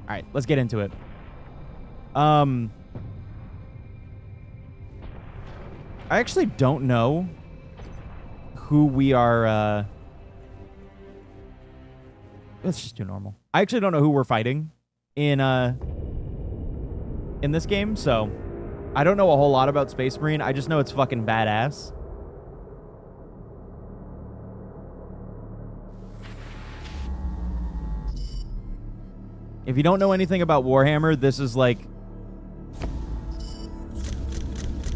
All right, let's get into it. I actually don't know who we are. Let's just do normal. I actually don't know who we're fighting in this game, so I don't know a whole lot about Space Marine. I just know it's fucking badass. If you don't know anything about Warhammer, this is like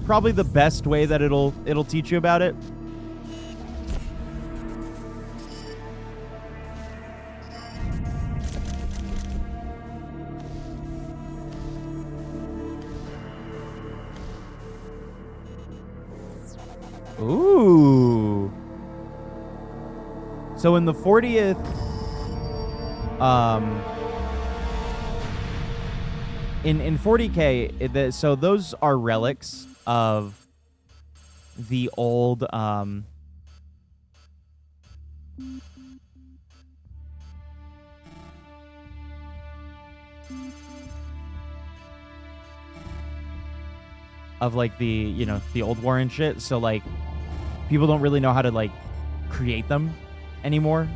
probably the best way that it'll teach you about it. Ooh. So in the 40th in 40K, so those are relics of the old of like the, you know, the old war and shit. So like people don't really know how to like create them anymore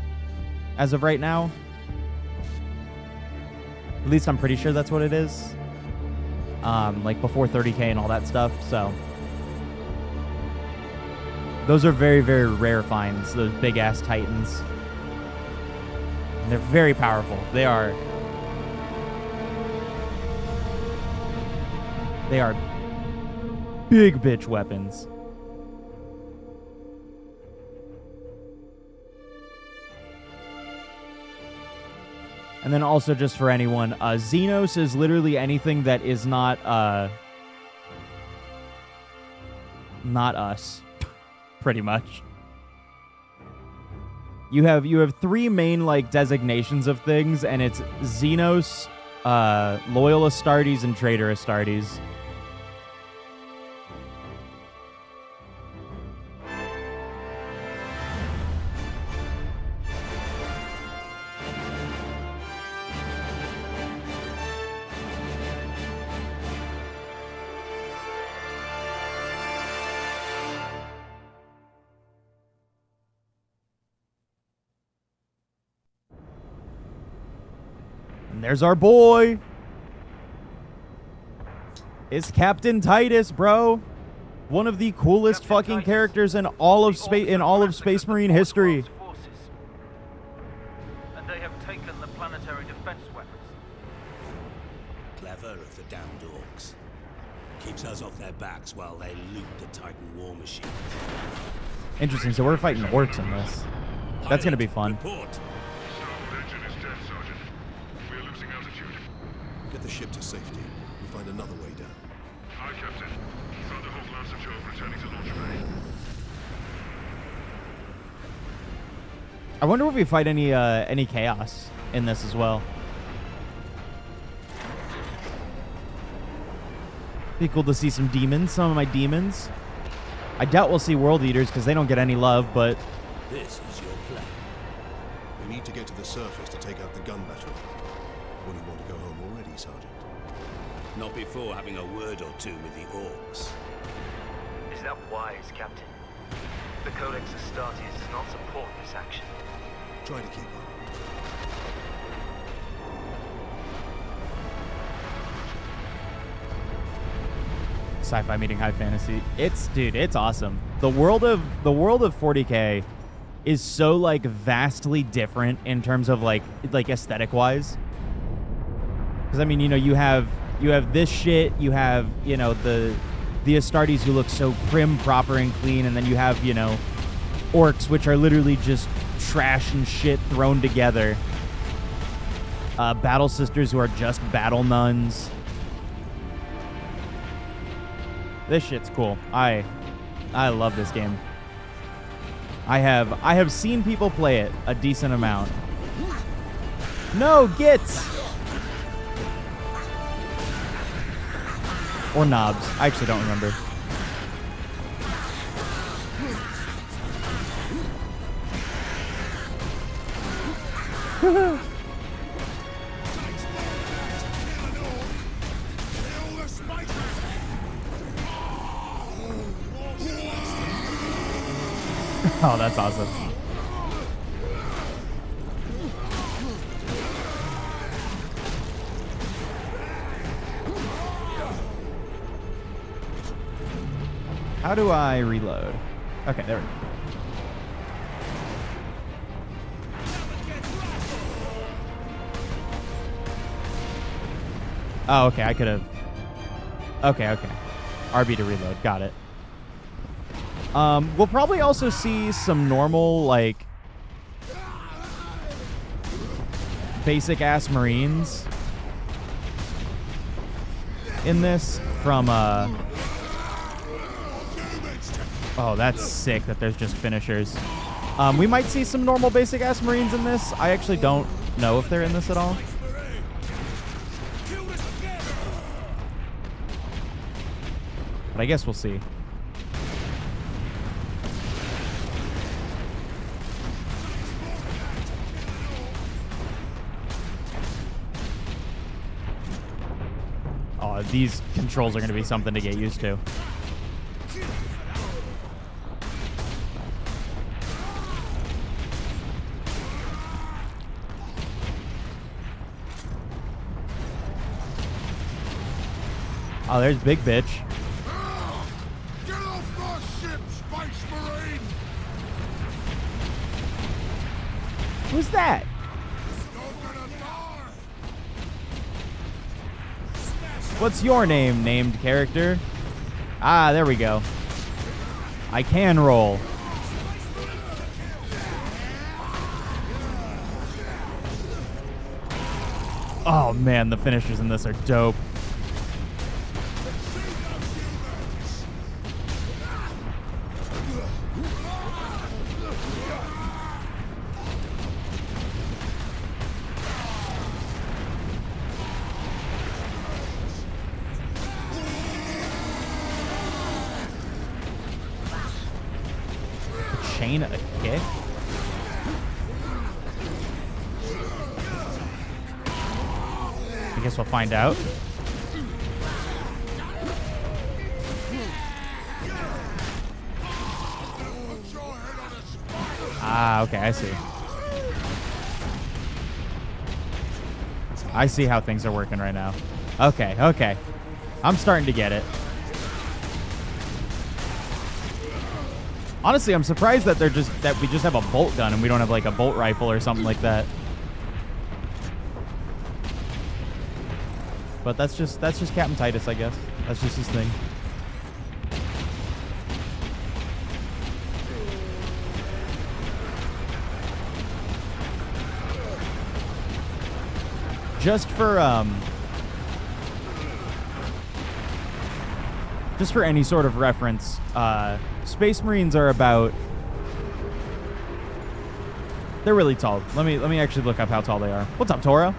as of right now. At least I'm pretty sure that's what it is. Like before 30K and all that stuff. So those are very, very rare finds, those big ass Titans. And they're very powerful. They are big bitch weapons. And then also, just for anyone, Xenos is literally anything that is not us, pretty much. You have three main like designations of things, and it's Xenos, Loyal Astartes, and Traitor Astartes. There's our boy. It's Captain Titus, bro. One of the coolest fucking characters in all of Space Marine history. And they have taken the planetary defense weapons. Clever of the damned orcs. Keeps us off their backs while they loot the Titan war machine. Interesting. So we're fighting orcs in this. That's gonna be fun. Report. Get the ship to safety. We'll find another way down. Aye, Captain. Thunderhawk Lancer Joe returning to launch bay. I wonder if we fight any chaos in this as well. Be cool to see some demons, some of my demons. I doubt we'll see World Eaters because they don't get any love, but This is your plan. We need to get to the surface to take out the gun battery. Or do you want to go home already, Sergeant? Not before having a word or two with the orcs. Is that wise, Captain? The Codex Astartes does not support this action. Try to keep up. sci-fi meeting high fantasy. It's awesome. The world of 40K is so like vastly different in terms of like aesthetic wise. Because I mean, you know, you have this shit, you have, you know, the Astartes who look so prim, proper, and clean, and then you have, you know, orcs which are literally just trash and shit thrown together. Battle sisters who are just battle nuns. This shit's cool. I love this game. I have seen people play it a decent amount. No, gits! Or knobs. I actually don't remember. Oh, that's awesome. How do I reload? Okay, there we go. Oh, okay, I could have... Okay. RB to reload. Got it. We'll probably also see some normal, like... basic-ass Marines in this from, Oh, that's sick that there's just finishers. We might see some normal basic-ass Marines in this. I actually don't know if they're in this at all. But I guess we'll see. Oh, these controls are going to be something to get used to. Oh, there's Big Bitch. Get off my ship, Space Marine! Who's that? You're gonna die! What's your name, named character? Ah, there we go. I can roll. Oh, man, the finishers in this are dope. Chain a kick? I guess we'll find out. Ah, okay, I see. I see how things are working right now. Okay. I'm starting to get it. Honestly, I'm surprised that we just have a bolt gun and we don't have like a bolt rifle or something like that. But that's just Captain Titus, I guess. That's just his thing. Just for any sort of reference, Space Marines are about... They're really tall. Let me actually look up how tall they are. What's up, Toro?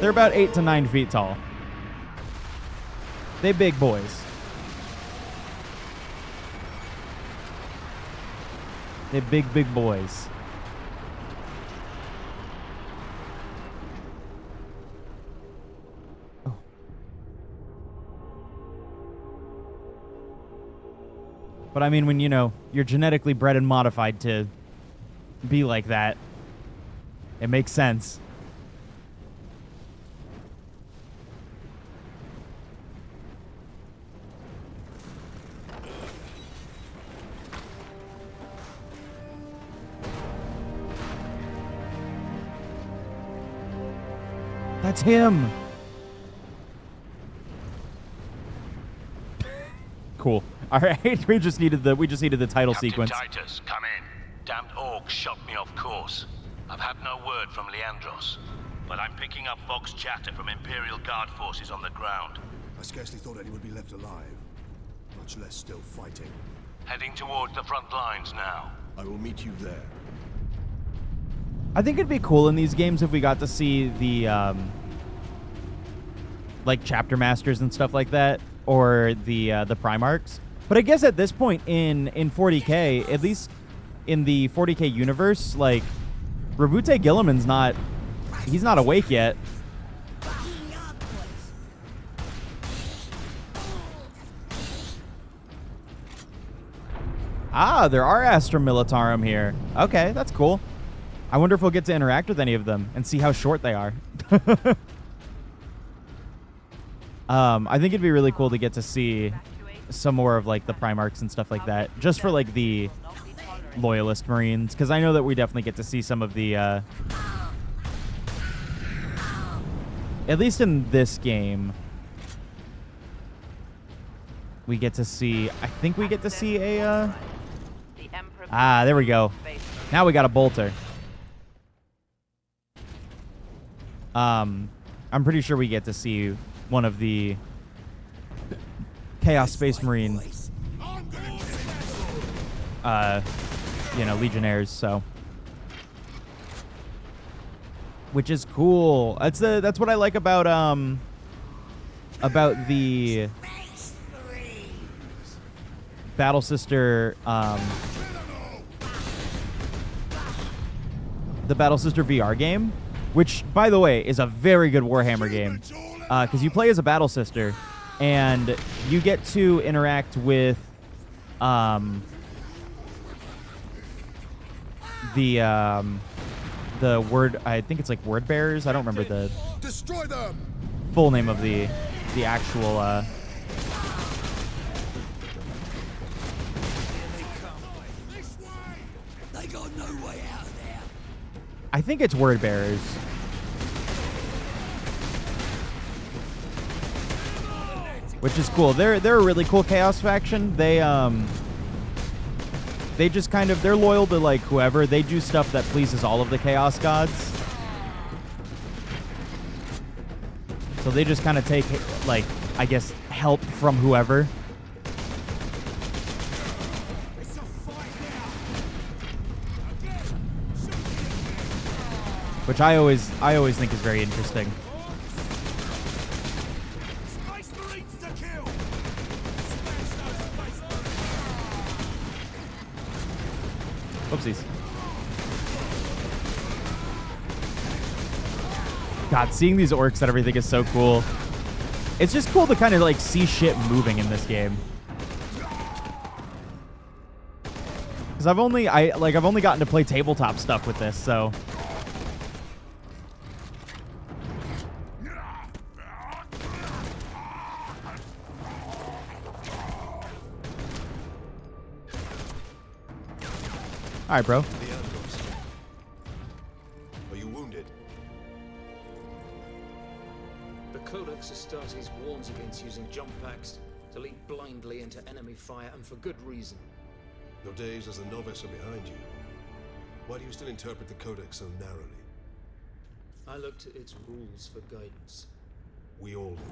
They're about 8 to 9 feet tall. They big boys. They're big boys. But I mean, when, you know, you're genetically bred and modified to be like that, it makes sense. That's him. Cool. All right, we just needed the title Captain sequence. Titus, come in. Damned orcs shot me off course. I've had no word from Leandros, but I'm picking up Vox chatter from Imperial Guard forces on the ground. I scarcely thought anyone would be left alive, much less still fighting. Heading towards the front lines now. I will meet you there. I think it'd be cool in these games if we got to see the like chapter masters and stuff like that, or the Primarchs. But I guess at this point in 40K, at least in the 40K universe, like Rabute Gilliman's not awake yet. Ah, there are Astra Militarum here. Okay, that's cool. I wonder if we'll get to interact with any of them and see how short they are. I think it'd be really cool to get to see some more of like the Primarchs and stuff like that, just for like the Loyalist Marines, because I know that we definitely get to see some of the, at least in this game, we get to see, I think we get to see a, there we go. Now we got a bolter. I'm pretty sure we get to see one of the Chaos Space Marine, Legionnaires, so. Which is cool. That's what I like about the Battle Sister, the Battle Sister VR game, which, by the way, is a very good Warhammer game, because you play as a Battle Sister, and you get to interact with the word, I think it's like word bearers. I don't remember the Destroy them! full name of the actual They got no way out of there. I think it's word bearers. Which is cool. They're a really cool Chaos faction. They just kind of, they're loyal to like whoever. They do stuff that pleases all of the Chaos gods. So they just kind of take, like, I guess, help from whoever. Which I always think is very interesting. Oopsies. God, seeing these orcs and everything is so cool. It's just cool to kind of like see shit moving in this game. Because I've only gotten to play tabletop stuff with this, so. All right, bro. Are you wounded? The Codex Astartes warns against using jump packs to leap blindly into enemy fire, and for good reason. Your days as a novice are behind you. Why do you still interpret the Codex so narrowly? I looked at its rules for guidance. We all do.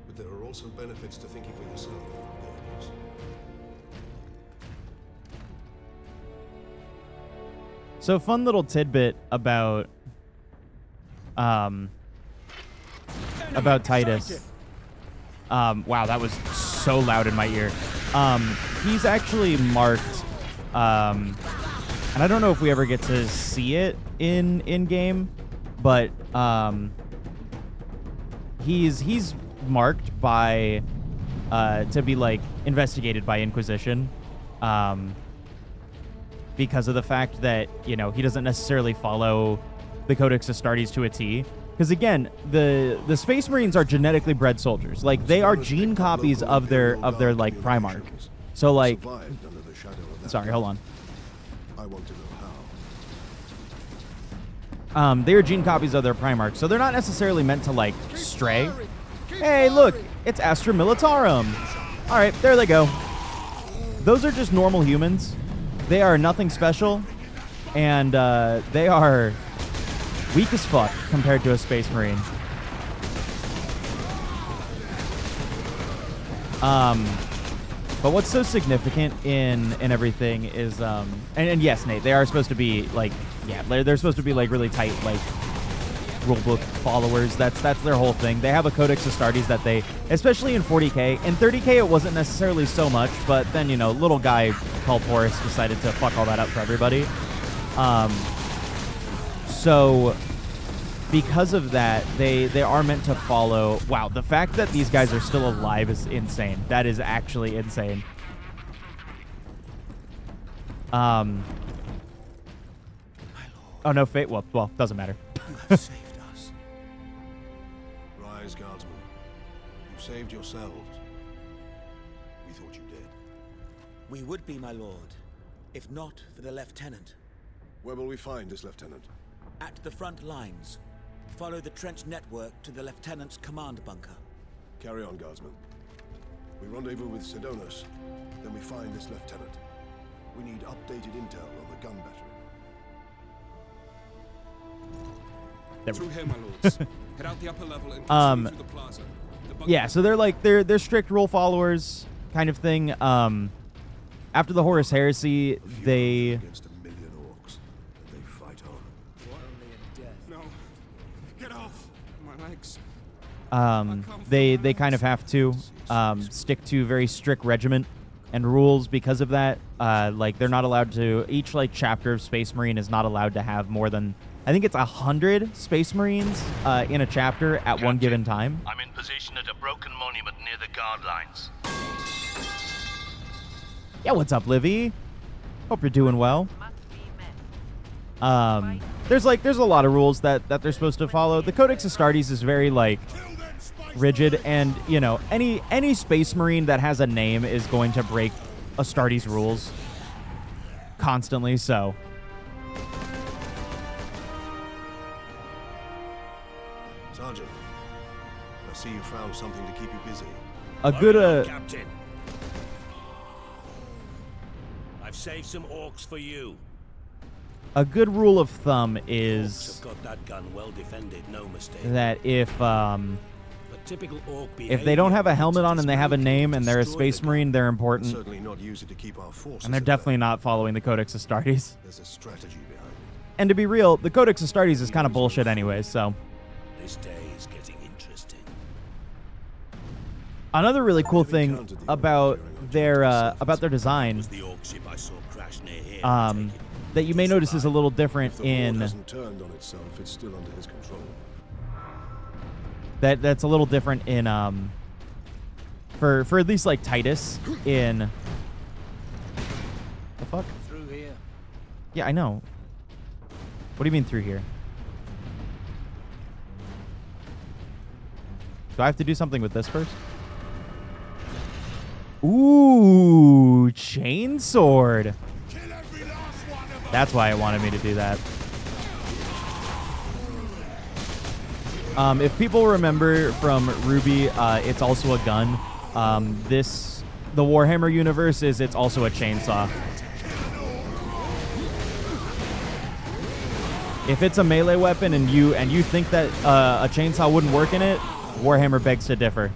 But there are also benefits to thinking for yourself, Guardians. So fun little tidbit about Titus. Wow, that was so loud in my ear. He's actually marked, and I don't know if we ever get to see it in game, but he's marked by to be like investigated by Inquisition. Because of the fact that, you know, he doesn't necessarily follow the Codex Astartes to a T. Because again, the Space Marines are genetically bred soldiers. Like, they are gene copies of their like Primarch. So like, sorry, hold on. I want to know how. They are gene copies of their Primarch, so they're not necessarily meant to like stray. Hey, look, it's Astra Militarum. All right, there they go. Those are just normal humans. They are nothing special, and they are weak as fuck compared to a Space Marine. But what's so significant in everything is, and yes, Nate, they are supposed to be like, yeah, they're supposed to be like really tight, like rulebook followers. That's their whole thing. They have a Codex Astartes that they, especially in 40k. In 30k, it wasn't necessarily so much, but then, you know, little guy called Horus decided to fuck all that up for everybody. So because of that, they are meant to follow. Wow, the fact that these guys are still alive is insane. That is actually insane. Um. Oh no, fate. Well, doesn't matter. You have saved us. Rise, guardsmen. You saved yourselves. We thought you did. We would be, my lord, if not for the lieutenant. Where will we find this lieutenant? At the front lines. Follow the trench network to the lieutenant's command bunker. Carry on, guardsmen. We rendezvous with Sidonis, then we find this lieutenant. We need updated intel on the gun battery. Through here, my lords. Head out the upper level and continue through the plaza. Yeah, so they're strict rule followers kind of thing. After the Horus Heresy, they Against 1 million orcs, and they fight on. No. Get off! My legs. they kind of have to stick to very strict regiment and rules because of that. Like they're not allowed to. Each like chapter of Space Marine is not allowed to have more than, I think it's 100 Space Marines in a chapter at one given time. I'm in position at a broken monument near the guard lines. Yeah, what's up, Livy? Hope you're doing well. There's a lot of rules that they're supposed to follow. The Codex Astartes is very like rigid, and you know any Space Marine that has a name is going to break Astartes rules constantly. So Sergeant, I see you found something to keep you busy. a good Hurry up, Captain. I've saved some orcs for you. a good rule of thumb Orcs is have got that gun well defended, no mistake. that if Typical orc if they don't have a behavior helmet on leads and to they have a this name and they're a destroy the Space Marine, they're important, Certainly not use it to keep our forces. and they're at definitely bay. not following the Codex Astartes. There's a strategy behind it. And to be real, the Codex Astartes is kind of bullshit anyway. So This day is getting interesting. another really cool thing about their design Was the orc ship I saw crash near here. that you may notice is a little different If the horde in hasn't turned on itself, it's still under his control. that's a little different in for at least like Titus in the fuck. Through here. Yeah, I know. What do you mean through here? Do I have to do something with this first? Ooh, chainsword. That's why it wanted me to do that. If people remember from Ruby, it's also a gun. The Warhammer universe it's also a chainsaw. If it's a melee weapon and you think that a chainsaw wouldn't work in it, Warhammer begs to differ.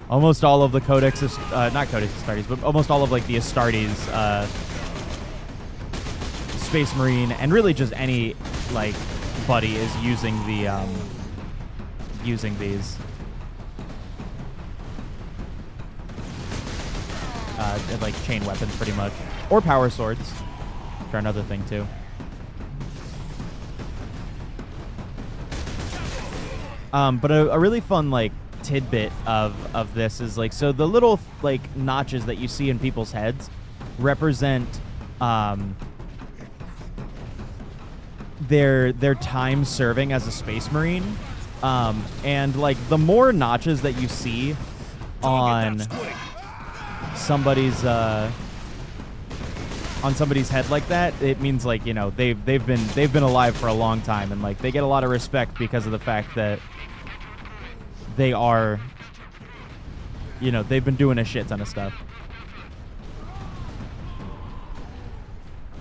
Almost all of the Codex, not Codex Astartes, but almost all of like the Astartes, Space Marine, and really just any like buddy is using the using these. Like chain weapons, pretty much, or power swords, which are another thing too. But a really fun like tidbit of this is like, so the little like notches that you see in people's heads represent their time serving as a Space Marine, and like the more notches that you see on somebody's head like that, it means like, you know, they've been alive for a long time, and like they get a lot of respect because of the fact that they are, you know, they've been doing a shit ton of stuff.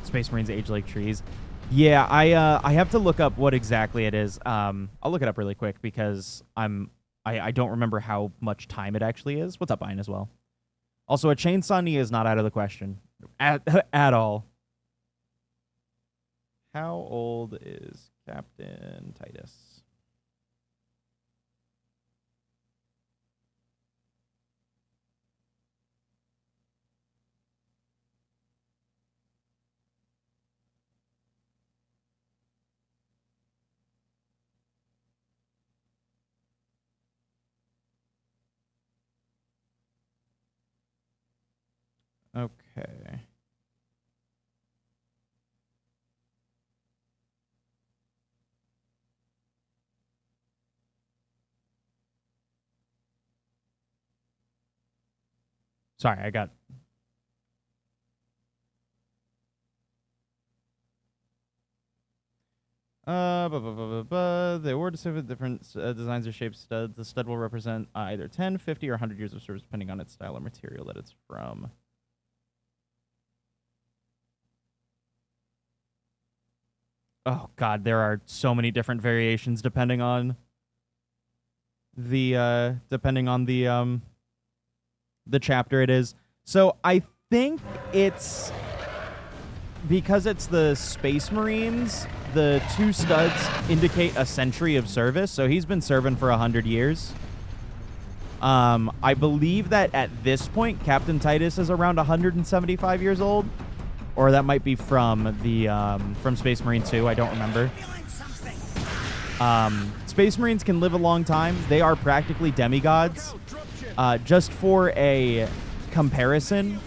Space Marines age like trees. Yeah, I have to look up what exactly it is. I'll look it up really quick because I don't remember how much time it actually is. What's up, Ian, as well? Also, a chainsaw knee is not out of the question at all. How old is Captain Titus? Okay. Sorry, I got... The award is with different designs or shapes studs. The stud will represent either 10, 50, or 100 years of service, depending on its style or material that it's from. Oh God, there are so many different variations depending on the chapter it is. So I think it's because it's the Space Marines, the 2 studs indicate a century of service, so he's been serving for 100 years. I believe that at this point, Captain Titus is around 175 years old. Or that might be from the from Space Marine 2. I don't remember. Space Marines can live a long time. They are practically demigods. Just for a comparison,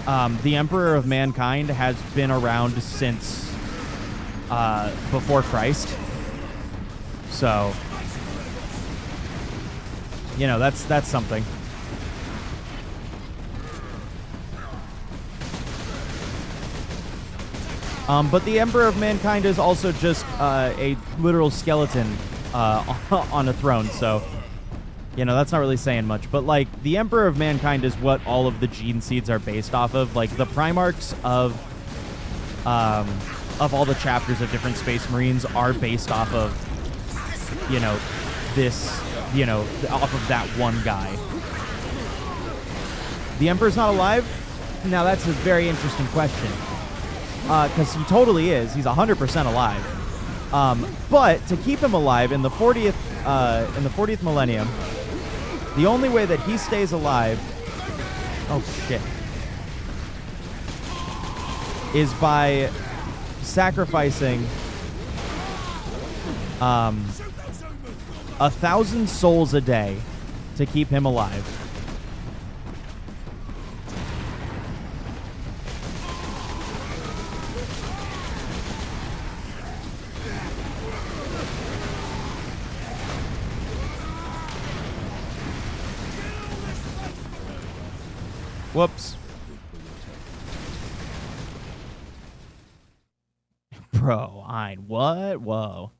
the Emperor of Mankind has been around since before Christ. So, you know, that's something. But the Emperor of Mankind is also just a literal skeleton on a throne, so, you know, that's not really saying much. But, like, the Emperor of Mankind is what all of the gene seeds are based off of. Like, the Primarchs of all the chapters of different Space Marines are based off of, you know, this, you know, off of that one guy. The Emperor's not alive? Now, that's a very interesting question. Because he totally is. He's 100% alive. But to keep him alive in the 40th millennium, the only way that he stays alive, oh shit, is by sacrificing 1,000 souls a day to keep him alive. Whoops. Bro, what? Whoa.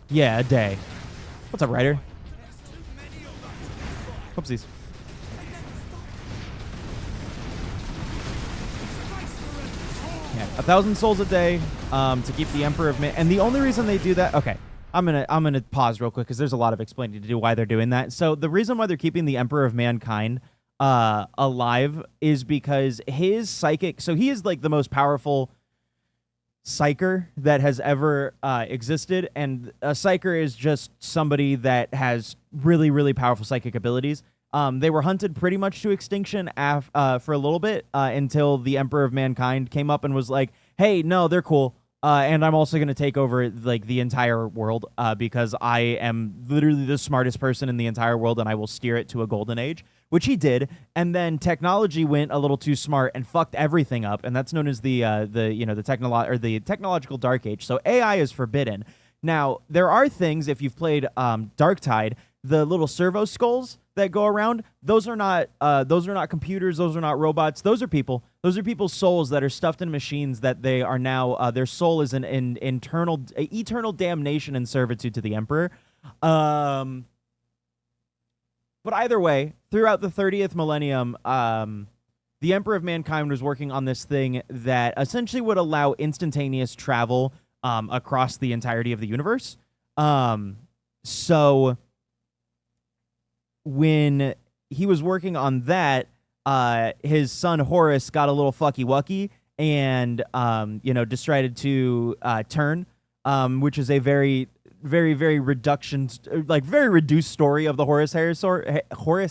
Yeah, a day. What's up, Ryder? Whoopsies. Yeah, 1,000 souls a day to keep the Emperor of Man. And the only reason they do that... Okay. I'm gonna pause real quick because there's a lot of explaining to do why they're doing that. So the reason why they're keeping the Emperor of Mankind alive is because his psychic. So he is like the most powerful psyker that has ever existed, and a psyker is just somebody that has really, really powerful psychic abilities. They were hunted pretty much to extinction for a little bit until the Emperor of Mankind came up and was like, "Hey, no, they're cool." And I'm also going to take over, like, the entire world because I am literally the smartest person in the entire world, and I will steer it to a golden age, which he did. And then technology went a little too smart and fucked everything up, and that's known as the technological dark age. So AI is forbidden. Now, there are things, if you've played Darktide, the little servo skulls that go around, those are not computers, those are not robots, those are people. Those are people's souls that are stuffed in machines that they are now, their soul is an eternal damnation and servitude to the Emperor. But either way, throughout the 30th millennium, the Emperor of Mankind was working on this thing that essentially would allow instantaneous travel across the entirety of the universe. So when he was working on that, his son Horus got a little fucky wucky and decided to turn, which is a very, very, very very reduced story of the Horus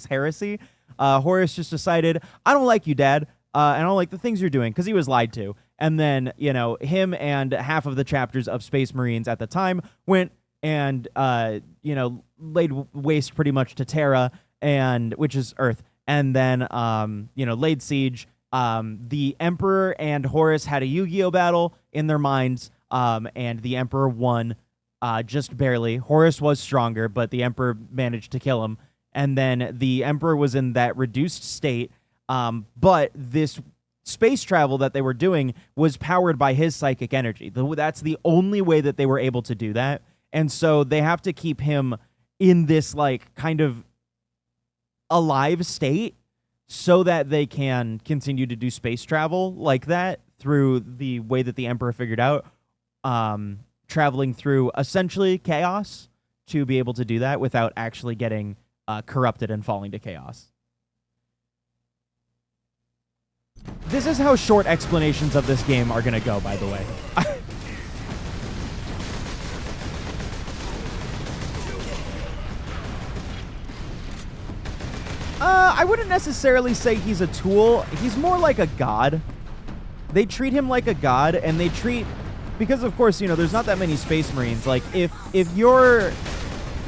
heresy. Horus just decided, I don't like you, Dad, and I don't like the things you're doing, because he was lied to. And then, him and half of the chapters of Space Marines at the time went and, laid waste pretty much to Terra and which is Earth, and then laid siege. The Emperor and Horus had a Yu-Gi-Oh battle in their minds, and the Emperor won just barely. Horus was stronger, but the Emperor managed to kill him. And then the Emperor was in that reduced state, but this space travel that they were doing was powered by his psychic energy. That's the only way that they were able to do that. And so they have to keep him in this like kind of alive state so that they can continue to do space travel like that through the way that the Emperor figured out, traveling through essentially chaos to be able to do that without actually getting corrupted and falling to chaos. This is how short explanations of this game are going to go, by the way. I wouldn't necessarily say he's a tool. He's more like a god. They treat him like a god, and they treat... Because, of course, there's not that many Space Marines. Like, if you're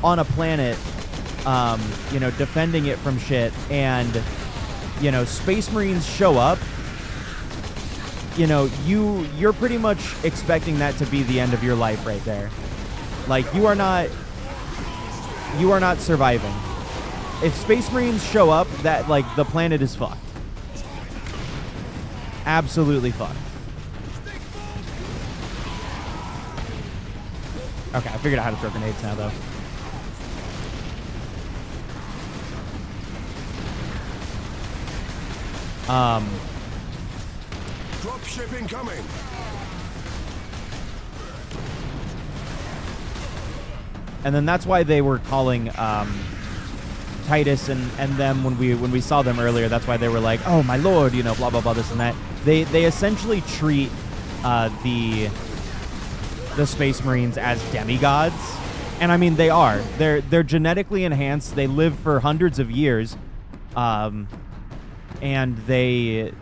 on a planet, defending it from shit, and, Space Marines show up, you're pretty much expecting that to be the end of your life right there. Like, you are not surviving. If Space Marines show up, that, like, the planet is fucked. Absolutely fucked. Okay, I figured out how to throw grenades now, though. Dropship incoming. And then that's why they were calling Titus and them when we saw them earlier. That's why they were like, "Oh my lord," blah blah blah, this and that. They essentially treat the Space Marines as demigods, and I mean they are. They're genetically enhanced. They live for hundreds of years, and they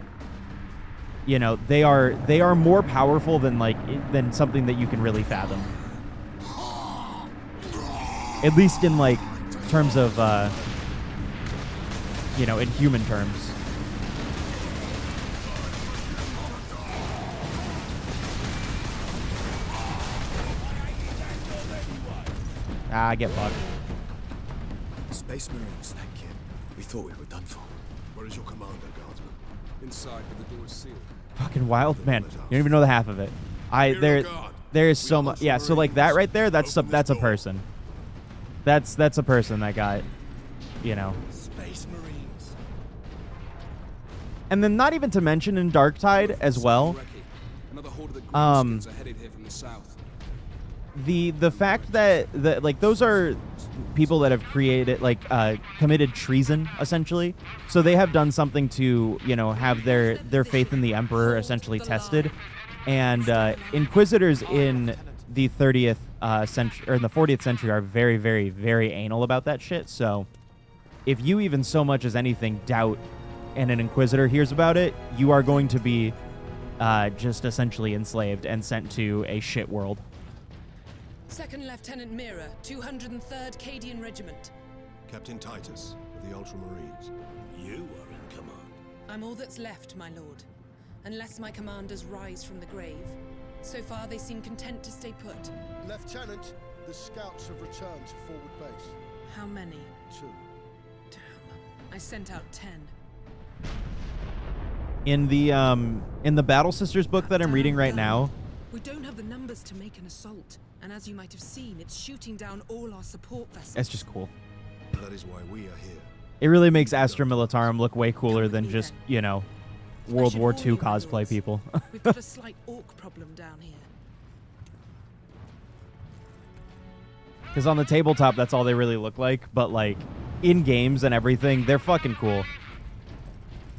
are more powerful than something that you can really fathom. At least in like terms of in human terms. Get fucked. Space Marines, thank you. We thought we were done for. Where is your commander, Guardsman? Inside, but the door's sealed. Fucking wild, man. You don't even know the half of it. There is so much. Yeah, so like that right there, that's a person. That's a person that got, Space Marines. And then not even to mention in Darktide as well. Another horde of the Greenskins are headed here from the south. The fact that those are people that have created committed treason essentially, so they have done something to have their faith in the Emperor essentially tested, and Inquisitors in the 30th century or in the 40th century are very very very anal about that shit. So if you even so much as anything doubt and an Inquisitor hears about it, you are going to be just essentially enslaved and sent to a shit world. Second Lieutenant Mira, 203rd Cadian Regiment. Captain Titus of the Ultramarines. You are in command. I'm all that's left, my lord. Unless my commanders rise from the grave. So far, they seem content to stay put. Lieutenant, the scouts have returned to forward base. How many? 2. Damn. I sent out 10. In the Battle Sisters book that I'm reading right now, we don't have the numbers to make an assault. And as you might have seen, it's shooting down all our support vessels. that's just cool. That is why we are here. It really makes Astra Militarum look way cooler than just, World War II cosplay people. We've got a slight orc problem down here. Because on the tabletop, that's all they really look like. But, in games and everything, they're fucking cool.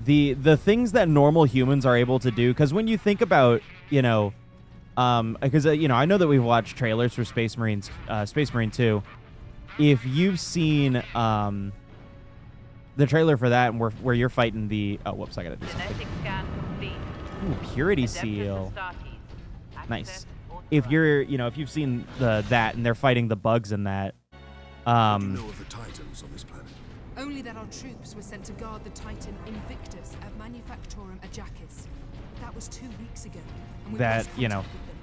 The things that normal humans are able to do, because when you think about, because, I know that we've watched trailers for Space Marine 2. If you've seen the trailer for that, and where you're fighting the... Oh, whoops, I gotta do something. Ooh, Purity Seal. Nice. If you're, if you've seen that, and they're fighting the bugs in that... What do you know of the Titans on this planet? Only that our troops were sent to guard the Titan Invictus at Manufactorum Ajakis. That was 2 weeks ago. And we That, lost you know, contact with them.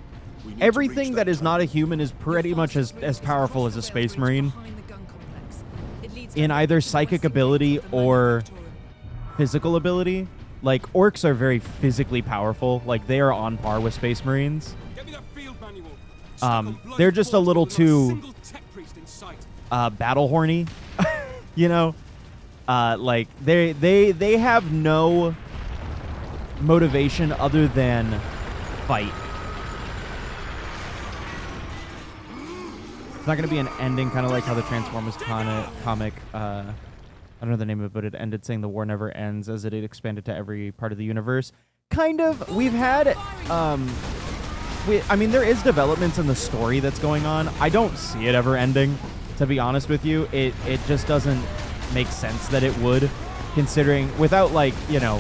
We need to everything reach that is not a Titan. human is pretty much as powerful as a Space Marine Behind the gun complex. It leads in directly either to the psychic western ability gates of the or Manufactorum. physical ability. Like, orcs are very physically powerful. Like, they are on par with Space Marines. Get me that field manual. Stuck on bloody They're just a portal little with not a too single tech priest in sight. battle horny, you know. Like they have no motivation other than fight. It's not going to be an ending, kind of like how the Transformers comic. I don't know the name of it, but it ended saying the war never ends as it expanded to every part of the universe. Kind of. We've had, I mean, there is developments in the story that's going on. I don't see it ever ending, to be honest with you. It just doesn't make sense that it would, considering, without, like, you know,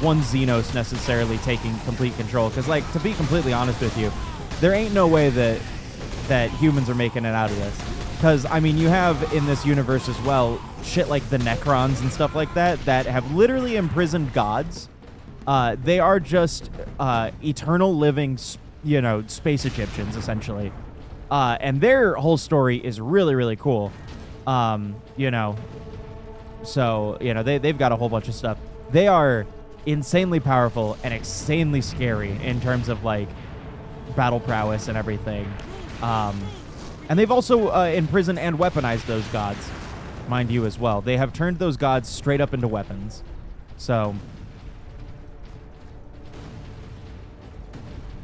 one Xenos necessarily taking complete control. Because, like, to be completely honest with you, there ain't no way that humans are making it out of this. Because, I mean, you have in this universe as well shit like the Necrons and stuff like that have literally imprisoned gods. They are just eternal living, you know, space Egyptians, essentially. And their whole story is really, really cool. You know, so, you know, they've got a whole bunch of stuff. They are insanely powerful and insanely scary in terms of, like, battle prowess and everything. And they've also imprisoned and weaponized those gods, mind you, as well. They have turned those gods straight up into weapons. So,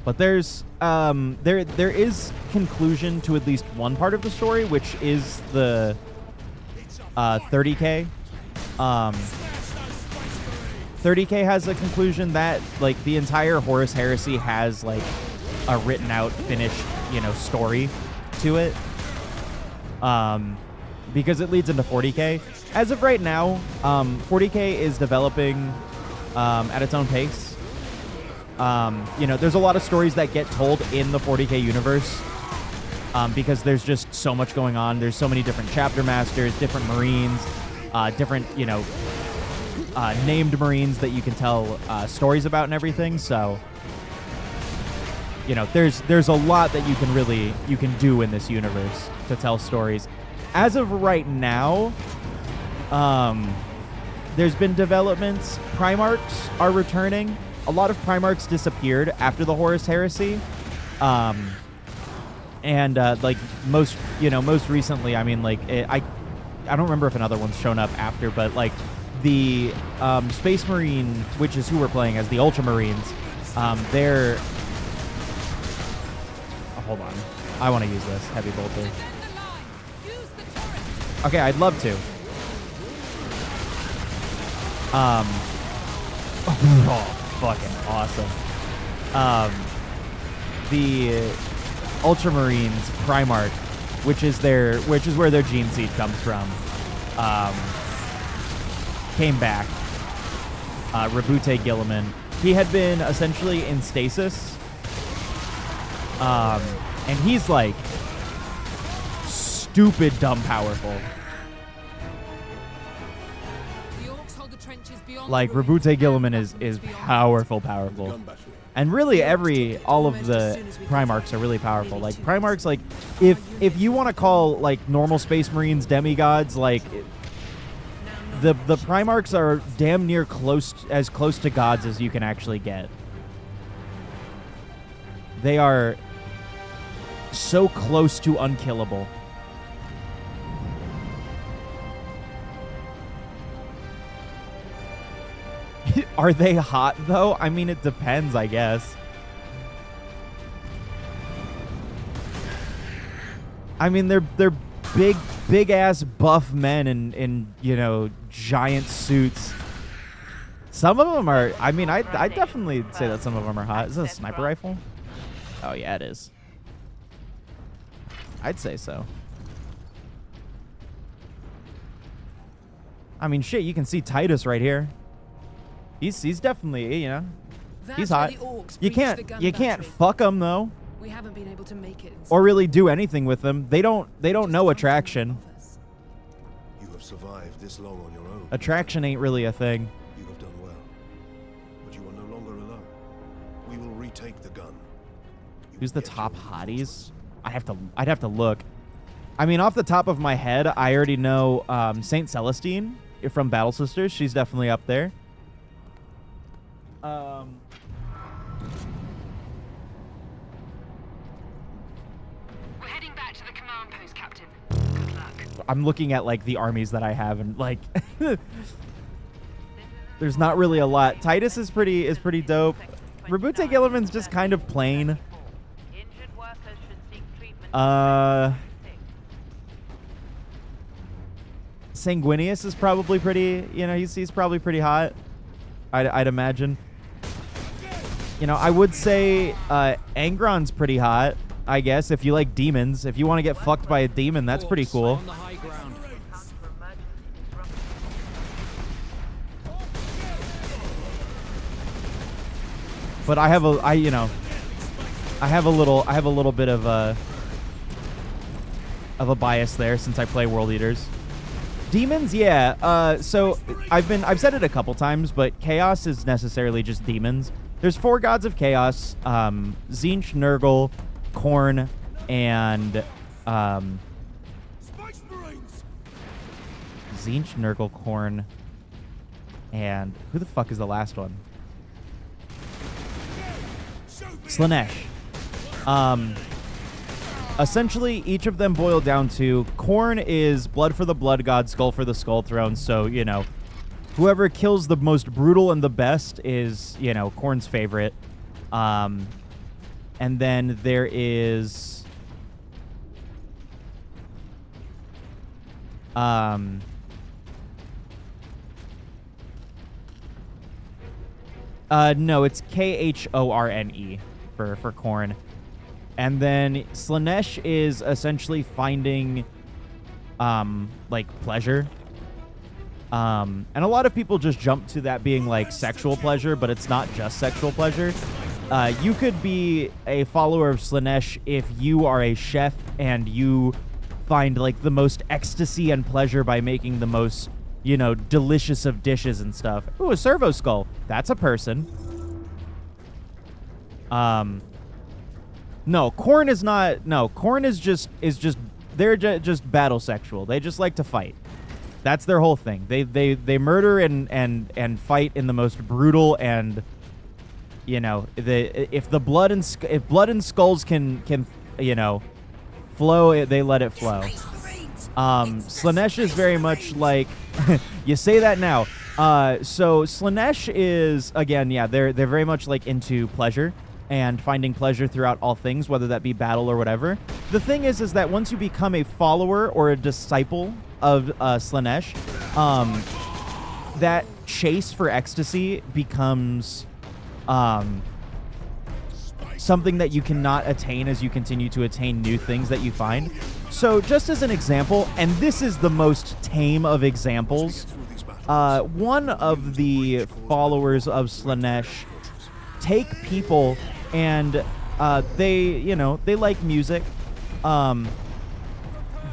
but there's there is conclusion to at least one part of the story, which is the 30K. 30K has a conclusion that, like, the entire Horus Heresy has, like, a written out, finished, you know, story to it. Because it leads into 40K. As of right now, 40K is developing at its own pace. You know, there's a lot of stories that get told in the 40K universe because there's just so much going on. There's so many different chapter masters, different Marines, different, you know, named Marines that you can tell stories about and everything. So, you know, there's a lot that you can do in this universe to tell stories. As of right now, there's been developments. Primarchs are returning. A lot of Primarchs disappeared after the Horus Heresy. And like most recently, I mean, like I don't remember if another one's shown up after, but like the Space Marine, which is who we're playing as, the Ultramarines, they're... Oh, hold on. I want to use this heavy bolter. Okay, I'd love to. Oh, fucking awesome. The Ultramarines Primarch, which is where their gene seed comes from, came back. Rabute Gilliman. He had been essentially in stasis. And he's like stupid dumb powerful. Like, Rabute Gilliman is powerful. And really all of the Primarchs are really powerful. Like, Primarchs, like, if you want to call, like, normal Space Marines demigods, like, the Primarchs are damn near as close to gods as you can actually get. They are so close to unkillable. Are they hot, though? I mean, it depends, I guess. I mean, they're big ass buff men in you know, giant suits. Some of them are. I mean, I definitely say that some of them are hot. Is this a sniper rifle? Oh yeah, it is. I'd say so. I mean, shit, you can see Titus right here. He's definitely, you know, he's hot. You can't fuck him though. We haven't been able to make it. Or really do anything with them. They don't know attraction. have survived this long on your own. Attraction ain't really a thing. You have done well. But you are no longer alone. We will retake the gun. Who's the top hotties? I'd have to look. I mean, off the top of my head, I already know Saint Celestine from Battle Sisters. She's definitely up there. We're heading back to the command post, Captain. Good luck. I'm looking at like the armies that I have, and like, there's not really a lot. Titus is pretty dope. Rabute Gilliman's just kind of plain. Sanguinius is probably pretty, you know, he's probably pretty hot. I'd imagine. You know, I would say Angron's pretty hot, I guess, if you like demons. If you want to get fucked by a demon, that's pretty cool. But I have a little bit of a bias there since I play World Eaters. Demons, yeah. So I've said it a couple times, but Chaos is necessarily just demons. There's 4 gods of Chaos: Tzeentch, Nurgle, Khorne, and Tzeentch, Nurgle, Khorne, and who the fuck is the last one? Slaanesh. Essentially, each of them boil down to Khorne is blood for the blood god, skull for the skull throne. So, you know, whoever kills the most brutal and the best is, you know, Khorne's favorite. And then there is... no, it's Khorne for Khorne. And then Slaanesh is essentially finding, like, pleasure. And a lot of people just jump to that being, like, sexual pleasure, but it's not just sexual pleasure. You could be a follower of Slaanesh if you are a chef and you find, like, the most ecstasy and pleasure by making the most, you know, delicious of dishes and stuff. Ooh, a servo skull. That's a person. No, Khorne is not. No, Khorne is just. They're just battle sexual. They just like to fight. That's their whole thing. They murder and fight in the most brutal and, you know, if blood and skulls can you know, flow, they let it flow. Slaanesh is very much like you say that now. So Slaanesh is, again, yeah, they're very much like into pleasure and finding pleasure throughout all things, whether that be battle or whatever. The thing is that once you become a follower or a disciple of Slaanesh, that chase for ecstasy becomes something that you cannot attain as you continue to attain new things that you find. So just as an example, and this is the most tame of examples, one of the followers of Slaanesh take people and they like music.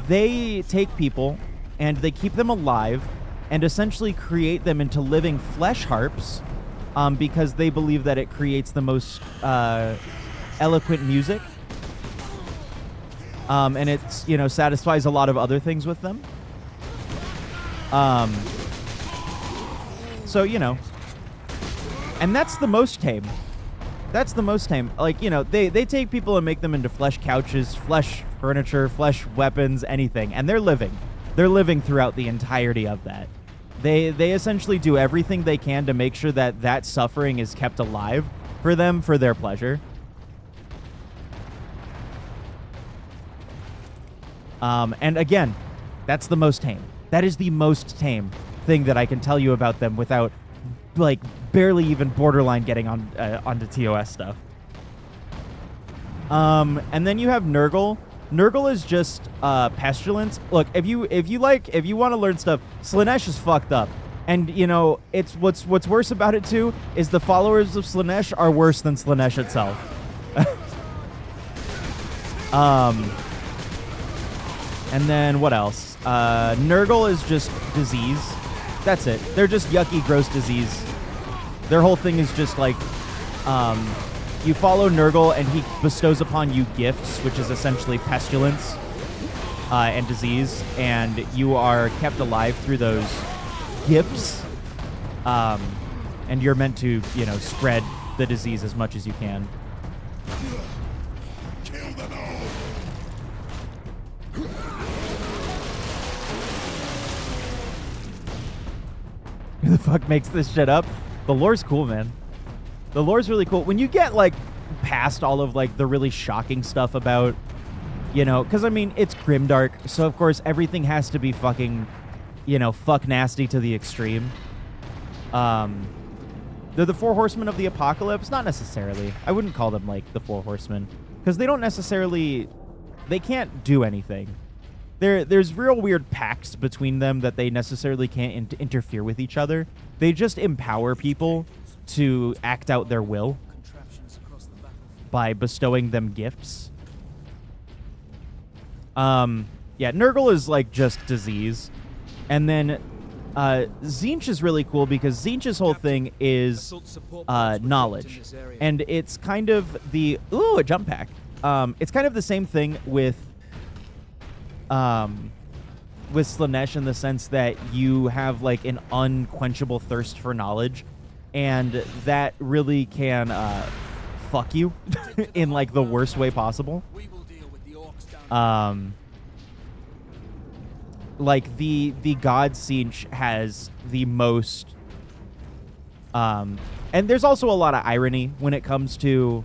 They take people and they keep them alive and essentially create them into living flesh harps because they believe that it creates the most eloquent music. And it's, you know, satisfies a lot of other things with them. So, you know, and that's the most tame. That's the most tame. Like, you know, they take people and make them into flesh couches, flesh furniture, flesh weapons, anything. And they're living. They're living throughout the entirety of that. They essentially do everything they can to make sure that that suffering is kept alive for them for their pleasure. And again, that's the most tame. That is the most tame thing that I can tell you about them without, like, barely even borderline getting on onto TOS stuff. And then you have Nurgle. Nurgle is just pestilence. Look, if you want to learn stuff, Slaanesh is fucked up. And, you know, it's what's worse about it too is the followers of Slaanesh are worse than Slaanesh itself. And then what else? Nurgle is just disease. That's it. They're just yucky, gross disease. Their whole thing is just like, you follow Nurgle and he bestows upon you gifts, which is essentially pestilence and disease, and you are kept alive through those gifts. And you're meant to, you know, spread the disease as much as you can. Kill them all! Who the fuck makes this shit up? The lore's cool, man. The lore's really cool. When you get, like, past all of, like, the really shocking stuff about, you know, because, I mean, it's grimdark, so, of course, everything has to be fucking, you know, fuck nasty to the extreme. They're the Four Horsemen of the Apocalypse? Not necessarily. I wouldn't call them, like, the Four Horsemen, because they don't necessarily... They can't do anything. There's real weird pacts between them that they necessarily can't interfere with each other. They just empower people to act out their will by bestowing them gifts. Yeah, Nurgle is like just disease. And then Tzeentch is really cool because Tzeentch's whole thing is knowledge. And it's kind of the... Ooh, a jump pack. It's kind of the same thing with Slaanesh in the sense that you have like an unquenchable thirst for knowledge, and that really can fuck you in like the worst way possible. Like the god Tzeentch has the most and there's also a lot of irony when it comes to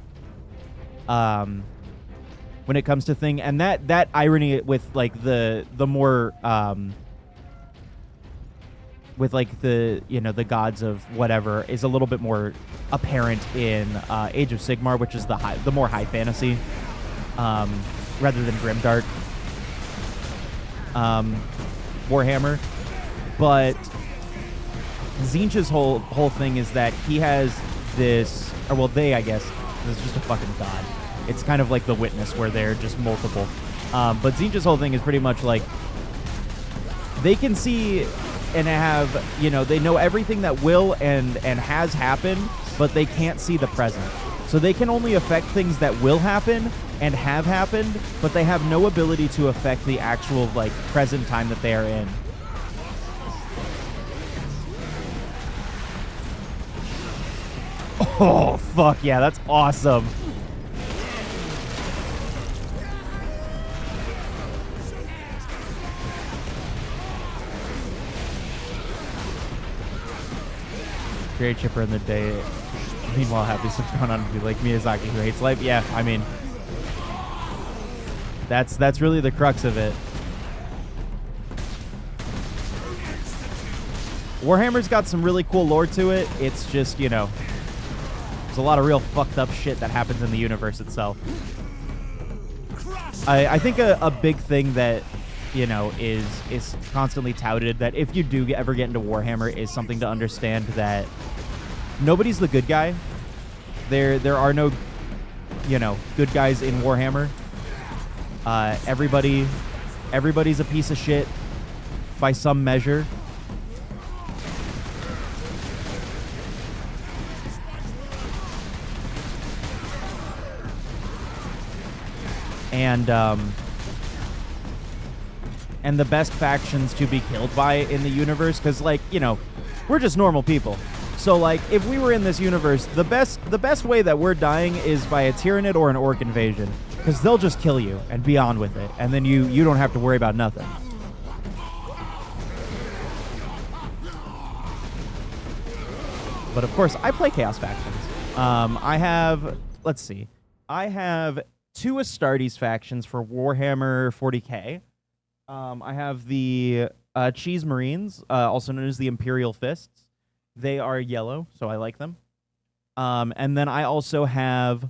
thing, and that irony with like the more with like the, you know, the gods of whatever is a little bit more apparent in Age of Sigmar, which is the more high fantasy rather than grimdark Warhammer. But Tzeentch's whole thing is that he has this, or well, they, I guess, this is just a fucking god. It's kind of like The Witness, where they're just multiple. But Tzeentch's whole thing is pretty much like they can see and have, you know, they know everything that will and has happened, but they can't see the present. So they can only affect things that will happen and have happened, but they have no ability to affect the actual, like, present time that they are in. Oh, fuck yeah, that's awesome. Great chipper in the day. Meanwhile, happy stuff going on to be like Miyazaki who hates life. Yeah, I mean, that's really the crux of it. Warhammer's got some really cool lore to it. It's just, you know, there's a lot of real fucked up shit that happens in the universe itself. I think a big thing that, you know, is constantly touted, that if you do ever get into Warhammer, is something to understand that nobody's the good guy. There are no, you know, good guys in Warhammer. Everybody's a piece of shit by some measure. And the best factions to be killed by in the universe, because, like, you know, we're just normal people. So, like, if we were in this universe, the best way that we're dying is by a Tyranid or an Orc invasion, because they'll just kill you and be on with it, and then you don't have to worry about nothing. But of course, I play Chaos factions. I have, let's see, I have 2 Astartes factions for Warhammer 40k. I have the Cheese Marines, also known as the Imperial Fists. They are yellow, so I like them. And then I also have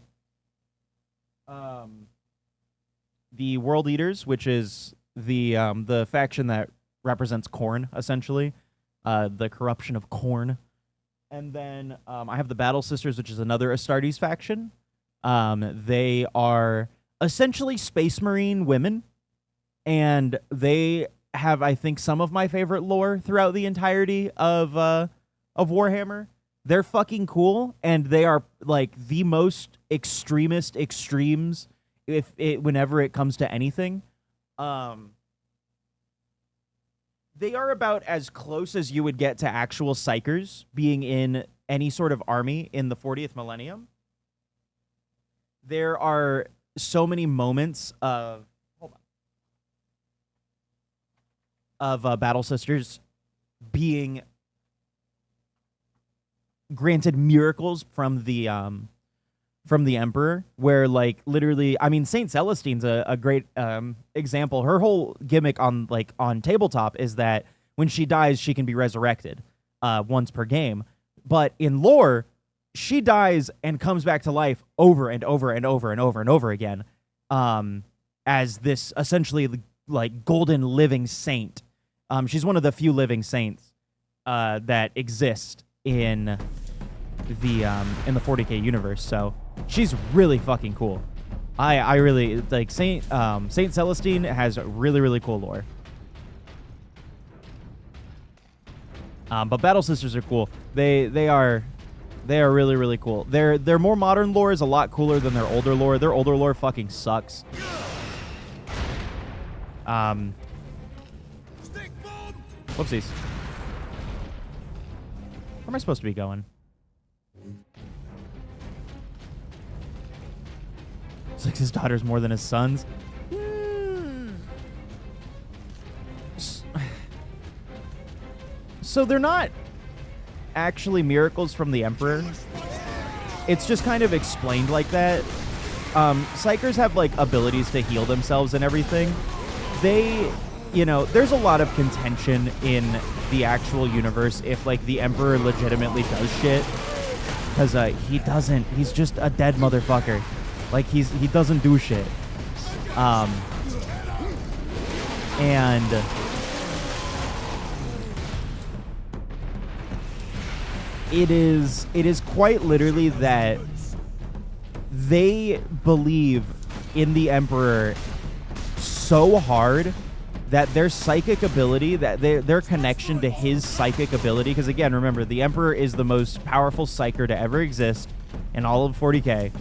the World Eaters, which is the faction that represents Khorne, essentially. The corruption of Khorne. And then I have the Battle Sisters, which is another Astartes faction. They are essentially Space Marine women, and they have, I think, some of my favorite lore throughout the entirety of Warhammer. They're fucking cool, and they are like the most extremist extremes whenever it comes to anything. They are about as close as you would get to actual psychers being in any sort of army in the 40th millennium. There are so many moments of Battle Sisters being granted miracles from the Emperor, where like literally, I mean, Saint Celestine's a great example. Her whole gimmick on tabletop is that when she dies, she can be resurrected once per game. But in lore, she dies and comes back to life over and over and over and over and over again, as this essentially like golden living saint. She's one of the few living saints that exist in the 40K universe. So she's really fucking cool. I really like Saint Celestine has really, really cool lore. But Battle Sisters are cool. They are really, really cool. Their more modern lore is a lot cooler than their older lore. Their older lore fucking sucks. Whoopsies. Where am I supposed to be going? It's like his daughters more than his sons. So they're not actually miracles from the Emperor. It's just kind of explained like that. Psychers have like abilities to heal themselves and everything. They, you know, there's a lot of contention in the actual universe if like the Emperor legitimately does shit, because he doesn't. He's just a dead motherfucker. Like he doesn't do shit. And it is quite literally that they believe in the Emperor so hard that their psychic ability, that their connection to his psychic ability, because again, remember, the Emperor is the most powerful psyker to ever exist in all of 40K,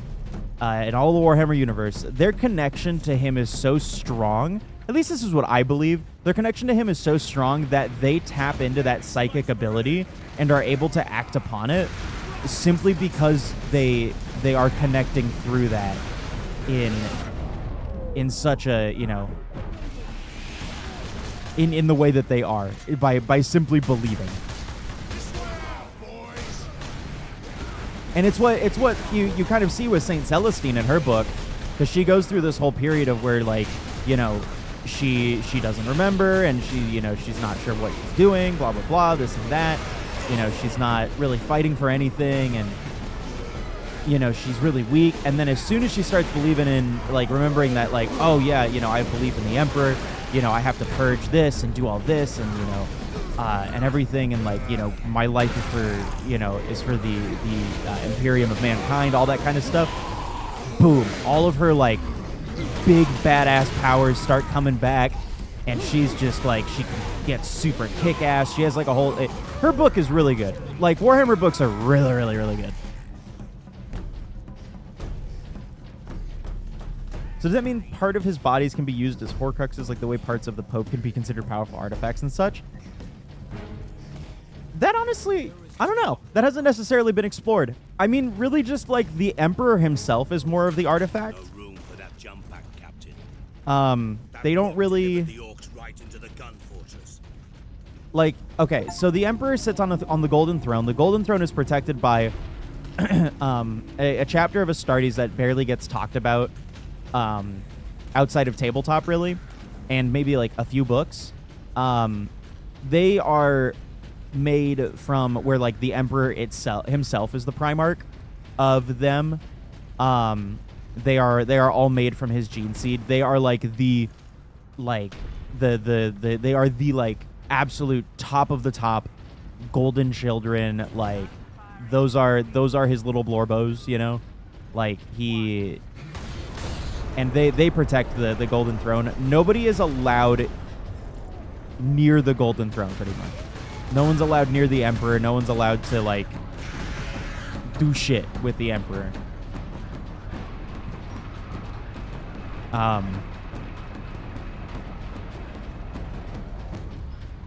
in all of the Warhammer universe. Their connection to him is so strong, at least this is what I believe, their connection to him is so strong that they tap into that psychic ability and are able to act upon it simply because they are connecting through that in such a, you know, in the way that they are, by simply believing. And it's what you kind of see with Saint Celestine in her book, because she goes through this whole period of where, like, you know, she doesn't remember, and she, you know, she's not sure what she's doing, blah blah blah, this and that. You know, she's not really fighting for anything, and you know, she's really weak. And then as soon as she starts believing in, like, remembering that, like, oh yeah, you know, I believe in the Emperor, you know, I have to purge this and do all this, and you know, and everything, and like, you know, my life is for, you know, is for the Imperium of mankind, all that kind of stuff. Boom, all of her like big badass powers start coming back, and she's just like, she gets super kick-ass. She has like a whole, her book is really good. Like, Warhammer books are really, really, really good. So does that mean part of his bodies can be used as Horcruxes, like the way parts of the Pope can be considered powerful artifacts and such? That honestly, I don't know. That hasn't necessarily been explored. I mean, really just like the Emperor himself is more of the artifact. No room for that jump pack, Captain. They don't really... The orcs right into the gun fortress. Like, okay, so the Emperor sits on the Golden Throne. The Golden Throne is protected by a chapter of Astartes that barely gets talked about outside of tabletop, really, and maybe like a few books. They are made from where like the Emperor himself is the Primarch of them. They are all made from his gene seed. They are like they are the like absolute top of the top golden children. Like those are his little Blorbos, you know, like he. And they protect the Golden Throne. Nobody is allowed near the Golden Throne, pretty much. No one's allowed near the Emperor. No one's allowed to, like, do shit with the Emperor.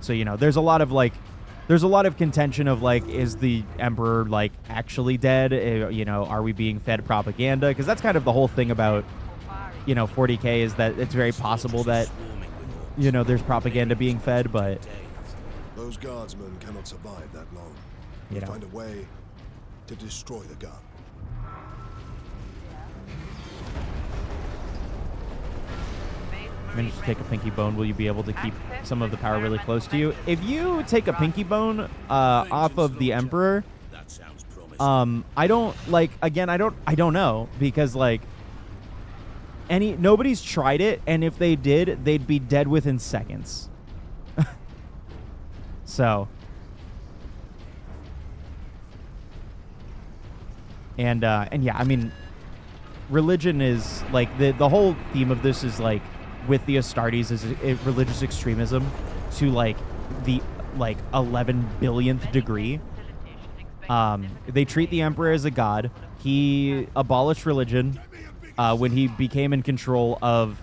So, you know, there's a lot of contention of, like, is the Emperor, like, actually dead? You know, are we being fed propaganda? Because that's kind of the whole thing about, you know, 40K is that it's very possible that, you know, there's propaganda being fed, but... Those guardsmen cannot survive that long. You know. Find a way to destroy the gun. I'm going to take a pinky bone. Will you be able to keep some of the power really close to you? If you take a pinky bone off of the Emperor, I don't, like, again, I don't know, because, like, nobody's tried it, and if they did, they'd be dead within seconds. So, and yeah, I mean, religion is, like, the whole theme of this is, like, with the Astartes is religious extremism to, like, the, like, 11 billionth degree. They treat the Emperor as a god. He abolished religion when he became in control of,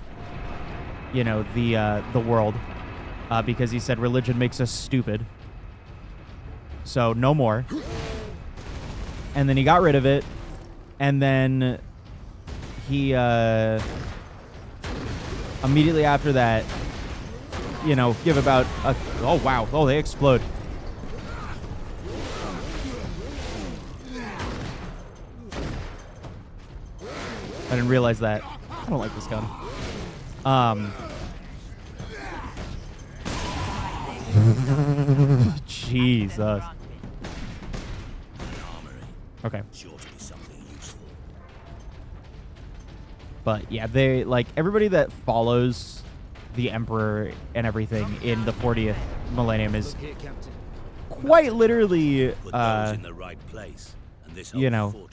you know, the world, because he said religion makes us stupid. So no more. And then he got rid of it, and then he immediately after that, you know, give about a... Oh, wow. Oh, they explode. I didn't realize that. I don't like this gun. Jesus. Okay. But yeah, they, like, everybody that follows the Emperor and everything in the 40th millennium is quite literally, you know,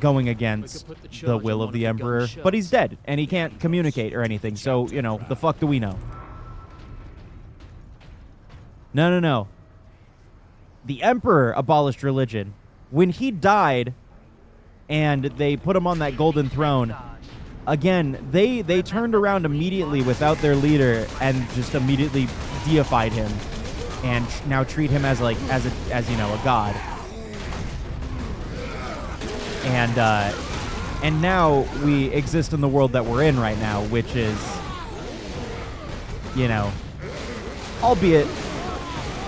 going against the will of the Emperor. But he's dead, and he can't communicate or anything, so, you know, the fuck do we know? No. The Emperor abolished religion. When he died and they put him on that golden throne, again, they turned around immediately without their leader and just immediately deified him and now treat him as, like, as you know, a god. And now we exist in the world that we're in right now, which is, you know, albeit,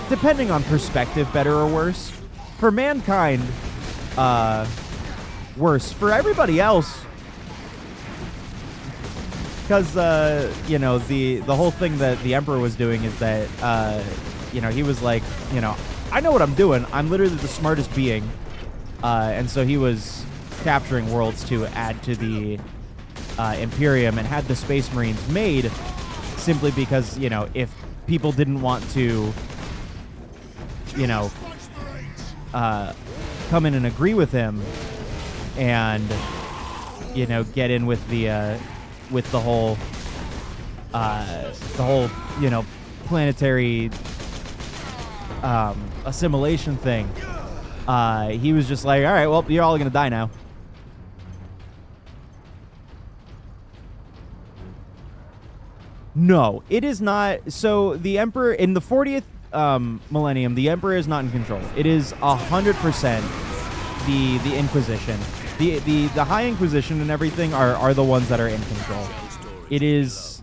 depending on perspective, better or worse. For mankind, worse. For everybody else, because, you know, the whole thing that the Emperor was doing is that, you know, he was like, you know, I know what I'm doing. I'm literally the smartest being. And so he was capturing worlds to add to the Imperium and had the Space Marines made simply because, you know, if people didn't want to, you know, come in and agree with him and, you know, get in with the whole, you know, planetary assimilation thing. He was just like, all right, well, you're all gonna die now. No, it is not. So the Emperor in the 40th millennium, the Emperor is not in control. It is 100% the Inquisition. The High Inquisition and everything are the ones that are in control. It is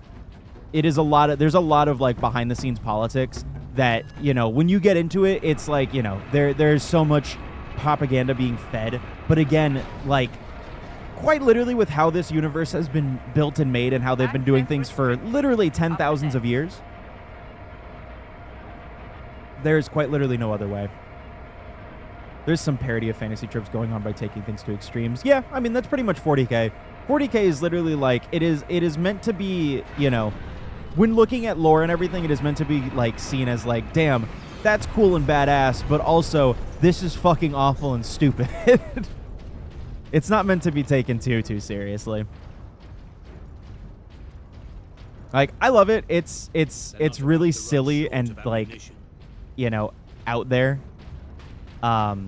a lot of, there's a lot of, like, behind the scenes politics that, you know, when you get into it, it's like, you know, there's so much propaganda being fed. But again, like, quite literally with how this universe has been built and made and how they've been doing things for literally 10,000s of years, there's quite literally no other way. There's some parody of fantasy tropes going on by taking things to extremes. Yeah, I mean, that's pretty much 40K. 40K is literally like, it is meant to be, you know, when looking at lore and everything, it is meant to be, like, seen as, like, damn, that's cool and badass, but also, this is fucking awful and stupid. It's not meant to be taken too seriously. Like, I love it. It's really silly and, like, you know, out there. But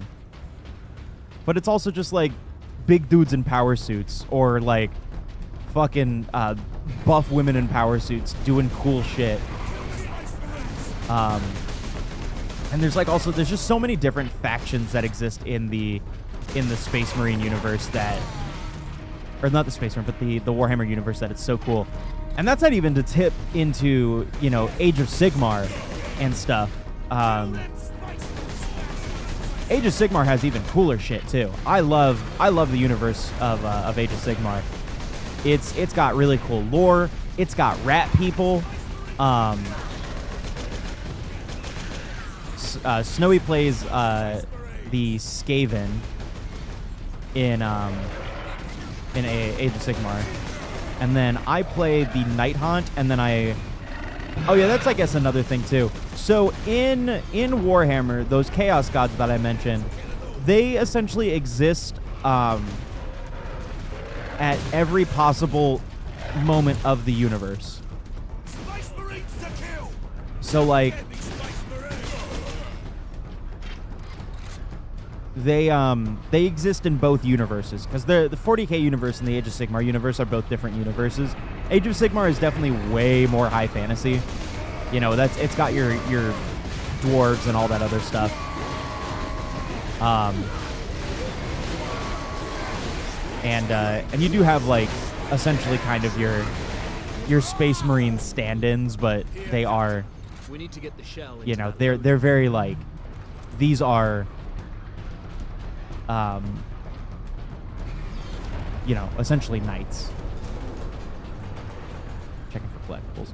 it's also just, like, big dudes in power suits, or, like, fucking buff women in power suits doing cool shit. And there's, like, also, there's just so many different factions that exist in the Space Marine universe that, or not the Space Marine, but the Warhammer universe, that it's so cool. And that's not even to tip into, you know, Age of Sigmar and stuff. Age of Sigmar has even cooler shit too. I love the universe of Age of Sigmar. It's got really cool lore. It's got rat people. Snowy plays the Skaven in Age of Sigmar. And then I play the Night Haunt, and then oh yeah, that's, I guess, another thing too. So in Warhammer, those Chaos Gods that I mentioned, they essentially exist at every possible moment of the universe. So, like, they exist in both universes, because the 40k universe and the Age of Sigmar universe are both different universes. Age of Sigmar is definitely way more high fantasy. You know, it's got your dwarves and all that other stuff. And you do have, like, essentially kind of your Space Marine stand-ins, but they are, We need to get the shell. you know, they're very, like, these are, you know, essentially knights. Checking for collectibles.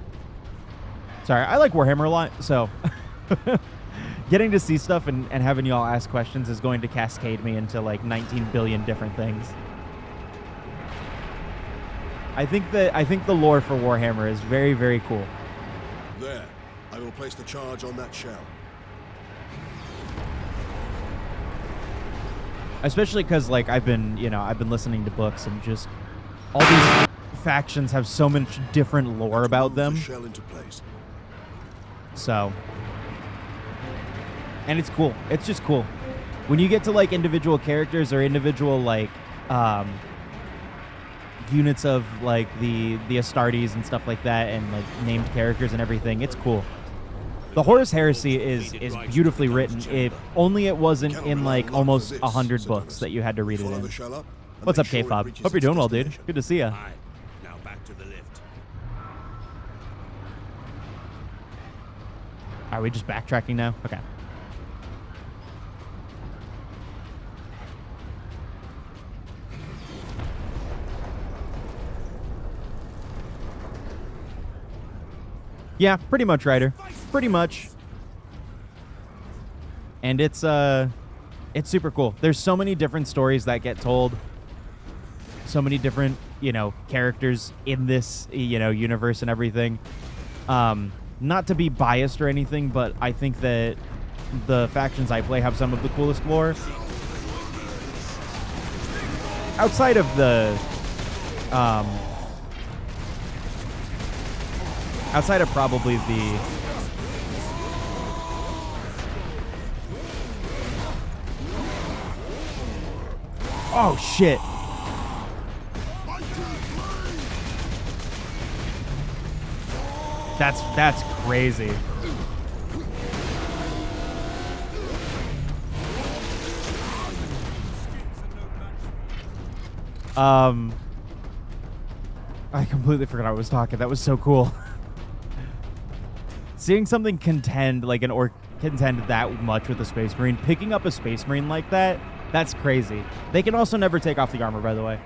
Sorry, I like Warhammer a lot, so getting to see stuff and having y'all ask questions is going to cascade me into, like, 19 billion different things. I think the lore for Warhammer is very, very cool. There. I will place the charge on that shell. Especially because, like, I've been listening to books, and just all these factions have so much different lore about them. Shell into place. So, and it's cool. It's just cool when you get to, like, individual characters or individual, like, units of, like, the Astartes and stuff like that, and, like, named characters and everything. It's cool. The Horus Heresy is beautifully written. If only it wasn't in, like, almost 100 books that you had to read it in. What's up, K-Fob? Hope you're doing well, dude. Good to see ya. Now back to the lift. Are we just backtracking now? Okay. Yeah, pretty much, Ryder. Pretty much. And it's super cool. There's so many different stories that get told. So many different, you know, characters in this, you know, universe and everything. Not to be biased or anything, but I think that the factions I play have some of the coolest lore. Outside of the outside of probably the oh shit. That's crazy. I completely forgot I was talking. That was so cool. Seeing something contend, like an orc contend that much with a Space Marine, picking up a Space Marine like that, that's crazy. They can also never take off the armor, by the way.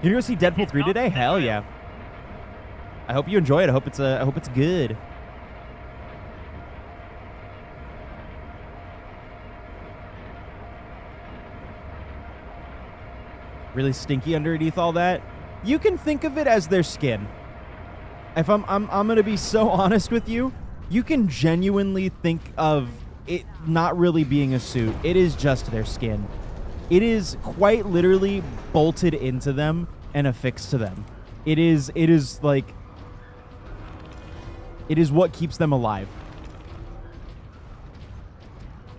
You go see Deadpool 3 today? Hell yeah. I hope you enjoy it. I hope it's good. Really stinky underneath all that. You can think of it as their skin. If I'm gonna be so honest with you, you can genuinely think of it not really being a suit. It is just their skin. It is quite literally bolted into them and affixed to them. It is like, it is what keeps them alive.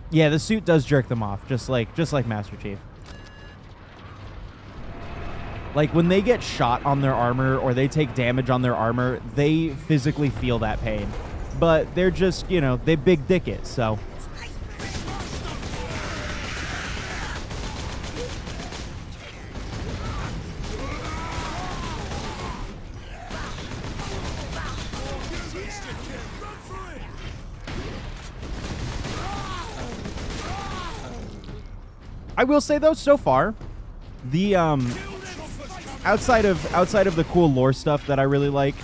Yeah, the suit does jerk them off, just like Master Chief. Like, when they get shot on their armor or they take damage on their armor, they physically feel that pain. But they're just, you know, they big dick it, so. I will say, though, so far, the outside of the cool lore stuff that I really like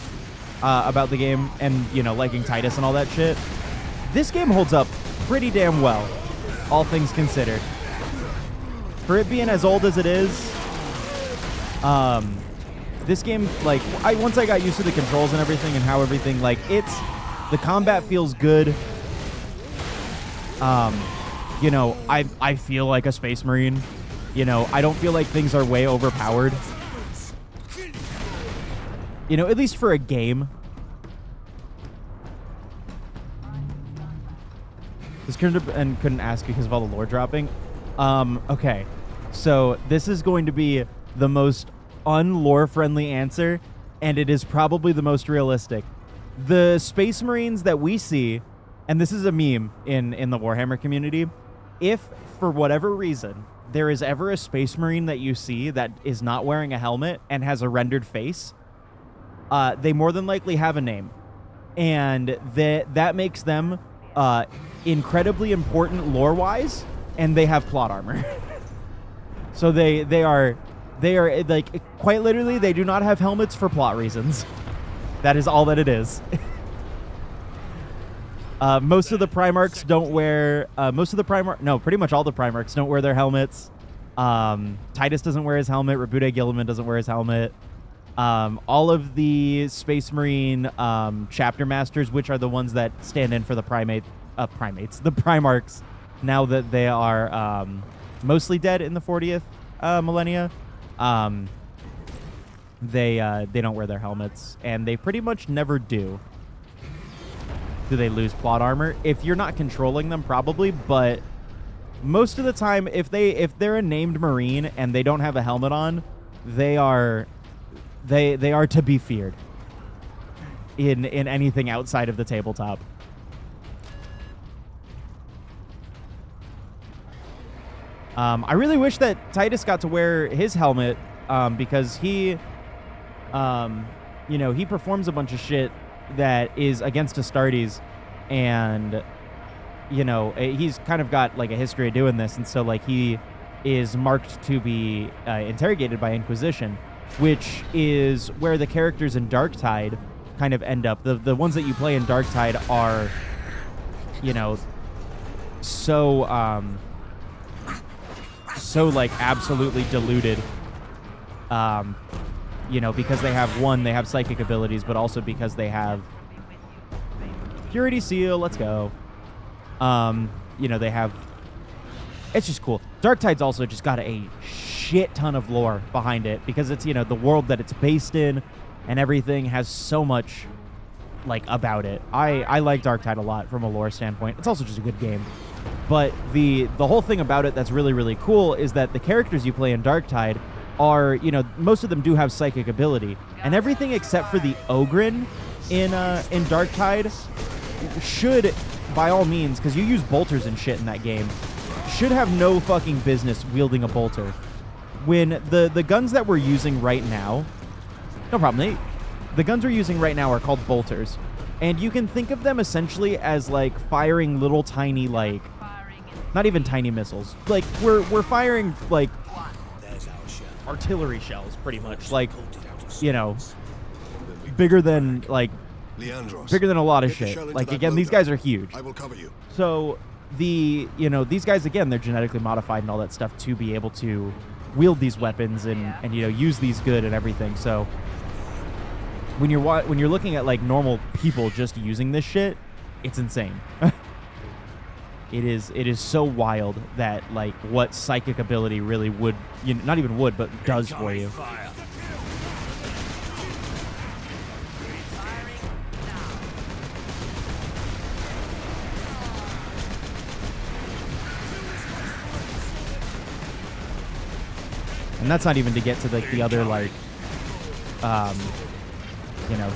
about the game, and, you know, liking Titus and all that shit, this game holds up pretty damn well, all things considered. For it being as old as it is, this game, like, once I got used to the controls and everything and how everything, like, the combat feels good. You know, I feel like a Space Marine. You know, I don't feel like things are way overpowered. You know, at least for a game. This couldn't ask because of all the lore dropping. Okay. So this is going to be the most unlore friendly answer, and it is probably the most realistic. The Space Marines that we see, and this is a meme in the Warhammer community, if for whatever reason there is ever a Space Marine that you see that is not wearing a helmet and has a rendered face, they more than likely have a name. And that makes them incredibly important lore-wise, and they have plot armor. So they are like, quite literally, they do not have helmets for plot reasons. That is all that it is. Most of the Primarchs don't wear... pretty much all the Primarchs don't wear their helmets. Titus doesn't wear his helmet. Rebude Gilliman doesn't wear his helmet. All of the Space Marine chapter masters, which are the ones that stand in for the the Primarchs, now that they are mostly dead in the 40th millennia, they don't wear their helmets, and they pretty much never do. Do they lose plot armor? If you're not controlling them, probably, but most of the time, if they're a named Marine and they don't have a helmet on, they are to be feared in anything outside of the tabletop. I really wish that Titus got to wear his helmet, because he, you know, he performs a bunch of shit that is against Astartes, and, you know, he's kind of got like a history of doing this, and so like he is marked to be interrogated by Inquisition, which is where the characters in Darktide kind of end up. The ones that you play in Darktide are, you know, so like absolutely diluted, you know, because they have psychic abilities, but also because they have Purity Seal. Let's go. You know, they have... It's just cool. Darktide's also just got a shit ton of lore behind it, because it's, you know, the world that it's based in and everything has so much, like, about it. I like Darktide a lot from a lore standpoint. It's also just a good game. But the whole thing about it that's really, really cool is that the characters you play in Darktide are, you know, most of them do have psychic ability, and everything except for the Ogren in Darktide should, by all means, because you use bolters and shit in that game, should have no fucking business wielding a bolter. When the guns that we're using right now, no problem, Nate. The guns we're using right now are called bolters, and you can think of them essentially as like firing little tiny, like, not even tiny missiles. Like we're firing like artillery shells, pretty much. Like, you know, bigger than a lot of shit. Like, again, these guys are huge. I will cover you. So you know, these guys, again, they're genetically modified and all that stuff to be able to wield these weapons and you know, use these good and everything. So when you're looking at like normal people just using this shit, it's insane. It is so wild that like what psychic ability really would, you know, not even would, but does for you. And that's not even to get to like the other like, you know,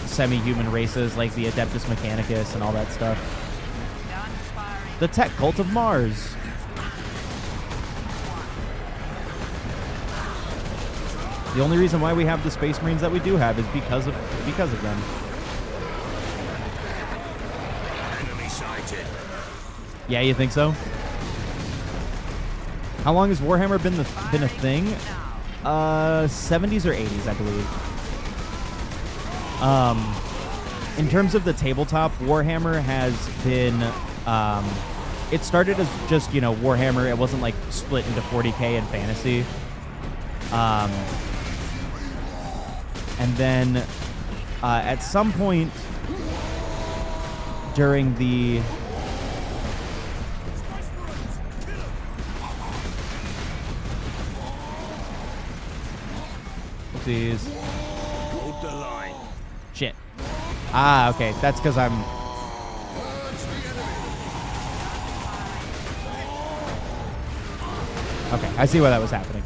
semi-human races like the Adeptus Mechanicus and all that stuff. The tech cult of Mars. The only reason why we have the Space Marines that we do have is because of them. Enemy sighted. Yeah, you think so? How long has Warhammer been a thing? 70s or 80s, I believe. In terms of the tabletop, Warhammer has been. It started as just, you know, Warhammer. It wasn't like split into 40K and fantasy. And then at some point during the Oopsies. Hold the line. Shit. Ah, okay. That's because I'm... Okay, I see why that was happening.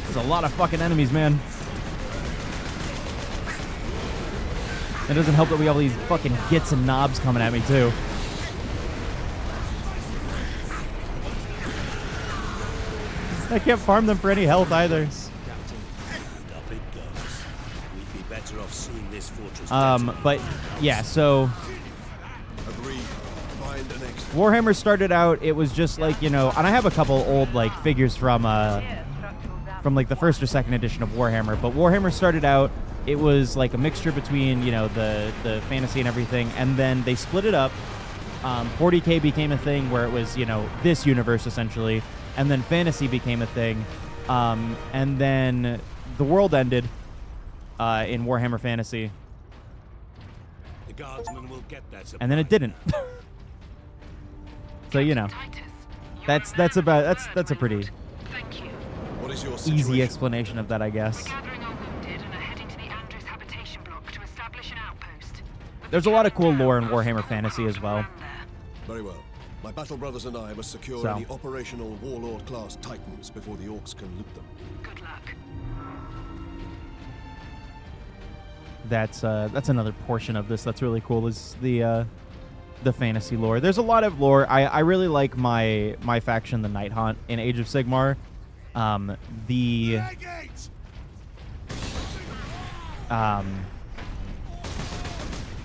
There's a lot of fucking enemies, man. It doesn't help that we have all these fucking gits and knobs coming at me, too. I can't farm them for any health, either. And up it goes. We'd be better off seeing this fortress. But, yeah, so... Agreed. Find an exit. Warhammer started out, it was just like, you know... And I have a couple old, like, figures from like, the first or second edition of Warhammer. But Warhammer started out... It was like a mixture between, you know, the fantasy and everything, and then they split it up. 40K became a thing where it was, you know, this universe essentially, and then fantasy became a thing, and then the world ended in Warhammer Fantasy, The guardsmen will get that and then it didn't. So you know, that's a pretty What is your easy situation? explanation of that, I guess. There's a lot of cool lore in Warhammer Fantasy as well. Very well. My battle brothers and I must secure So. any operational warlord class titans before the orcs can loot them. Good luck. That's another portion of this that's really cool is the fantasy lore. There's a lot of lore. I really like my faction, the Night Haunt, in Age of Sigmar.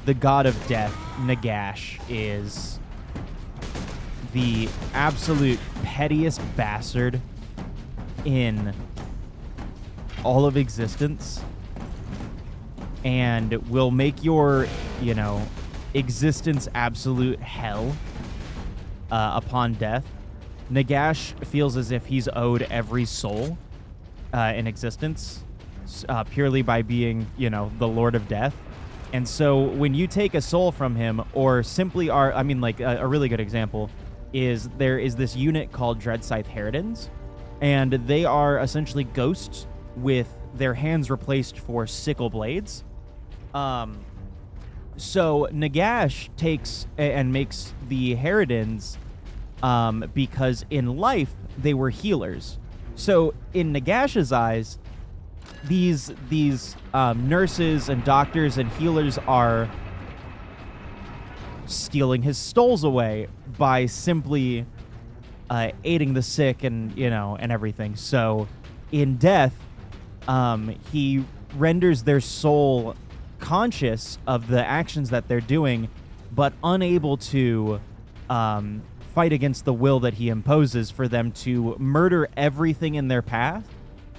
The god of death, Nagash, is the absolute pettiest bastard in all of existence, and will make your, you know, existence absolute hell upon death. Nagash feels as if he's owed every soul in existence purely by being, you know, the Lord of Death. And so when you take a soul from him, or simply are, I mean, like a really good example is there is this unit called Dreadscythe Harridans, and they are essentially ghosts with their hands replaced for sickle blades. So Nagash takes and makes the Harridans because in life they were healers. So in Nagash's eyes, these nurses and doctors and healers are stealing his souls away by simply aiding the sick and, you know, and everything. So in death, he renders their soul conscious of the actions that they're doing, but unable to fight against the will that he imposes for them to murder everything in their path.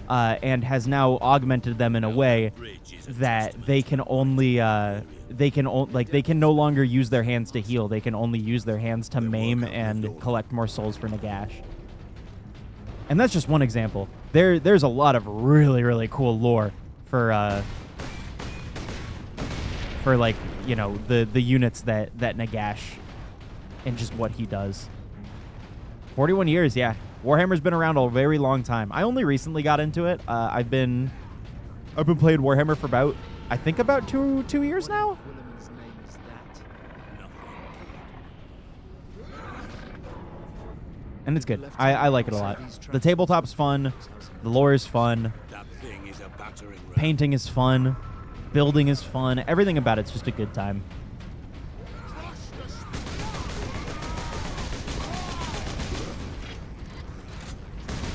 And has now augmented them in a way that they can only they can no longer use their hands to heal. They can only use their hands to maim and collect more souls for Nagash. And that's just one example. There's a lot of really cool lore for like, you know, the units that Nagash and just what he does. 41 years, yeah. Warhammer's been around a very long time. I only recently got into it. I've been playing Warhammer for about I think about two years now. Williman's name is that. And it's good. I like it a lot. The tabletop's fun. The lore is fun. That thing is a battering ram. Painting is fun. Building is fun. Everything about it's just a good time.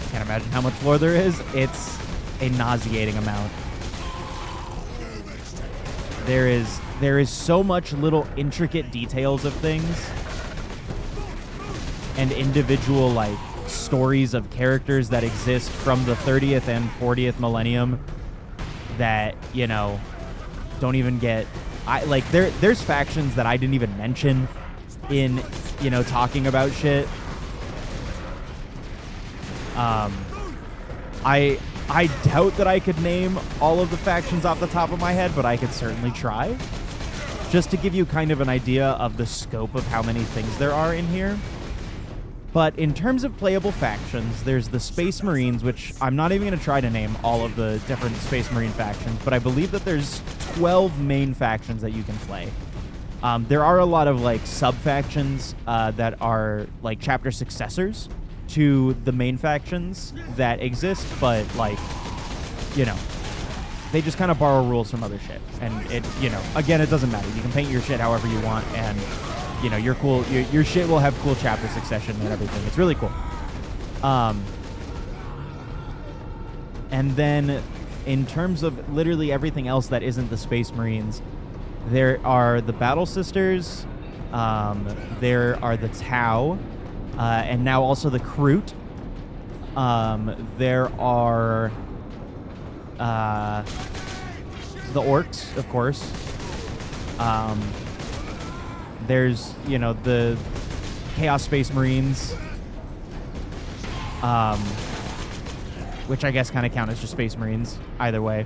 Can't imagine how much lore there is. It's a nauseating amount. There is so much little intricate details of things and individual like stories of characters that exist from the 30th and 40th millennium that, you know, don't even get there's factions that I didn't even mention in, you know, talking about shit. I doubt that I could name all of the factions off the top of my head, but I could certainly try. Just to give you kind of an idea of the scope of how many things there are in here. But in terms of playable factions, there's the Space Marines, which I'm not even going to try to name all of the different Space Marine factions, but I believe that there's 12 main factions that you can play. There are a lot of like sub-factions that are like chapter successors to the main factions that exist, but like, you know, they just kind of borrow rules from other shit. And it, you know, again, it doesn't matter. You can paint your shit however you want, and you know, your shit will have cool chapter succession and everything. It's really cool. And then in terms of literally everything else that isn't the Space Marines, there are the Battle Sisters, there are the Tau, and now also the Kroot. There are the Orcs, of course. There's, you know, the Chaos Space Marines, which I guess kind of count as just Space Marines, either way.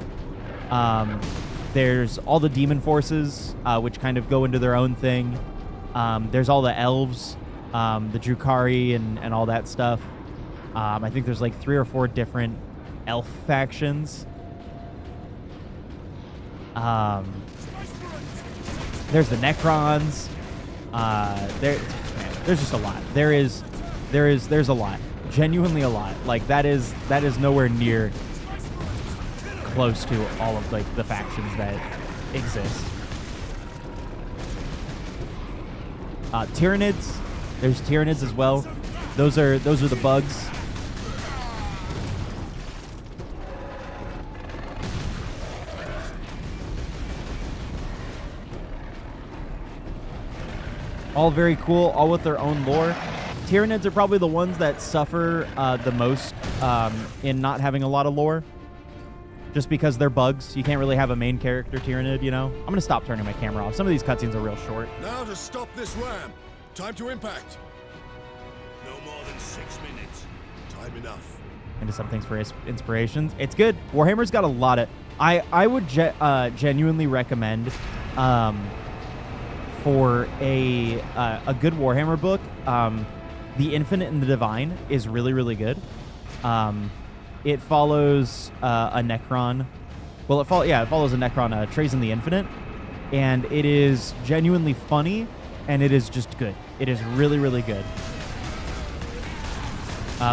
There's all the Demon Forces, which kind of go into their own thing. There's all the Elves, the Drukhari, and all that stuff. I think there's like 3 or 4 different elf factions. There's the Necrons. There's just a lot. There's a lot. Genuinely a lot. Like that is nowhere near close to all of like the factions that exist. Tyranids. There's Tyranids as well. Those are the bugs. All very cool, all with their own lore. Tyranids are probably the ones that suffer the most in not having a lot of lore. Just because they're bugs. You can't really have a main character Tyranid, you know? I'm going to stop turning my camera off. Some of these cutscenes are real short. Now to stop this ram. Time to impact. No more than 6 minutes. Time enough. Into some things for inspirations. It's good. Warhammer's got a lot of... I would genuinely recommend... for a good Warhammer book, The Infinite and the Divine is really, really good. It follows a Necron. Well, it follows a Necron, Trays in the Infinite, and it is genuinely funny, and it is just good. It is really, really good.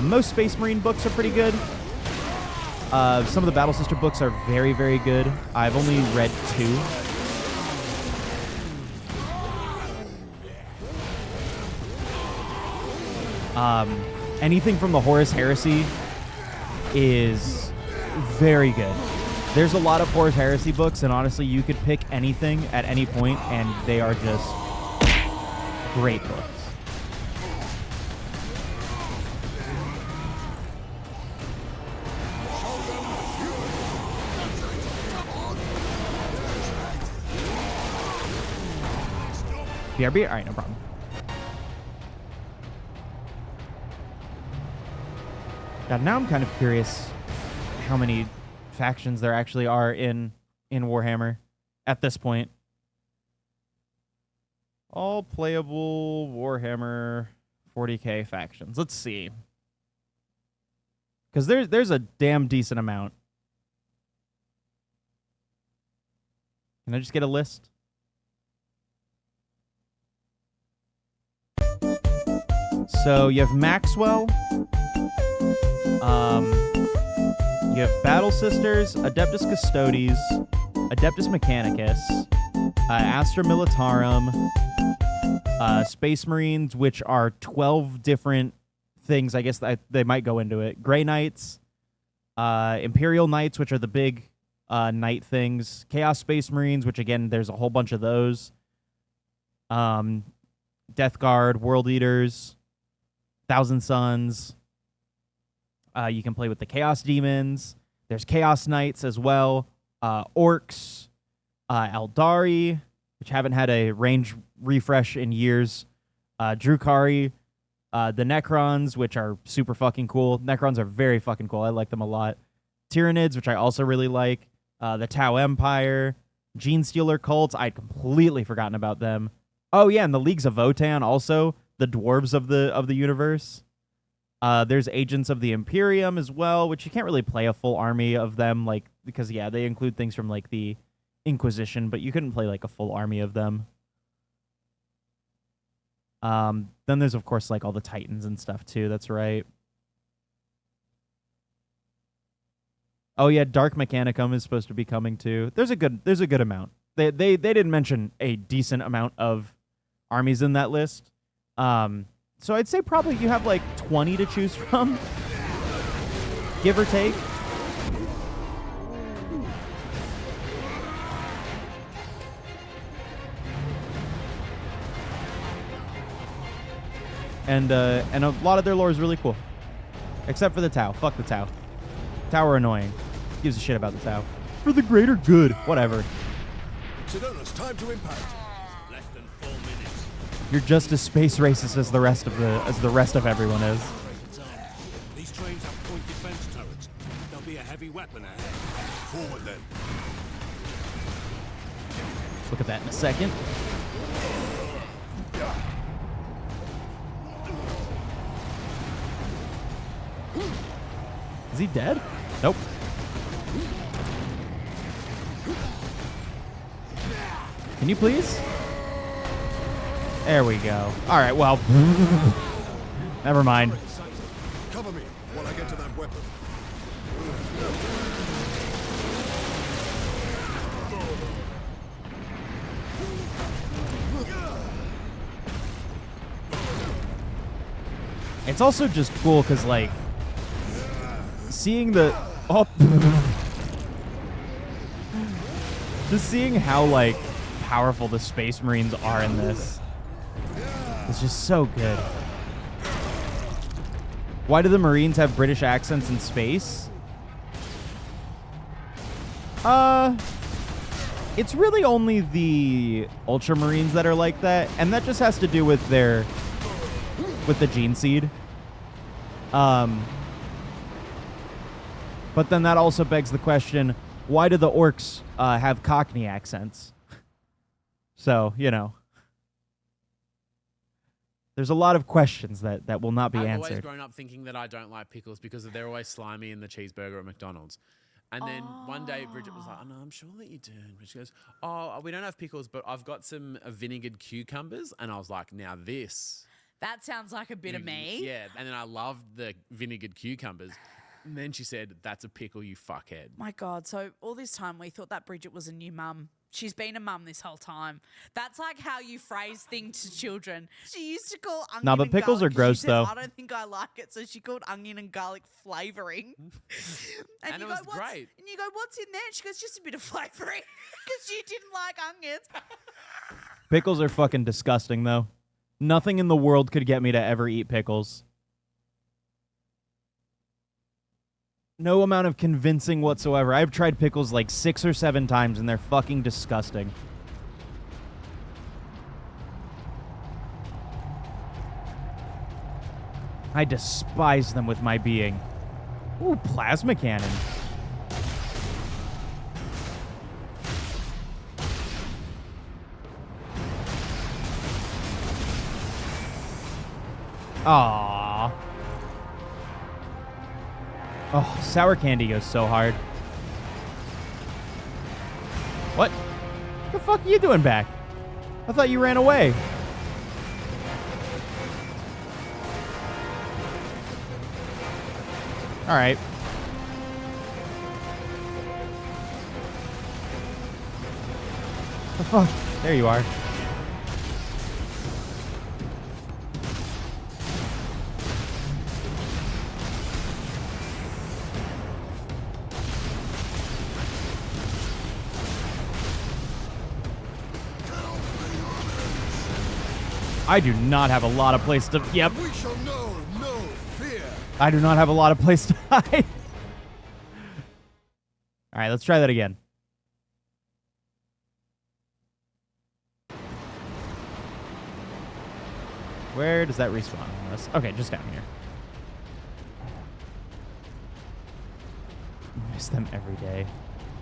Most Space Marine books are pretty good. Some of the Battle Sister books are very, very good. I've only read 2. Anything from the Horus Heresy is very good. There's a lot of Horus Heresy books, and honestly, you could pick anything at any point, and they are just great books. BRB? All right, no problem. God, now I'm kind of curious how many factions there actually are in Warhammer at this point. All playable Warhammer 40k factions. Let's see. Because there's a damn decent amount. Can I just get a list? So you have Maxwell. You have Battle Sisters, Adeptus Custodes, Adeptus Mechanicus, Astra Militarum, Space Marines, which are 12 different things. I guess they might go into it. Grey Knights, Imperial Knights, which are the big knight things. Chaos Space Marines, which again, there's a whole bunch of those. Death Guard, World Eaters, Thousand Suns. You can play with the Chaos Demons. There's Chaos Knights as well. Orcs, Eldari, which haven't had a range refresh in years. Drukari, the Necrons, which are super fucking cool. Necrons are very fucking cool. I like them a lot. Tyranids, which I also really like. The Tau Empire, Gene Stealer cults. I'd completely forgotten about them. Oh yeah, and the Leagues of Votan also, the dwarves of the universe. There's Agents of the Imperium as well, which you can't really play a full army of them, like, because yeah, they include things from like the Inquisition, but you couldn't play like a full army of them. Then there's of course like all the Titans and stuff too. That's right. Oh yeah, Dark Mechanicum is supposed to be coming too. There's a good amount. They didn't mention a decent amount of armies in that list. So I'd say probably you have like 20 to choose from, give or take. And a lot of their lore is really cool, except for the Tau. Fuck the Tau. Tau are annoying. Gives a shit about the Tau. For the greater good. Whatever. Sedona's time to impact. Less than 4 minutes. You're just as space racist as the rest of everyone is. These trains have point defense turrets. There'll be a heavy weapon ahead. Forward then. Look at that in a second. Is he dead? Nope. Can you please? There we go. All right, well, never mind. Cover me while I get to that weapon. It's also just cool because, like, seeing the... Oh. Just seeing how, like, powerful the Space Marines are in this. It's just so good. Why do the Marines have British accents in space? It's really only the Ultramarines that are like that, and that just has to do with the gene seed. But then that also begs the question, why do the orcs have Cockney accents? So, you know. There's a lot of questions that will not be answered. I've always grown up thinking that I don't like pickles because they're always slimy in the cheeseburger at McDonald's. And then one day Bridget was like, oh, no, I'm sure that you do. And she goes, oh, we don't have pickles, but I've got some vinegared cucumbers. And I was like, now this. That sounds like a bit of me. Yeah, and then I loved the vinegared cucumbers. And then she said, that's a pickle, you fuckhead. My God, so all this time we thought that Bridget was a new mum. She's been a mum this whole time. That's like how you phrase things to children. She used to call onion but and pickles garlic. are gross, She said, though. I don't think I like it, so she called onion and garlic flavouring. And it was great. And you go, what's in there? And she goes, just a bit of flavouring because you didn't like onions. Pickles are fucking disgusting, though. Nothing in the world could get me to ever eat pickles. No amount of convincing whatsoever. I've tried pickles like 6 or 7 times, and they're fucking disgusting. I despise them with my being. Ooh, plasma cannon. Aww. Oh, sour candy goes so hard. What? What the fuck are you doing back? I thought you ran away. All right. The fuck? There you are. I do not have a lot of place to. Yep. We shall know no fear. I do not have a lot of place to hide. All right, let's try that again. Where does that respawn on us? Okay, just down here. I miss them every day.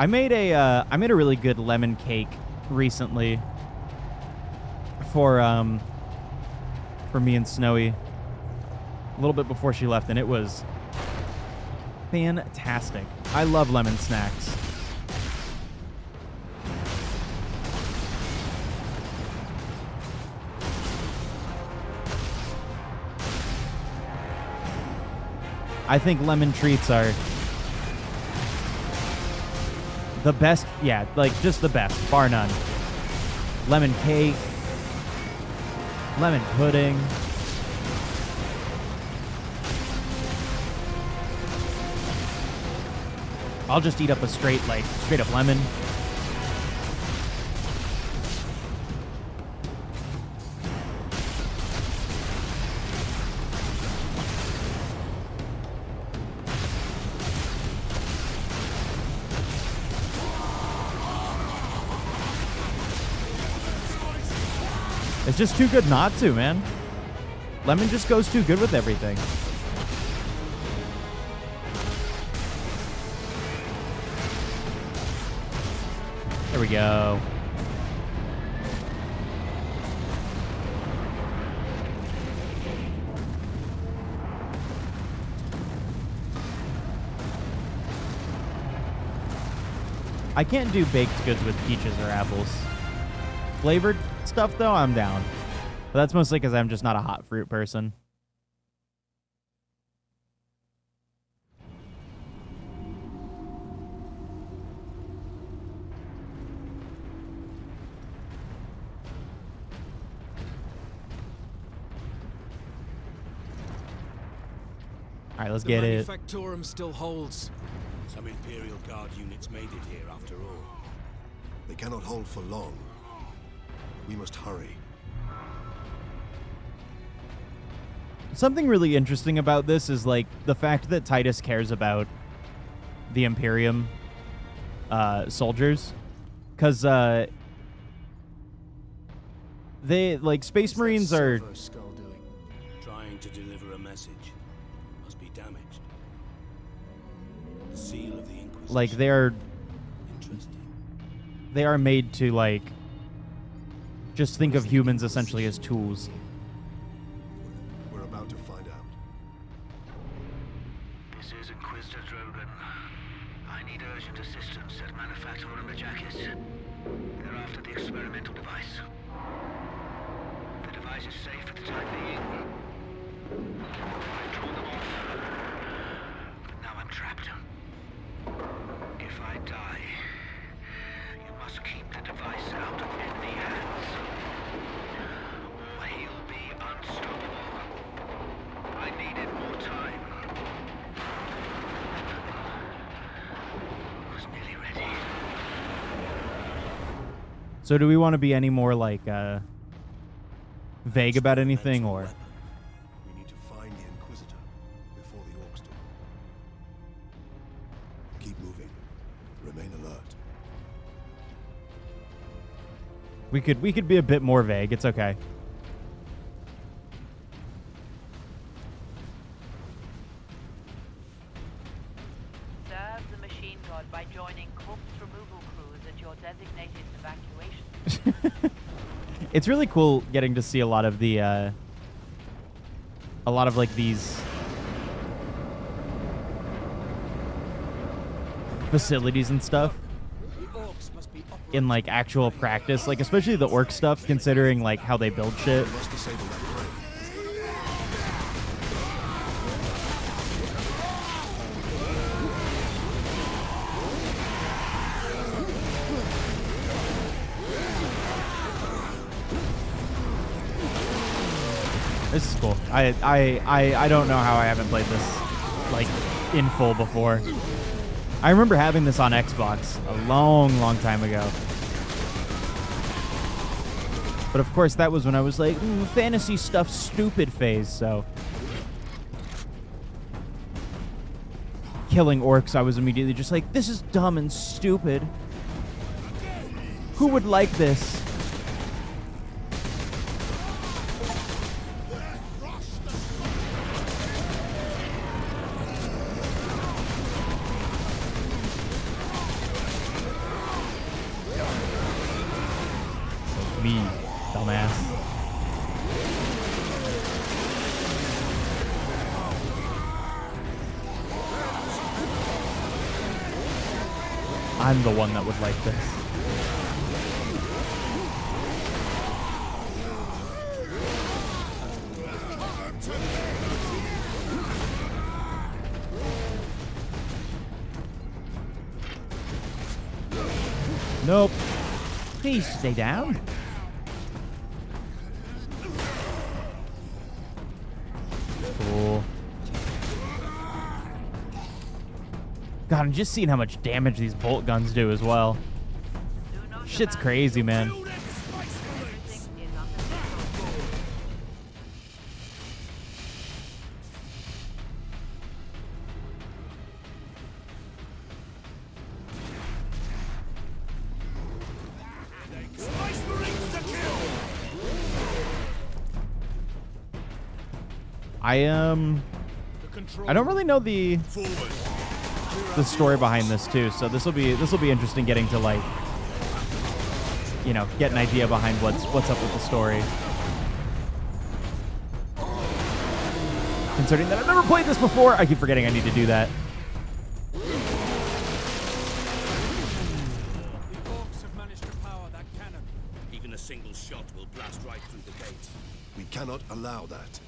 I made a really good lemon cake recently for me and Snowy a little bit before she left, and it was fantastic. I love lemon snacks. I think lemon treats are the best. Yeah, like just the best, bar none. Lemon cake, lemon pudding. I'll just eat up a straight up lemon. It's just too good not to, man. Lemon just goes too good with everything. There we go. I can't do baked goods with peaches or apples. Flavored stuff, though, I'm down. But that's mostly because I'm just not a hot fruit person. All right, let's get it. The Manufactorum still holds. Some Imperial Guard units made it here after all. They cannot hold for long. We must hurry. Something really interesting about this is like the fact that Titus cares about the Imperium soldiers, because they like Space Marines are trying to deliver a message. Must be damaged. The seal of the Inquisition. like they are made to like just think of humans essentially as tools. We're about to find out. This is Inquisitor Drogan. I need urgent assistance at Manufactorum Majakis. They're after the experimental device. The device is safe for the time being. I drew them off. But now I'm trapped. If I die, you must keep the device out of enemy hands. Or he'll be unstoppable. I needed more time. I was nearly ready. So do we want to be any more like vague about anything, or? We need to find the Inquisitor before the Orcs do. Keep moving. Remain alert. We could be a bit more vague. It's okay. Serve the machine god by joining corpse removal crews at your designated evacuation. It's really cool getting to see a lot of the like these facilities and stuff. The Orcs must be in like actual practice, like especially the orc stuff, considering like how they build shit. This is cool. I don't know how I haven't played this like in full before. I remember having this on Xbox a long time ago. But of course that was when I was like, fantasy stuff stupid phase, so. Killing orcs, I was immediately just like, this is dumb and stupid. Who would like this? Me, dumbass. I'm the one that would like this. Nope. Please stay down. Cool. God, I'm just seeing how much damage these bolt guns do as well. Shit's crazy, man. I don't really know the story behind this too, so this will be interesting getting to like, you know, get an idea behind what's up with the story. Considering that I've never played this before, I keep forgetting I need to do that. The orcs have managed to power that cannon. Even a single shot will blast right through the gates. We cannot allow that.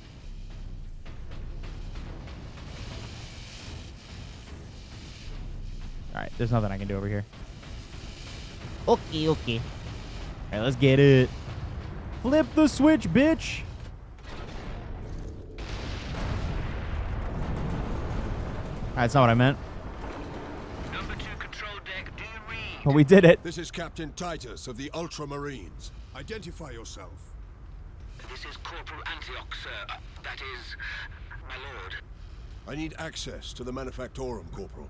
Alright, there's nothing I can do over here. Okay. Alright, let's get it. Flip the switch, bitch! Alright, that's not what I meant. Number 2 control deck, do you read? But we did it. This is Captain Titus of the Ultramarines. Identify yourself. This is Corporal Antioch, sir. That is, my lord. I need access to the Manufactorum, Corporal.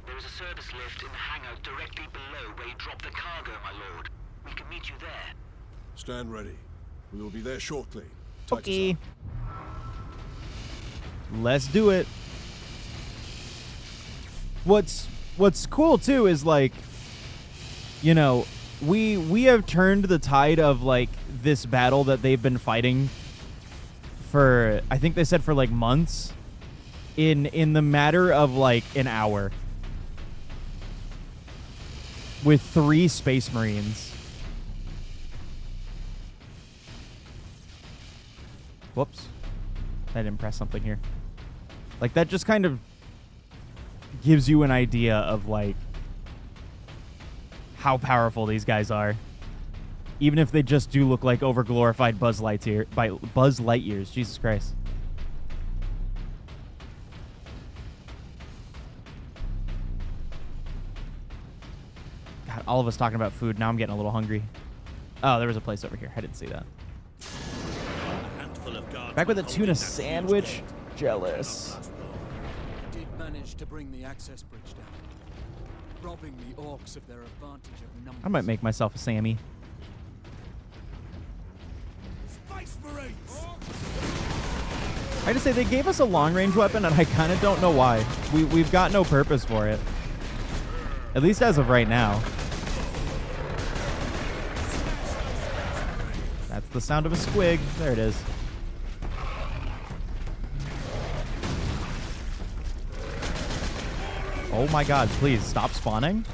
There is a service lift in the hangar directly below where you drop the cargo, my lord. We can meet you there. Stand ready. We will be there shortly. Okay. Let's do it. What's cool too is like, you know, we have turned the tide of like this battle that they've been fighting for, I think they said for like months, in the matter of like an hour. With 3 Space Marines. Whoops. I didn't press something here. Like, that just kind of gives you an idea of, like, how powerful these guys are. Even if they just do look like overglorified Buzz Lightyears. Jesus Christ. All of us talking about food. Now I'm getting a little hungry. Oh, there was a place over here. I didn't see that. Back with a tuna sandwich. Jealous. Did manage to bring the access bridge down, robbing the orcs of their advantage of numbers. I might make myself a Sammy. Space Marines! I just say they gave us a long-range weapon, and I kind of don't know why. We've got no purpose for it. At least as of right now. That's the sound of a squig. There it is. Oh my god, please stop spawning.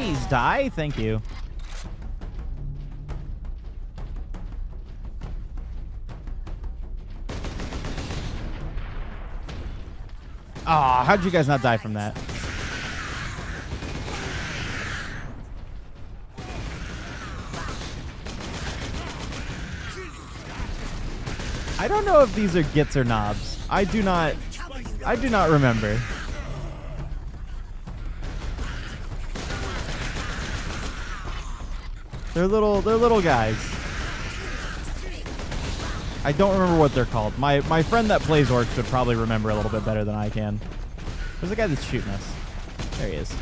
Please die. Thank you. Aw, how'd you guys not die from that? I don't know if these are gits or knobs. I do not remember. They're little guys. I don't remember what they're called. My friend that plays orcs would probably remember a little bit better than I can. Where's the guy that's shooting us? There he is.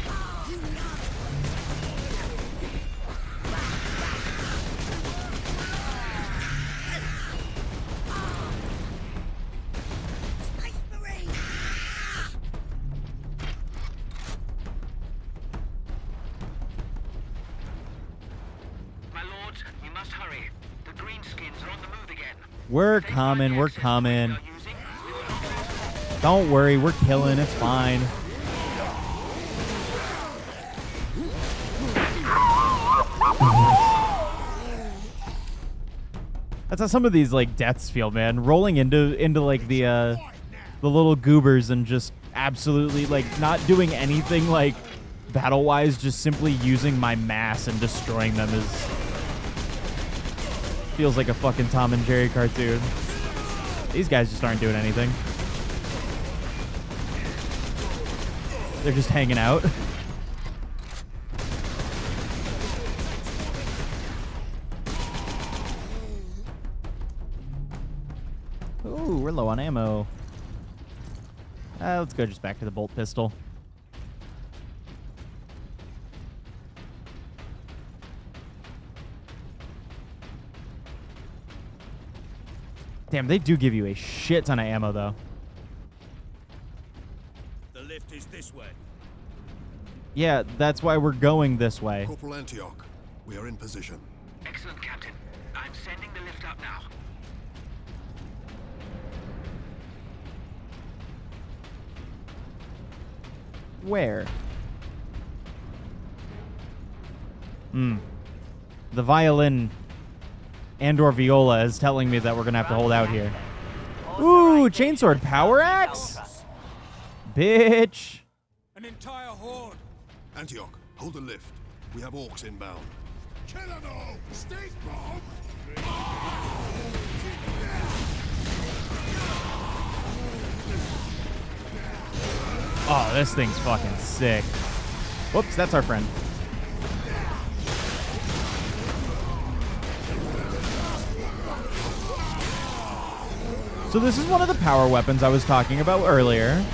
We're coming, we're coming. Don't worry, we're killing, it's fine. That's how some of these like deaths feel, man. Rolling into like the little goobers and just absolutely like not doing anything like battle-wise, just simply using my mass and destroying them is feels like a fucking Tom and Jerry cartoon. These guys just aren't doing anything. They're just hanging out. Ooh, we're low on ammo. Let's go just back to the bolt pistol. Damn, they do give you a shit ton of ammo, though. The lift is this way. Yeah, that's why we're going this way. Corporal Antioch, we are in position. Excellent, Captain. I'm sending the lift up now. Where? The violin and/or viola is telling me that we're gonna have to hold out here. Ooh, chainsword power axe? Bitch. An entire horde. Antioch, hold the lift. We have orcs inbound. Kill them all! Stink bomb! Oh, this thing's fucking sick. Whoops, that's our friend. So this is one of the power weapons I was talking about earlier.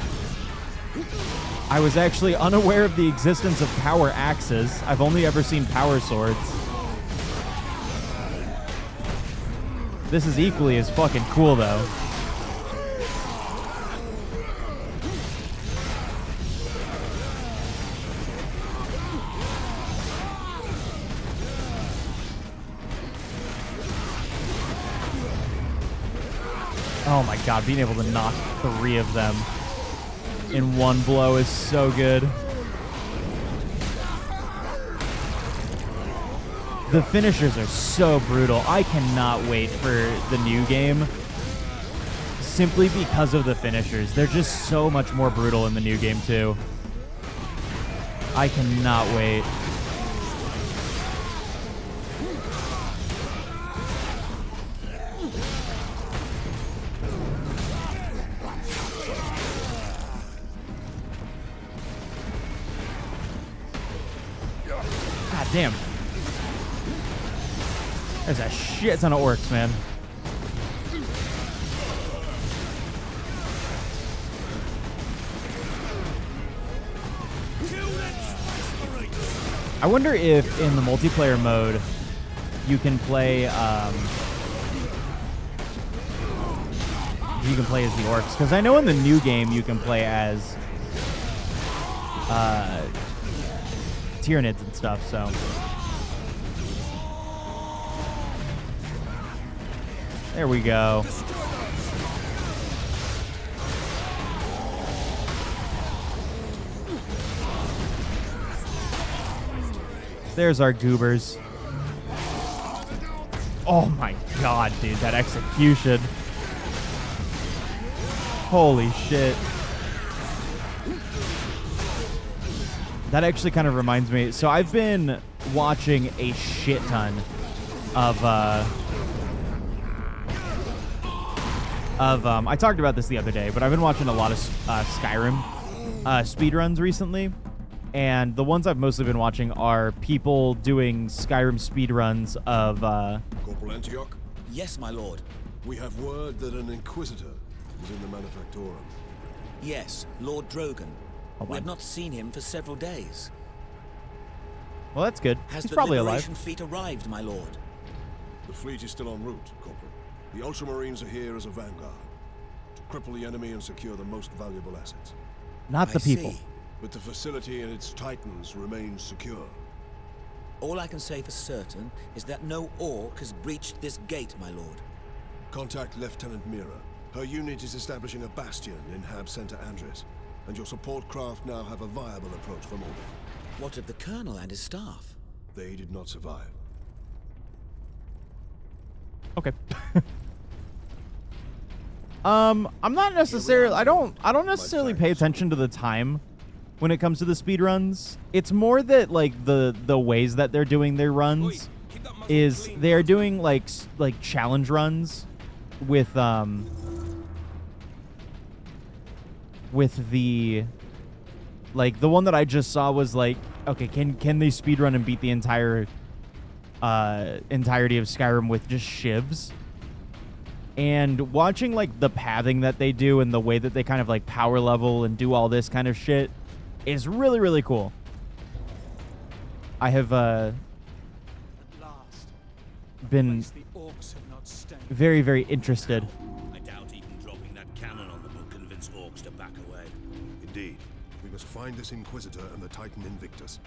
I was actually unaware of the existence of power axes. I've only ever seen power swords. This is equally as fucking cool, though. Oh my god, being able to knock 3 of them in one blow is so good. The finishers are so brutal. I cannot wait for the new game simply because of the finishers. They're just so much more brutal in the new game too. I cannot wait. God damn. There's a shit ton of orcs, man. I wonder if in the multiplayer mode you can play as the orcs, because I know in the new game you can play as Tyranids and stuff, so there we go. There's our goobers. Oh my god, dude, that execution. Holy shit. That actually kind of reminds me. So I've been watching a shit ton of I talked about this the other day, but I've been watching a lot of Skyrim speedruns recently. And the ones I've mostly been watching are people doing Skyrim speedruns of Corporal Antioch? Yes, my lord. We have word that an Inquisitor is in the Manufactorum. Yes, Lord Drogon. Hold We on. have not seen him for several days. Well, that's good. Has He's the probably Liberation alive. fleet arrived, my lord? The fleet is still en route, Corporal. The Ultramarines are here as a vanguard to cripple the enemy and secure the most valuable assets. Not the people. But the facility and its titans remain secure. All I can say for certain is that no orc has breached this gate, my lord. Contact Lieutenant Mira. Her unit is establishing a bastion in Hab Center Andres, and your support craft now have a viable approach from orbit. What of the Colonel and his staff? They did not survive. Okay. I'm not necessarily I don't necessarily pay attention to the time when it comes to the speed runs. It's more that like the ways that they're doing their runs is they're doing like challenge runs with the like the one that I just saw was like, okay, can they speed run and beat the entire entirety of Skyrim with just shivs? And watching like the pathing that they do and the way that they kind of like power level and do all this kind of shit is really, really cool. I have been very, very interested. I doubt even dropping that cannon on them will convince orcs to back away. Indeed. We must find this Inquisitor and the Titan Invictus.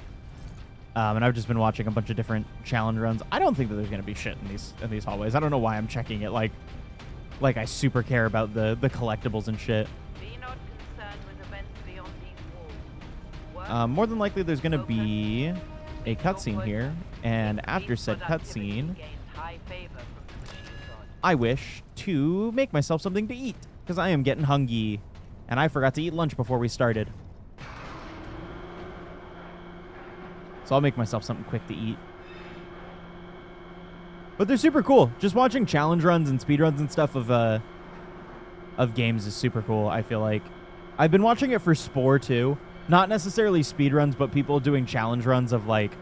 And I've just been watching a bunch of different challenge runs. I don't think that there's gonna be shit in these hallways. I don't know why I'm checking it like I super care about the collectibles and shit. Be not concerned with events beyond these walls. More than likely there's gonna be a cutscene here, and after said cutscene, I wish to make myself something to eat because I am getting hungry, and I forgot to eat lunch before we started. So I'll make myself something quick to eat. But they're super cool. Just watching challenge runs and speed runs and stuff of games is super cool, I feel like. I've been watching it for Spore too. Not necessarily speed runs, but people doing challenge runs of like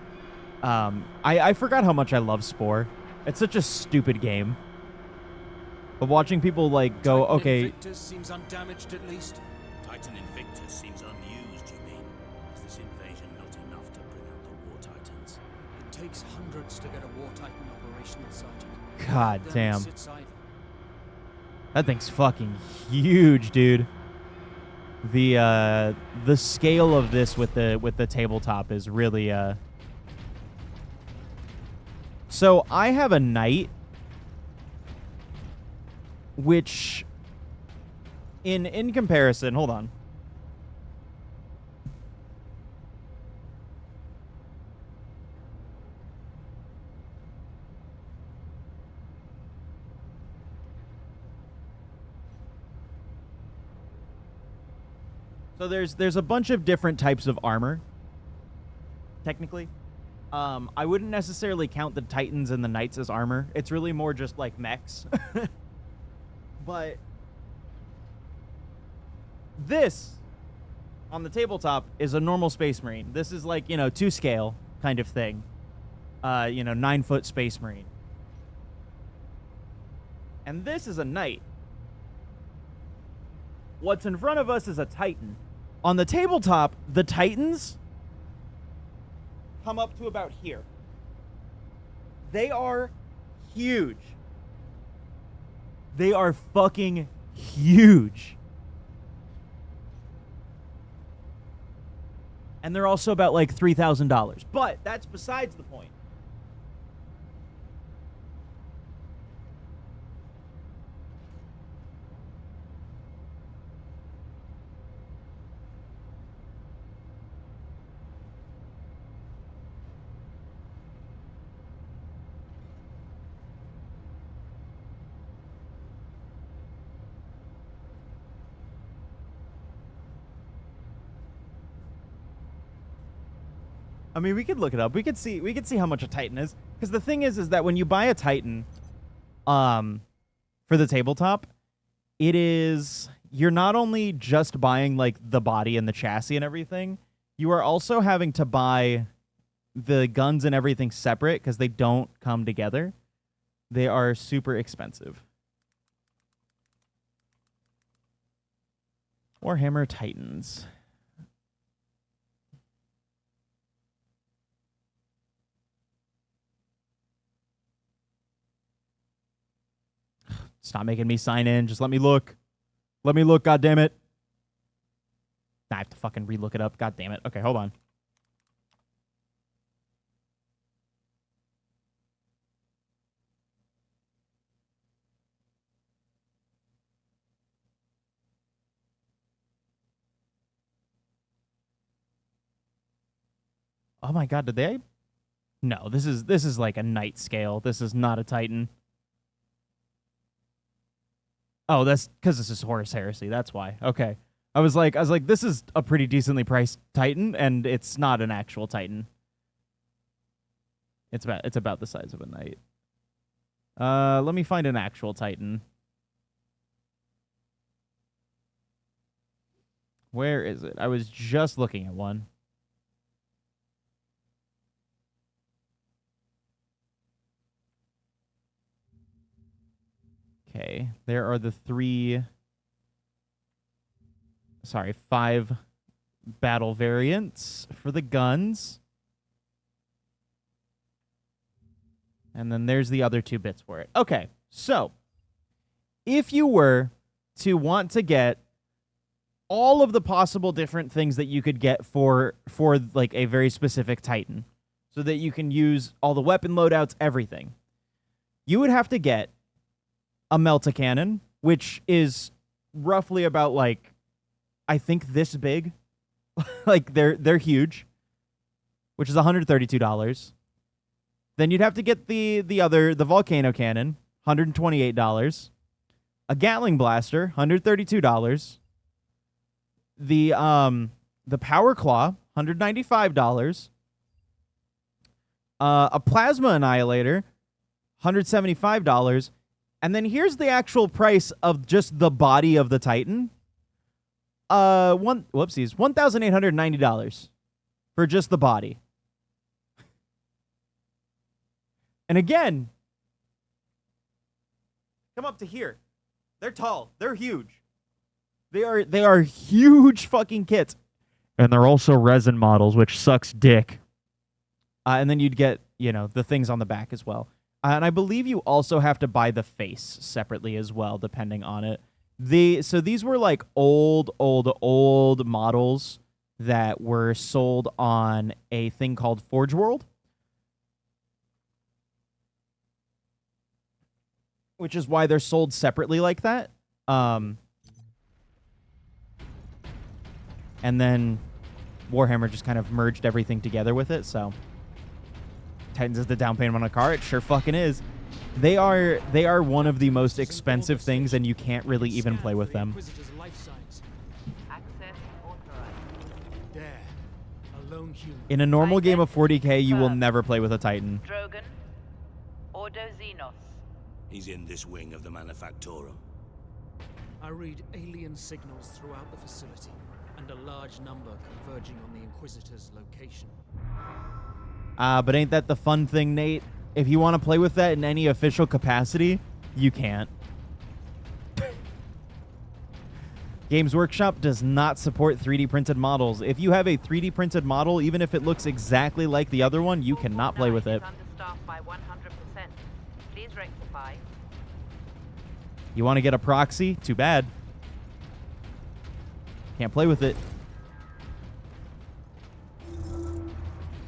I forgot how much I love Spore. It's such a stupid game. But watching people like go, Titan okay, Invictus seems undamaged at least. Titan Invictus seems unused, you mean? Is this invasion not enough to bring out the War Titans? It takes hundreds to get a War Titan operational, Sergeant. God Then damn. sit idle. That thing's fucking huge, dude. The scale of this with the tabletop is really So I have a knight which in comparison, hold on. So there's a bunch of different types of armor, technically. I wouldn't necessarily count the Titans and the Knights as armor. It's really more just like mechs. But this, on the tabletop, is a normal Space Marine. This is like, 2 scale kind of thing. 9-foot Space Marine. And this is a Knight. What's in front of us is a Titan. On the tabletop, the Titans come up to about here. They are huge. They are fucking huge. And they're also about like $3,000. But that's besides the point. I mean, we could look it up. We could see how much a Titan is. Because the thing is that when you buy a Titan, for the tabletop, you're not only just buying like the body and the chassis and everything, you are also having to buy the guns and everything separate because they don't come together. They are super expensive. Warhammer Titans. Stop making me sign in. Just let me look. Let me look, goddammit. I have to fucking relook it up. God damn it. Okay, hold on. Oh my god, did they? No, this is like a night scale. This is not a Titan. Oh, that's because this is Horus Heresy. That's why. Okay. I was like, this is a pretty decently priced Titan, and it's not an actual Titan. It's about the size of a knight. Let me find an actual Titan. Where is it? I was just looking at one. Okay, there are the 5 battle variants for the guns. And then there's the other 2 bits for it. Okay, so if you were to want to get all of the possible different things that you could get for like a very specific Titan, so that you can use all the weapon loadouts, everything, you would have to get a Melta cannon, which is roughly about like, I think this big. Like they're huge, which is $132. Then you'd have to get the volcano cannon, $128. A Gatling blaster, $132. The power claw, $195. A plasma annihilator, $175. And then here's the actual price of just the body of the Titan. $1,890 for just the body. And again, come up to here. They're tall. They're huge. They are huge fucking kits. And they're also resin models, which sucks dick. And then you'd get, the things on the back as well. And I believe you also have to buy the face separately as well, depending on it. So these were like old models that were sold on a thing called Forge World, which is why they're sold separately like that. And then Warhammer just kind of merged everything together with it, so Titans is the down payment on a car. It sure fucking is. They are one of the most expensive things, and you can't really even play with them. In a normal game of 40k, you will never play with a Titan. Drogon, Ordo Xenos. He's in this wing of the Manufactorum. I read alien signals throughout the facility, and a large number converging on the Inquisitor's location. But ain't that the fun thing, Nate? If you want to play with that in any official capacity, you can't. Games Workshop does not support 3D printed models. If you have a 3D printed model, even if it looks exactly like the other one, you cannot play with it. Understaffed by 100%. Please rectify. You want to get a proxy? Too bad. Can't play with it.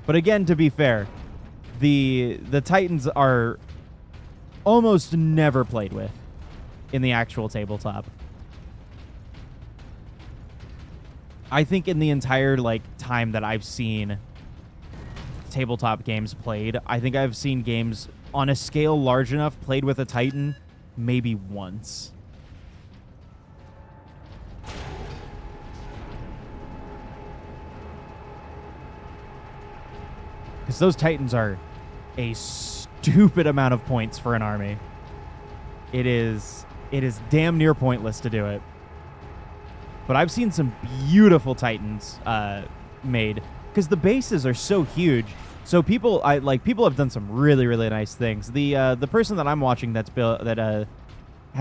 But again, to be fair, the Titans are almost never played with in the actual tabletop. I think in the entire time that I've seen tabletop games played, I think I've seen games on a scale large enough played with a Titan maybe once. Because those Titans are a stupid amount of points for an army. It is damn near pointless to do it. But I've seen some beautiful Titans made because the bases are so huge. So people have done some really, really nice things. The person that I'm watching that's built has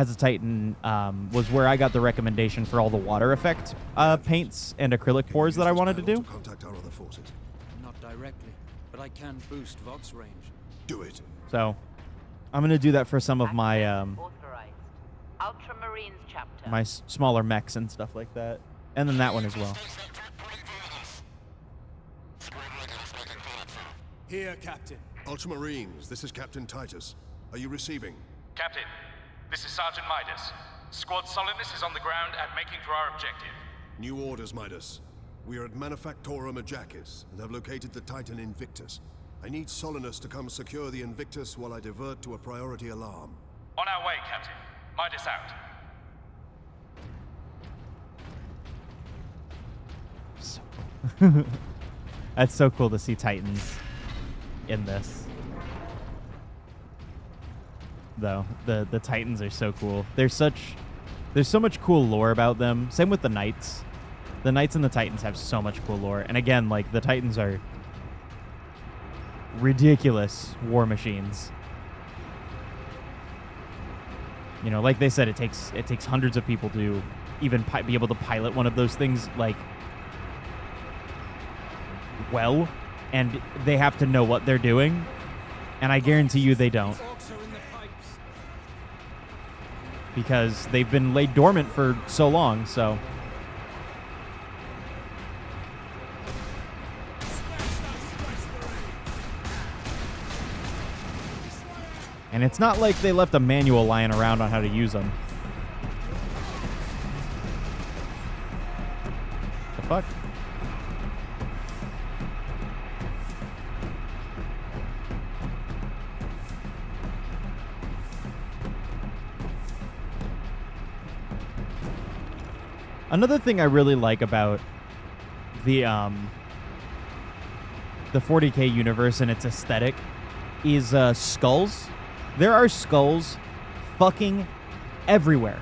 a Titan was where I got the recommendation for all the water effect paints and acrylic pours that I wanted to do. Contact our other forces. Not directly, but I can boost Vox range. Do it. So I'm gonna do that for some of my Authorized. Ultramarines chapter. my smaller mechs and stuff like that, and then that one as well. Here, Captain. Ultramarines, this is Captain Titus. Are you receiving? Captain, this is Sergeant Midas. Squad Solidus is on the ground and making for our objective. New orders, Midas. We are at Manufactorum Ajakis and have located the Titan Invictus. I need Solinus to come secure the Invictus while I divert to a priority alarm. On our way, Captain. Midas out. So that's so cool to see Titans in this. Though the Titans are so cool. There's so much cool lore about them. Same with the Knights. The Knights and the Titans have so much cool lore. And again, like the Titans are ridiculous war machines. You know, like they said, it takes hundreds of people to even be able to pilot one of those things like well, and they have to know what they're doing, and I guarantee you they don't, because they've been laid dormant for so long. So and it's not like they left a manual lying around on how to use them. The fuck? Another thing I really like about the 40K universe and its aesthetic is skulls. There are skulls fucking everywhere.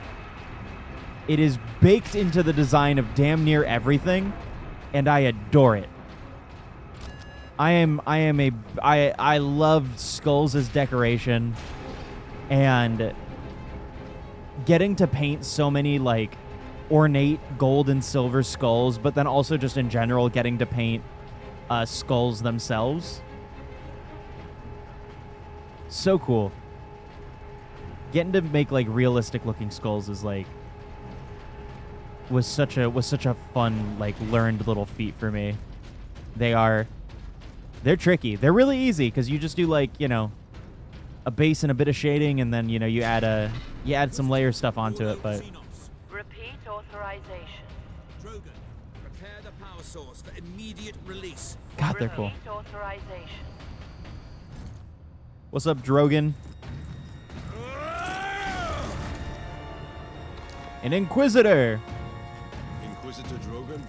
It is baked into the design of damn near everything, and I adore it. I love skulls as decoration, and getting to paint so many like ornate gold and silver skulls, but then also just in general getting to paint skulls themselves. So cool. Getting to make like realistic looking skulls is like was such a fun like learned little feat for me. They're tricky. They're really easy because you just do like, you know, a base and a bit of shading, and then you know you add some layer stuff onto it. But Repeat authorization. Drogan, prepare the power source for immediate release. God, they're cool. Repeat authorization. What's up, Drogan? An Inquisitor. Inquisitor Drogan?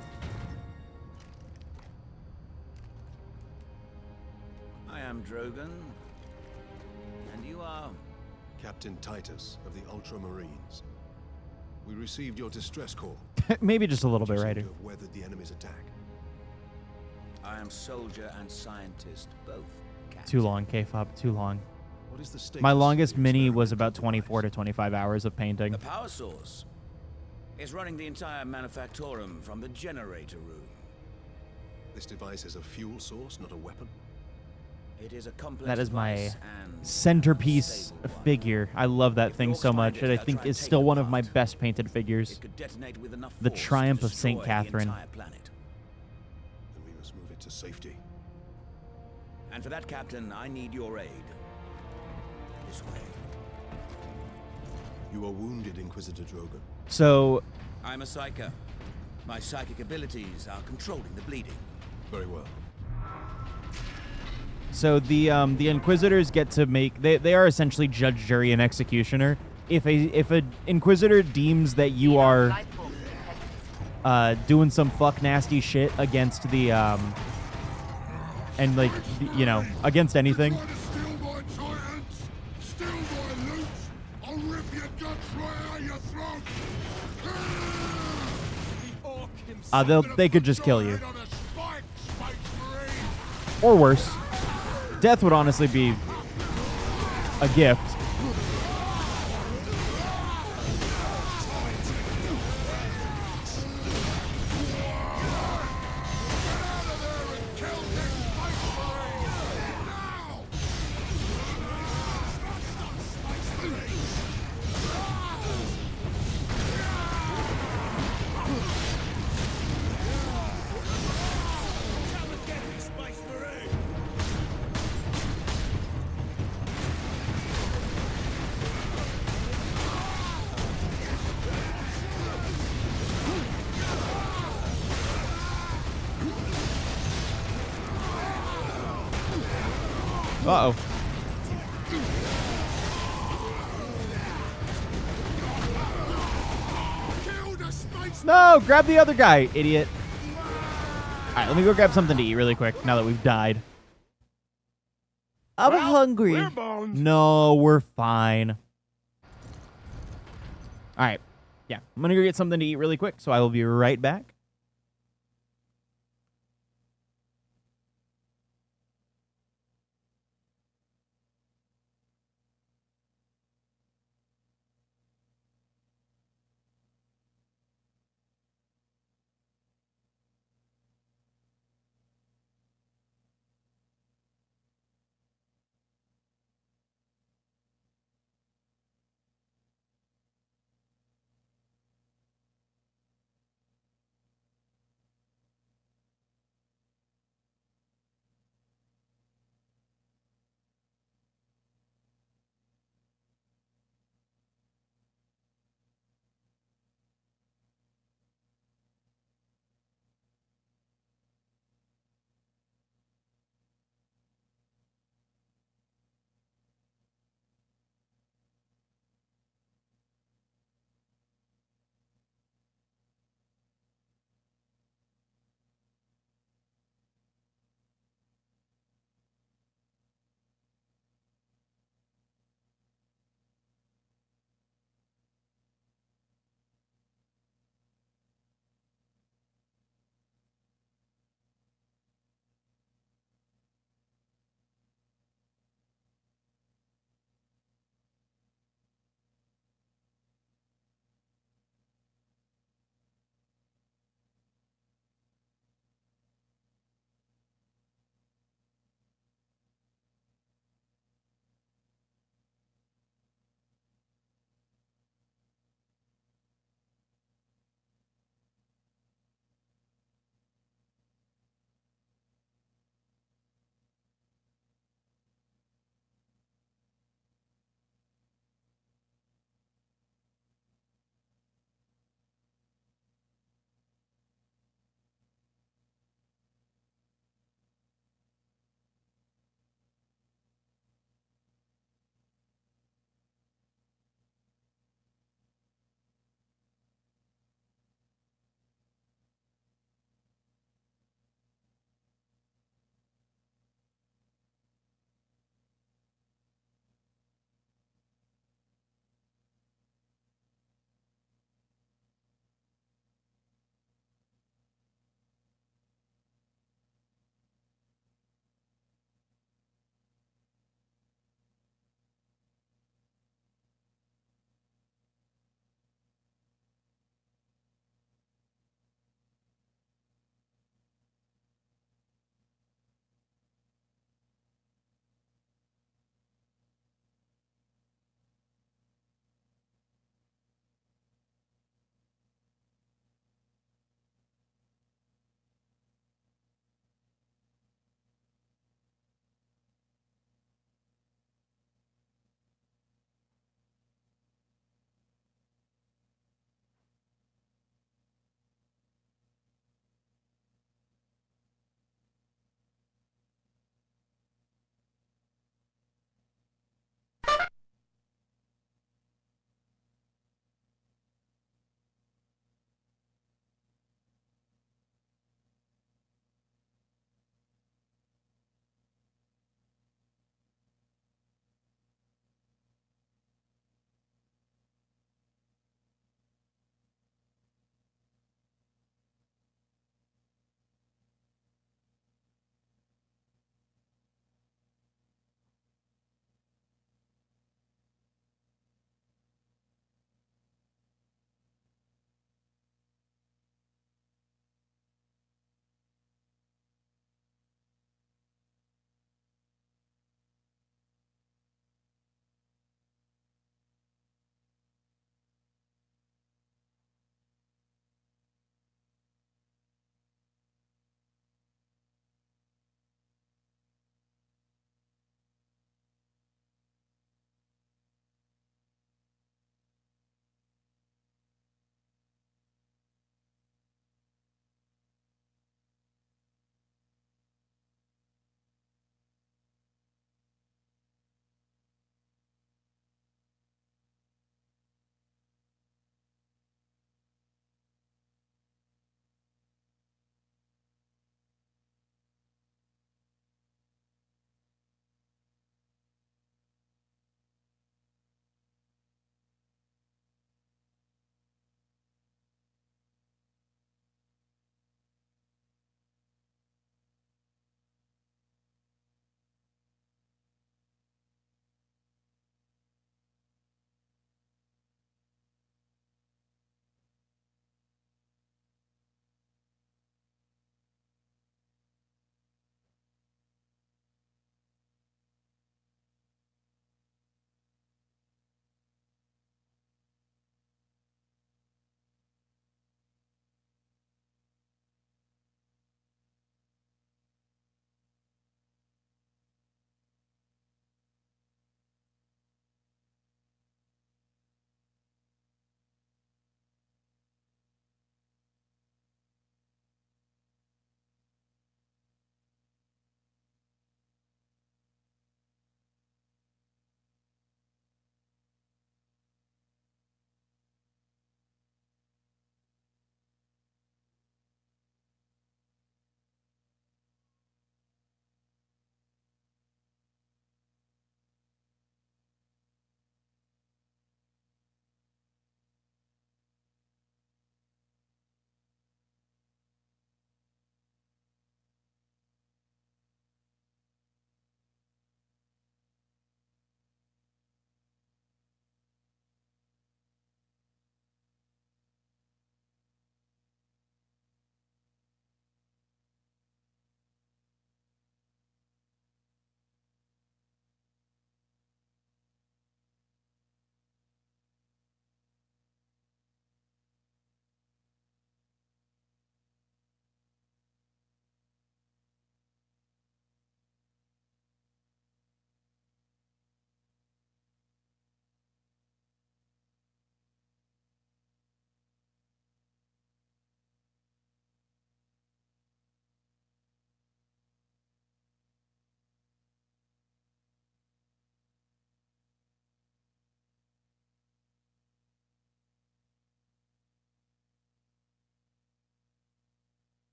I am Drogan. And you are? Captain Titus of the Ultramarines. We received your distress call. Maybe just a little bit right here. You have weathered the enemy's attack. I am soldier and scientist, both. Captain. Too long, K-Fob. Too long. What is the status My longest of the mini was experimental about 24 to 25 hours of painting. The power source is running the entire Manufactorum from the generator room. This device is a fuel source, not a weapon. It is a complex That is my device and centerpiece figure. I love that thing so much, and I think it's still one of my best painted figures. it could detonate with enough The force to Triumph of St. destroy the Catherine. entire planet. Then we must move it to safety. And for that, Captain, I need your aid. This way. You are wounded, Inquisitor Drogan. So I'm a psyker. My psychic abilities are controlling the bleeding. Very well. So the Inquisitors get to make they are essentially judge, jury, and executioner. If a Inquisitor deems that you are doing some fuck nasty shit against the and like, you know, against anything. Steal my titans! Steal my loot! I'll rip your guts right out your throat! They could just kill you. Or worse. Death would honestly be a gift. Uh-oh. No, grab the other guy, idiot. All right, let me go grab something to eat really quick now that we've died. I'm hungry. We're boned. No, we're fine. All right. Yeah, I'm going to go get something to eat really quick, so I will be right back.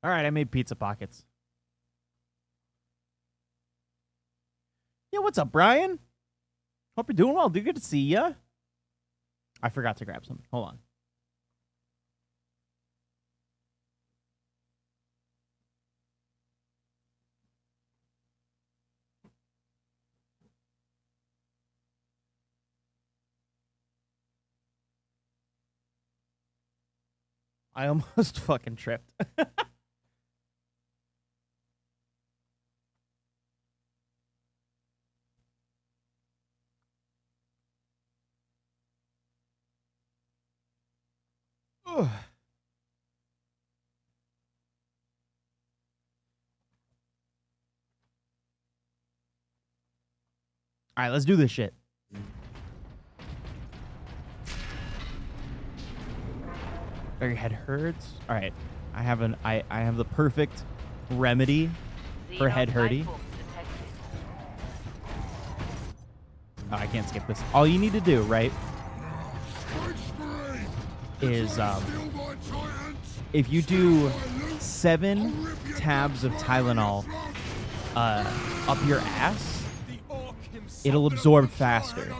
All right, I made pizza pockets. Yeah, what's up, Brian? Hope you're doing well, dude. Good to see ya. I forgot to grab something. Hold on. I almost fucking tripped. Ugh. All right, let's do this shit. Your head hurts. All right, I have the perfect remedy for head hurty. Oh, I can't skip this. All you need to do, right, is if you do 7 tabs of Tylenol up your ass, it'll absorb faster,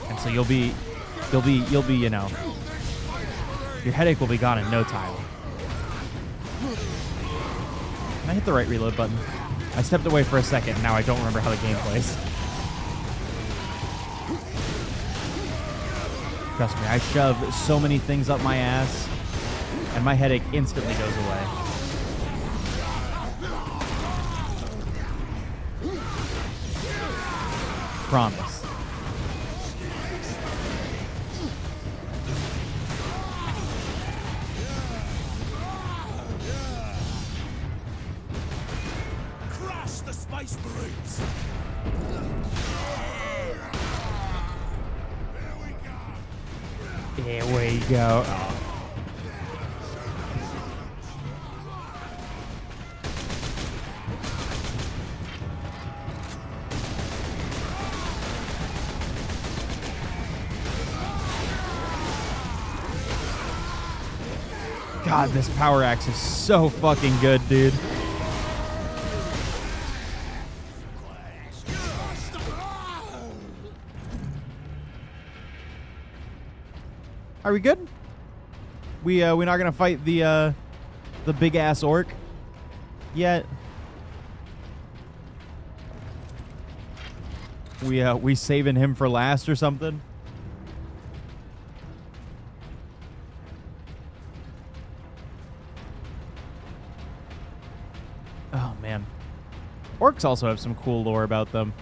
and so you'll be, you know, your headache will be gone in no time. Can I hit the right reload button? I stepped away for a second. Now I don't remember how the game plays. Trust me, I shove so many things up my ass, and my headache instantly goes away. Promise. Crush the Space Marines! Here we go. Oh. God, this power axe is so fucking good, dude. Are we good? We're not gonna fight the big ass orc yet. We saving him for last or something? Oh man, orcs also have some cool lore about them,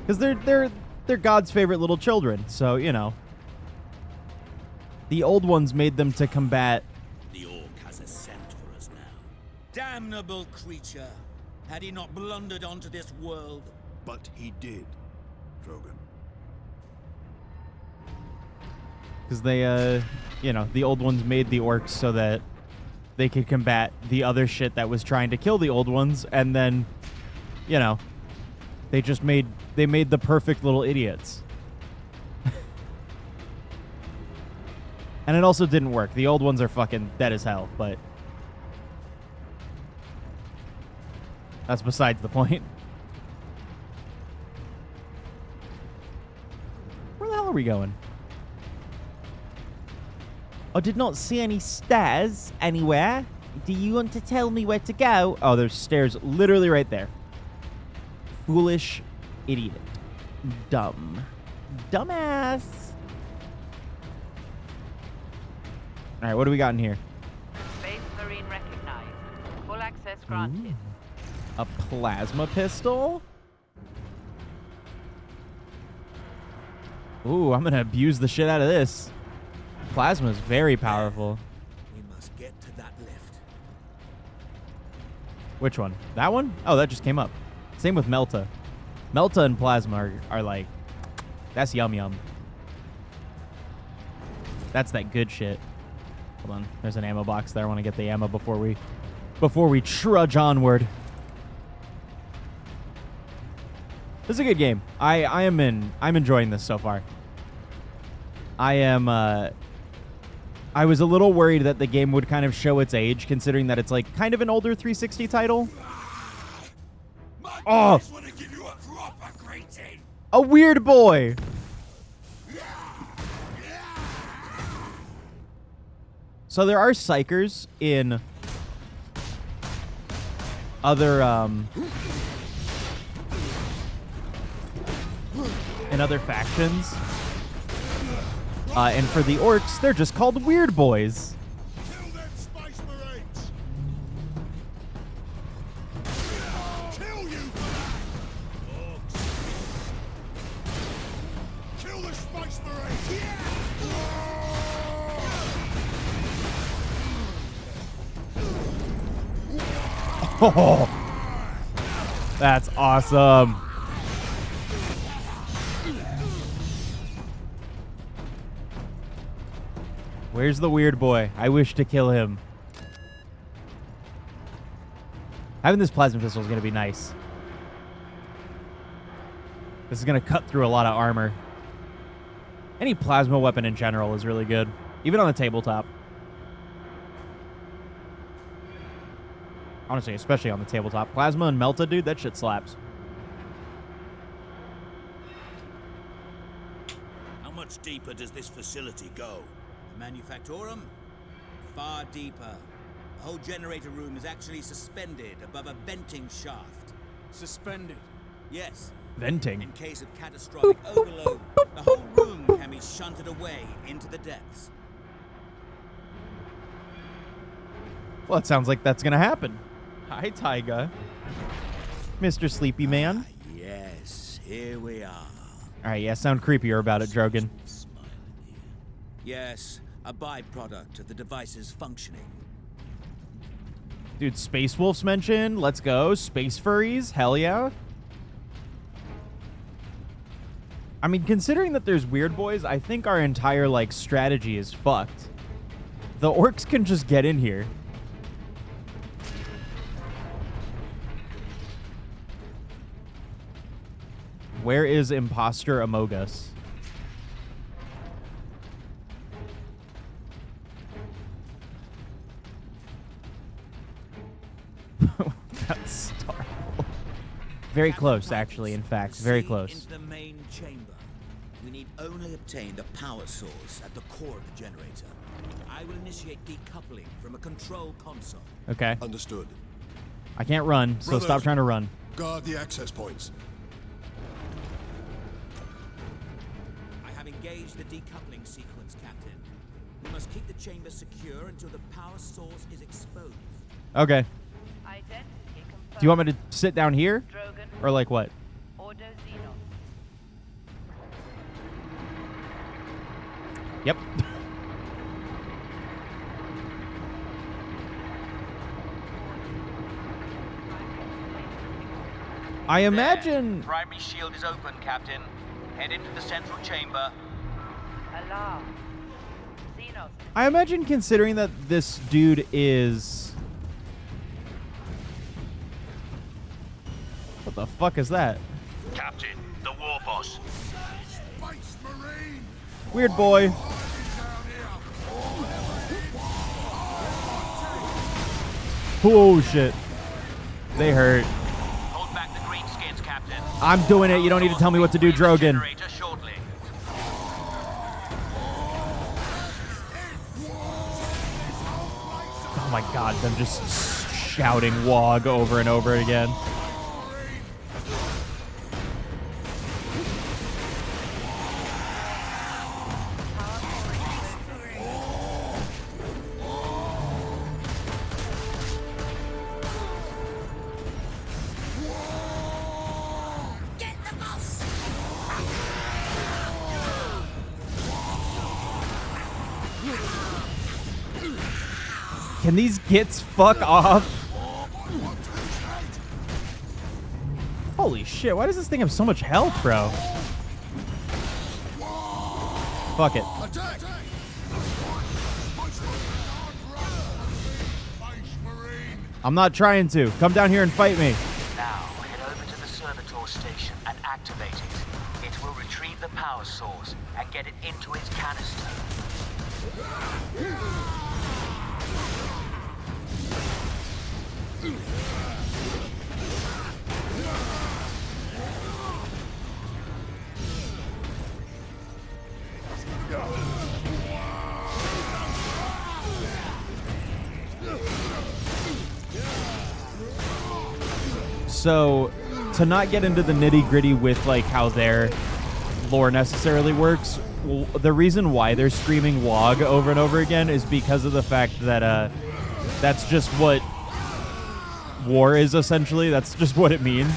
because they're God's favorite little children. So you know. The old ones made them to combat. The orc has a scent for us now. Damnable creature. Had he not blundered onto this world? But he did, Drogon. Because they, you know, the old ones made the orcs so that they could combat the other shit that was trying to kill the old ones, and then, you know, they made the perfect little idiots. And it also didn't work. The old ones are fucking dead as hell, but that's besides the point. Where the hell are we going? I did not see any stairs anywhere. Do you want to tell me where to go? Oh, there's stairs literally right there. Foolish idiot. Dumb. Dumbass. All right, what do we got in here? Space Marine recognized. Full access granted. A plasma pistol? Ooh, I'm gonna abuse the shit out of this. Plasma is very powerful. We must get to that lift. Which one? That one? Oh, that just came up. Same with Melta. Melta and plasma are like, that's yum yum. That's that good shit. Hold on, there's an ammo box there. I want to get the ammo before we trudge onward. This is a good game. I'm enjoying this so far. I am I was a little worried that the game would kind of show its age, considering that it's like kind of an older 360 title. Oh, a weird boy. So there are psychers in other factions. And for the orcs, they're just called weird boys. Kill them Space Marines! Kill you for that! Kill the Space Marines! Oh, that's awesome. Where's the weird boy? I wish to kill him. Having this plasma pistol is going to be nice. This is going to cut through a lot of armor. Any plasma weapon in general is really good, even on the tabletop. Honestly, especially on the tabletop. Plasma and Melta, dude, that shit slaps. How much deeper does this facility go? The Manufactorum? Far deeper. The whole generator room is actually suspended above a venting shaft. Suspended? Yes. Venting? In case of catastrophic overload, the whole room can be shunted away into the depths. Well, it sounds like that's going to happen. Hi, Taiga. Mr. Sleepy Man. Yes, here we are. All right, yeah, sound creepier about it, Drogon. Yes, a byproduct of the device's functioning. Dude, Space Wolves mentioned. Let's go. Space Furries. Hell yeah. I mean, considering that there's weird boys, I think our entire, like, strategy is fucked. The orcs can just get in here. Where is Imposter Amogus? That's horrible. Very close, actually, in fact. Very close. Into the main chamber. We need only obtain the power source at the core of the generator. I will initiate decoupling from a control console. Okay. Understood. I can't run, so Brothers, stop trying to run. Guard the access points. I have engaged the decoupling sequence, Captain. We must keep the chamber secure until the power source is exposed. Okay. Identity confirmed. Do you want me to sit down here? Drogon. Or like what? Order Xenos. Yep. I imagine... Primary shield is open, Captain. Head into the central chamber. Alarm. Xenos. I imagine considering that this dude is... What the fuck is that? Captain, the war boss. Space Marine! Weird boy. Oh shit. They hurt. Hold back the greenskins, Captain. I'm doing it. You don't need to tell me what to do, Drogon. Generator shortly. Oh my god, them just shouting WOG over and over again. Can these gits fuck off? Holy shit, why does this thing have so much health, bro? Fuck it. I'm not trying to. Come down here and fight me. Now, head over to the servitor station and activate it. It will retrieve the power source and get it into its canister. So, to not get into the nitty-gritty with like how their lore necessarily works, the reason why they're screaming WOG over and over again is because of the fact that that's just what war is essentially. That's just what it means.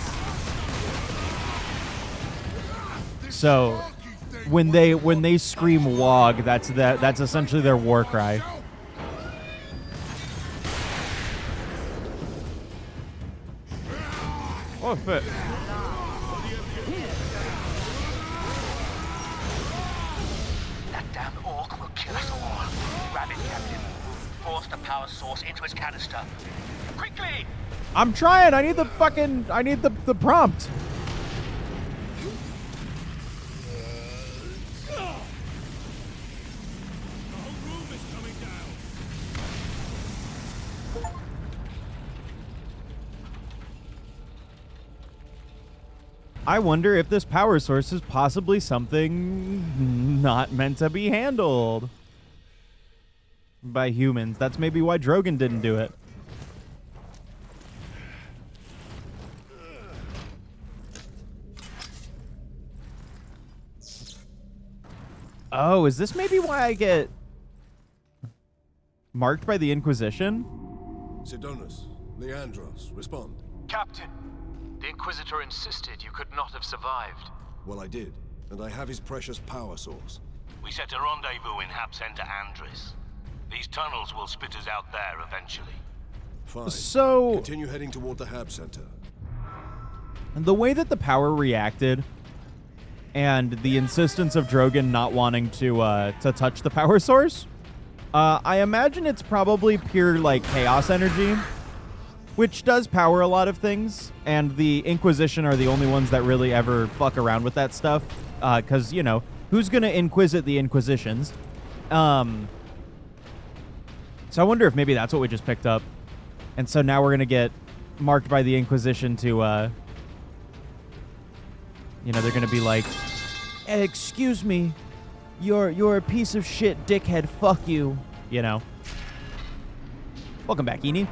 So, when they scream WOG, that's essentially their war cry. Oh, shit. That damn orc will kill us all. Grab it, Captain. Force the power source into its canister. Quickly! I'm trying. I need the prompt. I wonder if this power source is possibly something not meant to be handled by humans. That's maybe why Drogon didn't do it. Oh, is this maybe why I get marked by the Inquisition? Sidonus, Leandros, respond. Captain, the Inquisitor insisted you could not have survived. Well, I did, and I have his precious power source. We set a rendezvous in Hab Center Andris. These tunnels will spit us out there eventually. Fine. So, continue heading toward the Hab Center. The way that the power reacted and the insistence of Drogon not wanting to touch the power source, I imagine it's probably pure like chaos energy, which does power a lot of things, and the Inquisition are the only ones that really ever fuck around with that stuff, because, you know, who's gonna inquisit the Inquisitions? So I wonder if maybe that's what we just picked up, and so now we're gonna get marked by the Inquisition to, you know, they're gonna be like, excuse me, you're a piece of shit, dickhead, fuck you, you know. Welcome back, Eni.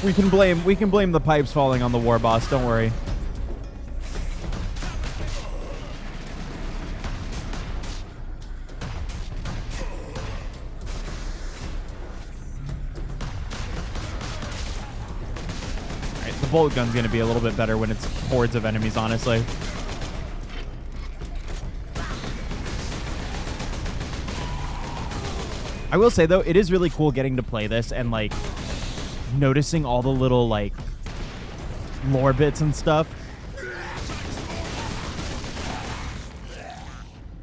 We can blame the pipes falling on the war boss, don't worry. Alright, the bolt gun's gonna be a little bit better when it's hordes of enemies, honestly. I will say though, it is really cool getting to play this and like noticing all the little like lore bits and stuff.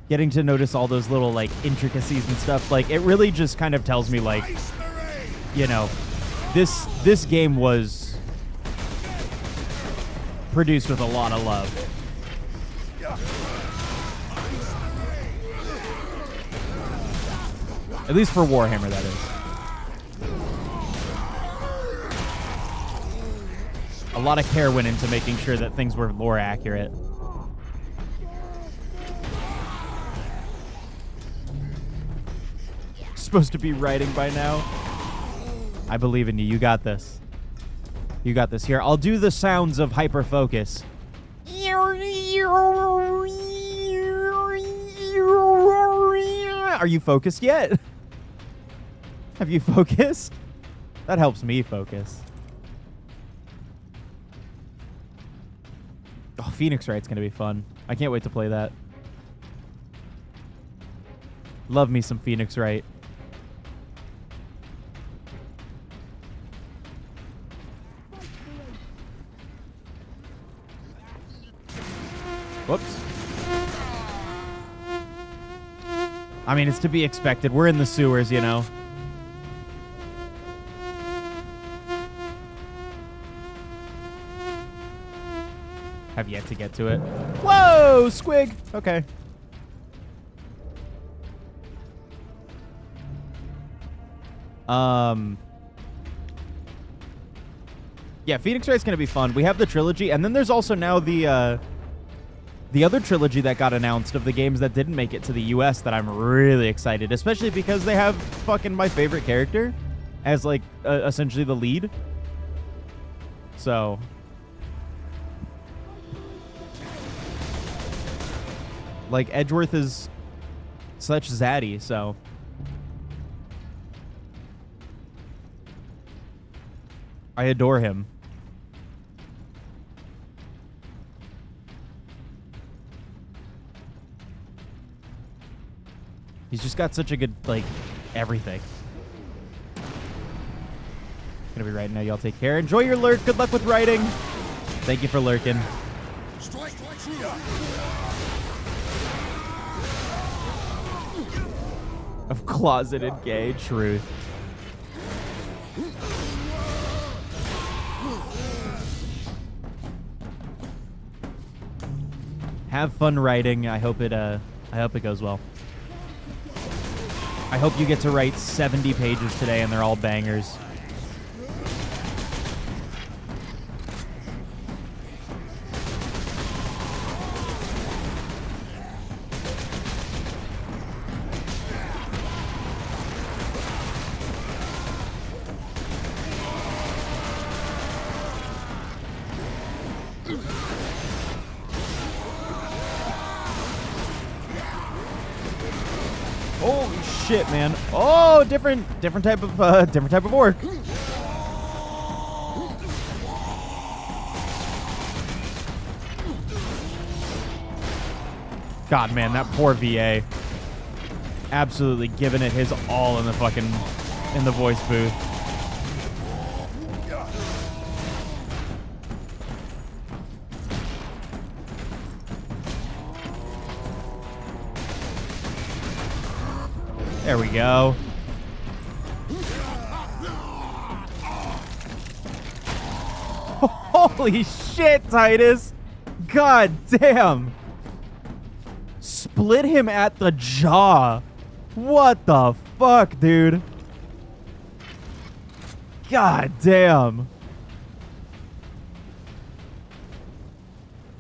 Getting to notice all those little like intricacies and stuff. Like it really just kind of tells me like, you know, this game was produced with a lot of love. At least for Warhammer, that is. A lot of care went into making sure that things were lore accurate. Supposed to be writing by now. I believe in you. You got this. You got this. Here, I'll do the sounds of hyperfocus. Are you focused yet? Have you focused? That helps me focus. Oh, Phoenix Wright's gonna be fun. I can't wait to play that. Love me some Phoenix Wright. Whoops. I mean, it's to be expected. We're in the sewers, you know. Have yet to get to it. Whoa, squig. Okay. Yeah, Phoenix Wright's gonna be fun. We have the trilogy, and then there's also now the other trilogy that got announced of the games that didn't make it to the US that I'm really excited, especially because they have fucking my favorite character as like essentially the lead. So like Edgeworth is such zaddy, so I adore him. He's just got such a good, like, everything. Gonna be writing now. Y'all take care. Enjoy your lurk. Good luck with writing. Thank you for lurking. Strike true. Of closeted gay truth. Have fun writing. I hope it goes well. I hope you get to write 70 pages today and they're all bangers. Holy shit, man. Oh, different type of orc. God, man, that poor VA. Absolutely giving it his all in the voice booth. There we go. Holy shit, Titus. God damn. Split him at the jaw. What the fuck, dude? God damn.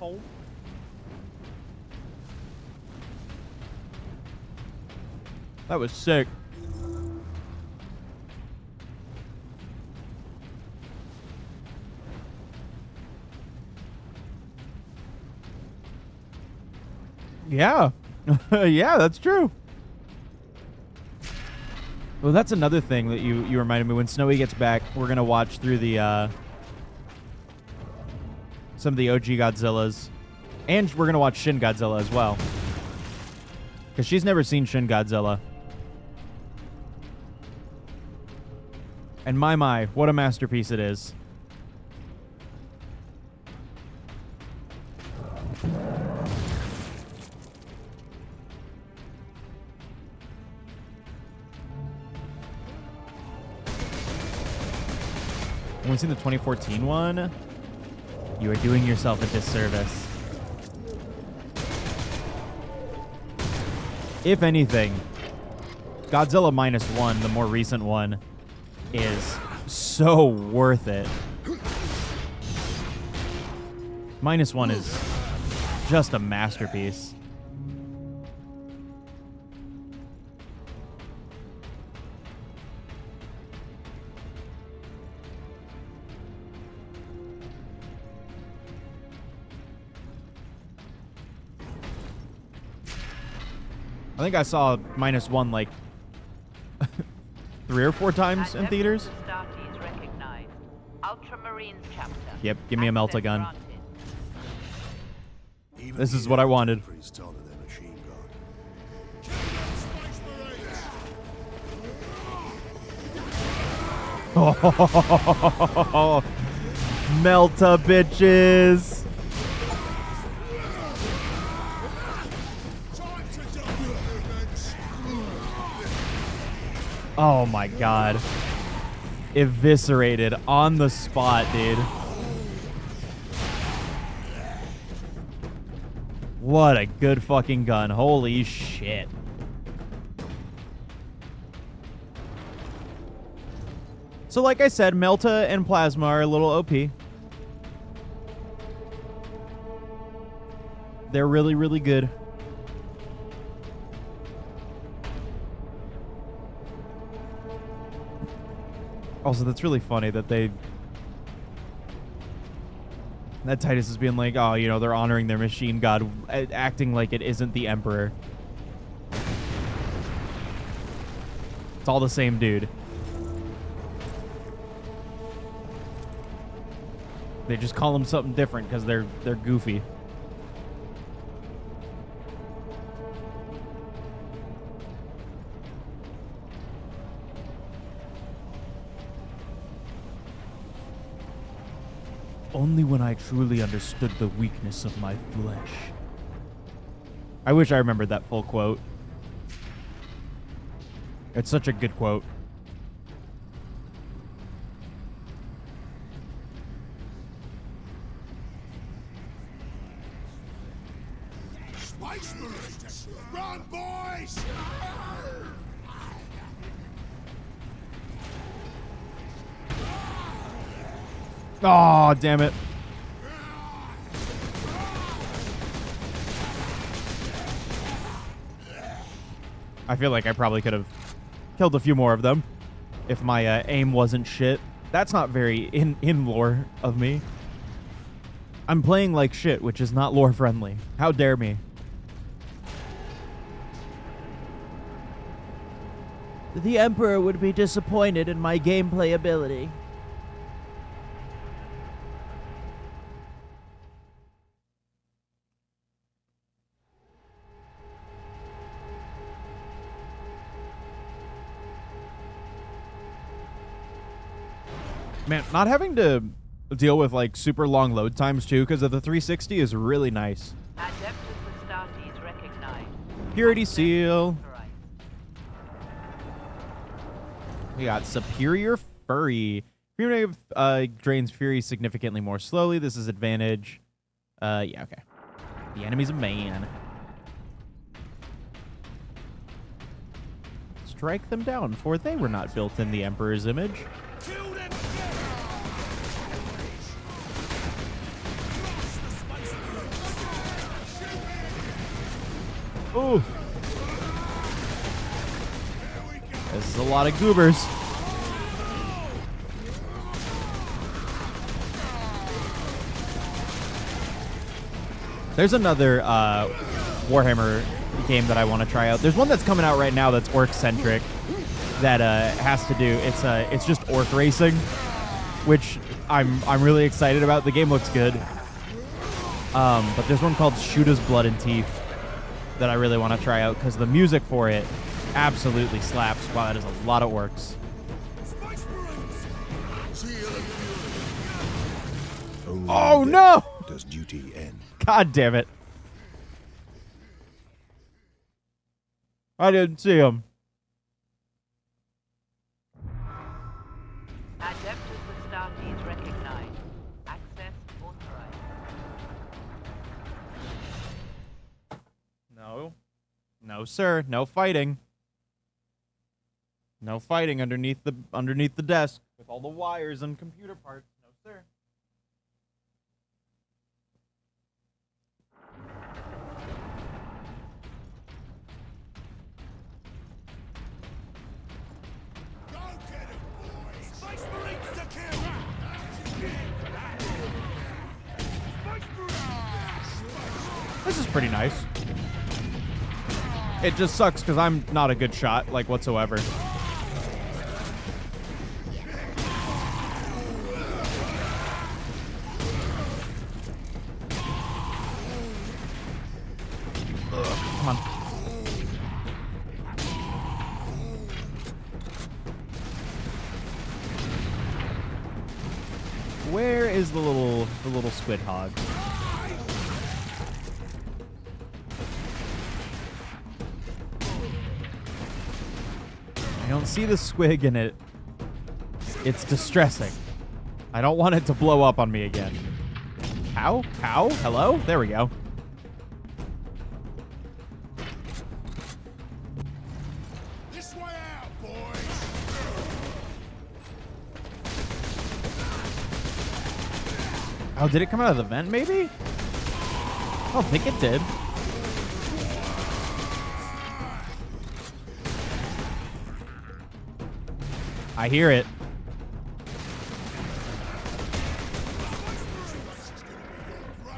Oh. That was sick. Yeah. Yeah, that's true. Well, that's another thing that you reminded me. When Snowy gets back, we're going to watch through the some of the OG Godzillas. And we're going to watch Shin Godzilla as well. Because she's never seen Shin Godzilla. And my, what a masterpiece it is. When we've seen the 2014 one, you are doing yourself a disservice. If anything, Godzilla -1, the more recent one, is so worth it. -1 is just a masterpiece. I think I saw -1 like 3 or 4 times in theaters. Yep, give me a Melta gun. This is what I wanted. Oh, Melta bitches. Oh my god. Eviscerated on the spot, dude. What a good fucking gun. Holy shit. So like I said, Melta and Plasma are a little OP. They're really, really good. Also, that's really funny that that Titus is being like, oh, you know, they're honoring their machine god, acting like it isn't the Emperor. It's all the same dude. They just call him something different because they're goofy. Only when I truly understood the weakness of my flesh. I wish I remembered that full quote. It's such a good quote. Space Marines! Run, boys! Oh, damn it. I feel like I probably could have killed a few more of them if my aim wasn't shit. That's not very in lore of me. I'm playing like shit, which is not lore friendly. How dare me? The Emperor would be disappointed in my gameplay ability. Man, not having to deal with like super long load times too because of the 360 is really nice. Adeptus Astartes recognized. Purity seal. We got superior furry. Fury drains fury significantly more slowly. This is advantage. Yeah, okay. The enemy's a man. Strike them down, for they were not built in the Emperor's image. Ooh. This is a lot of goobers. There's another Warhammer game that I want to try out. There's one that's coming out right now that's orc-centric that has to do. It's just orc racing, which I'm really excited about. The game looks good. But there's one called Shoot Us Blood and Teeth that I really want to try out because the music for it absolutely slaps. Wow, that is a lot of orcs. Oh no! Does duty end? God damn it. I didn't see him. Adeptus Astartes recognized. Access authorized. No. No, sir. No fighting. No fighting underneath the desk with all the wires and computer parts. No, sir. This is pretty nice. It just sucks because I'm not a good shot, like, whatsoever. Come on. Where is the little squid hog? I don't see the squig in it. It's distressing. I don't want it to blow up on me again. Ow? Ow? Hello? There we go. Oh, did it come out of the vent, maybe? I don't think it did. I hear it.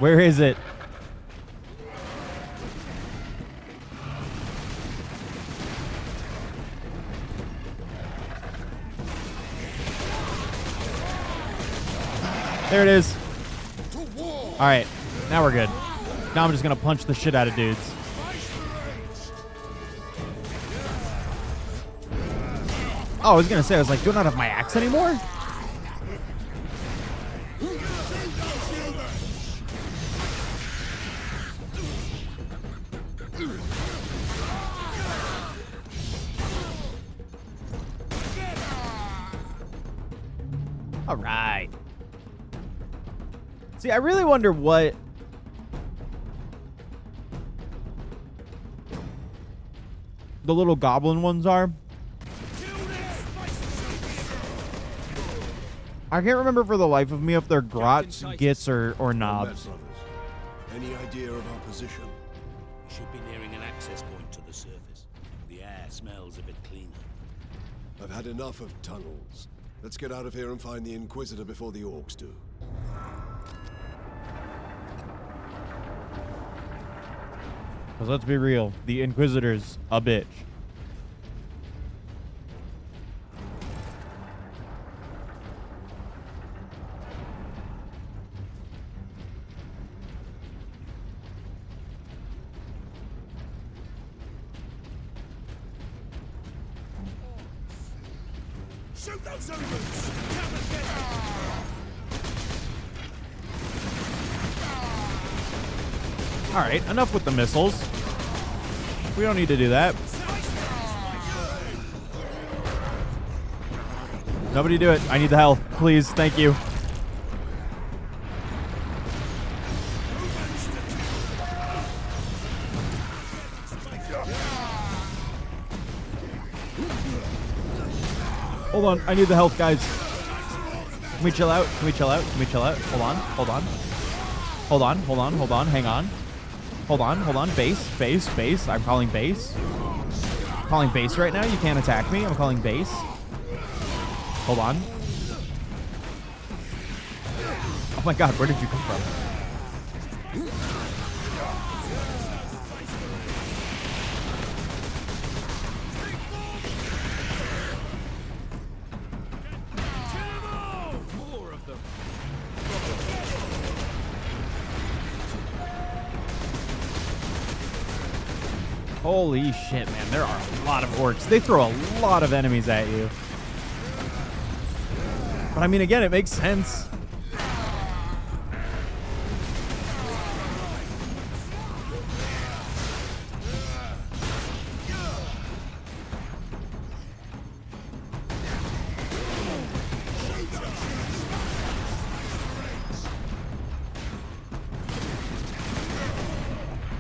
Where is it? There it is. All right, now we're good. Now I'm just gonna punch the shit out of dudes. Oh, I was gonna say, I was like, do I not have my axe anymore? All right. See, I really wonder what the little goblin ones are. I can't remember for the life of me if they're grots, gits, or knobs. Any idea of our position? We should be nearing an access point to the surface. The air smells a bit cleaner. I've had enough of tunnels. Let's get out of here and find the Inquisitor before the orcs do. Because let's be real, the Inquisitor's a bitch. Shoot those Zombies! All right, enough with the missiles. We don't need to do that. Nobody do it. I need the health, please. Thank you. Hold on, I need the health, guys. Can we chill out? Can we chill out? Can we chill out? Hold on, hold on. Hold on, hold on, hold on, hang on. Hold on, hold on. Base, base, base. I'm calling base. I'm calling base right now. You can't attack me. I'm calling base. Hold on. Oh my god, where did you come from? Holy shit, man. There are a lot of orcs. They throw a lot of enemies at you. But I mean, again, it makes sense.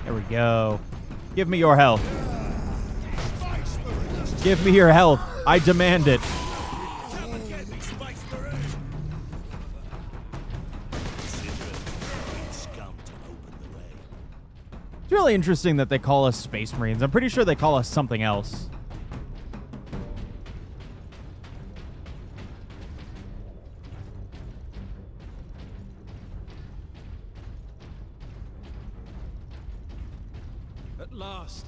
There we go. Give me your health. Give me your health. I demand it. It's really interesting that they call us Space Marines. I'm pretty sure they call us something else. At last,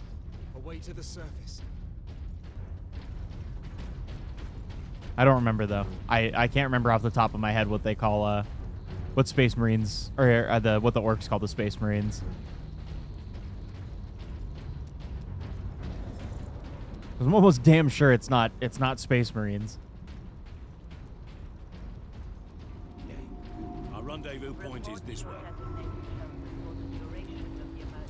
away to the surface. I don't remember though. I can't remember off the top of my head what they call what Space Marines or what the orcs call the Space Marines. I'm almost damn sure it's not Space Marines. Our rendezvous point is this way.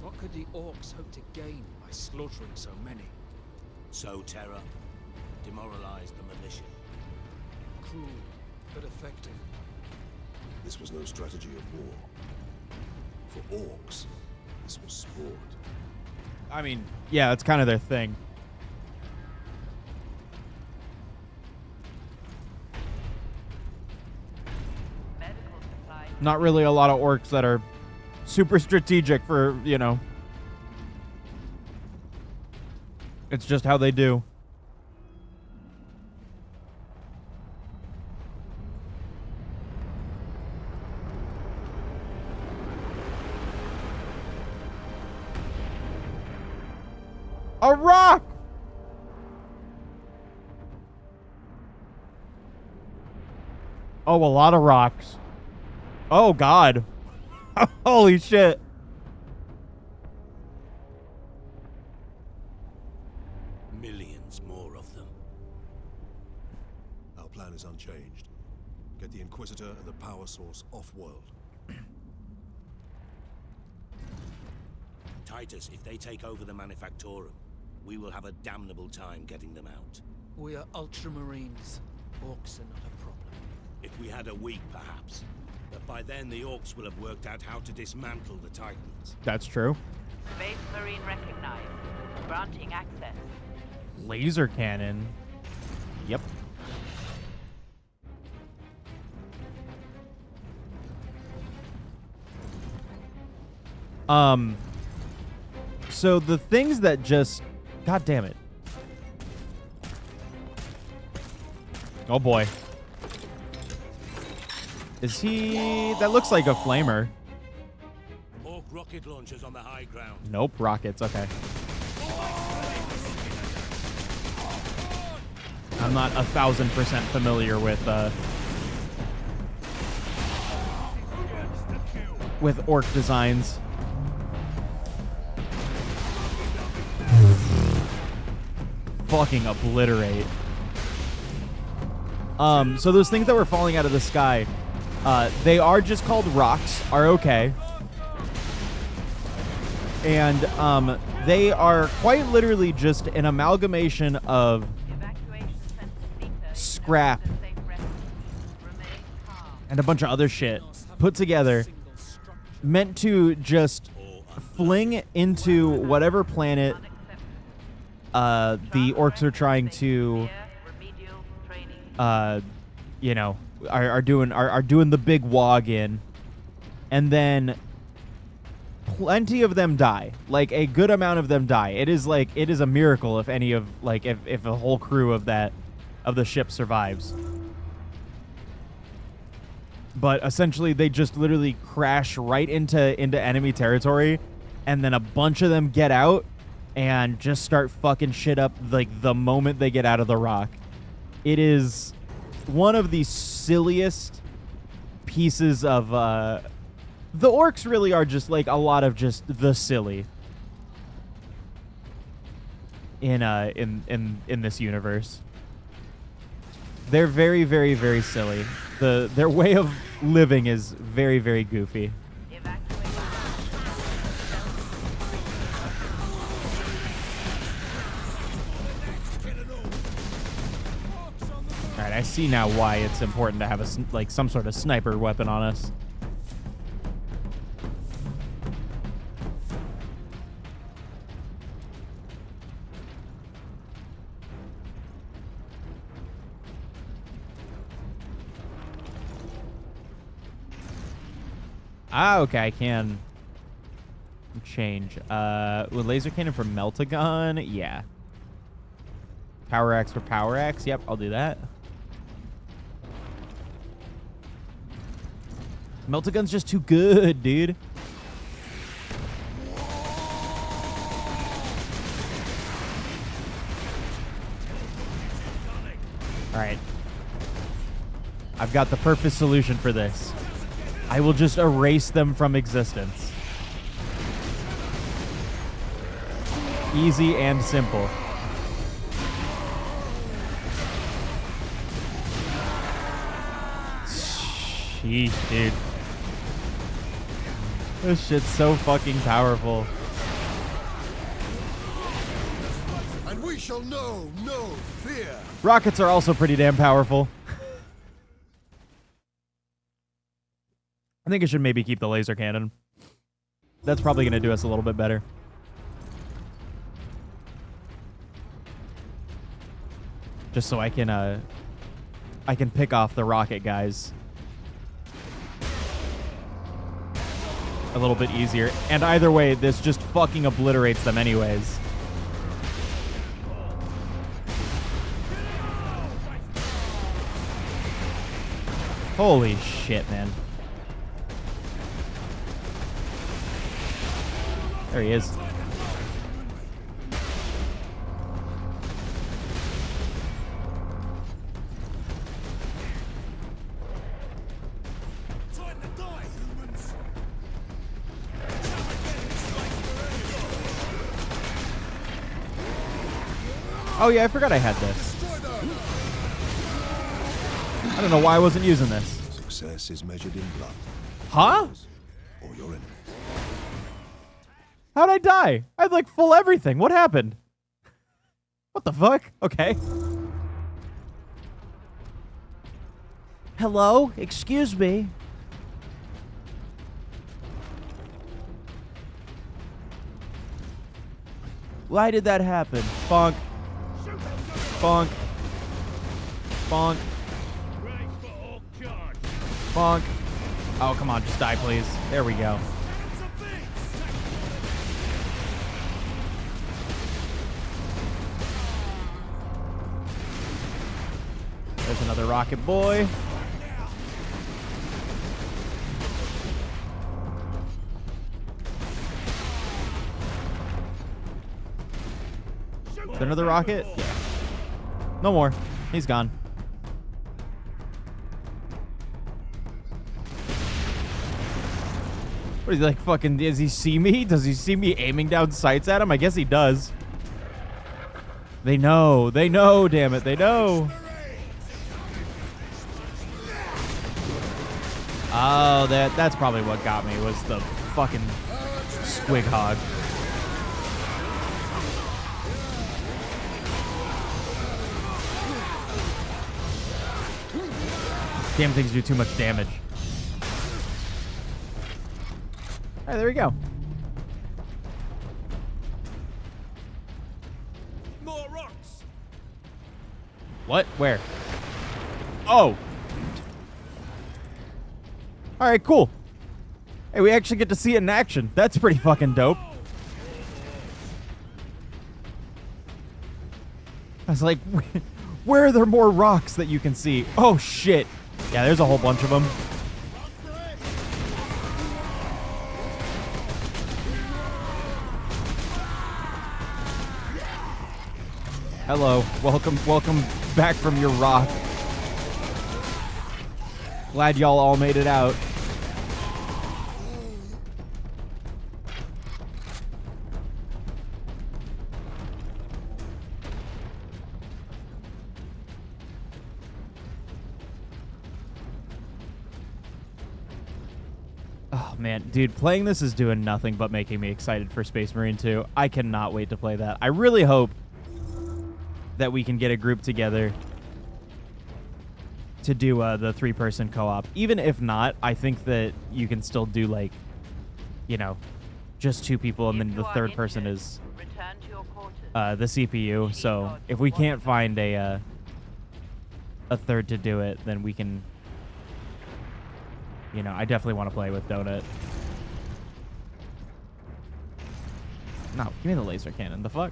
What could the orcs hope to gain by slaughtering so many? Sow terror, demoralize the militia. Cruel, but effective. This was no strategy of war. For orcs, this was sport. I mean, yeah, that's kind of their thing. Not really a lot of orcs that are super strategic for, you know. It's just how they do. A rock! Oh, a lot of rocks. Oh, God. Holy shit. Millions more of them. Our plan is unchanged. Get the Inquisitor and the power source off-world. Titus, if they take over the Manufactorum, we will have a damnable time getting them out. We are Ultramarines. Orcs are not a problem. If we had a week, perhaps. But by then, the Orcs will have worked out how to dismantle the Titans. That's true. Space Marine recognized. Granting access. Laser cannon. Yep. So the things that just... God damn it. Oh, boy. Is he... That looks like a flamer. Orc rocket launchers on the high ground. Nope, rockets. Okay. I'm not 1,000% familiar with orc designs. Fucking obliterate. So those things that were falling out of the sky, they are just called rocks, are okay. And they are quite literally just an amalgamation of scrap and a bunch of other shit put together, meant to just fling into whatever planet the orcs are trying to, you know, are doing the big wog in, and then plenty of them die. Like a good amount of them die. It is a miracle if any of if a whole crew of the ship survives. But essentially, they just literally crash right into enemy territory, and then a bunch of them get out and just start fucking shit up like the moment they get out of the rock. It is one of the silliest pieces of the orcs really are just like a lot of just the silly in this universe. They're very, very, very silly. Their way of living is very, very goofy. All right, I see now why it's important to have some sort of sniper weapon on us. Ah, okay, I can change. With laser cannon for Meltagun? Yeah. Power axe for power axe? Yep, I'll do that. Meltagun's just too good, dude. Alright. I've got the perfect solution for this. I will just erase them from existence. Easy and simple. Sheesh, dude. This shit's so fucking powerful. And we shall know no fear. Rockets are also pretty damn powerful. I think I should maybe keep the laser cannon. That's probably going to do us a little bit better. Just so I can pick off the rocket guys. a little bit easier. And either way, this just fucking obliterates them anyways. Holy shit, man. There he is. Oh yeah, I forgot I had this. I don't know why I wasn't using this. Success is measured in blood. Huh? Or your enemies. How'd I die? I had like full everything. What happened? What the fuck? Okay. Hello? Excuse me. Why did that happen? Bonk. Bonk. Bonk. Bonk. Oh, come on. Just die, please. There we go. There's another rocket boy. Is there another rocket? Yeah. No more. He's gone. What is he like fucking, does he see me? Does he see me aiming down sights at him? I guess he does. They know, damn it, they know. Oh, that's probably what got me, was the fucking squig hog. Damn things do too much damage. All right, there we go. More rocks. What? Where? Oh. All right, cool. Hey, we actually get to see it in action. That's pretty fucking dope. I was like, where are there more rocks that you can see? Oh, shit. Yeah, there's a whole bunch of them. Hello. Welcome back from your rock. Glad y'all all made it out. Oh man, dude, playing this is doing nothing but making me excited for Space Marine 2. I cannot wait to play that. I really hope that we can get a group together to do the 3-person co-op. Even if not, I think that you can still do, like, you know, just 2 people, and then the third person is the CPU. So if we can't find a third to do it, then we can, you know, I definitely want to play with Donut. No, give me the laser cannon. The fuck?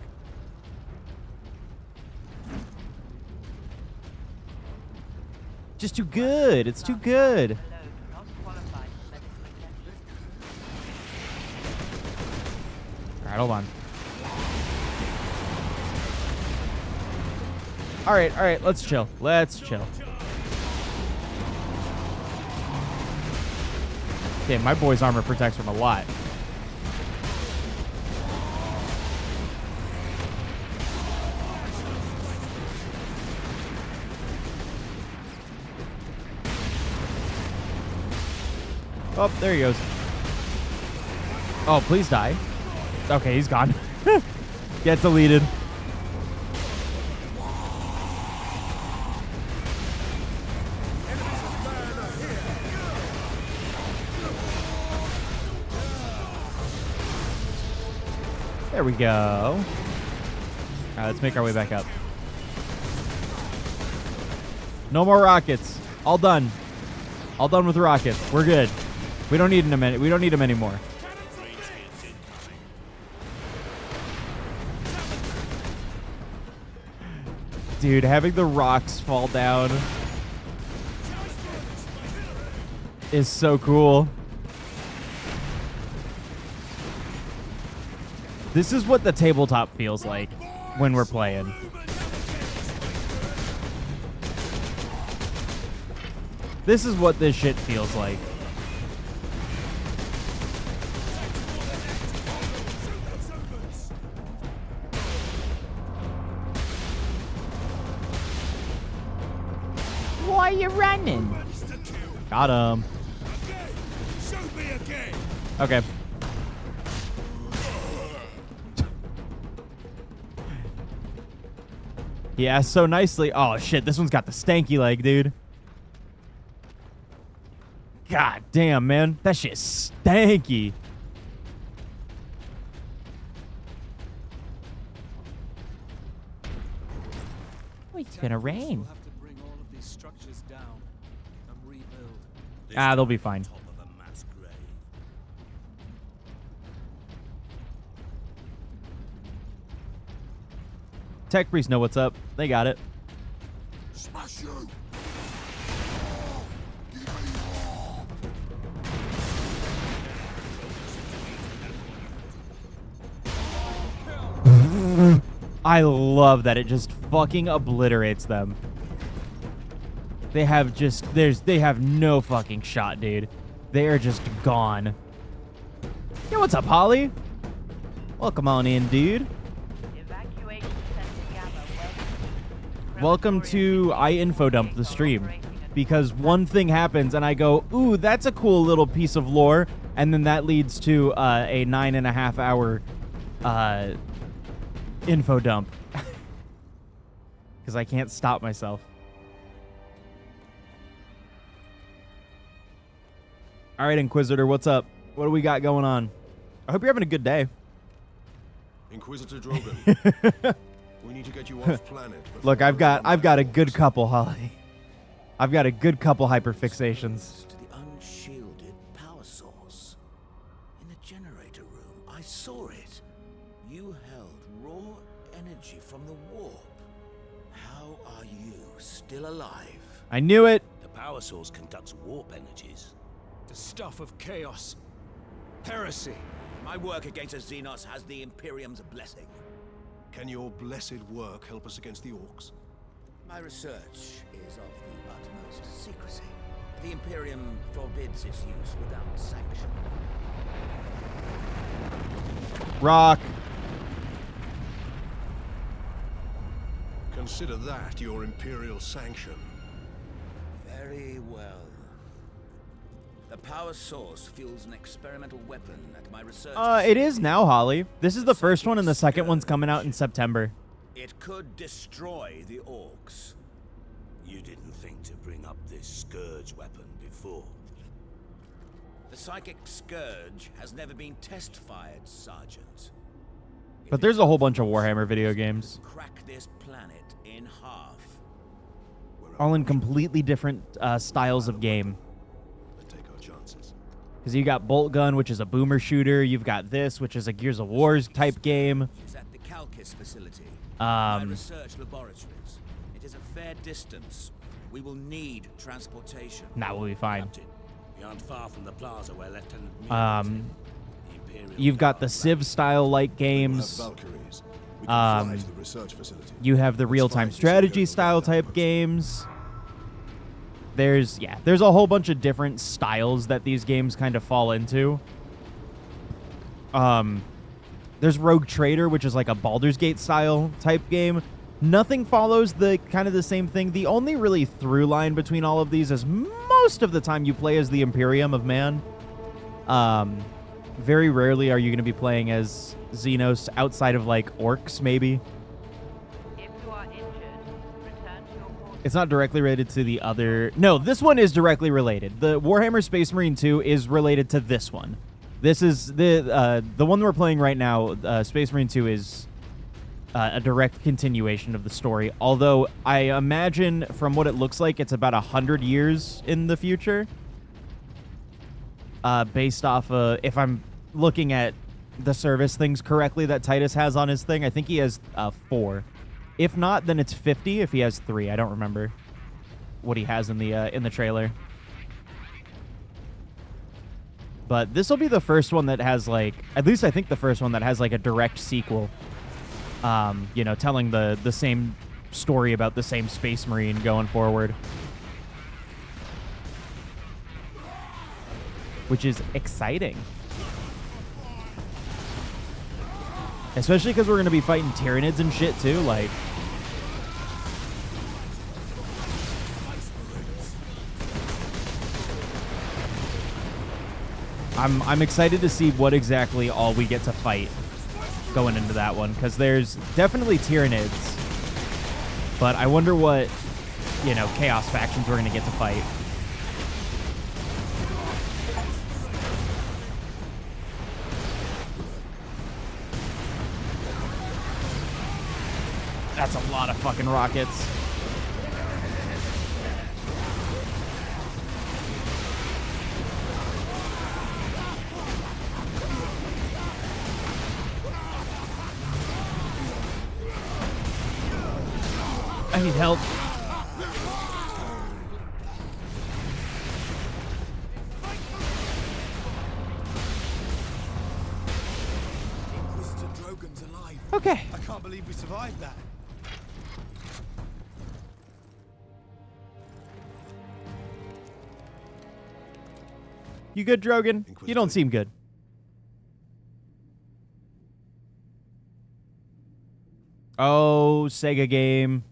Just too good. It's too good. All right, hold on. All right, let's chill. Let's chill. Okay, my boy's armor protects from a lot. Oh, there he goes. Oh, please die. Okay, he's gone. Get deleted. There we go. All right, let's make our way back up. No more rockets. All done. All done with the rockets. We're good. We don't need them. We don't need them anymore. Dude, having the rocks fall down is so cool. This is what the tabletop feels like when we're playing. This is what this shit feels like. Why are you running? Got him. Okay. Yeah, so nicely. Oh, shit. This one's got the stanky leg, dude. God damn, man. That shit's stanky. Oh, it's gonna rain. Ah, they'll be fine. Tech Priest know what's up. They got it. Smash you! I love that it just fucking obliterates them. They have just they have no fucking shot, dude. They are just gone. Yo, what's up, Holly? Welcome on in, dude. Welcome to I info dump the stream, because one thing happens and I go, ooh, that's a cool little piece of lore, and then that leads to a 9.5 hour info dump because I can't stop myself. All right, Inquisitor, what's up? What do we got going on? I hope you're having a good day. Inquisitor Drogon. We need to get you off planet. Look, I've got a good couple, Holly. I've got a good couple hyperfixations. To the unshielded power source. In the generator room, I saw it. You held raw energy from the warp. How are you still alive? I knew it. The power source conducts warp energies. The stuff of chaos. Heresy. My work against the Xenos has the Imperium's blessing. Can your blessed work help us against the orcs? My research is of the utmost secrecy. The Imperium forbids its use without sanction. Rock. Consider that your Imperial sanction. Very well. The power source fuels an experimental weapon at my research. It is now, Holly. This is the first one, and the second one's coming out in September. It could destroy the orcs. You didn't think to bring up this scourge weapon before. The psychic scourge has never been test-fired, Sergeant. But there's a whole bunch of Warhammer video games. Crack this planet in half. All in completely different styles of game. Because you got Bolt Gun, which is a boomer shooter. You've got this, which is a Gears of War type game. Is at the Calcis facility. My research laboratories. It is a fair distance. We will need transportation. That will be fine. Captain, we aren't far from the plaza where Lieutenant You've got the Civ style like games. You have the real-time strategy style type games. There's a whole bunch of different styles that these games kind of fall into. There's Rogue Trader, which is like a Baldur's Gate style type game. Nothing follows the kind of the same thing. The only really through line between all of these is most of the time you play as the Imperium of Man. Very rarely are you going to be playing as Xenos outside of like orcs, maybe. It's not directly related to the other... No, this one is directly related. The Warhammer Space Marine 2 is related to this one. This is the one we're playing right now. Space Marine 2 is a direct continuation of the story. Although I imagine from what it looks like, it's about 100 years in the future. Based off if I'm looking at the service things correctly that Titus has on his thing, I think he has 4. If not, then it's 50 if he has 3. I don't remember what he has in the trailer. But this will be the first one that has, like, at least I think the first one that has, like, a direct sequel. You know, telling the same story about the same Space Marine going forward. Which is exciting. Especially because we're going to be fighting Tyranids and shit, too. Like, I'm excited to see what exactly all we get to fight going into that one, because there's definitely Tyranids, but I wonder what, you know, Chaos factions we're going to get to fight. That's a lot of fucking rockets. I need help. Drogon's alive. Okay. I can't believe we survived that. You good, Drogon? You don't seem good. Oh, Sega game.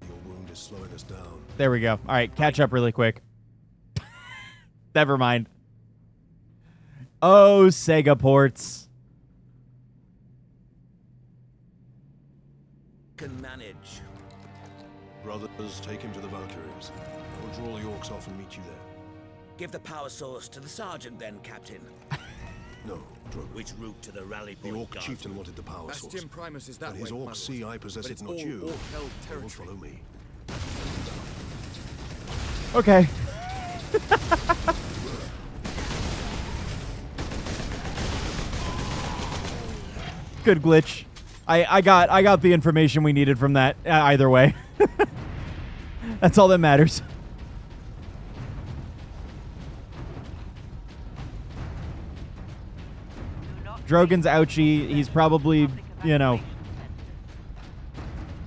Your wound is slowing us down. There we go. All right, catch up really quick. Never mind. Oh, Sega ports. Can manage. Brothers, take him to the Valkyries. We'll draw the orcs off and meet you there. Give the power source to the sergeant then, Captain. No, Drogon. Which route to the rally The point? orc chieftain wanted the power source. Bastion Primus is that and his way, my orcs lord. see I possess But it, it's not all you. orc-held They will territory. follow me. Okay. Good glitch. I got the information we needed from that either way. That's all that matters. Drogon's ouchie. He's probably, you know,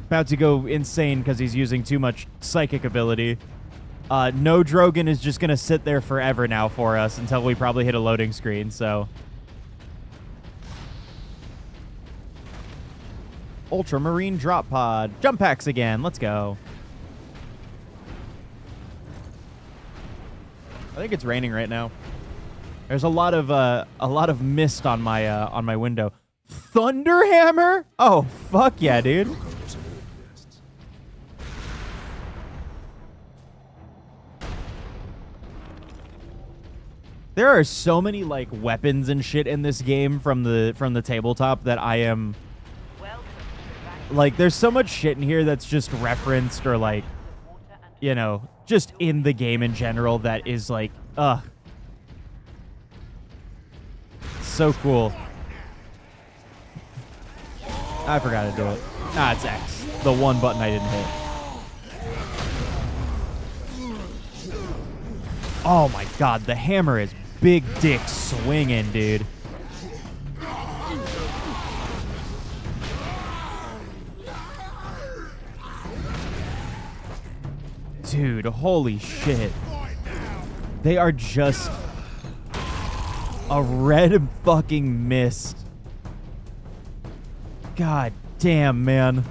about to go insane because he's using too much psychic ability. No Drogon is just going to sit there forever now for us until we probably hit a loading screen, so. Ultramarine drop pod. Jump packs again. Let's go. I think it's raining right now. There's a lot of mist on my window. Thunderhammer? Oh, fuck yeah, dude. There are so many like weapons and shit in this game from the tabletop that I am like, there's so much shit in here that's just referenced or like, you know, just in the game in general that is like, so cool. I forgot to do it. Ah, it's X. The one button I didn't hit. Oh my god, the hammer is big dick swinging, dude. Dude, holy shit. They are just a red fucking mist. God damn, man.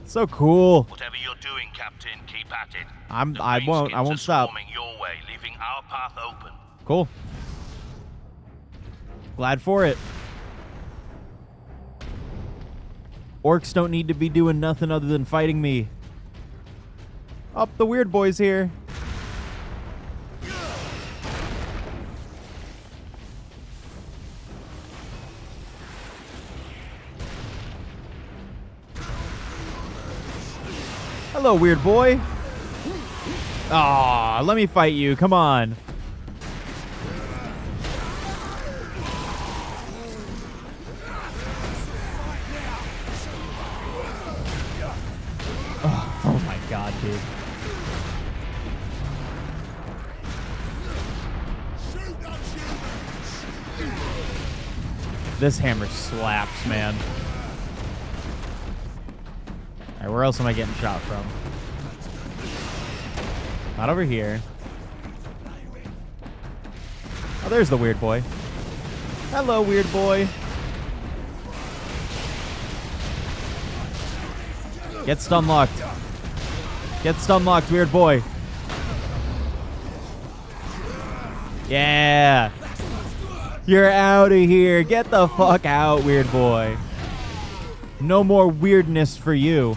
So cool. Whatever you're doing, Captain, keep at it. I won't stop. Swarming your way, leaving our path open. Cool. Glad for it. Orcs don't need to be doing nothing other than fighting me. Oh, the weird boy's here. Hello, weird boy. Aw, let me fight you. Come on. Oh my god, dude. This hammer slaps, man. Alright, where else am I getting shot from? Not over here. Oh, there's the weird boy. Hello, weird boy. Get stun locked. Get stun locked, weird boy. Yeah. You're out of here. Get the fuck out, weird boy. No more weirdness for you.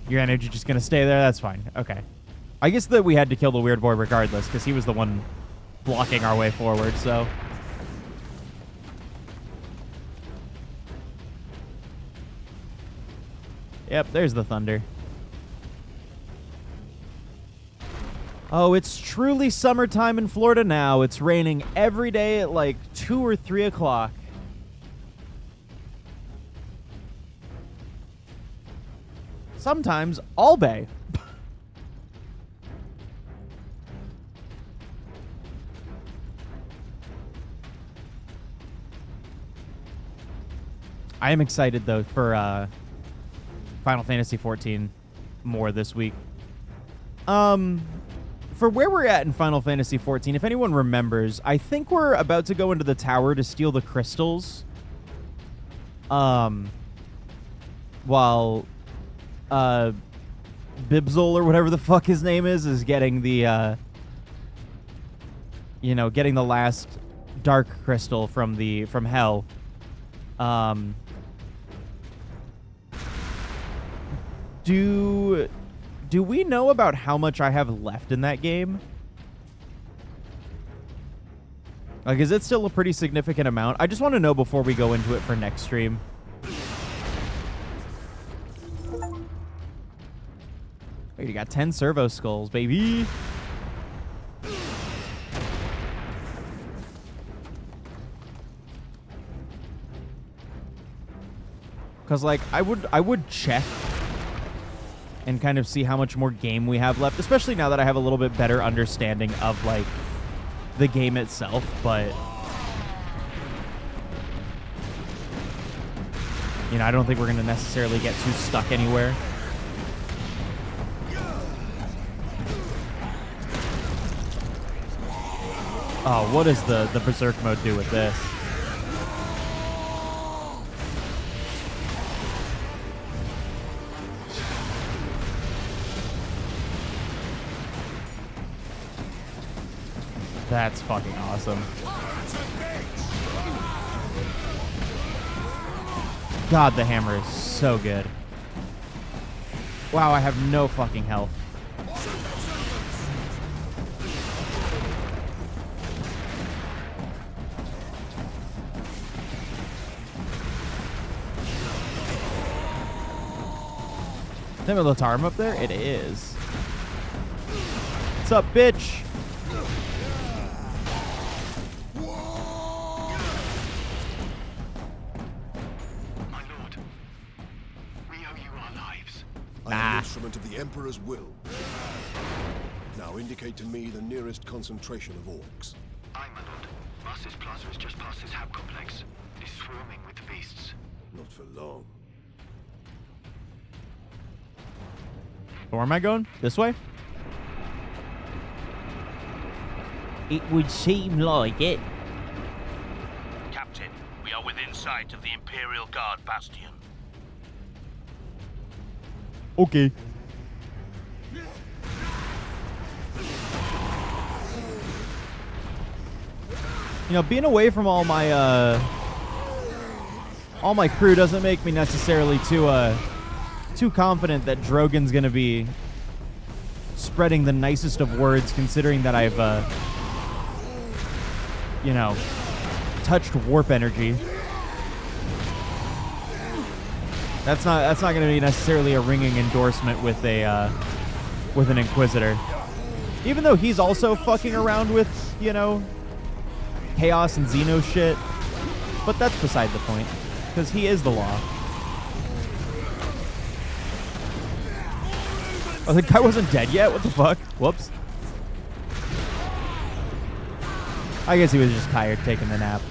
Your energy just gonna stay there? That's fine. Okay. I guess that we had to kill the weird boy regardless, because he was the one blocking our way forward, so. Yep, there's the thunder. Oh, it's truly summertime in Florida now. It's raining every day at like 2 or 3 o'clock. Sometimes all day. I am excited though for Final Fantasy XIV more this week. For where we're at in Final Fantasy XIV, if anyone remembers, I think we're about to go into the tower to steal the crystals. While Bibzel or whatever the fuck his name is getting the getting the last dark crystal from hell. Do we know about how much I have left in that game? Like, is it still a pretty significant amount? I just want to know before we go into it for next stream. Wait, you got 10 servo skulls, baby. Because, like, I would check and kind of see how much more game we have left, especially now that I have a little bit better understanding of, like, the game itself, but... You know, I don't think we're going to necessarily get too stuck anywhere. Oh, what does the Berserk mode do with this? That's fucking awesome. God, the hammer is so good. Wow, I have no fucking health. Is that Latarm up there? It is. What's up, bitch? I am an instrument of the Emperor's will. Now indicate to me the nearest concentration of orcs. Aye, my lord. Master's Plaza is just past his hab complex. It is swarming with the beasts. Not for long. Where am I going? This way? It would seem like it. Captain, we are within sight of the Imperial Guard bastion. Okay. You know, being away from all my crew doesn't make me necessarily too confident that Drogon's gonna be spreading the nicest of words, considering that I've you know, touched warp energy. That's not going to be necessarily a ringing endorsement with a with an Inquisitor. Even though he's also fucking around with, you know, Chaos and Xeno shit. But that's beside the point, because he is the law. Oh, the guy wasn't dead yet? What the fuck? Whoops. I guess he was just tired taking the nap.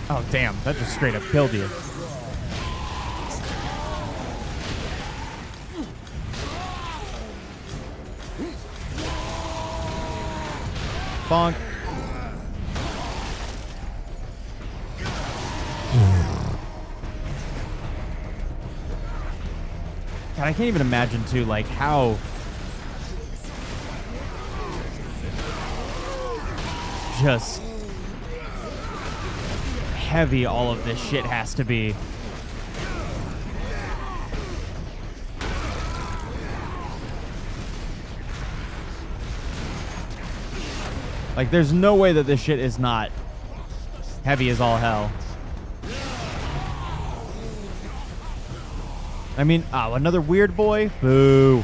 Oh, damn. That just straight up killed you. Bonk. God, I can't even imagine, too, like, how just heavy all of this shit has to be. Like, there's no way that this shit is not heavy as all hell. I mean, oh, another weird boy? Boo.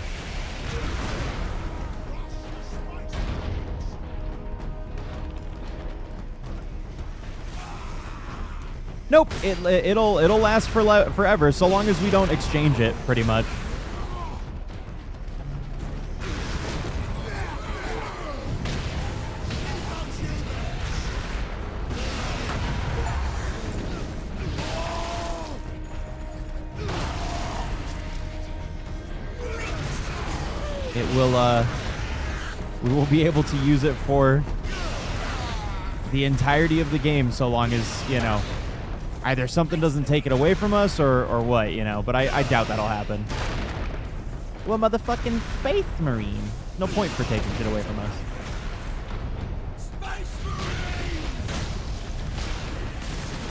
Nope, it'll last forever, so long as we don't exchange it, pretty much. We will be able to use it for the entirety of the game, so long as, you know, either something doesn't take it away from us or what, you know, but I doubt that'll happen. Well, motherfucking Space Marine. No point for taking shit away from us.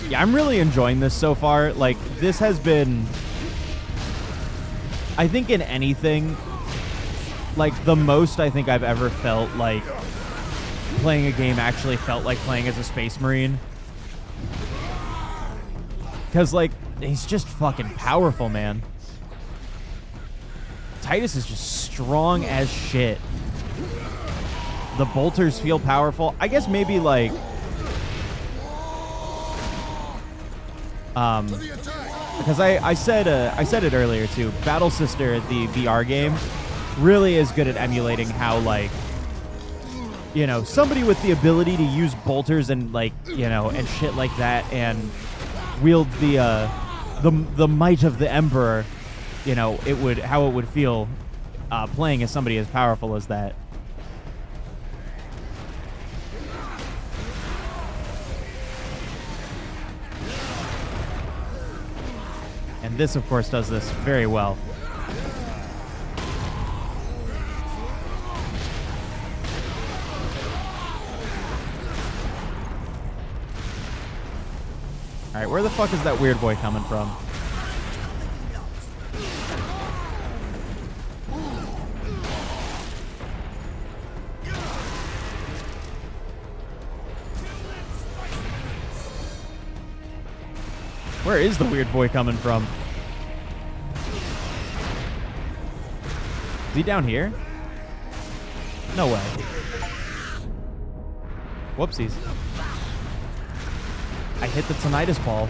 Yeah, I'm really enjoying this so far. Like, this has been, I think in anything, like, the most I think I've ever felt like playing a game actually felt like playing as a Space Marine. Because, like, he's just fucking powerful, man. Titus is just strong as shit. The bolters feel powerful. I guess maybe, like, because I said it earlier, too. Battle Sister, the VR game, really is good at emulating how, like, you know, somebody with the ability to use bolters and, like, you know, and shit like that, and wield the might of the Emperor, you know, how it would feel playing as somebody as powerful as that. And this, of course, does this very well. All right, where the fuck is that weird boy coming from? Where is the weird boy coming from? Is he down here? No way. Whoopsies. I hit the tinnitus ball.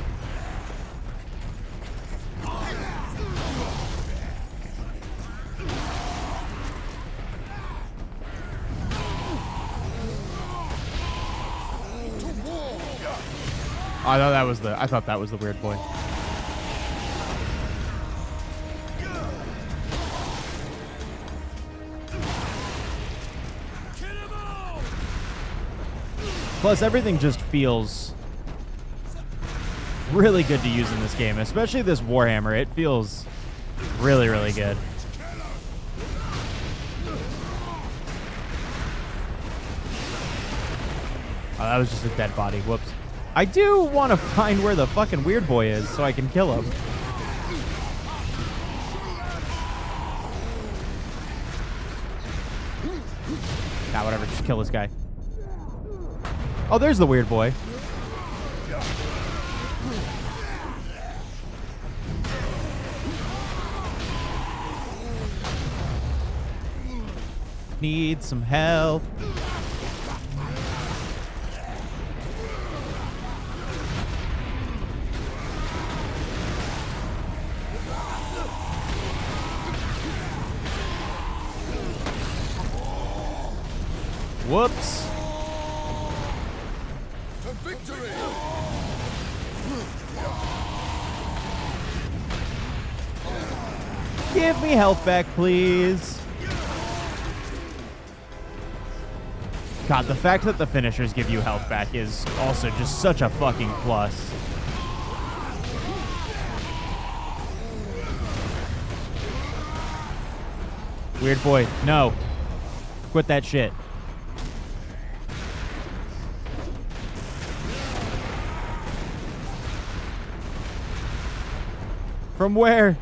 I thought that was the weird boy. Plus, everything just feels really good to use in this game, especially this Warhammer. It feels really, really good. Oh, that was just a dead body. Whoops. I do want to find where the fucking weird boy is so I can kill him. Nah, whatever. Just kill this guy. Oh, there's the weird boy. Need some help. Whoops. For victory! Give me health back, please. God, the fact that the finishers give you health back is also just such a fucking plus. Weird boy, no. Quit that shit. From where?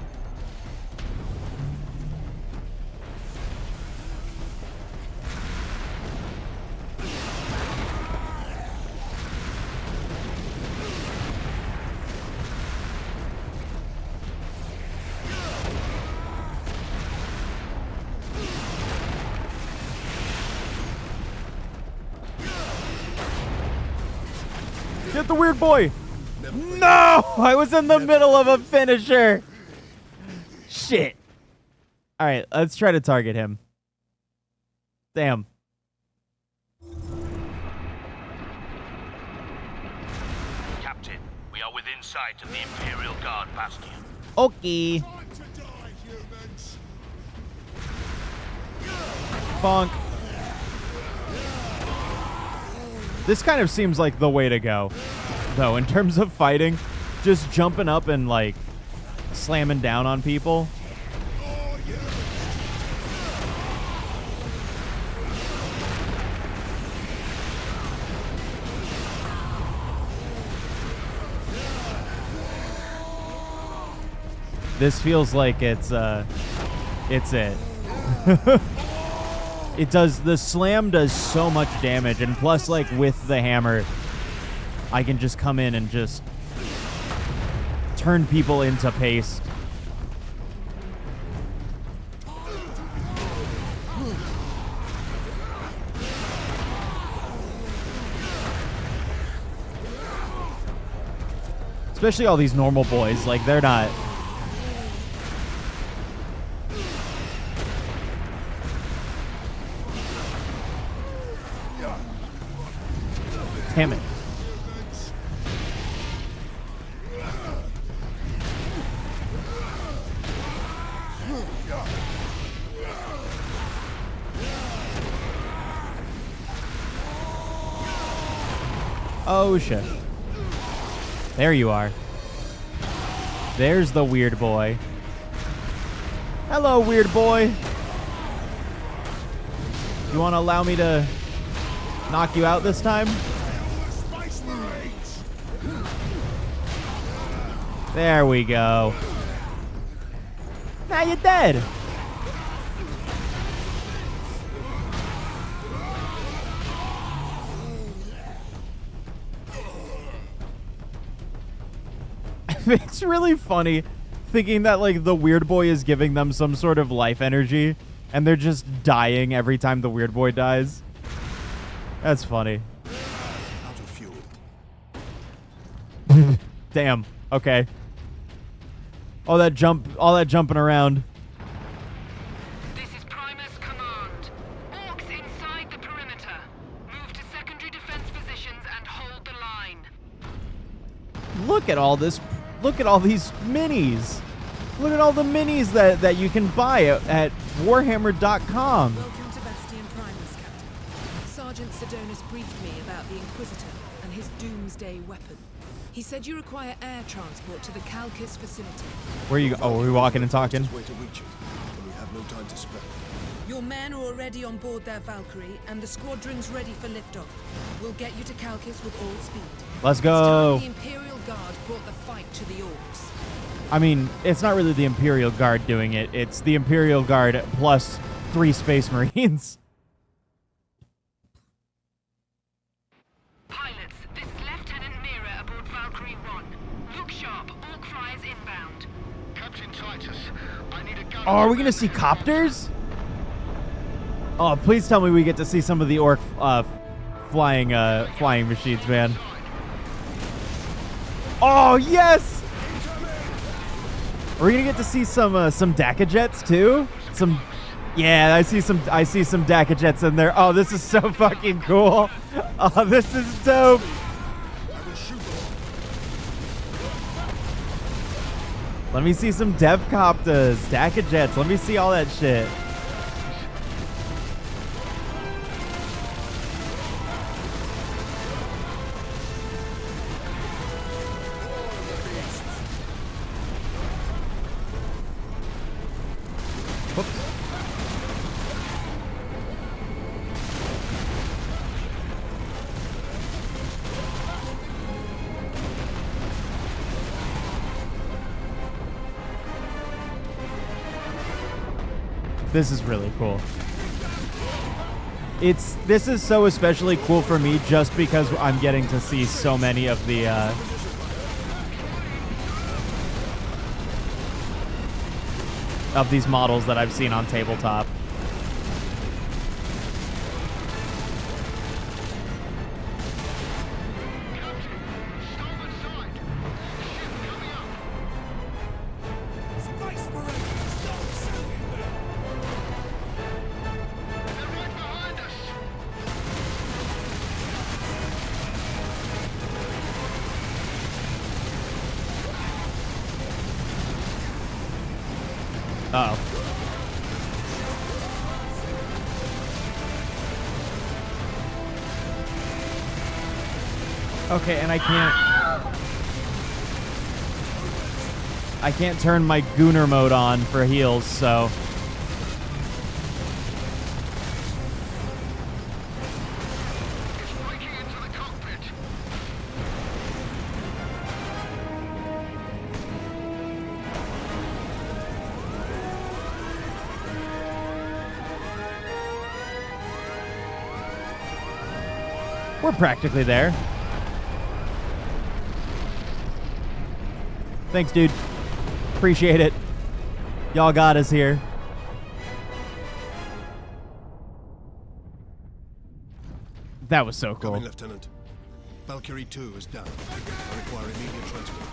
Get the weird boy! No! I was in the middle of a finisher! Shit. Alright, let's try to target him. Damn. Captain, we are within sight of the Imperial Guard bastion. Okay. Bonk. This kind of seems like the way to go, though, in terms of fighting. Just jumping up and, like, slamming down on people. This feels like it's it. It does, the slam does so much damage, and plus, like, with the hammer, I can just come in and just turn people into paste. Especially all these normal boys, like, they're not... Damn it. Oh, shit. There you are. There's the weird boy. Hello, weird boy. You want to allow me to knock you out this time? There we go. Now you're dead. It's really funny thinking that, like, the weird boy is giving them some sort of life energy and they're just dying every time the weird boy dies. That's funny. Out of fuel. Damn. Okay. All that jumping around. This is Primus Command. Orcs inside the perimeter. Move to secondary defense positions and hold the line. Look at all this. Look at all these minis. Look at all the minis that you can buy at Warhammer.com. Welcome to Bastion Primus, Captain. Sergeant Sidonis briefed me about the Inquisitor and his doomsday weapon. He said you require air transport to the Calcis facility. Where you go? Oh, are we walking and talking? Way to reach it, and we have no time to spare. Your men are already on board their Valkyrie, and the squadron's ready for liftoff. We'll get you to Calcis with all speed. Let's go. The Imperial Guard brought the fight to the orcs. I mean, it's not really the Imperial Guard doing it. It's the Imperial Guard plus 3 Space Marines. Pilots, this is Lieutenant Mira aboard Valkyrie 1. Look sharp, orc flyers inbound. Captain Titus, I need a gun. Oh, are we gonna see copters? Oh, please tell me we get to see some of the orc flying machines, man. Oh yes! Are we gonna get to see some DACA jets too? Yeah, I see some DACA jets in there. Oh, this is so fucking cool. Oh, this is dope. Let me see some devcopters, DACA jets. Let me see all that shit. This is really cool. This is so especially cool for me just because I'm getting to see so many of the of these models that I've seen on tabletop. Uh-oh. Okay, and I can't turn my Gooner mode on for heals, so we're practically there. Thanks, dude. Appreciate it. Y'all got us here. That was so cool. Coming, Lieutenant. Valkyrie 2 is down. I require immediate transport.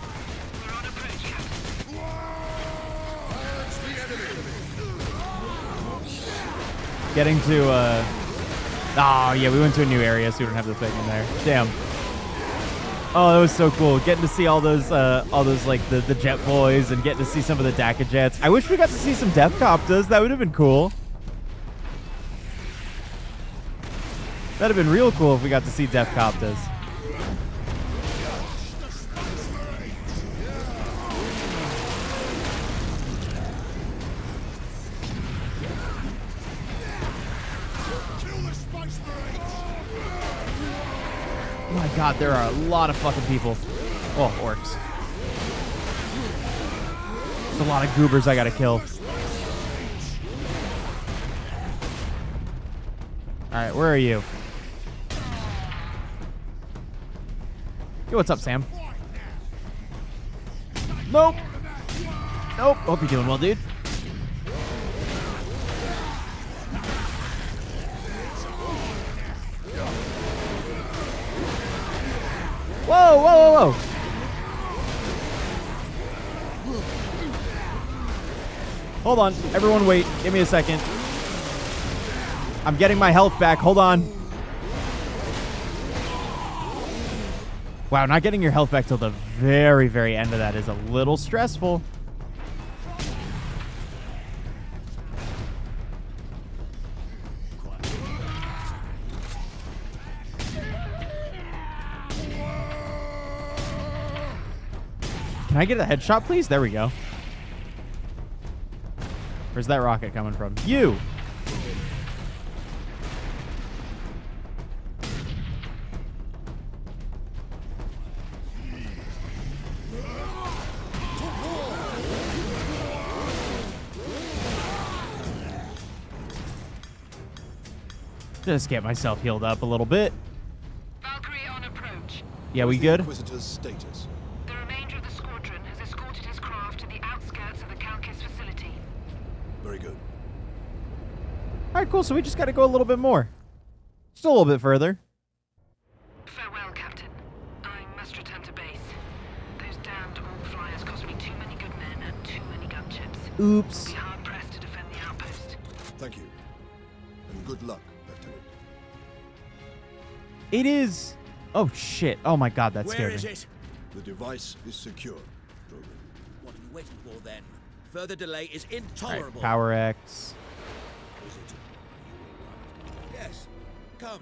Getting to, oh, yeah, we went to a new area, so we don't have the thing in there. Damn. Oh, that was so cool. Getting to see all those like, the jet boys and getting to see some of the DACA jets. I wish we got to see some Deathcopters. That would have been cool. That'd have been real cool if we got to see Deathcopters. Oh my god, there are a lot of fucking people. Oh, orcs. There's a lot of goobers I gotta kill. Alright, where are you? Yo, what's up, Sam? Nope. Nope. Hope you're doing well, dude. Whoa, whoa, whoa, whoa. Hold on. Everyone wait. Give me a second. I'm getting my health back. Hold on. Wow, not getting your health back till the very, very end of that is a little stressful. Can I get a headshot, please? There we go. Where's that rocket coming from? You! Just get myself healed up a little bit. Valkyrie on approach. Yeah, we The good? Inquisitor's status. The remainder of the squadron has escorted his craft to the outskirts of the Kalkis facility. Very good. All right, cool. So we just got to go a little bit more. Just a little bit further. Farewell, Captain. I must return to base. Those damned Orc flyers cost me too many good men and too many gunships. Oops. We'll be hard-pressed to defend the outpost. Thank you. And good luck, Lieutenant. It is. Oh, shit. Oh, my God. That Where scared is me. it? The device is secure, Drogon. What are you waiting for then? Further delay is All right, intolerable. Power X. Yes. Come.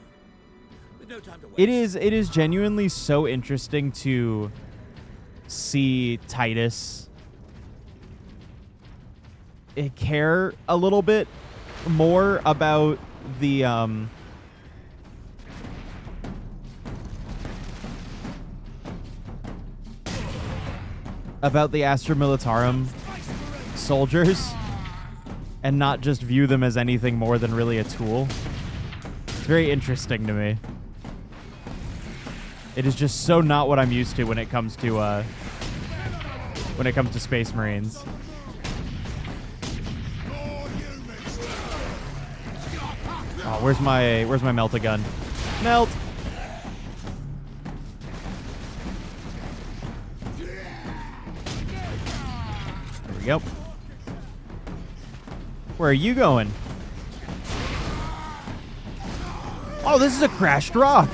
With no time to waste. It is genuinely so interesting to see Titus care a little bit more about the Astra Militarum soldiers and not just view them as anything more than really a tool. It's very interesting to me. It is just so not what I'm used to when it comes to Space Marines. Oh, where's my melt-a-gun? Melt. There we go. Where are you going? Oh, this is a crashed rock.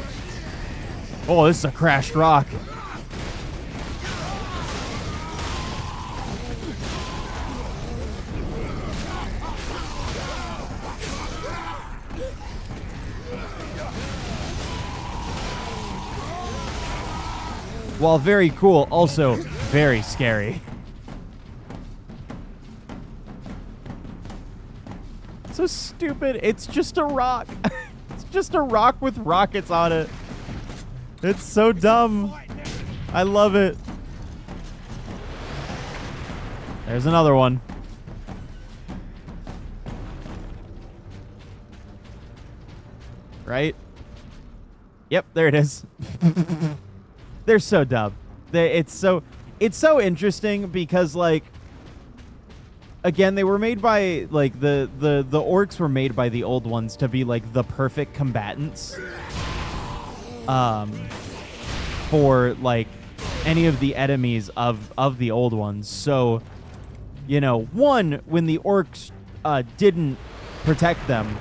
Oh, this is a crashed rock. While very cool, also very scary. So stupid. It's just a rock. It's just a rock with rockets on it. It's so dumb. I love it. There's another one. Right? Yep, there it is. They're so dumb. It's so interesting because, like, again, they were made by, like, the orcs were made by the old ones to be, like, the perfect combatants for, like, any of the enemies of the old ones. So, you know, one, when the orcs didn't protect them,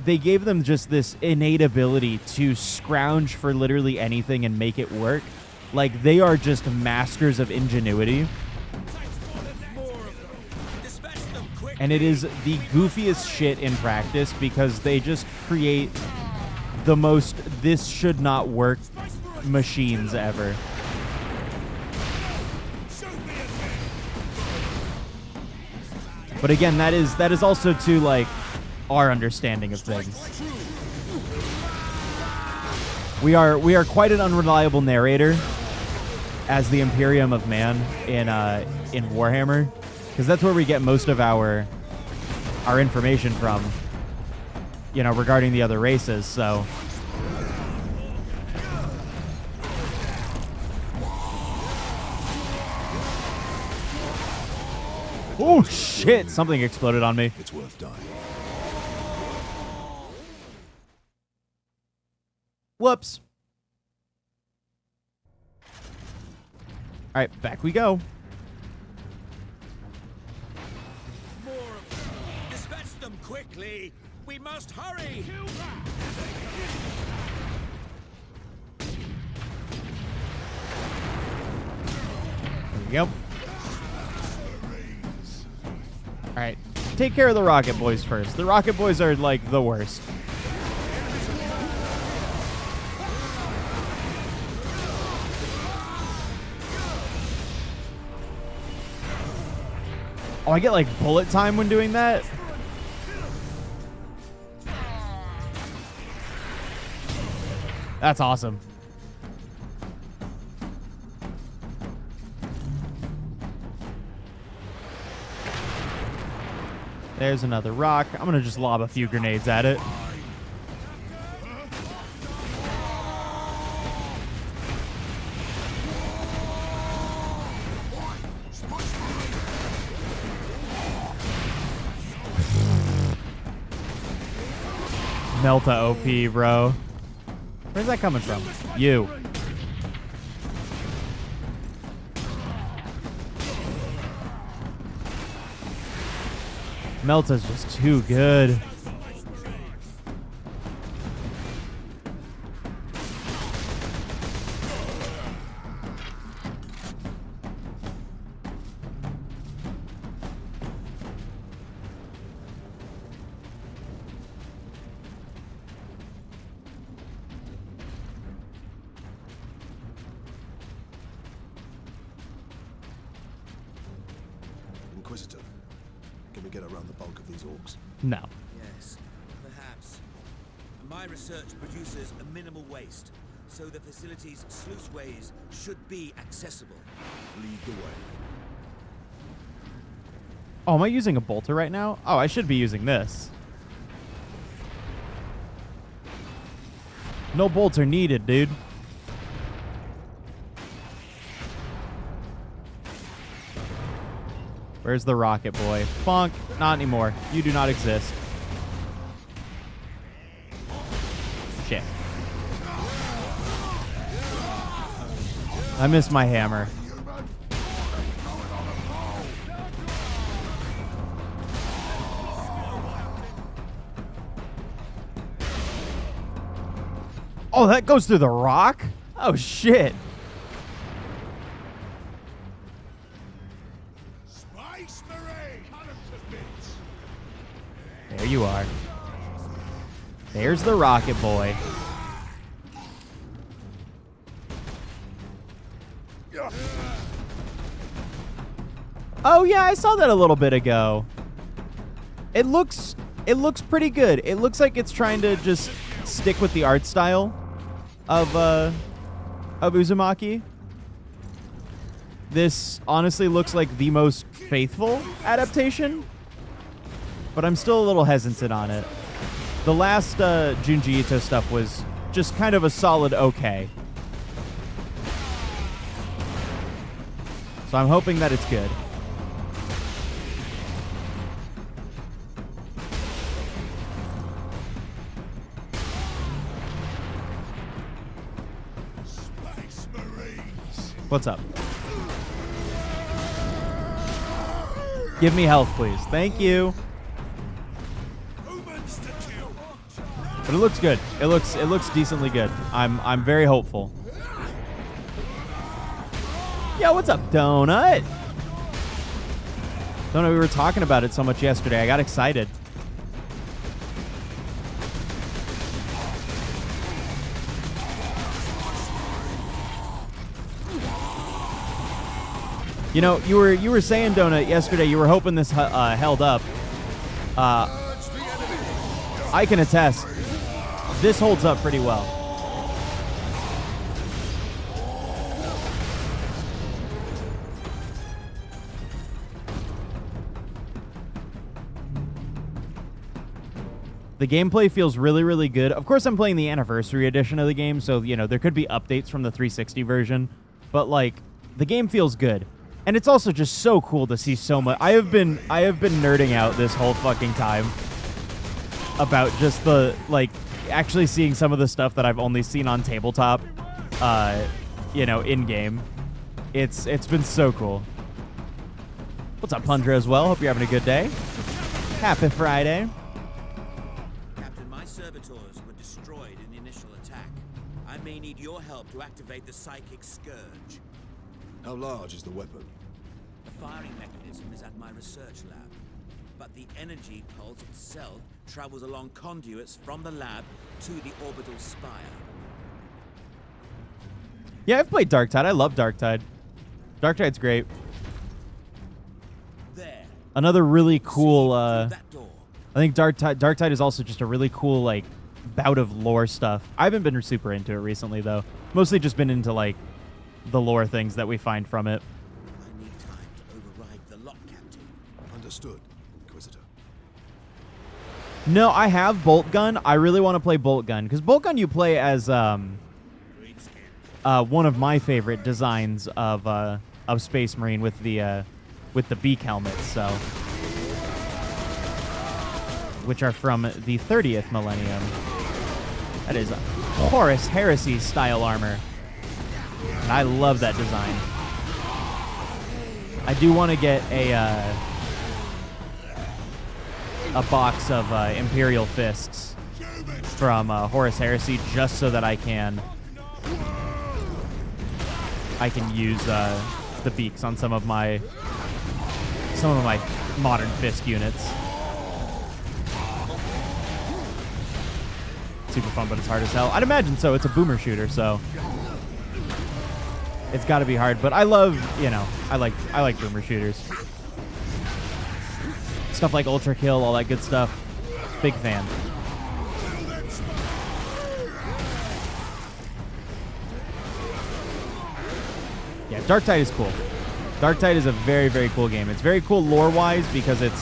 they gave them just this innate ability to scrounge for literally anything and make it work. Like, they are just masters of ingenuity. And it is the goofiest shit in practice because they just create the most this should not work machines ever. But again, that is also to, like, our understanding of things. We are quite an unreliable narrator as the Imperium of Man in Warhammer, because that's where we get most of our information from, you know, regarding the other races. So oh shit, something exploded on me. It's worth dying. Whoops. All right, back we go. Dispatch them quickly. We must hurry. There we go. All right, take care of the Rocket Boys first. The Rocket Boys are, like, the worst. Oh, I get, like, bullet time when doing that? That's awesome. There's another rock. I'm going to just lob a few grenades at it. Melta OP, bro. Where's that coming from? You. Melta's just too good. Inquisitor, can we get around the bulk of these orcs? No. Yes, perhaps. My research produces a minimal waste, so the facility's sluiceways should be accessible. Lead the way. Oh, am I using a bolter right now? Oh, I should be using this. No bolter needed, dude. Where's the rocket boy? Funk, not anymore. You do not exist. Shit. I missed my hammer. Oh, that goes through the rock? Oh, shit. Space Marine! Cut 'em to bits! There you are. There's the rocket boy. Oh yeah, I saw that a little bit ago. It looks pretty good. It looks like it's trying to just stick with the art style of Uzumaki. This honestly looks like the most faithful adaptation, but I'm still a little hesitant on it. The last Junji Ito stuff was just kind of a solid okay. So I'm hoping that it's good. Space Marines! What's up? Give me health, please. Thank you. But it looks good. It looks decently good. I'm very hopeful. Yo, what's up, Donut? Donut, we were talking about it so much yesterday. I got excited. You know, you were saying, Donut, yesterday you were hoping this held up. I can attest. This holds up pretty well. The gameplay feels really, really good. Of course, I'm playing the anniversary edition of the game, so, you know, there could be updates from the 360 version. But, like, the game feels good. And it's also just so cool to see so much. I have been nerding out this whole fucking time about just the, like, actually seeing some of the stuff that I've only seen on tabletop, you know, in-game. It's been so cool. What's up, Pundra, as well? Hope you're having a good day. Happy Friday. Captain, my servitors were destroyed in the initial attack. I may need your help to activate the psychic scourge. How large is the weapon? The firing mechanism is at my research lab, but the energy pulse itself travels along conduits from the lab to the orbital spire. Yeah, I've played Darktide. I love Darktide. Darktide's great. There. Another really cool, I think Darktide is also just a really cool, like, bout of lore stuff. I haven't been super into it recently, though. Mostly just been into, like, the lore things that we find from it. I need time to override the lock, Captain. Understood, Inquisitor. No, I have Bolt Gun. I really want to play Bolt Gun, because Bolt Gun you play as one of my favorite designs of Space Marine with the beak helmets, so, which are from the 30th millennium. That is Horus Heresy style armor. And I love that design. I do want to get a box of Imperial Fists from Horus Heresy just so that I can use the beaks on some of my modern fist units. Super fun, but it's hard as hell. I'd imagine so. It's a boomer shooter, so it's got to be hard. But I love, I like boomer shooters. Stuff like Ultra Kill, all that good stuff. Big fan. Yeah, Darktide is cool. Darktide is a very, very cool game. It's very cool lore-wise because it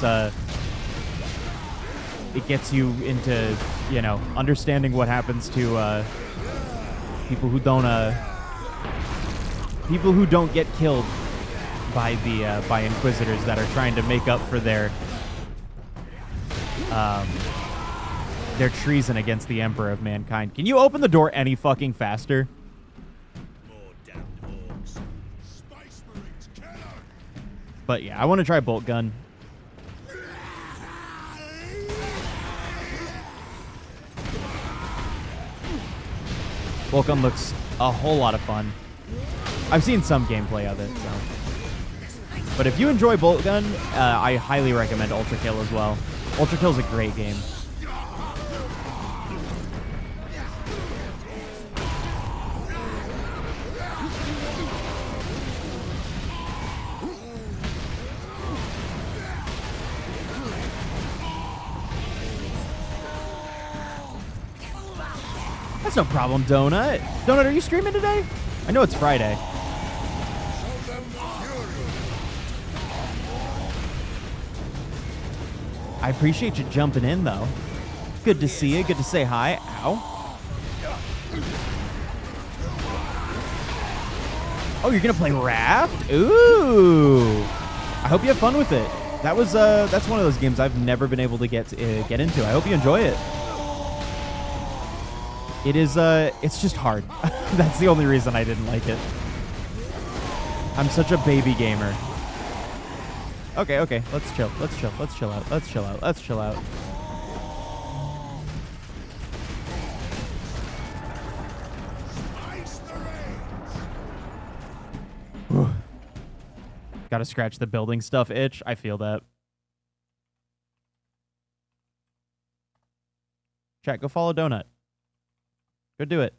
gets you into, understanding what happens to people who don't get killed by by Inquisitors that are trying to make up for their treason against the Emperor of Mankind. Can you open the door any fucking faster? But yeah, I want to try Bolt Gun. Bolt Gun looks a whole lot of fun. I've seen some gameplay of it, so. But if you enjoy Bolt Gun, I highly recommend Ultra Kill as well. Ultra Kill is a great game. That's no problem, Donut. Donut, are you streaming today? I know it's Friday. I appreciate you jumping in, though. Good to see you. Good to say hi. Ow. Oh, you're gonna play Raft? Ooh. I hope you have fun with it. That's one of those games I've never been able to get into. I hope you enjoy it. It is, it's just hard. That's the only reason I didn't like it. I'm such a baby gamer. Okay. Let's chill. Let's chill out. Gotta scratch the building stuff itch. I feel that. Chat, go follow Donut. Go do it.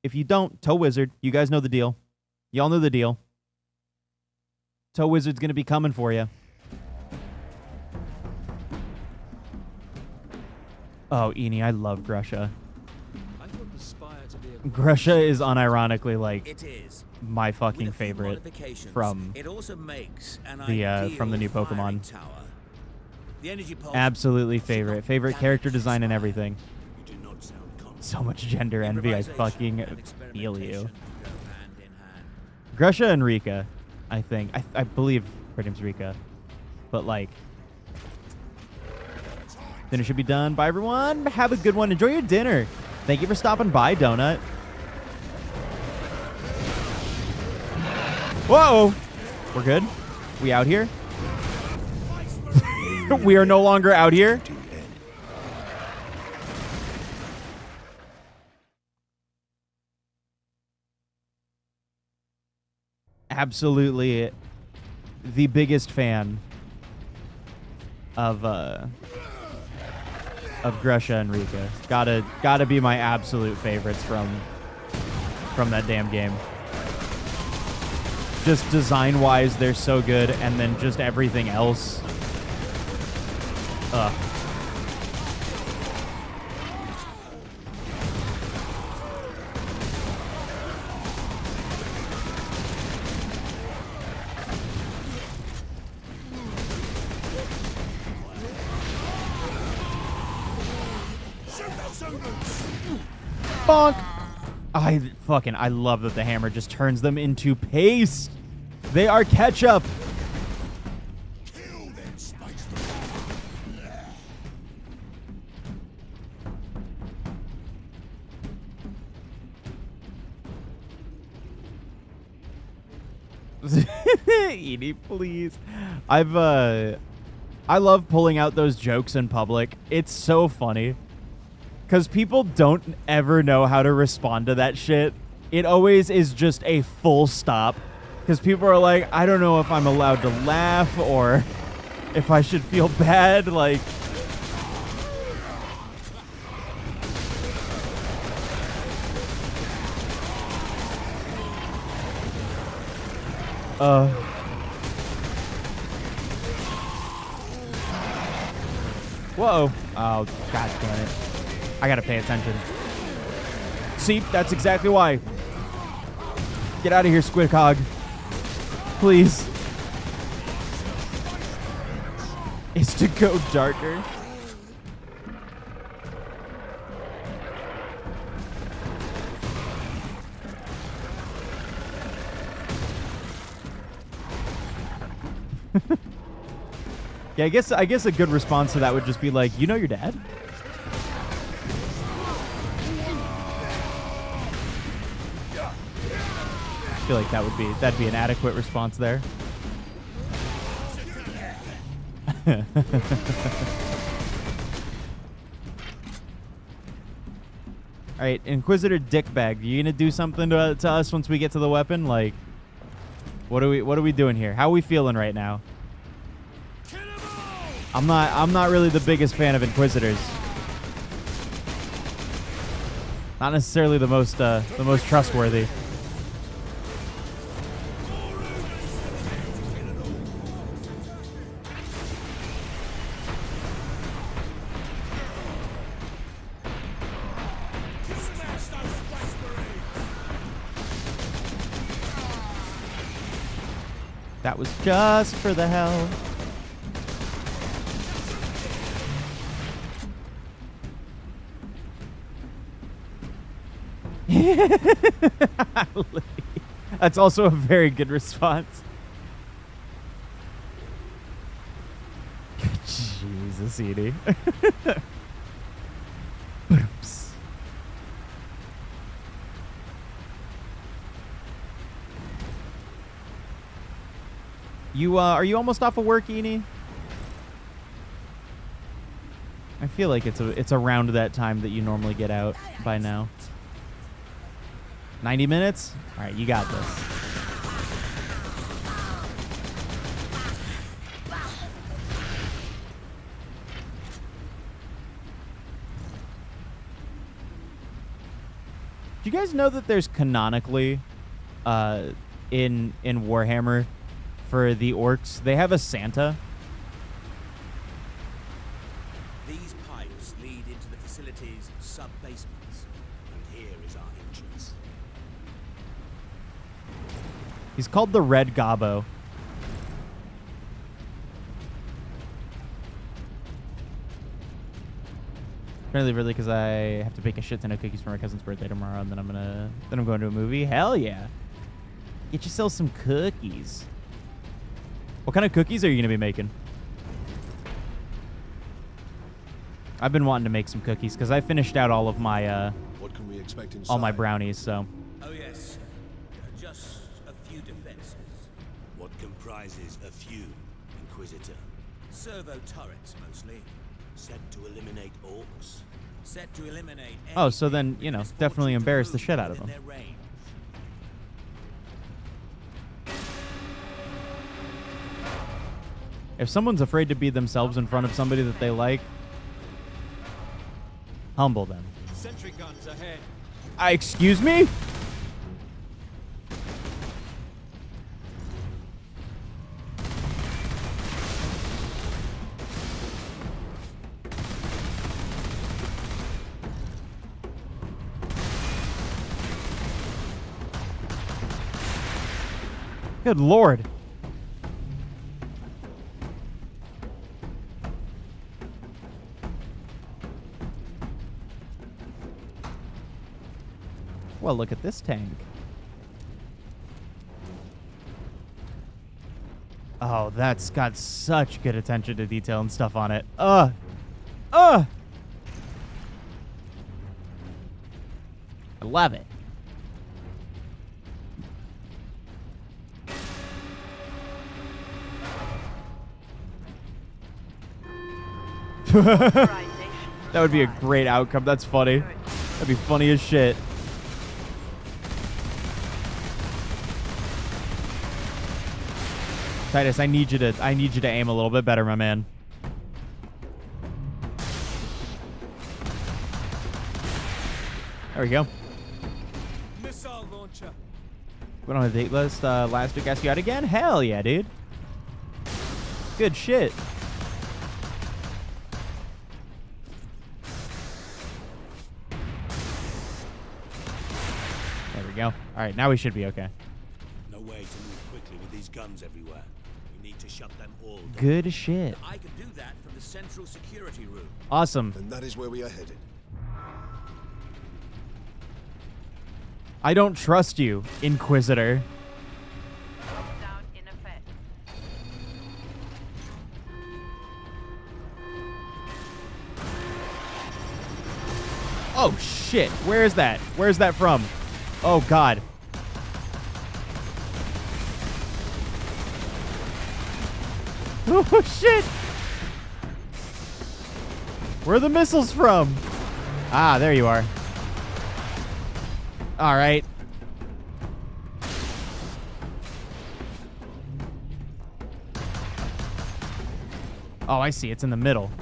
If you don't, Toe Wizard, you guys know the deal. Y'all know the deal. Toe Wizard's going to be coming for you. Oh, Eenie, I love Grusha. Grusha is unironically like my fucking favorite from from the new Pokemon. Absolutely favorite. Favorite character design and everything. So much gender envy, I fucking feel you. Grusha and Rika, I think. I believe her name's Rika. But, like, dinner should be done. Bye, everyone. Have a good one. Enjoy your dinner. Thank you for stopping by, Donut. Whoa! We're good? We out here? We are no longer out here? Absolutely the biggest fan of Grusha and Rika. Gotta be my absolute favorites from that damn game. Just design-wise, they're so good, and then just everything else. Ugh. Bonk! I love that the hammer just turns them into paste. They are ketchup. Edie, please. I love pulling out those jokes in public. It's so funny. Because people don't ever know how to respond to that shit. It always is just a full stop. Because people are like, I don't know if I'm allowed to laugh or if I should feel bad. Like, whoa. Oh, god damn it. I gotta pay attention. See, that's exactly why. Get out of here, Squid Cog. Please. It's to go darker. Yeah, I guess a good response to that would just be like, you know your dad? I feel like that'd be an adequate response there. All right, Inquisitor Dickbag, you gonna do something to us once we get to the weapon? Like, what are we doing here? How are we feeling right now? I'm not really the biggest fan of Inquisitors. Not necessarily the most trustworthy. That was just for the hell. That's also a very good response. Jesus, Edie. Are you almost off of work, Edie? I feel like it's around that time that you normally get out by now. 90 minutes? All right, you got this. Do you guys know that there's canonically in Warhammer for the orcs, they have a Santa? These pipes lead into the facility's sub-basements, and here is our entrance. He's called the Red Gobbo. Really, because I have to bake a shit ton of cookies for my cousin's birthday tomorrow, and then I'm going to a movie. Hell yeah! Get yourself some cookies. What kind of cookies are you gonna be making? I've been wanting to make some cookies because I finished out all of my what can we expect inside? all my brownies. So. Oh yes, just a few defenses. What comprises a few, Inquisitor? Servo turrets mostly. Set to eliminate orcs. Set to eliminate. Oh, so then definitely embarrass the shit out of them. If someone's afraid to be themselves in front of somebody that they like, humble them. Sentry guns ahead. Excuse me? Good Lord. Well, look at this tank. Oh, that's got such good attention to detail and stuff on it. I love it. That would be a great outcome. That's funny. That'd be funny as shit. Titus, I need you to aim a little bit better, my man. There we go. Missile launcher. Went on a date list last week. Asked you out again? Hell yeah, dude. Good shit. There we go. All right, now we should be okay. No way to move quickly with these guns everywhere. We need to shut them all down. Good shit. I can do that from the central security room. Awesome. And that is where we are headed. I don't trust you, Inquisitor. Lockdown in effect. Oh shit. Where is that? Where's that from? Oh god. Oh shit. Where are the missiles from? Ah, there you are. All right. Oh, I see. It's in the middle.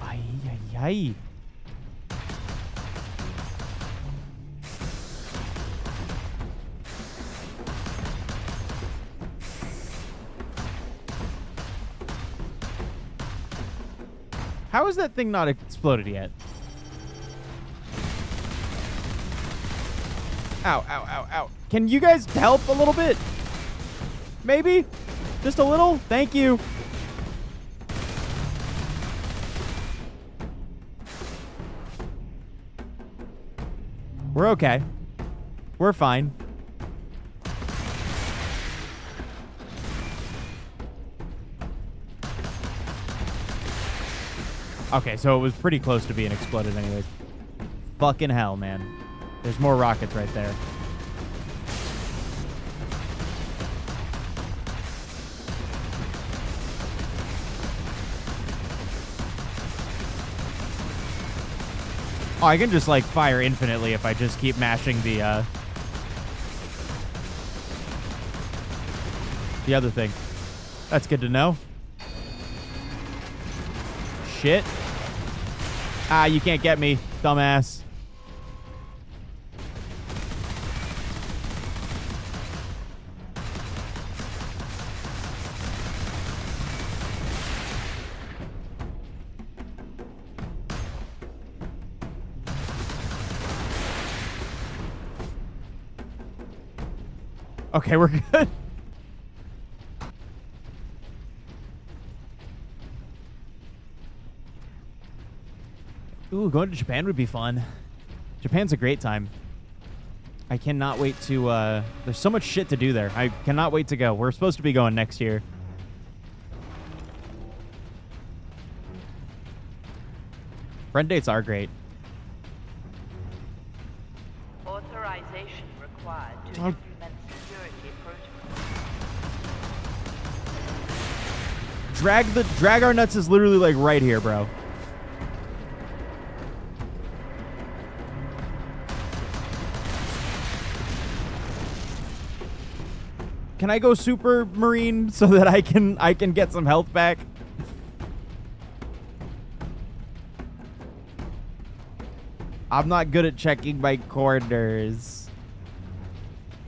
Ay, ay, ay. How is that thing not exploded yet? Ow, ow, ow, ow. Can you guys help a little bit? Maybe? Just a little? Thank you. We're okay. We're fine. Okay, so it was pretty close to being exploded anyways. Fucking hell, man. There's more rockets right there. Oh, I can just, like, fire infinitely if I just keep mashing the other thing. That's good to know. Shit. Ah, you can't get me, dumbass. Okay, we're good. Ooh, going to Japan would be fun. Japan's a great time. I cannot wait to, there's so much shit to do there. I cannot wait to go. We're supposed to be going next year. Friend dates are great. Authorization required to implement security protocols. Drag our nuts is literally like right here, bro. Can I go Super Marine so that I can get some health back? I'm not good at checking my corners.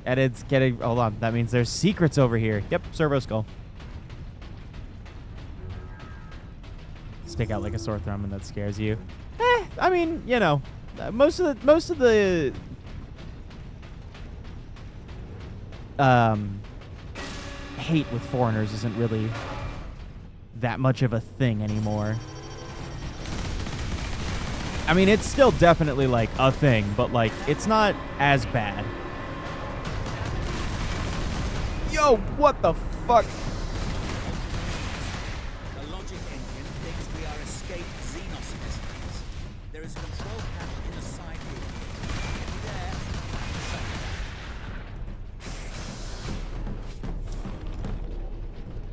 And it's getting... Hold on. That means there's secrets over here. Yep, Servo Skull. Stick out like a sore thumb and that scares you. I mean, you know, most of the hate with foreigners isn't really that much of a thing anymore. I mean, it's still definitely like a thing, but like it's not as bad. Yo, what the fuck? The logic engine thinks we are escaped Xenos specimens. There is a control panel in the side room. There.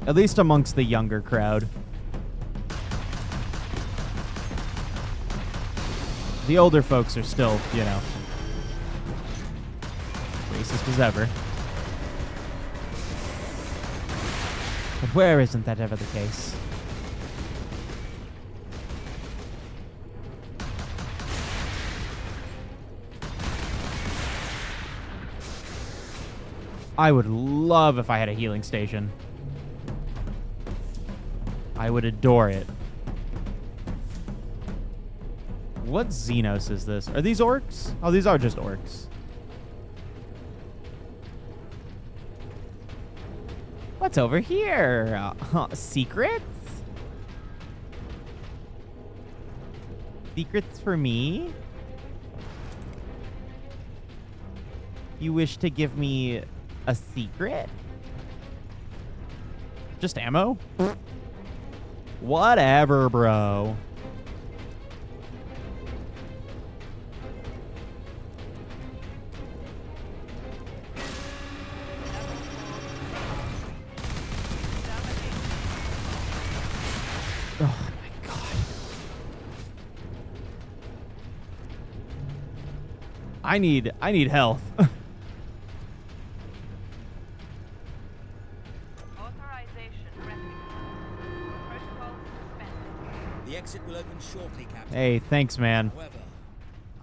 At least amongst the younger crowd. The older folks are still, you know, racist as ever. But where isn't that ever the case? I would love if I had a healing station. I would adore it. What Xenos is this? Are these orcs? Oh, these are just orcs. What's over here? Secrets? Secrets for me? You wish to give me a secret? Just ammo? Whatever, bro. Oh my god. I need health. The exit will open shortly, Captain. Hey, thanks, man. However,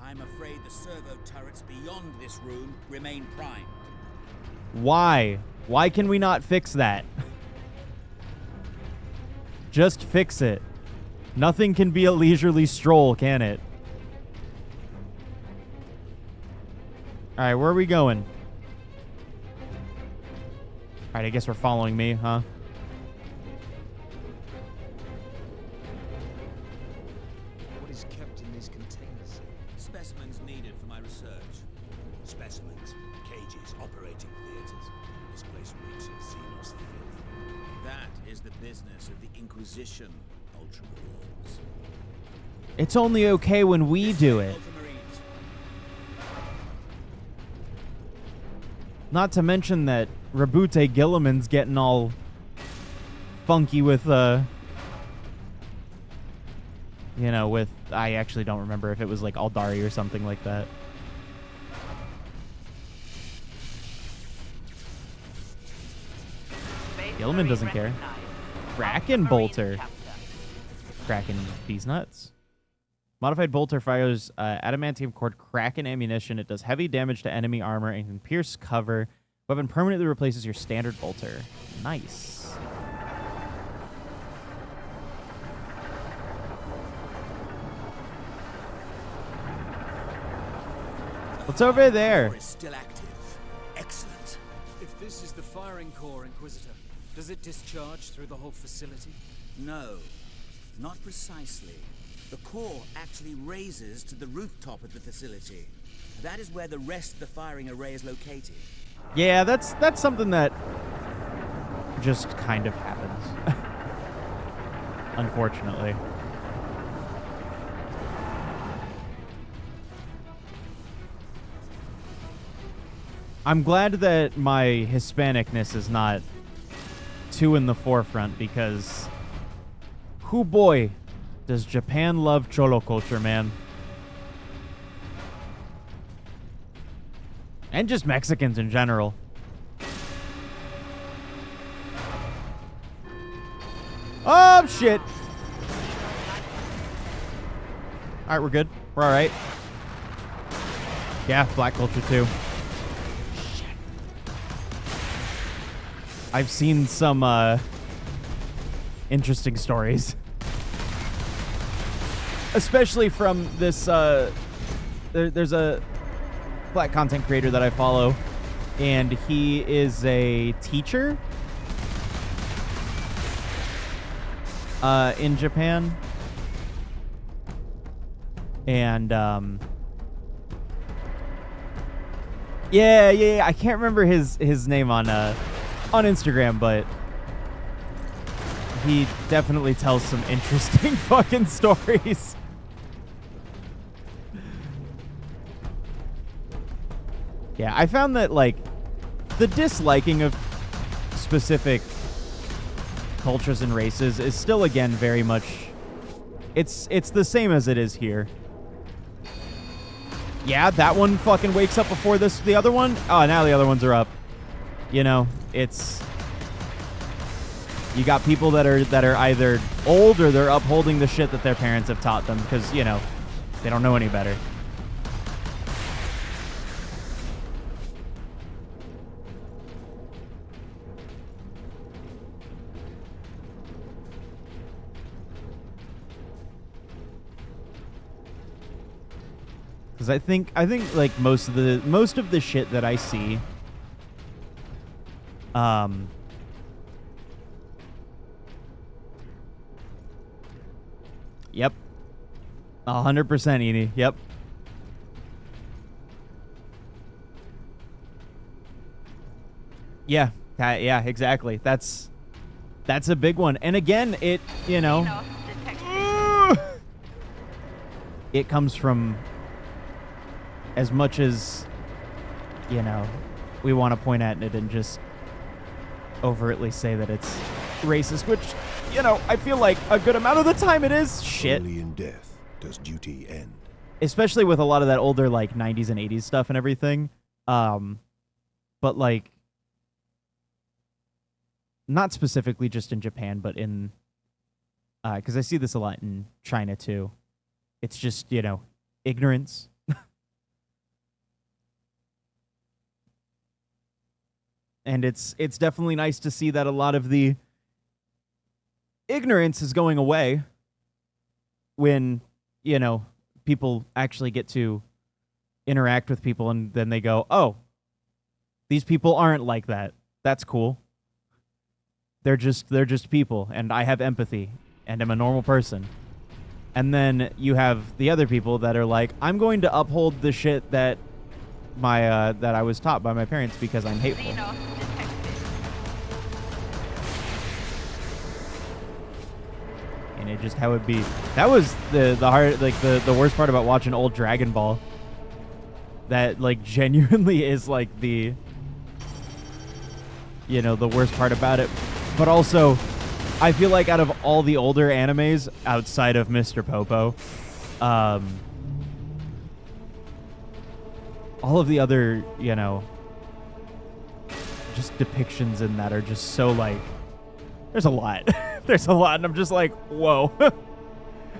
I'm afraid the servo turrets beyond this room remain primed. Why? Why can we not fix that? Just fix it. Nothing can be a leisurely stroll, can it? Alright, where are we going? Alright, I guess we're following me, huh? What is kept in these containers? Specimens needed for my research. Specimens, cages, operating theaters. This place reeks of Xenos filth. That is the business of the Inquisition, Ultramarines. It's only okay when we do it. Not to mention that Rabute Gilliman's getting all funky with, you know, with, I actually don't remember if it was like Aldari or something like that. Gilliman doesn't care. Kraken Bolter. Kraken these nuts. Modified Bolter fires adamantium cord Kraken ammunition. It does heavy damage to enemy armor and can pierce cover. Weapon permanently replaces your standard bolter. Nice. What's over there? Is still active. Excellent. If this is the firing core, Inquisitor, does it discharge through the whole facility? No, not precisely. The core actually raises to the rooftop of the facility. That is where the rest of the firing array is located. Yeah, that's something that just kind of happens. Unfortunately. I'm glad that my Hispanicness is not too in the forefront because, hoo boy, does Japan love Cholo culture, man. And just Mexicans in general. Oh, shit. All right, we're good. We're all right. Yeah, black culture too. Shit. I've seen some interesting stories. Especially from this, there's a black content creator that I follow, and he is a teacher in Japan. And, yeah, I can't remember his name on Instagram, but he definitely tells some interesting fucking stories. Yeah, I found that, like, the disliking of specific cultures and races is still, again, very much... It's the same as it is here. Yeah, that one fucking wakes up before the other one. Oh, now the other ones are up. You know, it's... You got people that are either old or they're upholding the shit that their parents have taught them because, you know, they don't know any better. Because I think like most of the shit that I see, yep, 100%, Edie. Yep. Yeah, yeah, exactly. That's a big one. And again, it, you know, it comes from, as much as, you know, we want to point at it and just overtly say that it's racist, which, you know, I feel like a good amount of the time it is. Shit. Only in death does duty end. Especially with a lot of that older, like, 90s and 80s stuff and everything. But, like, not specifically just in Japan, but in... because I see this a lot in China, too. It's just, you know, ignorance. And it's definitely nice to see that a lot of the ignorance is going away when, you know, people actually get to interact with people and then they go, oh, these people aren't like that. That's cool. They're just people, and I have empathy, and I'm a normal person. And then you have the other people that are like, I'm going to uphold the shit that that I was taught by my parents because I'm hateful. And it just how it be. That was the hard, like the worst part about watching old Dragon Ball. That like genuinely is like the, you know, the worst part about it. But also, I feel like out of all the older animes outside of Mr. Popo, all of the other, you know, just depictions in that are just so like, there's a lot. There's a lot, and I'm just like, whoa.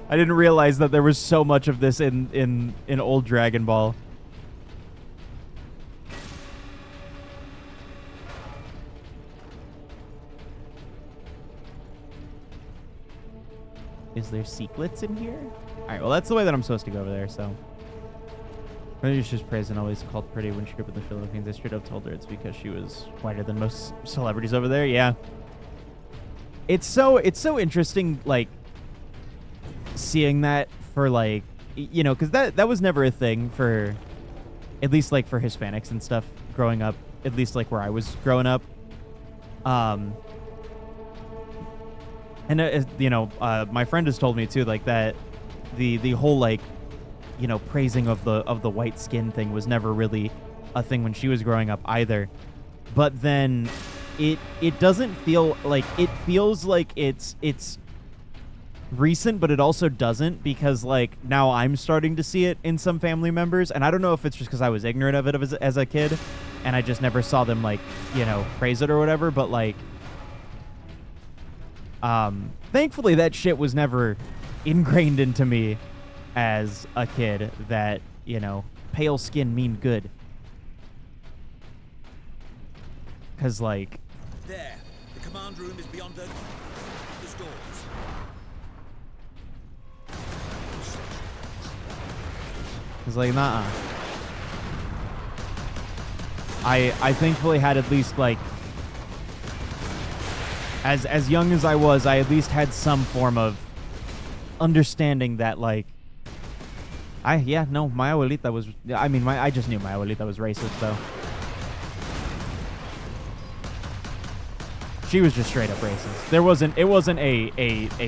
I didn't realize that there was so much of this in old Dragon Ball. Is there secrets in here? All right, well, that's the way that I'm supposed to go over there, so. She's just praised and always called pretty when she grew up in the Philippines. I straight up told her it's because she was whiter than most celebrities over there. Yeah. It's so interesting, like, seeing that for, like, you know, because that was never a thing for, at least, like, for Hispanics and stuff growing up, at least, like, where I was growing up. And, you know, my friend has told me, too, like, that the whole, like, you know, praising of the white skin thing was never really a thing when she was growing up either. But then it doesn't feel like, it feels like it's recent, but it also doesn't, because like now I'm starting to see it in some family members, and I don't know if it's just because I was ignorant of it as a kid and I just never saw them, like, you know, praise it or whatever, but like thankfully that shit was never ingrained into me as a kid, that, you know, pale skin mean good. Because, like... There. The command room is beyond those doors. Because, like, nah. I thankfully had at least, like... As young as I was, I at least had some form of understanding that, like... my abuelita was... I mean, I just knew my abuelita was racist, though. She was just straight up racist. It wasn't a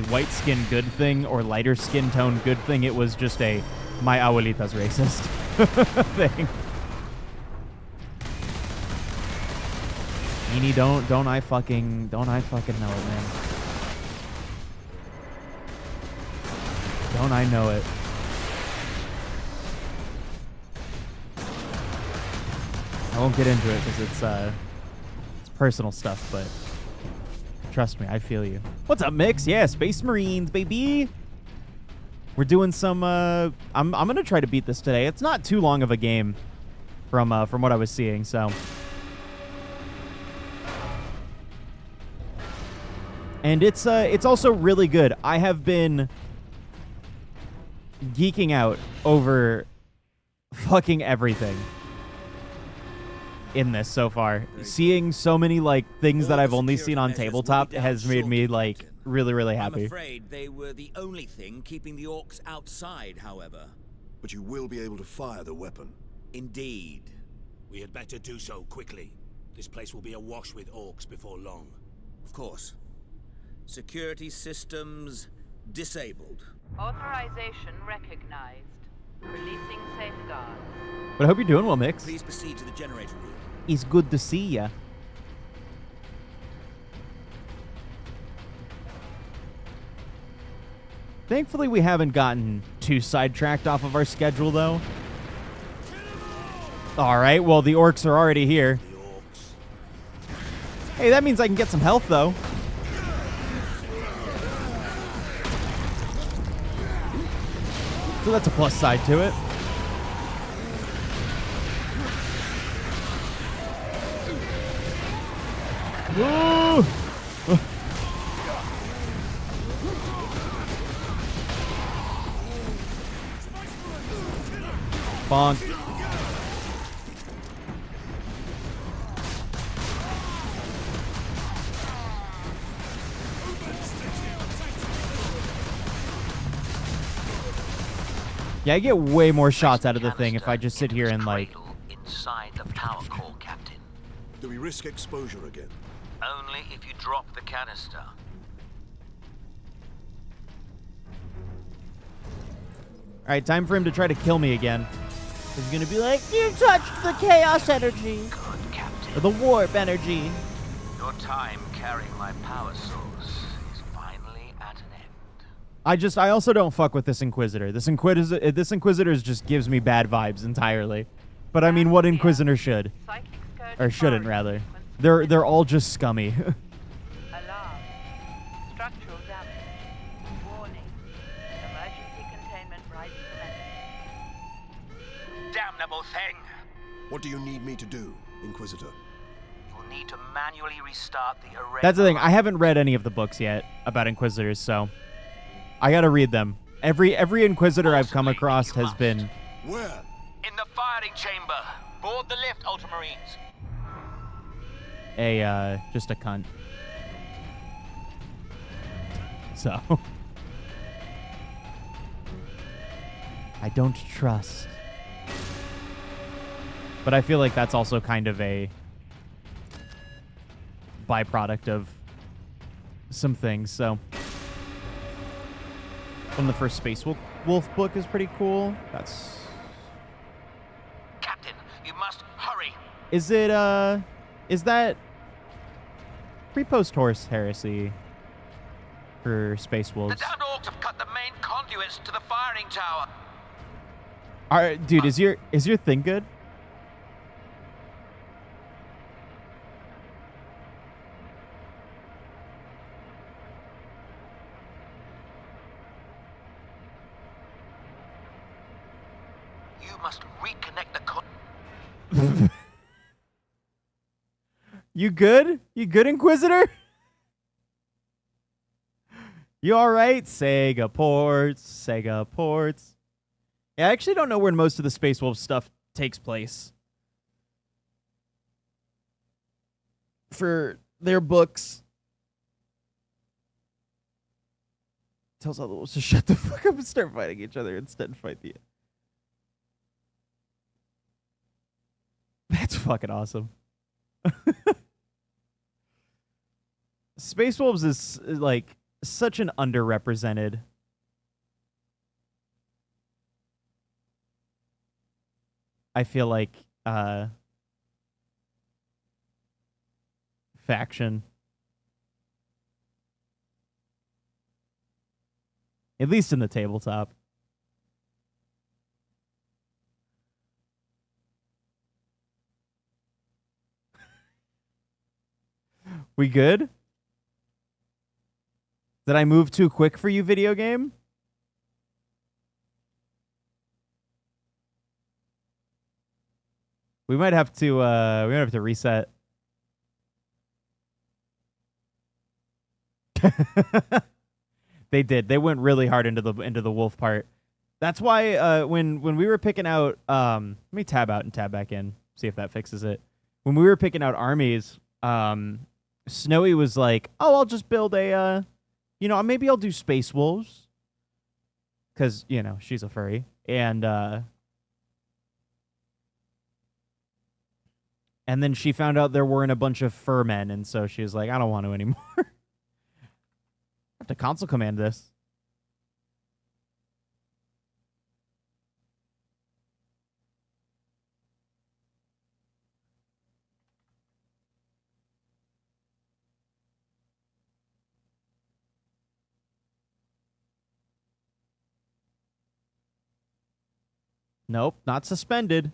white skin good thing or lighter skin tone good thing. It was just a my abuelita's racist thing. Meanie, don't I fucking know it, man. Don't I know it? I won't get into it because it's personal stuff, but trust me, I feel you. What's up, Mix? Yeah, Space Marines, baby. We're doing some. I'm gonna try to beat this today. It's not too long of a game, from what I was seeing. So, and it's also really good. I have been geeking out over fucking everything in this so far. Seeing so many like things that I've only seen on tabletop has made me like really happy. I'm afraid they were the only thing keeping the orcs outside, however. But you will be able to fire the weapon. Indeed. We had better do so quickly. This place will be awash with orcs before long. Of course. Security systems disabled. Authorization recognized. Releasing safeguards. But I hope you're doing well, Mix. Please proceed to the generator room. It's good to see ya. Thankfully, we haven't gotten too sidetracked off of our schedule, though. All right, well, the orcs are already here. Hey, that means I can get some health, though. So that's a plus side to it. Woo! Bonk. Yeah, I get way more shots out of the thing if I just sit here and like. Inside the power core, Captain. Do we risk exposure again? Only if you drop the canister. All right, time for him to try to kill me again. He's gonna be like, "You touched the chaos energy, Good, Captain. or the warp energy." Your time carrying my power source is finally at an end. I also don't fuck with this Inquisitor. This Inquisitor just gives me bad vibes entirely. But I mean, what Inquisitor should, or shouldn't rather. They're all just scummy. Alarm. Structural damage. Warning. Emergency containment rights commenced. Damnable thing! What do you need me to do, Inquisitor? You'll need to manually restart the array. That's the thing. I haven't read any of the books yet about Inquisitors, so I gotta read them. Every Inquisitor I've come across has been. Where? In the firing chamber. Board the lift, Ultramarines. Just a cunt. So. I don't trust. But I feel like that's also kind of a byproduct of some things, so. From the first Space Wolf book is pretty cool. That's. Captain, you must hurry. Is that pre-post Horse Heresy for Space Wolves? The downed orcs have cut the main conduits to the firing tower. Alright, dude, is your thing good? You must reconnect the You good? You good, Inquisitor? You alright? Sega ports. Yeah, I actually don't know where most of the Space Wolf stuff takes place. For their books. Tells all the wolves to shut the fuck up and start fighting each other instead and fight the... That's fucking awesome. Space Wolves is like such an underrepresented I feel like faction. At least in the tabletop. We good? Did I move too quick for you, video game? We might have to reset. They did. They went really hard into the wolf part. That's why when we were picking out let me tab out and tab back in, see if that fixes it. When we were picking out armies, Snowy was like, "Oh, I'll just build a maybe I'll do Space Wolves." Cuz, she's a furry. And then she found out there weren't a bunch of fur men, and so she was like, "I don't want to anymore." I have to console command this. Nope, not suspended.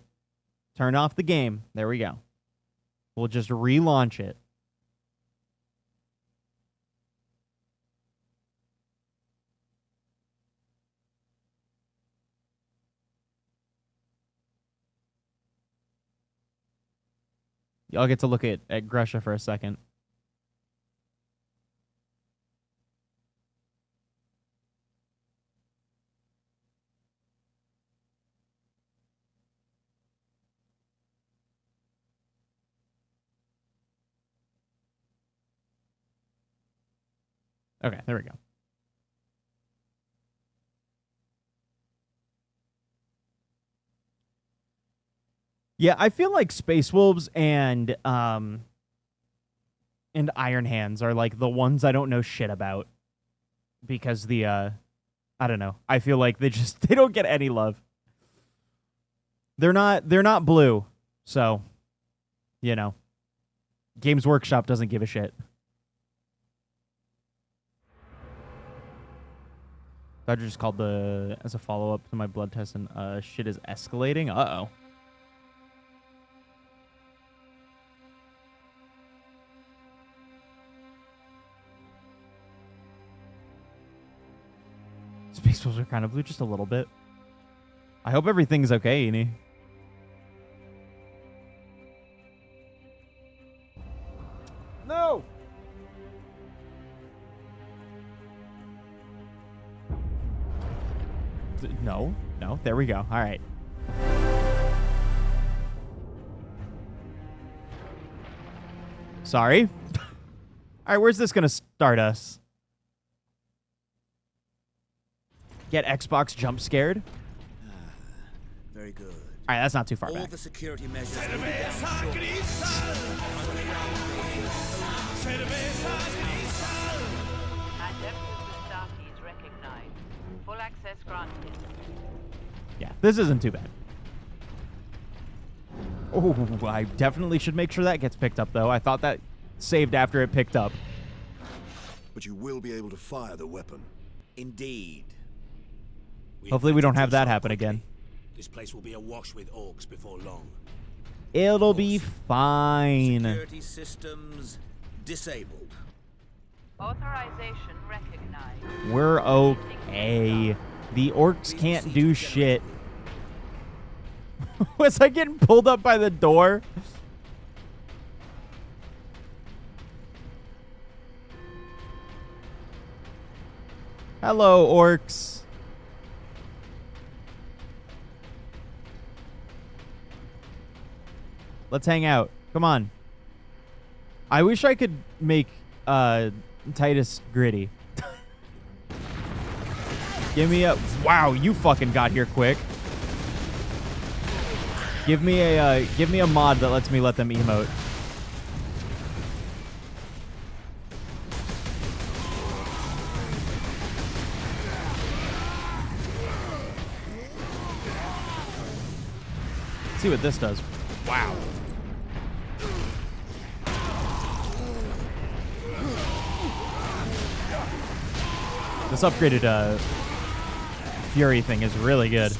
Turn off the game. There we go. We'll just relaunch it. Y'all get to look at Gresha for a second. Okay, there we go. Yeah, I feel like Space Wolves and Iron Hands are like the ones I don't know shit about, because I don't know. I feel like they don't get any love. They're not blue, so Games Workshop doesn't give a shit. Dodger just called as a follow-up to my blood test, and shit is escalating. Uh-oh. Space Wolves are kind of blue, just a little bit. I hope everything's okay, Eni. No! No. There we go. All right. Sorry. All right, where's this going to start us? Get Xbox jump scared? Very good. All right, that's not too far All back. the security measures will be down shortly. Full access granted. Yeah, this isn't too bad. Oh, I definitely should make sure that gets picked up, though. I thought that saved after it picked up. But you will be able to fire the weapon. Indeed. Hopefully we don't have that happen again. This place will be awash with orcs before long. It'll be fine. Security systems disabled. Authorization recognized. We're okay. The orcs can't do shit. Was I getting pulled up by the door? Hello, orcs. Let's hang out. Come on. I wish I could make Titus gritty. Give me a... Wow, you fucking got here quick. Give me a mod that lets me let them emote. Let's see what this does. Wow. This upgraded Fury thing is really good.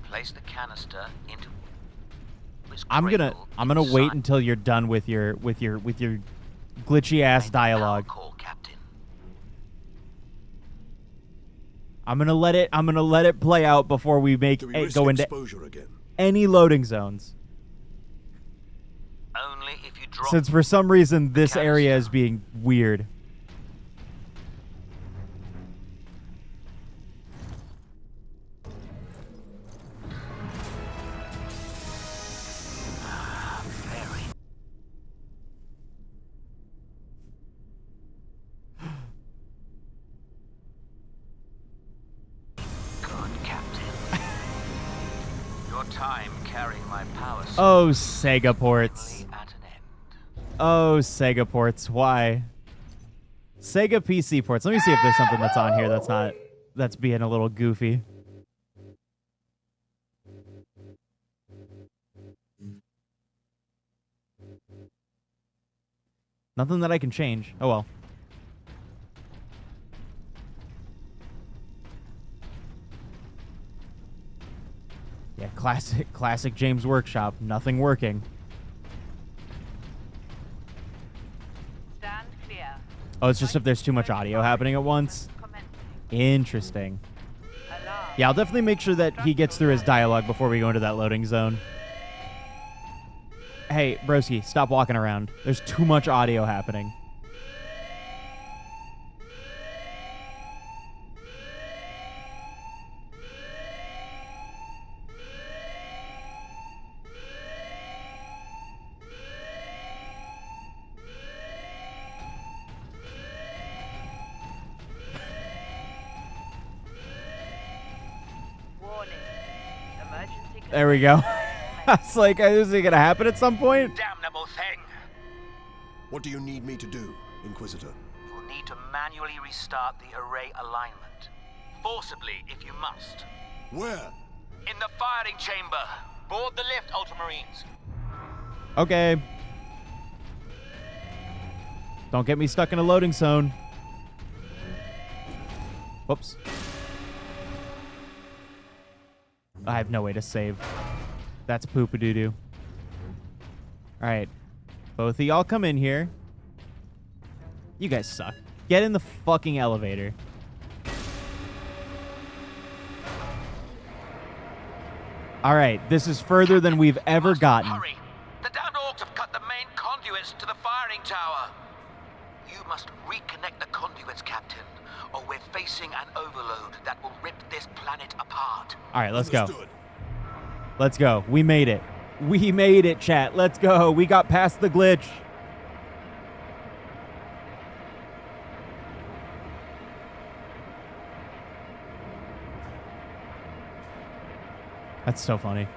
Place the canister into. I'm gonna wait until you're done with your glitchy ass dialogue. I'm gonna let it play out before we make Do we it risk go into exposure again? any loading zones. Only if you drop. Since for some reason this area is being weird. Time carrying my power source. Oh, Sega ports. Oh, Sega ports. Why? Sega PC ports. Let me see if there's something that's on here that's being a little goofy. Nothing that I can change. Oh well. Yeah, classic James Workshop. Nothing working. Stand clear. Oh, it's just if there's too much audio happening at once. Interesting. Yeah, I'll definitely make sure that he gets through his dialogue before we go into that loading zone. Hey, broski, stop walking around. There's too much audio happening. There we go. I was like, is it going to happen at some point? Damnable thing. What do you need me to do, Inquisitor? You'll need to manually restart the array alignment. Forcibly, if you must. Where? In the firing chamber. Board the lift, Ultramarines. Okay. Don't get me stuck in a loading zone. Whoops. I have no way to save. That's poop-a-doo-doo. Alright. Both of y'all come in here. You guys suck. Get in the fucking elevator. Alright, this is further than we've ever gotten. Hurry! The damned orcs have cut the main conduits to the firing tower. You must reconnect the conduits, Captain, or we're facing an overload that will rip this planet apart. Alright, let's go. Let's go. We made it. We made it, chat. Let's go. We got past the glitch. That's so funny.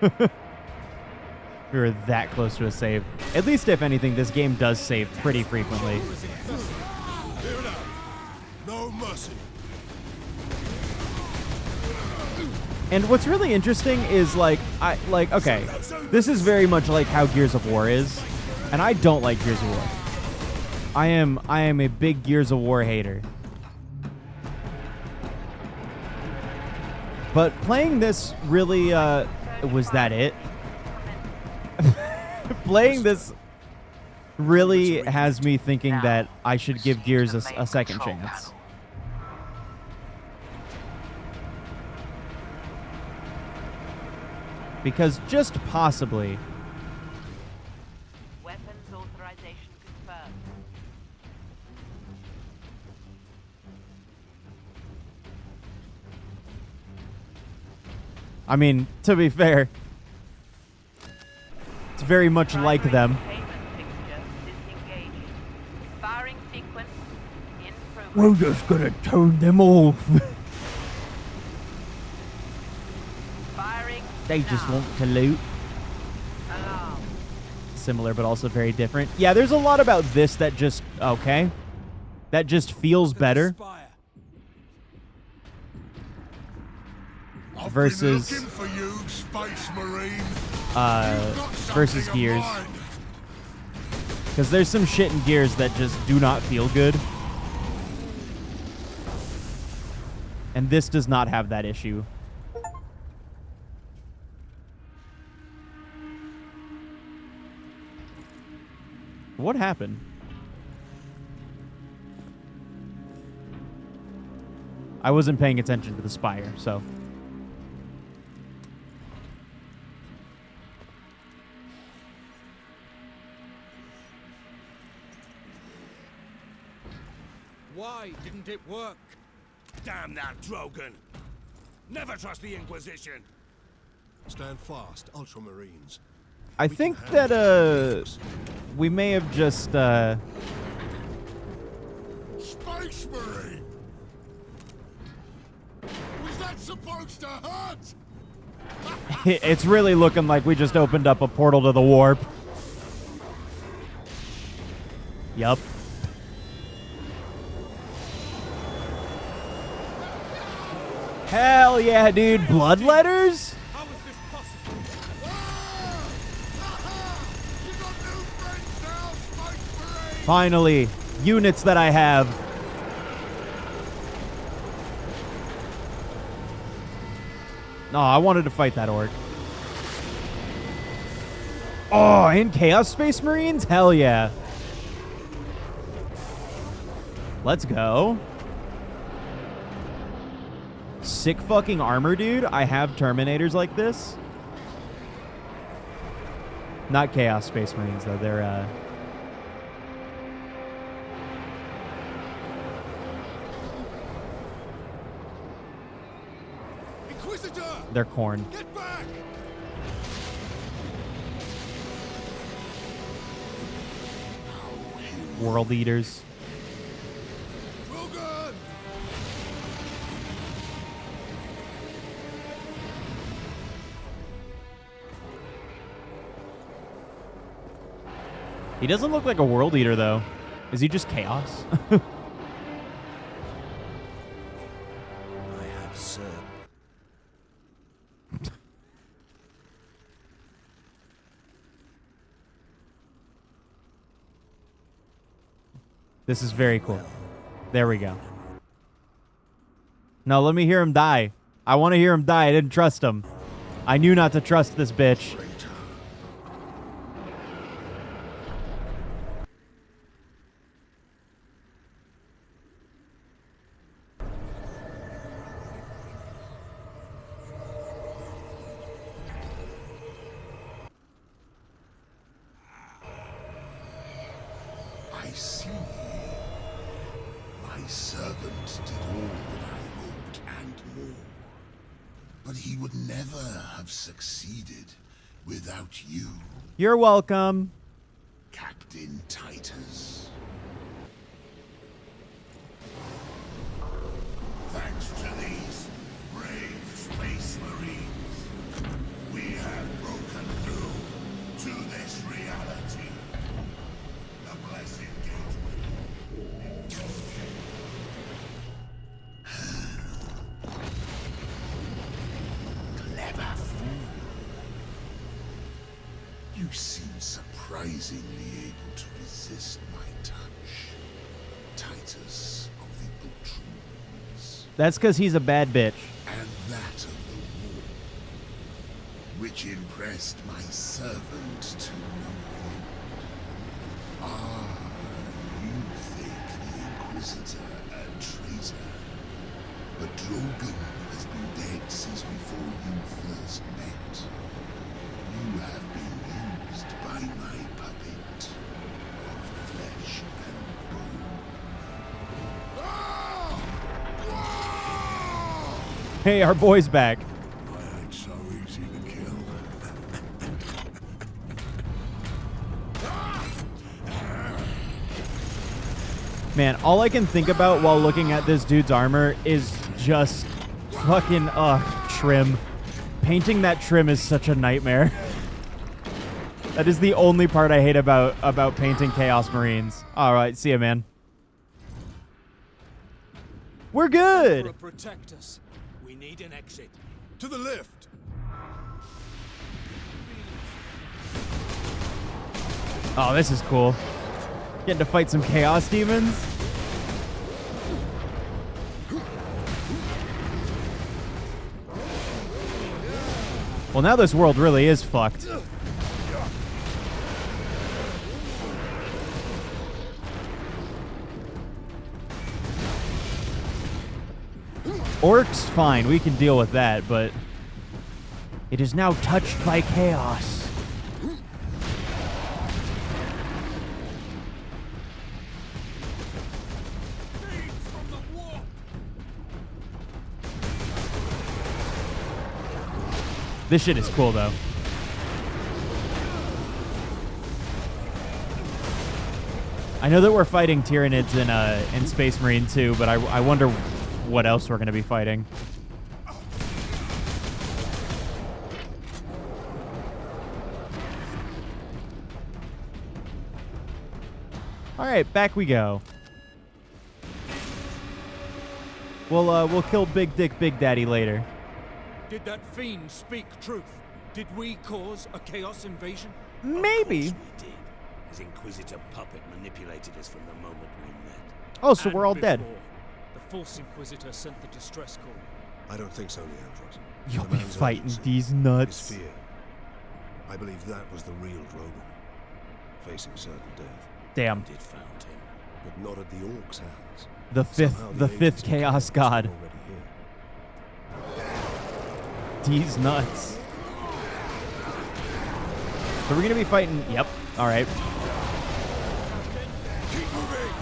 We were that close to a save. At least, if anything, this game does save pretty frequently. No mercy. And what's really interesting is, okay, this is very much like how Gears of War is, and I don't like Gears of War. I am a big Gears of War hater. But playing this really, was that it? Playing this really has me thinking that I should give Gears a second chance. Because just possibly... Weapons authorization confirmed. I mean, to be fair, it's very much like them. Firing sequence in progress. We're just gonna turn them off. They just want to loot. Similar, but also very different. Yeah, there's a lot about this that just, okay. That just feels better. versus Looking for you, Space Marine. versus Gears. Because there's some shit in Gears that just do not feel good. And this does not have that issue. What happened? I wasn't paying attention to the spire, so. Why didn't it work? Damn that Drogon! Never trust the Inquisition! Stand fast, Ultramarines. I think that, we may have just, Space Marine! Was that supposed to hurt? it's really looking like we just opened up a portal to the warp. Yup. Hell yeah, dude. Bloodletters? How is this possible? Finally, units that I have. No, I wanted to fight that orc. Oh, and Chaos Space Marines? Hell yeah. Let's go. Sick fucking armor, dude. I have Terminators like this. Not Chaos Space Marines, though. They're, Inquisitor! they're corn. Get back! World Eaters. Drogon! He doesn't look like a World Eater, though. Is he just Chaos? I have served. This is very cool. There we go. No, let me hear him die. I want to hear him die. I didn't trust him. I knew not to trust this bitch. I see. My servant did all that I hoped and more. But he would never have succeeded without you, You're welcome. Captain Titus. Thanks to these brave Space Marines, we have broken through to this reality. The Blessed Gateway. Clever fool. You seem surprisingly able to resist my touch, Titus of the Ultramarines. That's because he's a bad bitch. And that of the war, which impressed my servant to no end. Ah, you think the Inquisitor a traitor, but Drogon has been dead since before you first met. You have been used by my puppet of flesh and bone. Hey, our boy's back. I ain't so easy to kill. Man, all I can think about while looking at this dude's armor is just fucking, trim. Painting that trim is such a nightmare. That is the only part I hate about painting Chaos Marines. All right, see ya, man. We're good. Protect us. We need an exit. To the lift! Oh, this is cool. Getting to fight some chaos demons. Well, now this world really is fucked. Orcs, fine, we can deal with that, but it is now touched by chaos. This shit is cool, though. I know that we're fighting Tyranids in Space Marine 2, but I wonder what else we're going to be fighting. All right, back we go. We'll kill Big Dick Big Daddy later. Did that fiend speak truth? Did we cause a chaos invasion? Maybe. Of course we did. His Inquisitor puppet manipulated us from the moment we met. Oh, so we're all And dead. before, the false Inquisitor sent the distress call. I don't think so, Leandros. You'll The be man's fighting urgency, these nuts. his fear. I believe that was the real Drogon, facing certain death. Damn. It found him. But not at the Orcs' hands. The Somehow fifth agents of chaos god. were already here. These nuts. So we're gonna be fighting. Yep. All right. Keep moving.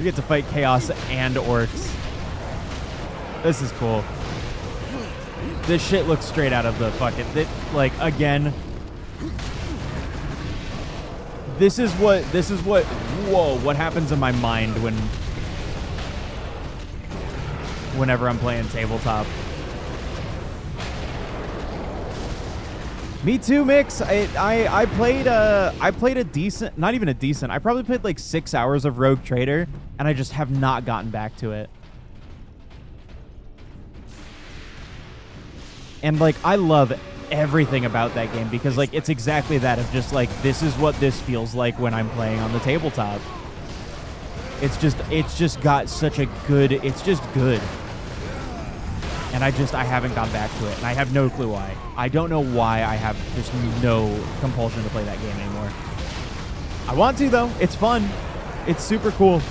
We get to fight chaos and orcs. This is cool. This shit looks straight out of the fucking. Like again. This is what. Whoa! What happens in my mind whenever I'm playing tabletop? Me too, Mix. I played a decent, not even a decent. I probably played like 6 hours of Rogue Trader, and I just have not gotten back to it. And like I love everything about that game because like it's exactly that of just like this is what this feels like when I'm playing on the tabletop. It's just got such a good, it's just good. And I haven't gone back to it, and I have no clue why. I don't know why I have just no compulsion to play that game anymore. I want to, though. It's fun. It's super cool.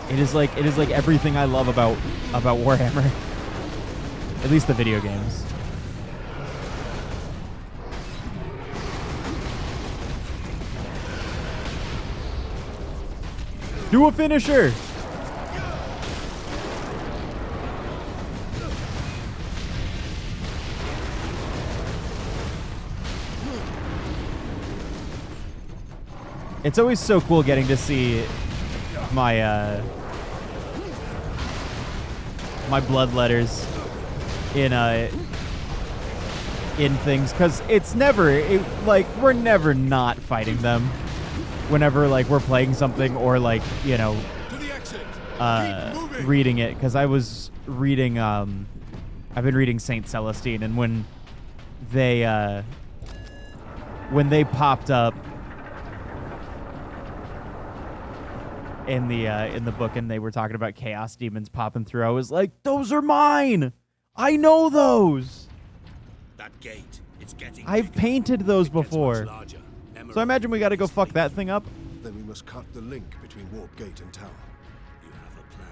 It is like everything I love about Warhammer. At least the video games. Do a finisher! It's always so cool getting to see my my blood letters in things, because it's never like we're never not fighting them whenever like we're playing something or like, you know, reading it, because I was reading I've been reading Saint Celestine, and when they popped up in the book and they were talking about chaos demons popping through, I was like, those are mine. I know those. That gate, it's getting I've painted those before. So I imagine we got to go fuck that thing up. Then we must cut the link between Warp Gate and Tower. You have a plan.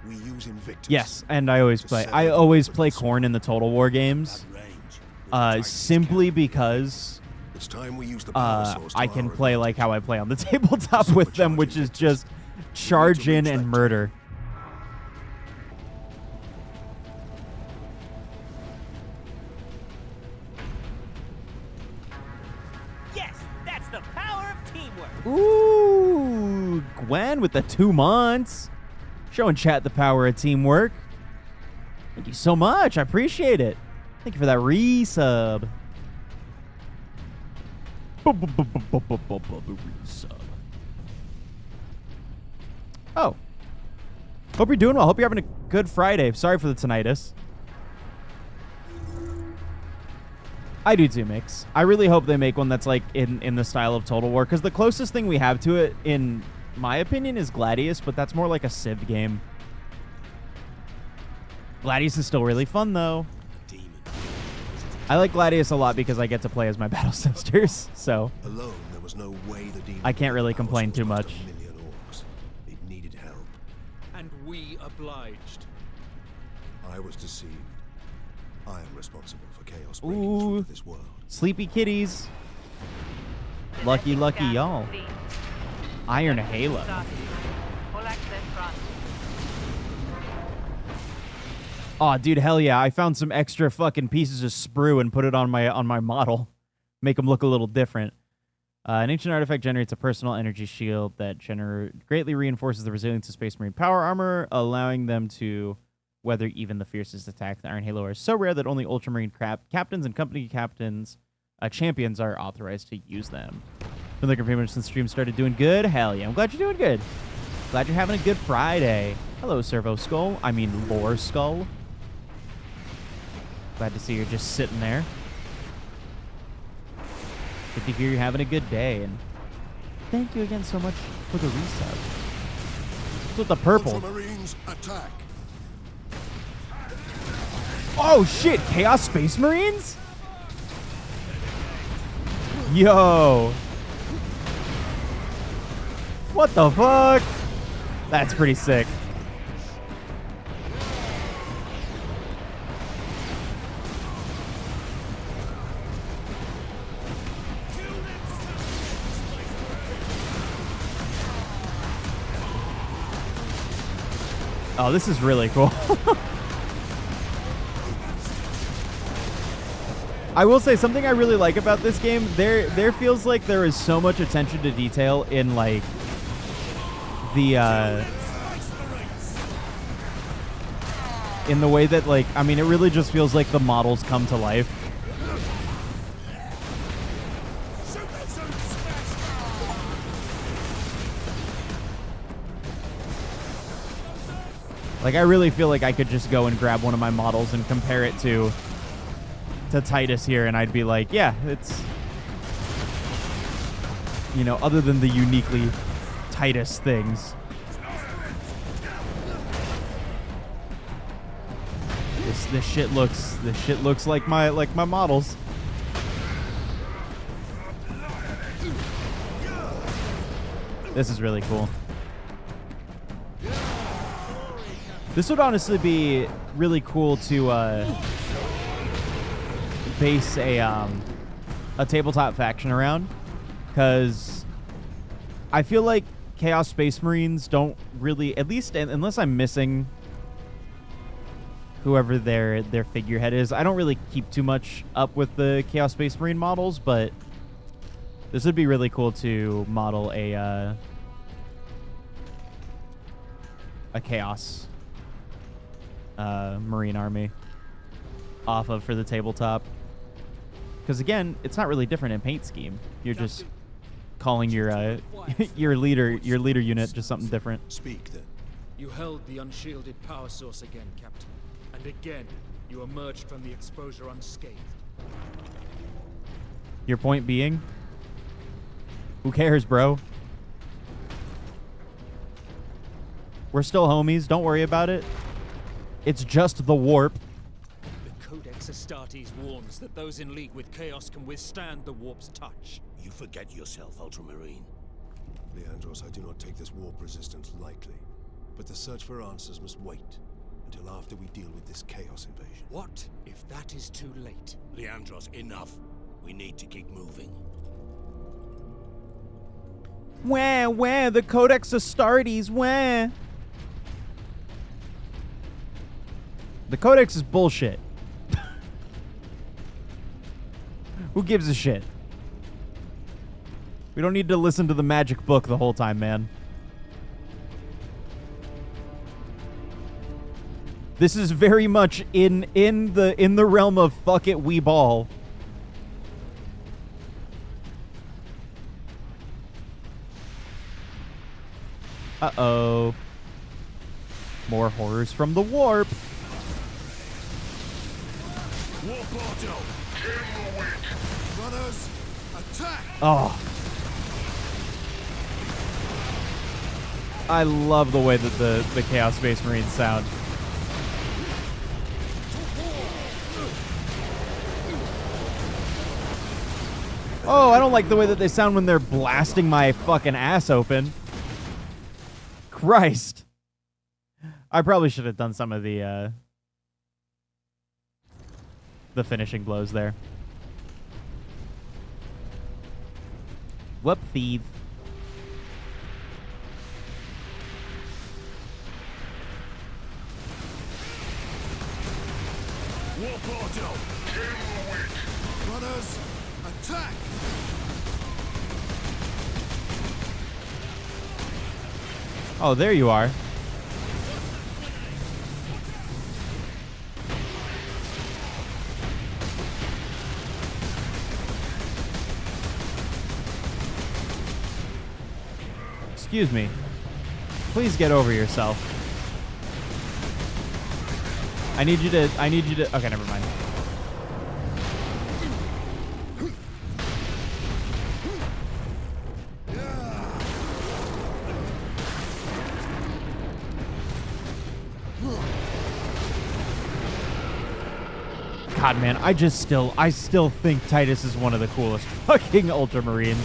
We use Invictus. Yes, and I always play Khorne in the Total War games. Simply because it's time we use the power source I can play like how I play on the tabletop with them, which is just charge in and murder. Yes, that's the power of teamwork. Ooh, Gwen with the 2 months. Showing chat the power of teamwork. Thank you so much. I appreciate it. Thank you for that resub. Oh. Hope you're doing well. Hope you're having a good Friday. Sorry for the tinnitus. I do too, Mix. I really hope they make one that's like in the style of Total War, because the closest thing we have to it, in my opinion, is Gladius, but that's more like a Civ game. Gladius is still really fun, though. I like Gladius a lot because I get to play as my battle sisters, so Alone, there was no way the demon I can't really complain too much. a million orcs. It needed help. And we obliged. I was deceived. I am responsible for chaos breaking through this world. Sleepy kitties. Lucky y'all. Iron Halo. Full access granted. Oh, dude, hell yeah. I found some extra fucking pieces of sprue and put it on my model. Make them look a little different. An ancient artifact generates a personal energy shield that greatly reinforces the resilience of Space Marine power armor, allowing them to weather even the fiercest attack. The Iron Halo are so rare that only Ultramarine captains and company captains, champions, are authorized to use them. Been looking pretty much since the stream started. Doing good? Hell yeah. I'm glad you're doing good. Glad you're having a good Friday. Hello, Servo Skull. I mean, Lore Skull. Glad to see you're just sitting there. Good to hear you're having a good day, and thank you again so much for the resub. What's with the purple? Ultramarines attack. Oh shit! Chaos Space Marines? Yo! What the fuck? That's pretty sick. Oh, this is really cool. I will say something I really like about this game. There feels like there is so much attention to detail in like the in the way that, like, I mean, it really just feels like the models come to life. Like, I really feel like I could just go and grab one of my models and compare it to Titus here, and I'd be like, yeah, it's, you know, other than the uniquely Titus things. This shit looks like my models. This is really cool. This would honestly be really cool to base a tabletop faction around, because I feel like Chaos Space Marines don't really, at least unless I'm missing whoever their figurehead is, I don't really keep too much up with the Chaos Space Marine models, but this would be really cool to model a Chaos Marine army off of for the tabletop. Because again, it's not really different in paint scheme. You're just calling your your leader unit just something different. Speak then. You held the unshielded power source again, Captain. And again, you emerged from the exposure unscathed. Your point being? Who cares, bro? We're still homies. Don't worry about it. It's just the warp. The Codex Astartes warns that those in league with Chaos can withstand the warp's touch. You forget yourself, Ultramarine. Leandros, I do not take this warp resistance lightly. But the search for answers must wait until after we deal with this Chaos invasion. What if that is too late? Leandros, enough. We need to keep moving. Where? The Codex Astartes, where? The Codex is bullshit. Who gives a shit? We don't need to listen to the magic book the whole time, man. This is very much in the realm of fuck it, we ball. Uh-oh. More horrors from the warp. Warp auto. Runners, attack! Oh. I love the way that the Chaos Space Marines sound. Oh, I don't like the way that they sound when they're blasting my fucking ass open. Christ. I probably should have done some of the finishing blows there. Whoop, thief. Warp auto. Runners, attack! Oh, there you are. Excuse me. Please get over yourself. I need you to, okay, never mind. God, man, I still think Titus is one of the coolest fucking Ultramarines.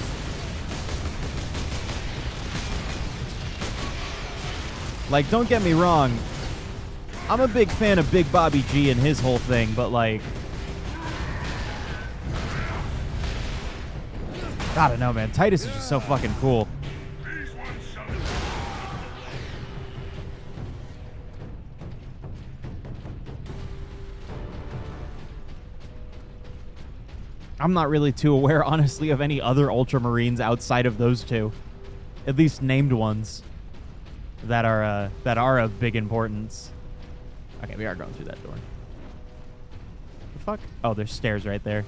Like, don't get me wrong. I'm a big fan of Big Bobby G and his whole thing, but like, I don't know, man. Titus is just so fucking cool. I'm not really too aware, honestly, of any other Ultramarines outside of those two. At least named ones that are of big importance. Okay, we are going through that door. The fuck? Oh, there's stairs right there.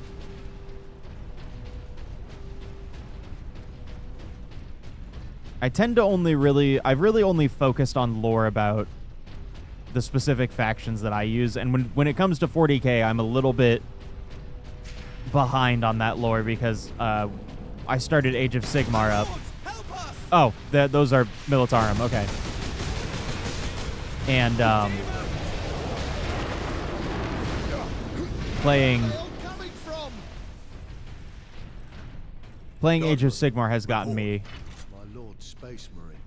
I tend to I've really only focused on lore about the specific factions that I use, and when it comes to 40k, I'm a little bit behind on that lore because I started Age of Sigmar up. Oh, those are Militarum, okay. And playing Age of Sigmar has gotten me. My Lord Space Marine.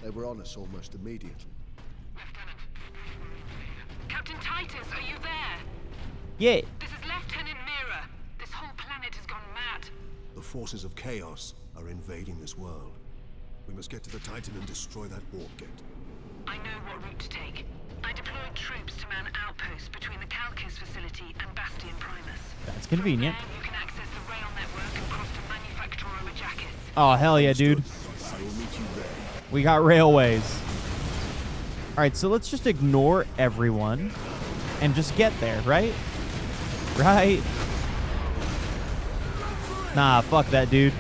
They were on us almost immediately. Captain Titus, are you there? Yeah. This is Lieutenant Mira. This whole planet has gone mad. The forces of chaos are invading this world. We must get to the Titan and destroy that warp gate. I know what route to take. I deployed troops to man outposts between the Calcus facility and Bastion Primus. That's convenient. From there, you can access the rail network and cross to Manufactorum Ajakis. Oh, hell yeah, dude. I will meet you there. We got railways. All right, so let's just ignore everyone and just get there, right? Right? Nah, fuck that, dude.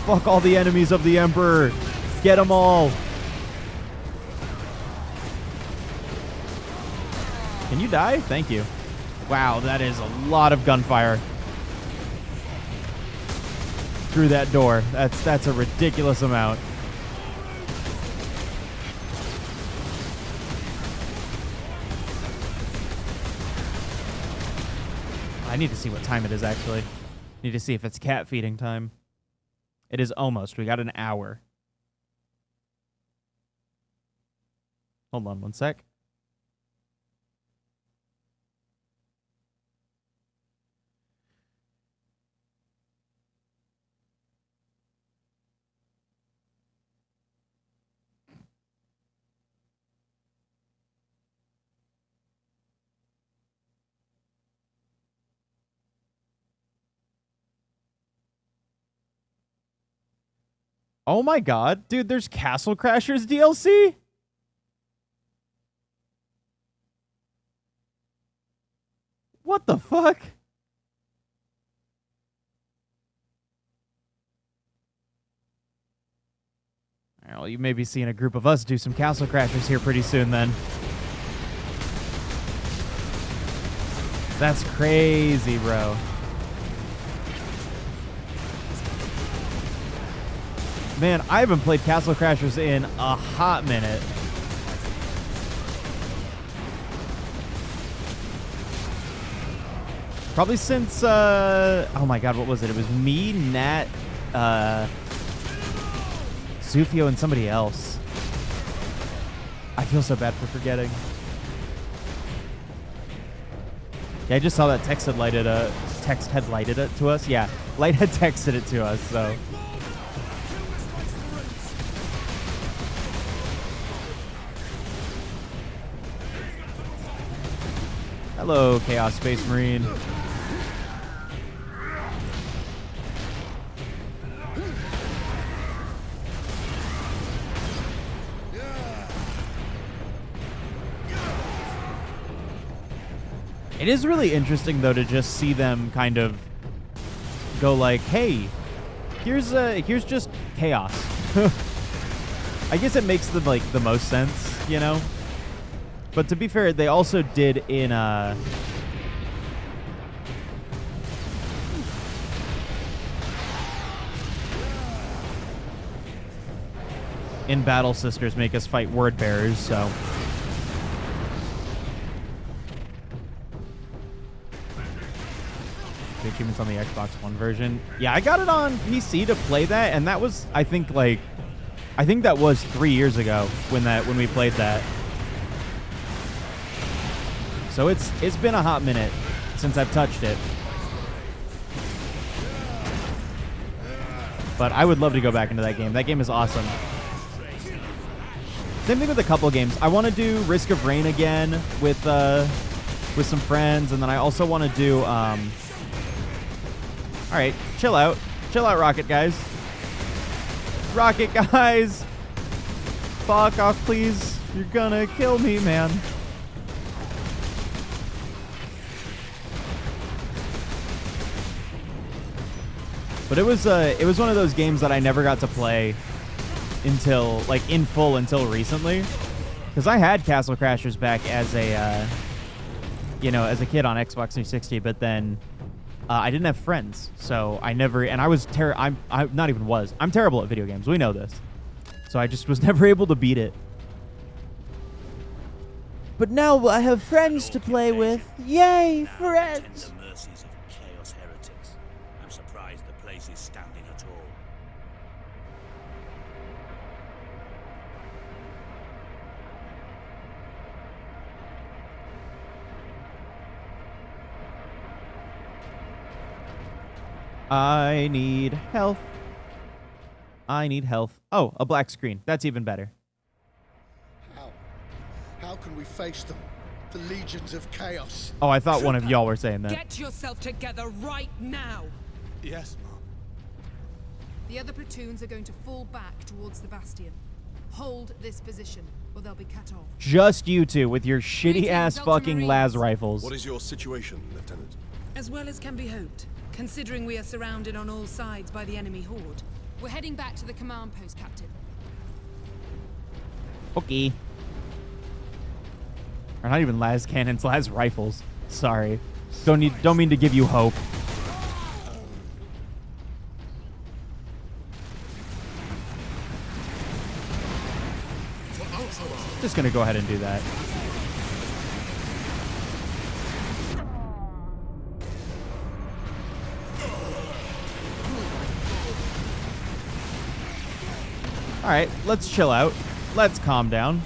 Fuck all the enemies of the Emperor. Get them all. Can you die? Thank you. Wow, that is a lot of gunfire through that door. That's a ridiculous amount. I need to see what time it is, actually. Need to see if it's cat feeding time. It is almost. We got an hour. Hold on one sec. Oh my god, dude, there's Castle Crashers DLC? What the fuck? Well, you may be seeing a group of us do some Castle Crashers here pretty soon then. That's crazy, bro. Man, I haven't played Castle Crashers in a hot minute. Probably since, oh my god, what was it? It was me, Nat, Zufio, and somebody else. I feel so bad for forgetting. Yeah, I just saw that text had lighted it to us. Yeah, Light had texted it to us, so. Hello, Chaos Space Marine. It is really interesting, though, to just see them kind of go like, hey, here's just chaos. I guess it makes them, like, the most sense, you know? But to be fair, they also did in Battle Sisters make us fight word bearers, so. The achievements on the Xbox One version. Yeah, I got it on PC to play that, and that was, I think that was 3 years ago when we played that. So it's been a hot minute since I've touched it. But I would love to go back into that game. That game is awesome. Same thing with a couple of games. I want to do Risk of Rain again with some friends, and then I also want to do all right, chill out, Rocket guys. Rocket guys, fuck off, please. You're gonna kill me, man. But it was one of those games that I never got to play until, like, in full until recently. Because I had Castle Crashers back as a, as a kid on Xbox 360, but then I didn't have friends, so I never, and I was I'm terrible at video games. We know this. So I just was never able to beat it. But now I have friends to play with. Yay, friends! Is standing at all. I need health. I need health. Oh, a black screen. That's even better. How can we face them? The legions of chaos. Oh, I thought one of y'all were saying that. Get yourself together right now. Yes, Mom. The other platoons are going to fall back towards the bastion. Hold this position, or they'll be cut off. Just you two with your shitty-ass fucking las rifles. What is your situation, Lieutenant? As well as can be hoped, considering we are surrounded on all sides by the enemy horde. We're heading back to the command post, Captain. Okay. Or not even las cannons, las rifles. Sorry. Don't mean to give you hope. Just gonna go ahead and do that. All right, let's chill out. Let's calm down.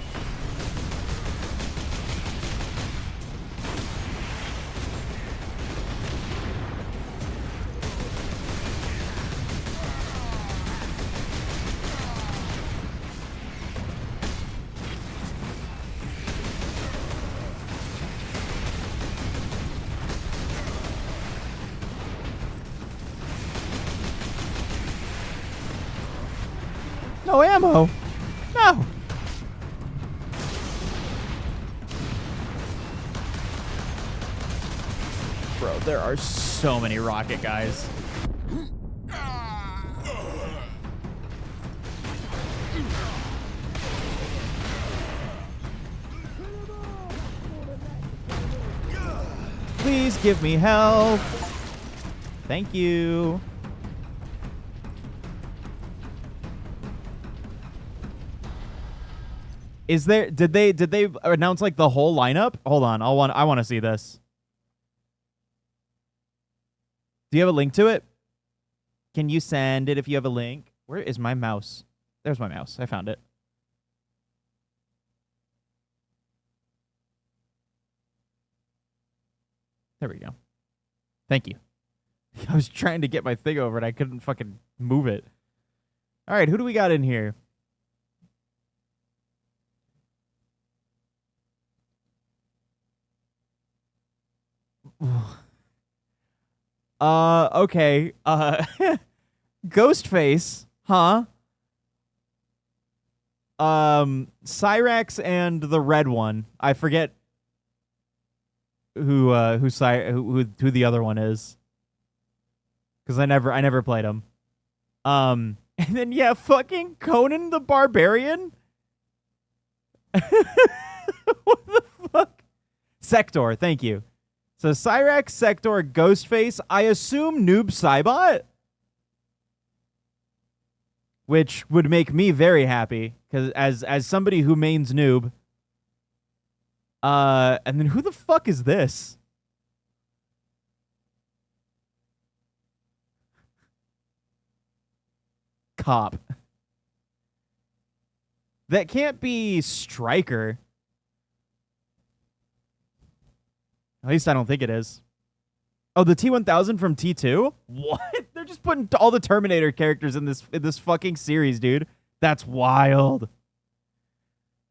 No ammo. No. Bro, there are so many rocket guys. Please give me health. Thank you. Is there, did they announce like the whole lineup? Hold on, I want to see this. Do you have a link to it? Can you send it if you have a link? Where is my mouse? There's my mouse. I found it. There we go. Thank you. I was trying to get my thing over and I couldn't fucking move it. All right, who do we got in here? Okay. Ghostface, huh? Cyrax and the red one. I forget who the other one is. Cuz I never played him. And then yeah, fucking Conan the Barbarian? What the fuck? Sector, thank you. So Cyrax, Sector, Ghostface, I assume Noob Saibot? Which would make me very happy, because as somebody who mains Noob. And then who the fuck is this? Cop. That can't be Striker. At least I don't think it is. Oh, the T-1000 from T2? What? They're just putting all the Terminator characters in this fucking series, dude. That's wild.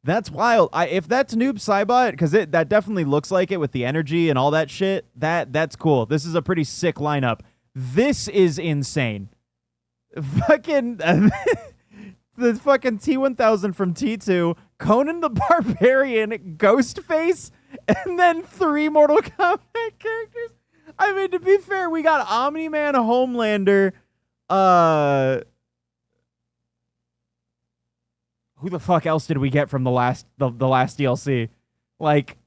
That's wild. If that's Noob Saibot, because that definitely looks like it with the energy and all that shit, that's cool. This is a pretty sick lineup. This is insane. Fucking the fucking T-1000 from T2, Conan the Barbarian, Ghostface, and then 3 Mortal Kombat characters. I mean, to be fair, we got Omni-Man, Homelander, who the fuck else did we get from the last DLC? Like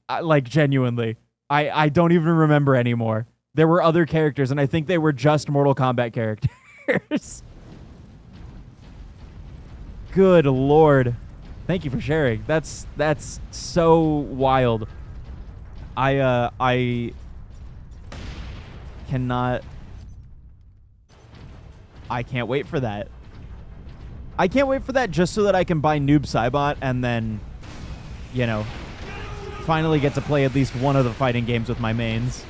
genuinely. I don't even remember anymore. There were other characters, and I think they were just Mortal Kombat characters. Good lord. Thank you for sharing. That's so wild. I cannot. I can't wait for that. I can't wait for that just so that I can buy Noob Saibot and then, you know, finally get to play at least one of the fighting games with my mains.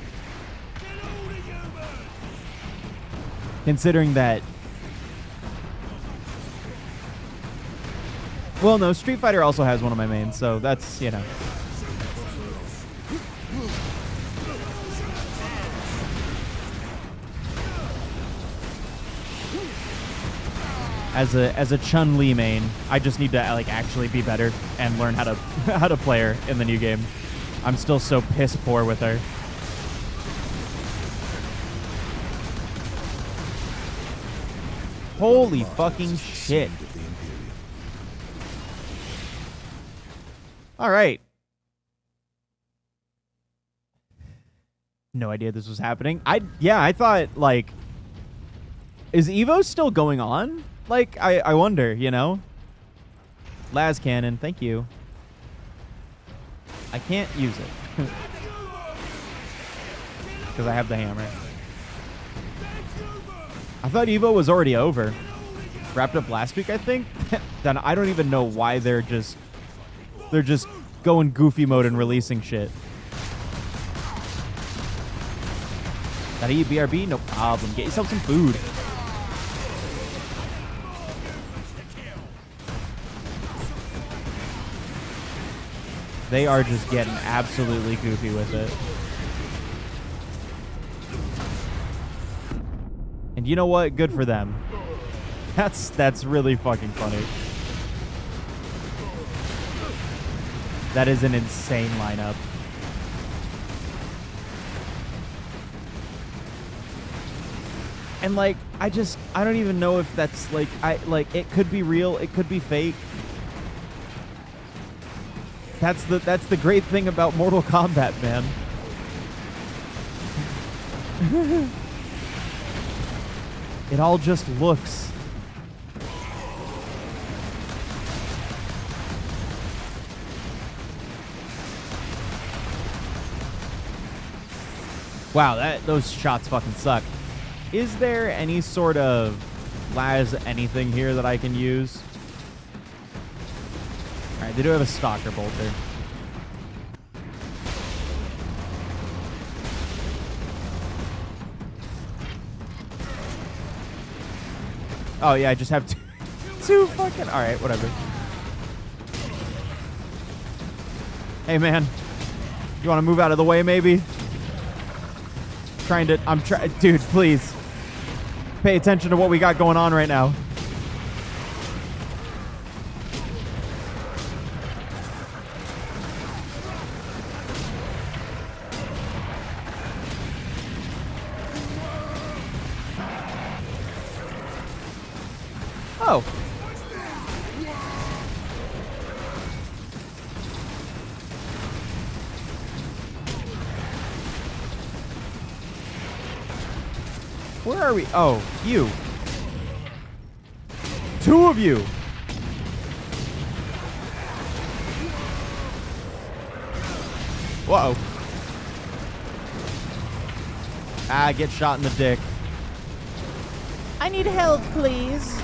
Considering that. Well, no, Street Fighter also has one of my mains, so that's, you know. As a Chun-Li main, I just need to like actually be better and learn how to play her in the new game. I'm still so piss poor with her. Holy fucking shit. All right. No idea this was happening. I thought, like, is Evo still going on? Like, I wonder, you know? Las Cannon, thank you. I can't use it. Because I have the hammer. I thought Evo was already over. Wrapped up last week, I think. Then I don't even know why they're just going goofy mode and releasing shit. Gotta eat BRB? No problem. Get yourself some food. They are just getting absolutely goofy with it. And you know what? Good for them. That's really fucking funny. That is an insane lineup. And like, I don't even know if that's like, it could be real, it could be fake. That's the great thing about Mortal Kombat, man. It all just looks. Wow, those shots fucking suck. Is there any sort of las anything here that I can use? All right, they do have a stalker bolter. Oh yeah, I just have two fucking. All right, whatever. Hey man, you want to move out of the way, maybe? I'm trying, dude. Please, pay attention to what we got going on right now. Oh. Where are we? Oh, you. Two of you. Whoa. Ah, get shot in the dick. I need help, please.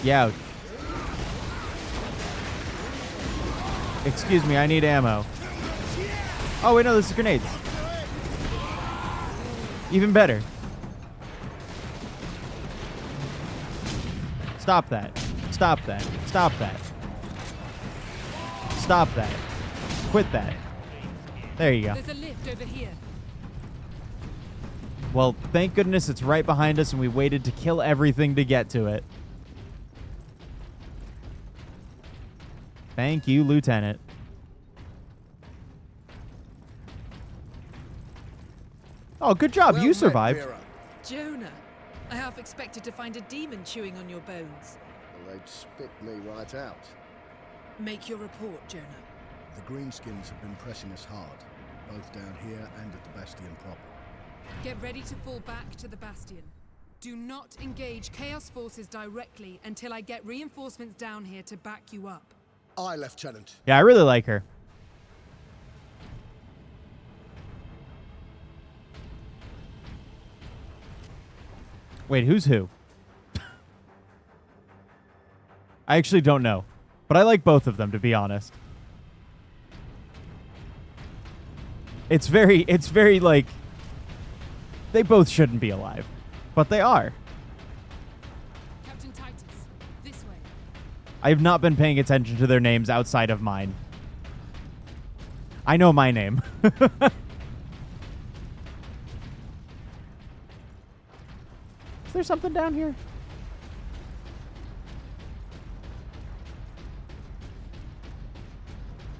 Yeah. Excuse me, I need ammo. Oh, wait, no, this is grenades. Even better. Stop that. Stop that. Stop that. Stop that. Quit that. There you go. There's a lift over here. Well, thank goodness it's right behind us and we waited to kill everything to get to it. Thank you, Lieutenant. Oh, good job. Well you met, survived. Mira. Jonah, I half expected to find a demon chewing on your bones. Well, they'd spit me right out. Make your report, Jonah. The Greenskins have been pressing us hard, both down here and at the Bastion proper. Get ready to fall back to the Bastion. Do not engage Chaos forces directly until I get reinforcements down here to back you up. Aye, Lieutenant. Yeah, I really like her. Wait, who's who? I actually don't know. But I like both of them, to be honest. It's very like, they both shouldn't be alive. But they are. Captain Titus, this way. I have not been paying attention to their names outside of mine. I know my name. Is there something down here?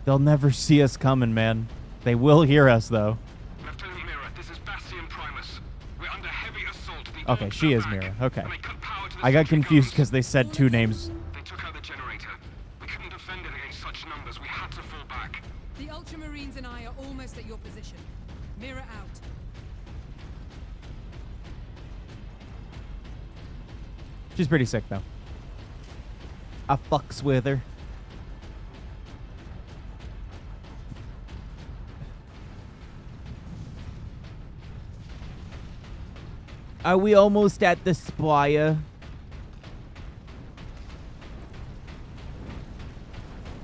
They'll never see us coming, man. They will hear us, though. Lieutenant Mira, this is Bastion Primus. We're under heavy assault at the Okay, she is Mira. Okay. I got confused because they said two names. They took out the generator. We couldn't defend it against such numbers. We had to fall back. The Ultramarines and I are almost at your position. Mirror out. She's pretty sick, though. I fucks with her. Are we almost at the spire?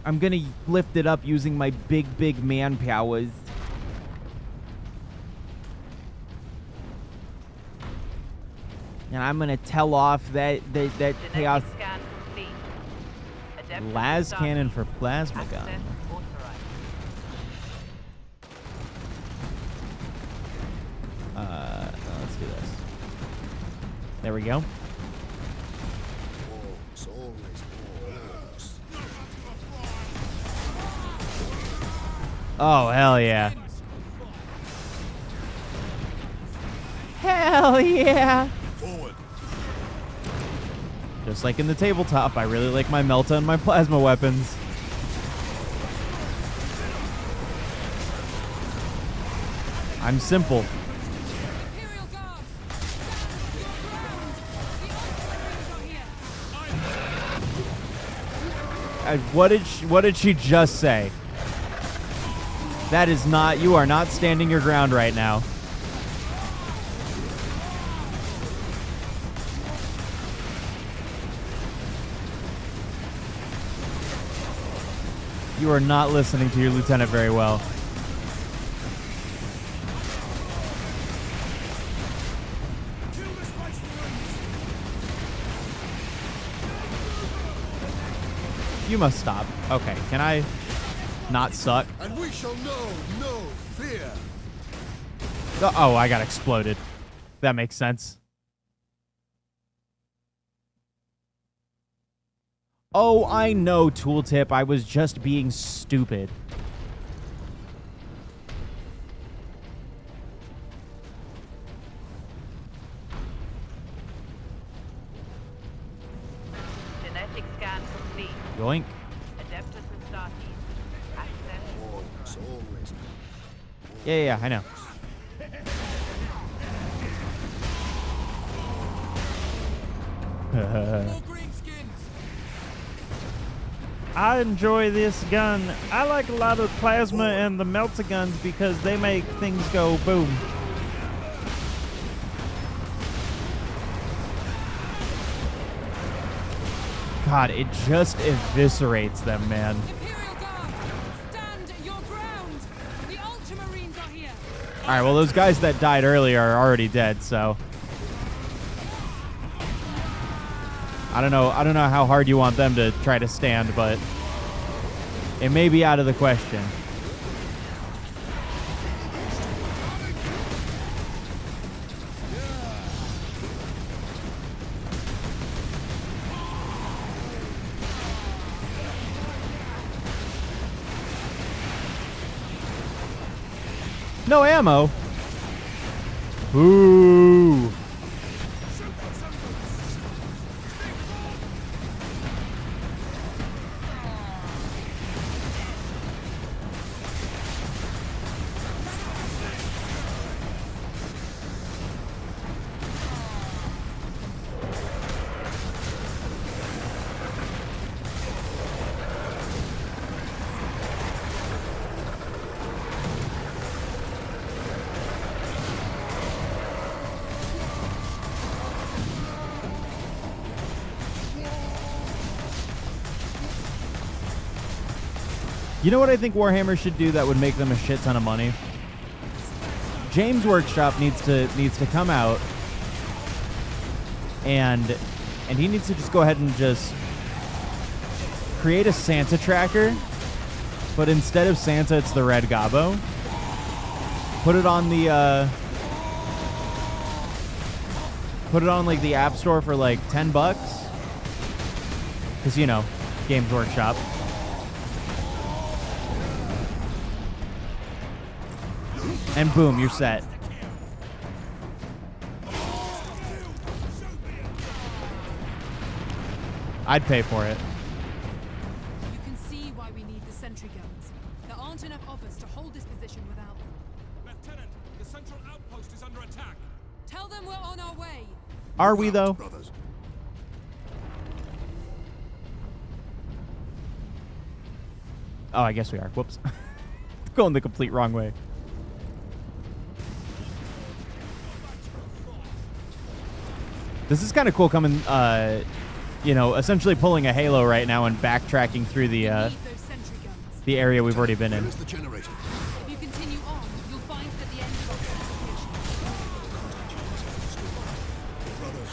I'm gonna lift it up using my big man powers. And I'm gonna tell off that chaos las cannon for plasma gun. Let's do this. There we go. Oh, hell yeah. Hell yeah. Forward. Just like in the tabletop, I really like my Melta and my plasma weapons. I'm simple. What did she just say? That is not, you are not standing your ground right now. You are not listening to your lieutenant very well. You must stop. Okay, can I not suck? And we shall know no fear. Oh, I got exploded. That makes sense. Oh, I know, tooltip. I was just being stupid. Genetic scan complete. Yoink. Adeptus Astartes. Access authorized. Yeah, I know. I enjoy this gun. I like a lot of plasma and the melter guns because they make things go boom. God, it just eviscerates them, man. All right, well, those guys that died earlier are already dead, so I don't know how hard you want them to try to stand, but it may be out of the question. No ammo. Ooh. You know what I think Warhammer should do that would make them a shit ton of money? James Workshop needs to come out and he needs to just go ahead and just create a Santa tracker, but instead of Santa, it's the red gobbo. Put it on the like the App Store for like $10, because you know, Games Workshop. And boom, you're set. I'd pay for it. You can see why we need the sentry guns. There aren't enough of us to hold this position without them. Lieutenant, the central outpost is under attack. Tell them we're on our way. Are we, though? Brothers. Oh, I guess we are. Whoops. Going the complete wrong way. This is kind of cool coming, you know, essentially pulling a Halo right now and backtracking through the area we've already been in. Where is the generator? If you continue on, you'll find it at the end of our communication. Brothers,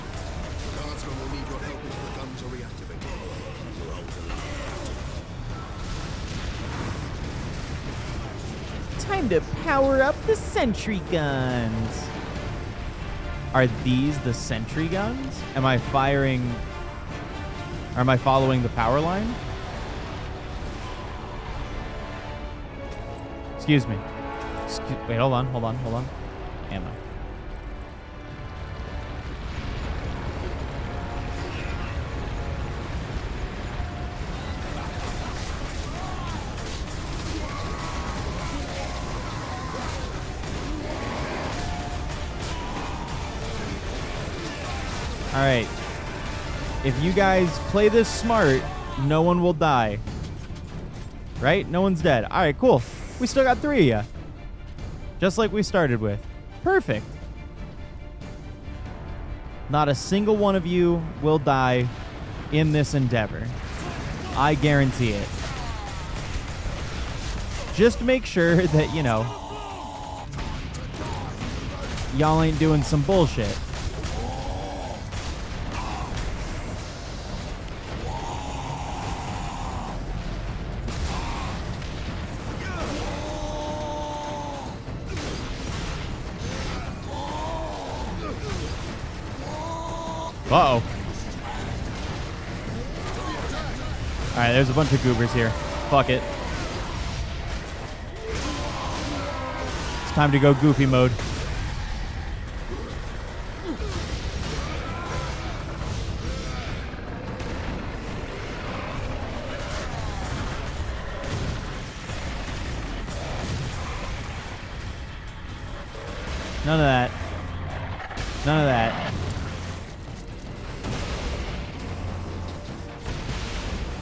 the guardsmen will need your help until the guns are reactivated. Time to power up the sentry guns. Are these the sentry guns? Am I firing? Or am I following the power line? Excuse me. Wait, hold on. Ammo. right. If you guys play this smart, no one will die. Right? No one's dead. All right, cool. We still got 3 of you. Just like we started with. Perfect. Not a single one of you will die in this endeavor. I guarantee it. Just make sure that, you know, y'all ain't doing some bullshit. Uh-oh. Alright, there's a bunch of goobers here. Fuck it. It's time to go goofy mode. None of that. None of that.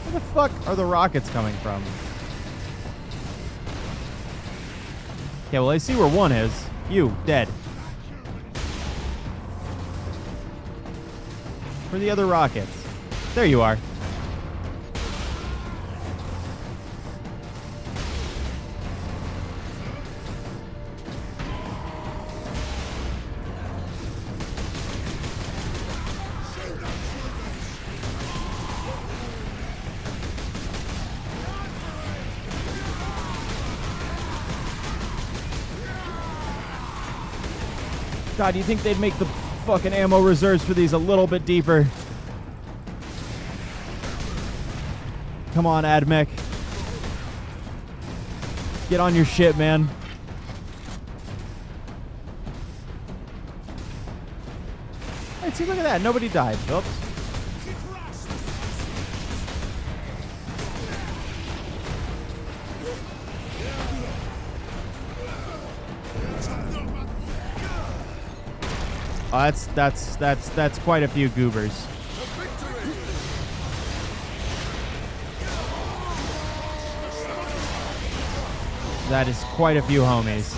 Where the fuck are the rockets coming from? Yeah, well, I see where one is. You, dead. Where are the other rockets? There you are. God, you think they'd make the fucking ammo reserves for these a little bit deeper? Come on, AdMech. Get on your shit, man. Hey, see, look at that. Nobody died. Oops. Oh, that's quite a few goobers. That is quite a few homies.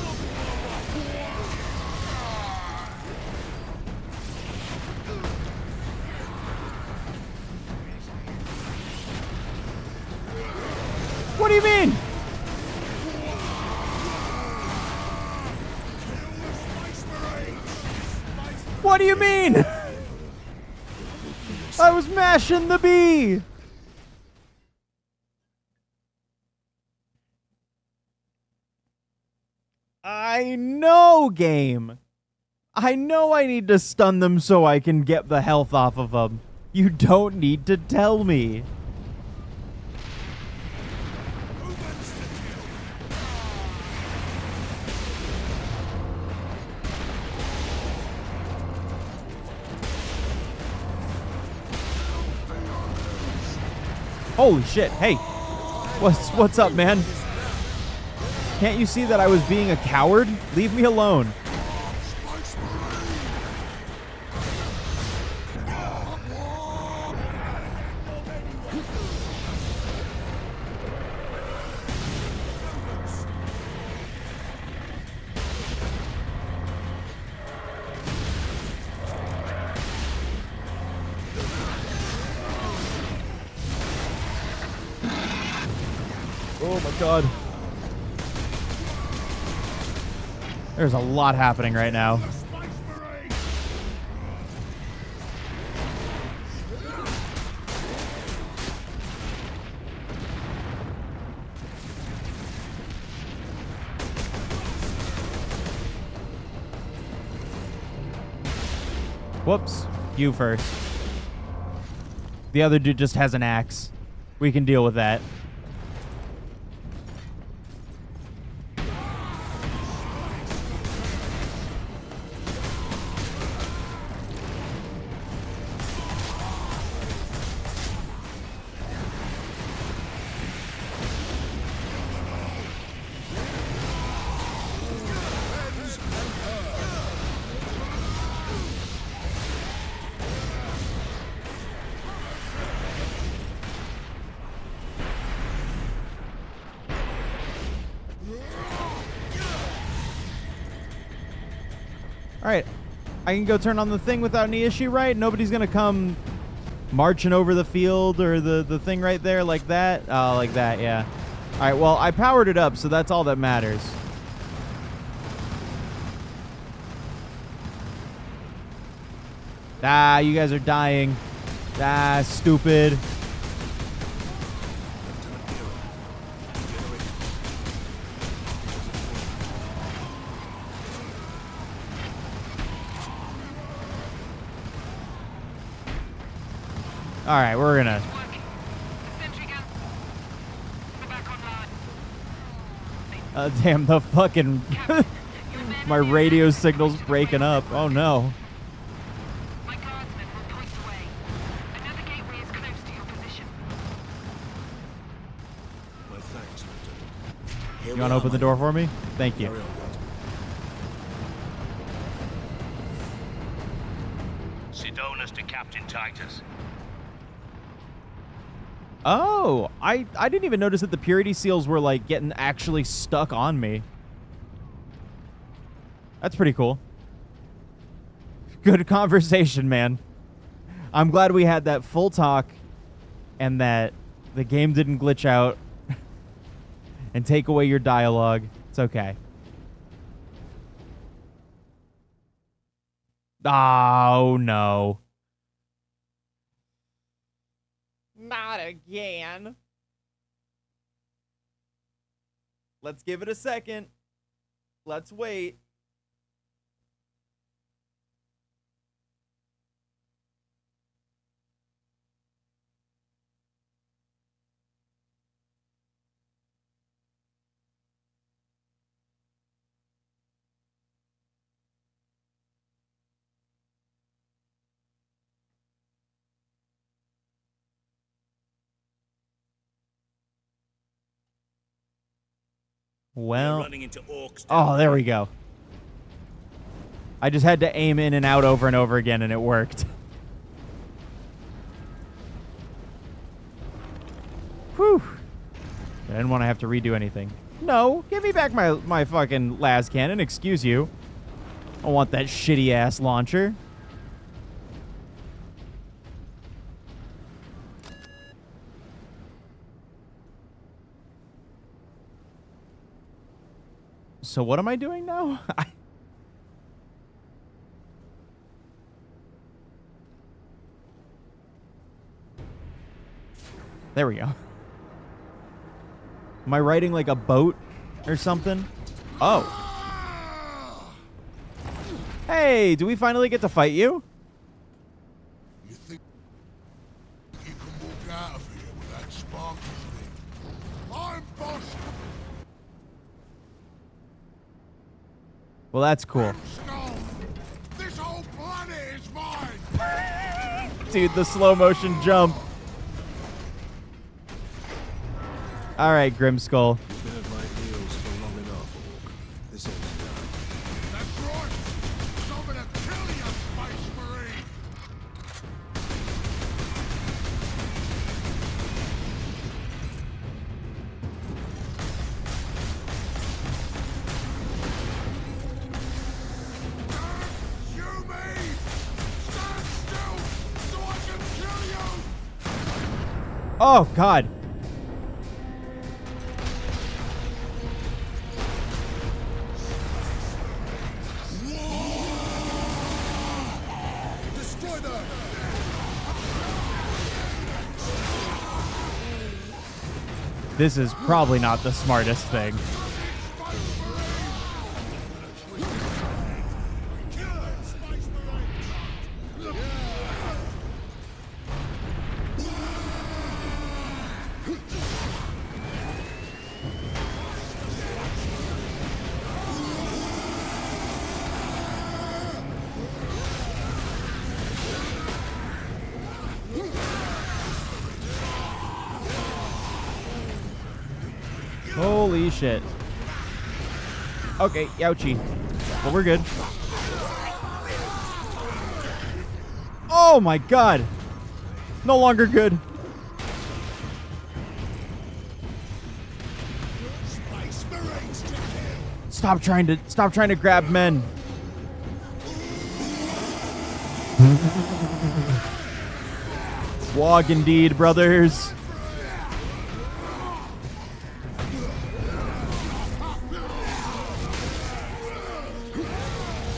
What do you mean? What do you mean? I was mashing the bee. I know, game. I know I need to stun them so I can get the health off of them. You don't need to tell me. Holy shit. Hey. What's up, man? Can't you see that I was being a coward? Leave me alone. Oh my god. There's a lot happening right now. Whoops. You first. The other dude just has an axe. We can deal with that. All right. I can go turn on the thing without any issue, right? Nobody's going to come marching over the field or the thing right there like that. Oh, like that, yeah. All right, well, I powered it up, so that's all that matters. Ah, you guys are dying. Ah, stupid. All right, we're gonna. Damn, the fucking my radio signal's breaking up. Oh no. You want to open the door for me? Thank you. Sidonus to Captain Titus. Oh, I didn't even notice that the purity seals were like getting actually stuck on me. That's pretty cool. Good conversation, man. I'm glad we had that full talk and that the game didn't glitch out and take away your dialogue. It's okay. Oh, no. Not again. Let's give it a second. Let's wait. Well, running into orcs. Oh, there we go. I just had to aim in and out over and over again, and it worked. Whew. I didn't want to have to redo anything. No, give me back my fucking las cannon. Excuse you. I want that shitty-ass launcher. So what am I doing now? There we go. Am I riding like a boat or something? Oh. Hey, do we finally get to fight you? You think you can walk out of here with that sparkly thing? I'm boss. Well, that's cool. This whole planet is mine. Dude, the slow motion jump. All right, Grimskull. You've been at my heels for long enough, Orc. This ain't done. That's right. So I'm gonna kill you, Space Marine. Shoot me! Stand still so I can kill you! Oh, God. Destroy them! This is probably not the smartest thing. Holy shit. Okay, ouchie. Well, we're good. Oh my God. No longer good. Stop trying to grab men. Wog indeed, brothers.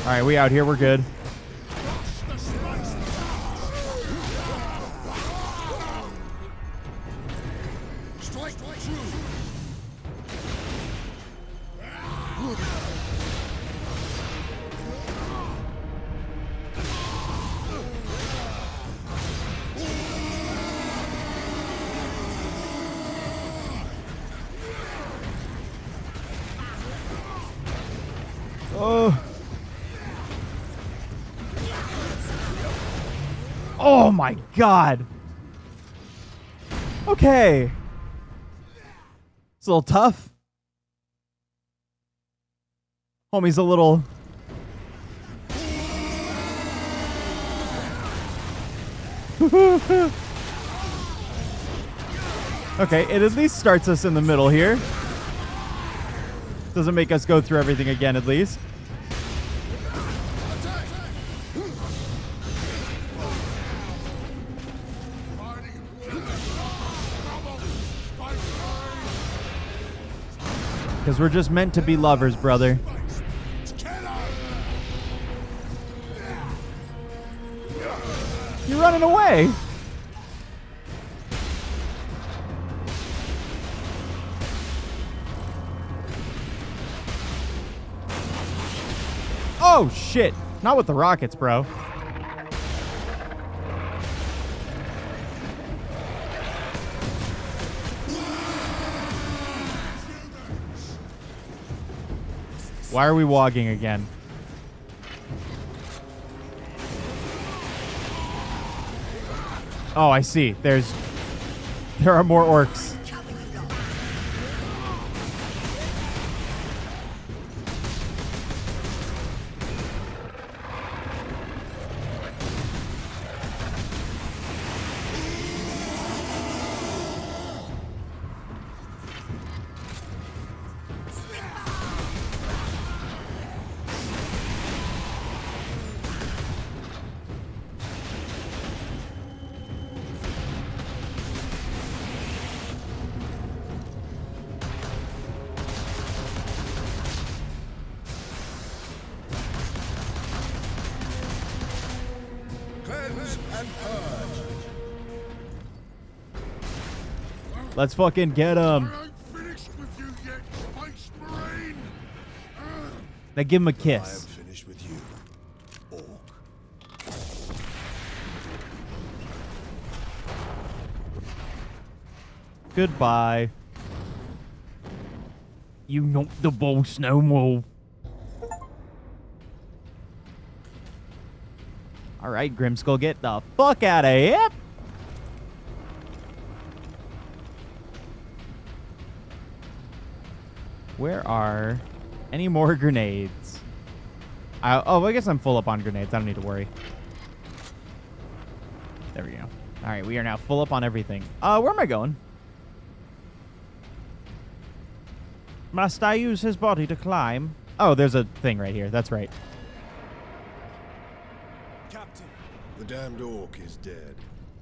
All right, we out here. We're good. Oh. Oh my God. Okay. It's a little tough. Homie's a little... Okay, it at least starts us in the middle here. Doesn't make us go through everything again, at least. Because we're just meant to be lovers, brother. You're running away. Oh, shit. Not with the rockets, bro. Why are we wogging again? Oh, I see. There are more orcs. Let's fucking get him. Now give him a kiss. I am finished with you, Orc. Goodbye. You not the boss no more. All right, Grimskull, get the fuck out of here. Where are any more grenades? I guess I'm full up on grenades. I don't need to worry. There we go. All right, we are now full up on everything. Where am I going? Must I use his body to climb? Oh, there's a thing right here. That's right. Captain, the damned Orc is dead.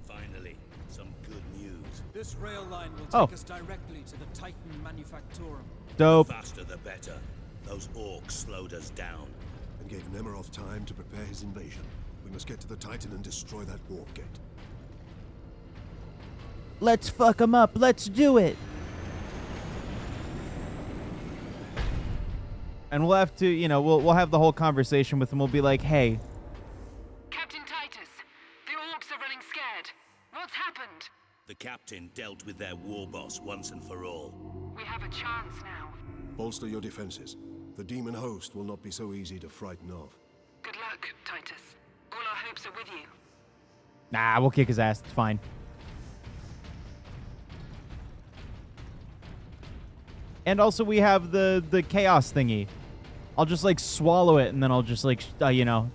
Finally, some good news. This rail line will take us directly to the Titan Manufactorum. Dope. The faster the better. Those orcs slowed us down. And gave Nemiroth time to prepare his invasion. We must get to the Titan and destroy that warp gate. Let's fuck him up. Let's do it. And we'll have to, you know, we'll have the whole conversation with him. We'll be like, hey. Captain Titus, the orcs are running scared. What's happened? The captain dealt with their war boss once and for all. We have a chance now. Bolster your defenses. The demon host will not be so easy to frighten off. Good luck, Titus. All our hopes are with you. Nah, we'll kick his ass. It's fine. And also we have the chaos thingy. I'll just like swallow it and then I'll just like, you know.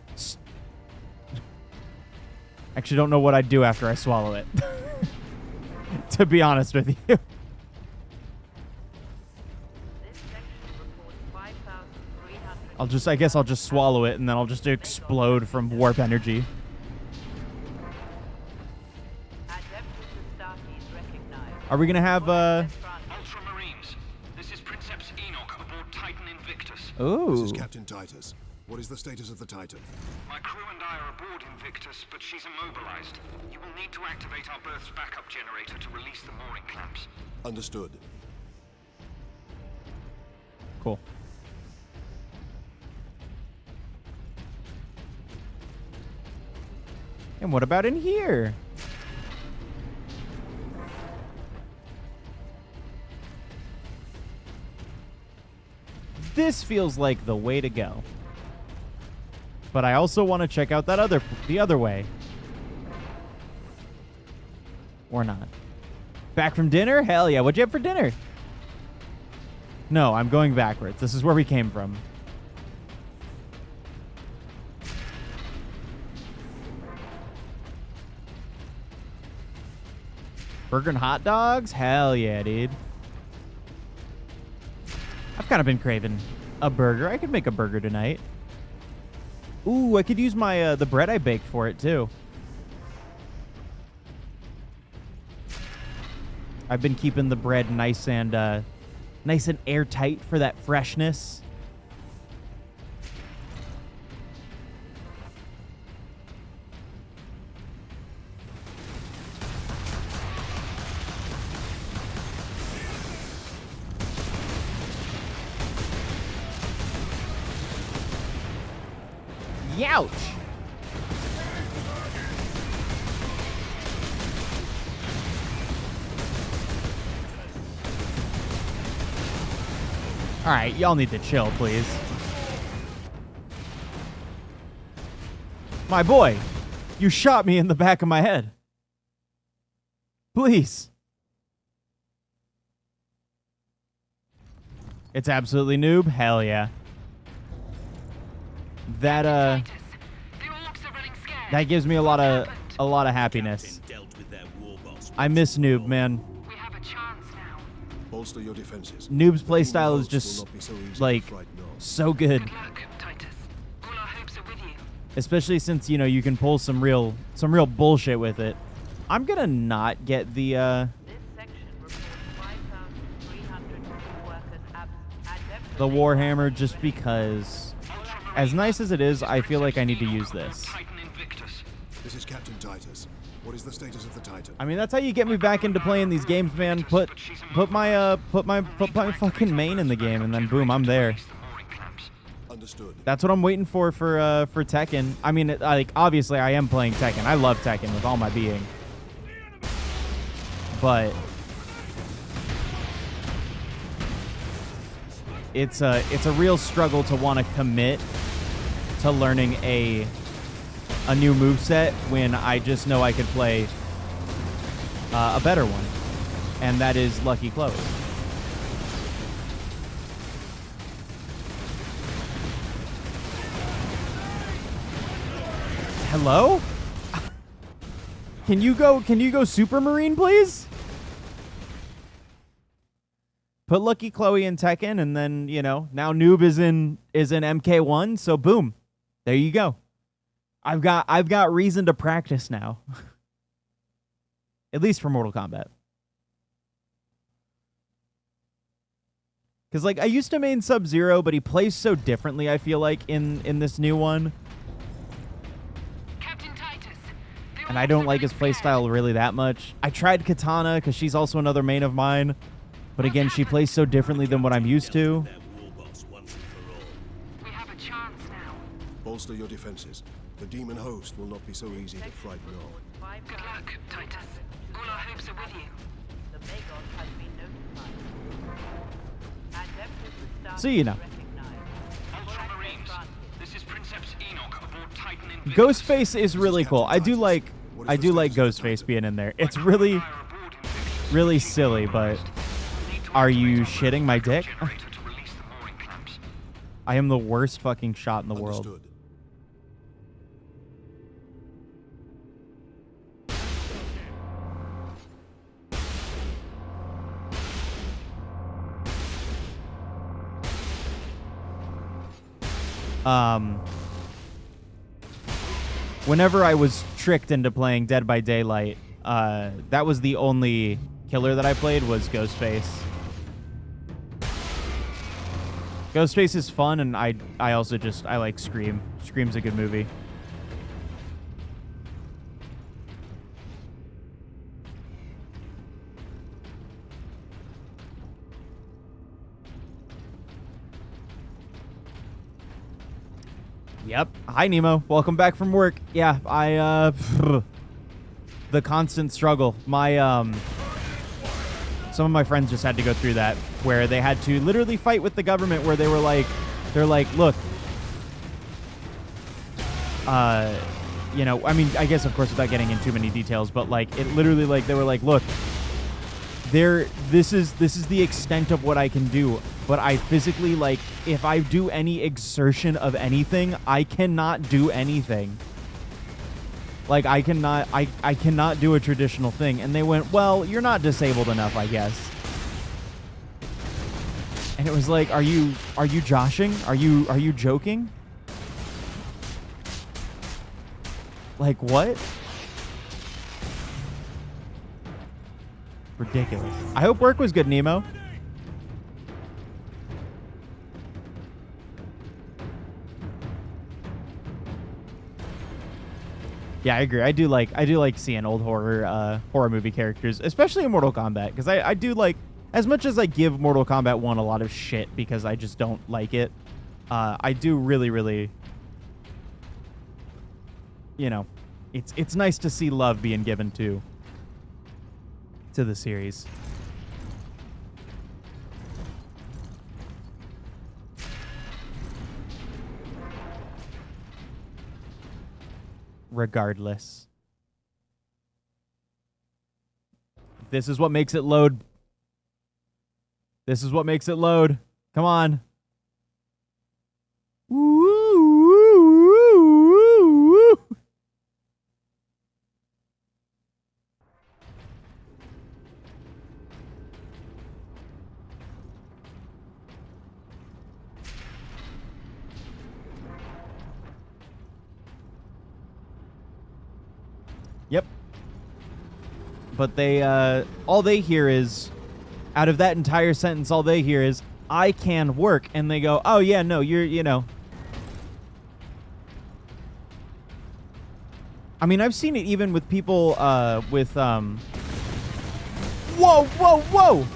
Actually don't know what I'd do after I swallow it. To be honest with you. I guess I'll just swallow it and then I'll just explode from warp energy. Are we gonna have Ultramarines, this is Princeps Enoch aboard Titan Invictus. Ooh. This is Captain Titus. What is the status of the Titan? My crew and I are aboard Invictus, but she's immobilized. You will need to activate our berth's backup generator to release the mooring clamps. Understood. Cool. And what about in here? This feels like the way to go. But I also want to check out that the other way. Or not. Back from dinner? Hell yeah. What'd you have for dinner? No, I'm going backwards. This is where we came from. Burger and hot dogs? Hell yeah, dude. I've kind of been craving a burger. I could make a burger tonight. Ooh, I could use my the bread I baked for it too. I've been keeping the bread nice and airtight for that freshness. Youch! Alright, y'all need to chill, please. My boy, you shot me in the back of my head. Please. It's absolutely noob? Hell yeah. That gives me a lot of happiness. I miss noob, man. Bolster your defenses. Noob's playstyle is just like so good. Especially since, you know, you can pull some real bullshit with it. I'm gonna not get the Warhammer just because, as nice as it is, I feel like I need to use this. This is Captain Titus. What is the status of the Titan? I mean, that's how you get me back into playing these games, man. Put my fucking main in the game, and then boom, I'm there. Understood. That's what I'm waiting for Tekken. I mean, like, obviously, I am playing Tekken. I love Tekken with all my being. But it's a real struggle to want to commit to learning a new moveset when I just know I could play a better one, and that is Lucky Chloe. Hello? Can you go Super Marine, please? Put Lucky Chloe in Tekken, and then, you know, now Noob is in MK1, so boom. There you go. I've got reason to practice now. At least for Mortal Kombat. Because, like, I used to main Sub-Zero, but he plays so differently, I feel like, in this new one. And I don't like his playstyle really that much. I tried Katana, because she's also another main of mine. But again, she plays so differently than what I'm used to. We have a chance now. Bolster your defenses. The demon host will not be so easy to frighten off. Good luck, Titus. All our hopes are with you. The Magos has been notified. Adeptus is So, you know. Ultramarines, this is Princeps Enoch aboard Titan Invictus. Ghostface is really cool. I do like Ghostface being in there. It's really, really silly, but are you shitting my dick? I am the worst fucking shot in the world. Whenever I was tricked into playing Dead by Daylight, that was the only killer that I played was Ghostface. Ghostface is fun, and I also I like Scream. Scream's a good movie. Yep. Hi, Nemo. Welcome back from work. Yeah, the constant struggle. Some of my friends just had to go through that, where they had to literally fight with the government, where they're like, look, you know, I mean, I guess, of course, without getting into too many details, but like, it literally, like, they were like, look, this is the extent of what I can do, but I physically, like, if I do any exertion of anything, I cannot do anything. Like, I cannot do a traditional thing. And they went, well, you're not disabled enough, I guess. And it was like, are you joshing? Are you joking? Like, what? Ridiculous. I hope work was good, Nemo. Yeah, I agree. I do like seeing old horror movie characters, especially in Mortal Kombat, because I do like, as much as I give Mortal Kombat 1 a lot of shit because I just don't like it, I do really, you know, it's nice to see love being given to the series. Regardless. This is what makes it load. This is what makes it load. Come on. Yep. But they, all they hear is, out of that entire sentence, all they hear is, I can work. And they go, oh, yeah, no, you know. I mean, I've seen it even with people, with, Whoa, whoa, whoa!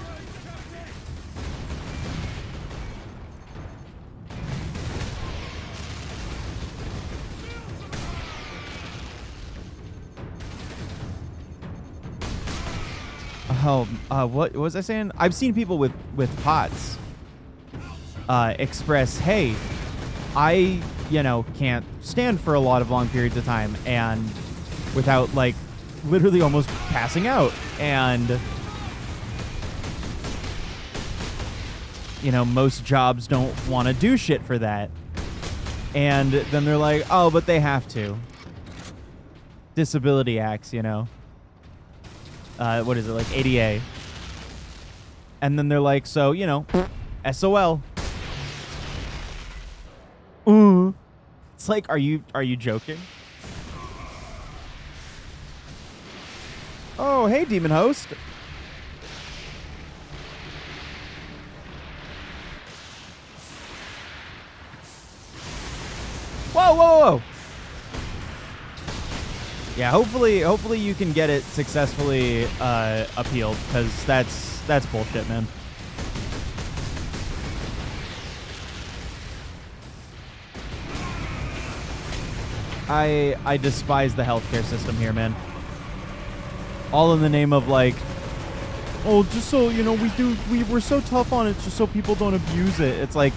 Oh, what was I saying? I've seen people with pots express, hey, I, you know, can't stand for a lot of long periods of time and without, like, literally almost passing out. And, you know, most jobs don't want to do shit for that. And then they're like, oh, but they have to. Disability acts, you know. What is it, like ADA? And then they're like, so, you know, SOL. It's like, are you joking? Oh, hey, Demon Host. Whoa, whoa, whoa. Yeah, hopefully you can get it successfully appealed, because that's bullshit, man. I despise the healthcare system here, man. All in the name of, like, oh, just so, you know, we're so tough on it just so people don't abuse it. It's like,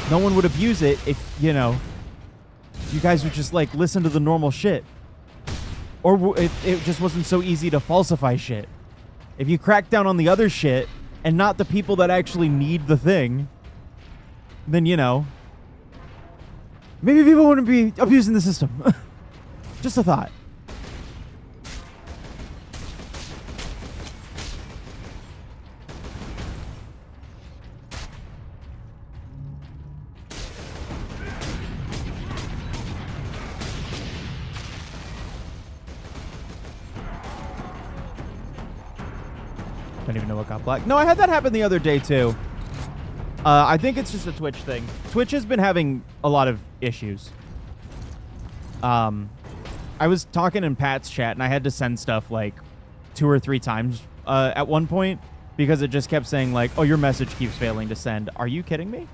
no one would abuse it if, you know, you guys would just, like, listen to the normal shit. Or it just wasn't so easy to falsify shit. If you crack down on the other shit and not the people that actually need the thing, then, you know, maybe people wouldn't be abusing the system. Just a thought. Don't even know what got black. No, I had that happen the other day too. I think it's just a Twitch thing. Twitch has been having a lot of issues. I was talking in Pat's chat and I had to send stuff like 2 or 3 times at one point because it just kept saying like, oh, your message keeps failing to send. Are you kidding me?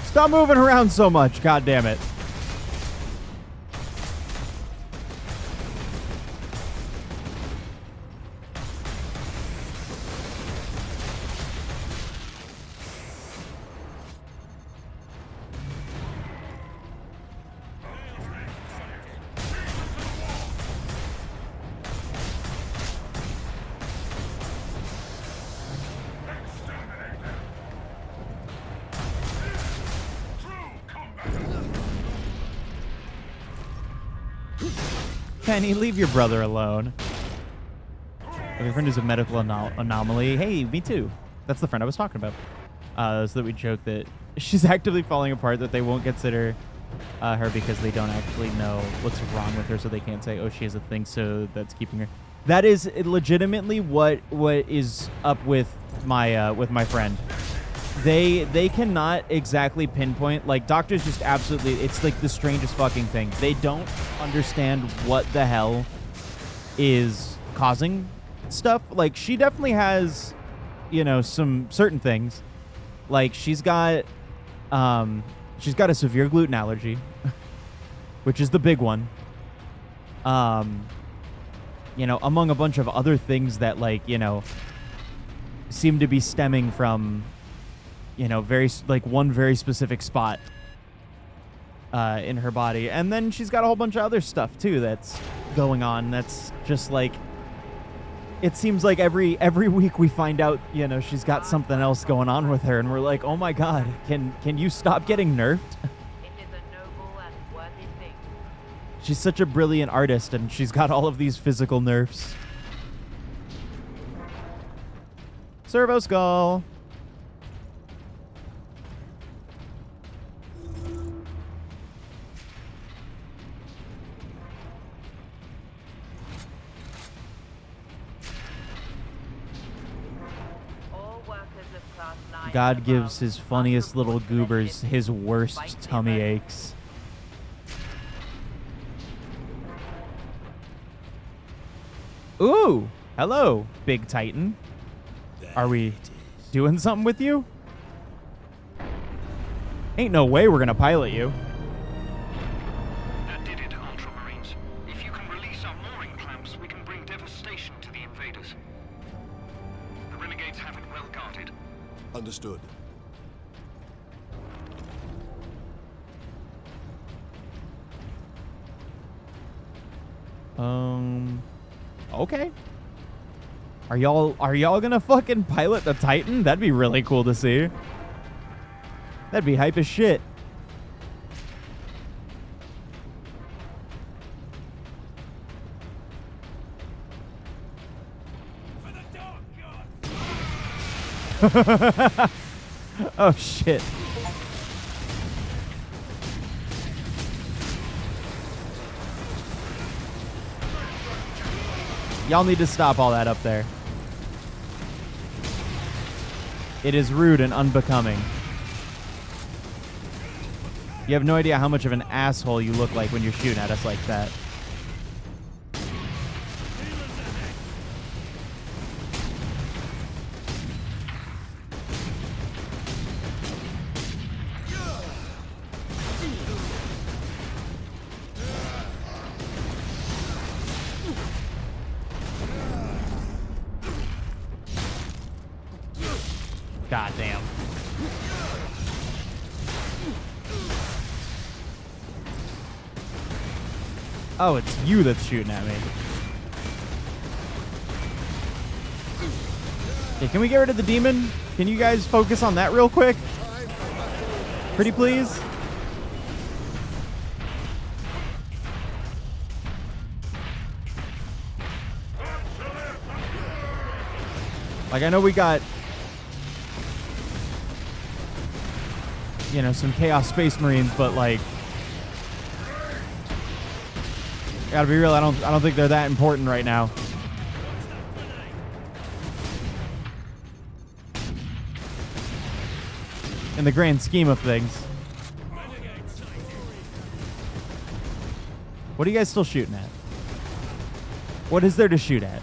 Stop moving around so much, god damn it. Kenny, leave your brother alone. Your friend is a medical anomaly. Hey, me too. That's the friend I was talking about. So that we joke that she's actively falling apart, that they won't consider her because they don't actually know what's wrong with her, so they can't say, oh, she has a thing, so that's keeping her. That is legitimately what is up with my friend. They cannot exactly pinpoint, like, doctors just absolutely, it's like the strangest fucking thing. They don't understand what the hell is causing stuff. Like, she definitely has, you know, some certain things. Like, she's got a severe gluten allergy, which is the big one. You know, among a bunch of other things that, like, you know, seem to be stemming from, you know, one very specific spot in her body. And then she's got a whole bunch of other stuff too that's going on. That's just like, it seems like every week we find out, you know, she's got something else going on with her, and we're like, oh my god, can you stop getting nerfed? It is a noble and worthy thing. She's such a brilliant artist, and she's got all of these physical nerfs. Servo Skull. God gives his funniest little goobers his worst tummy aches. Ooh, hello, Big Titan. Are we doing something with you? Ain't no way we're gonna pilot you. That did it, Ultramarines. If you can release our mooring clamps, we can bring devastation to the invaders. The renegades have it well guarded. Understood. Okay. Are y'all gonna fucking pilot the Titan? That'd be really cool to see. That'd be hype as shit. Oh shit. Y'all need to stop all that up there. It is rude and unbecoming. You have no idea how much of an asshole you look like when you're shooting at us like that. God damn. Oh, it's you that's shooting at me. Okay, can we get rid of the demon? Can you guys focus on that real quick? Pretty please? Like, I know we got, you know, some Chaos Space Marines, but like, gotta be real, I don't think they're that important right now. In the grand scheme of things. What are you guys still shooting at? What is there to shoot at?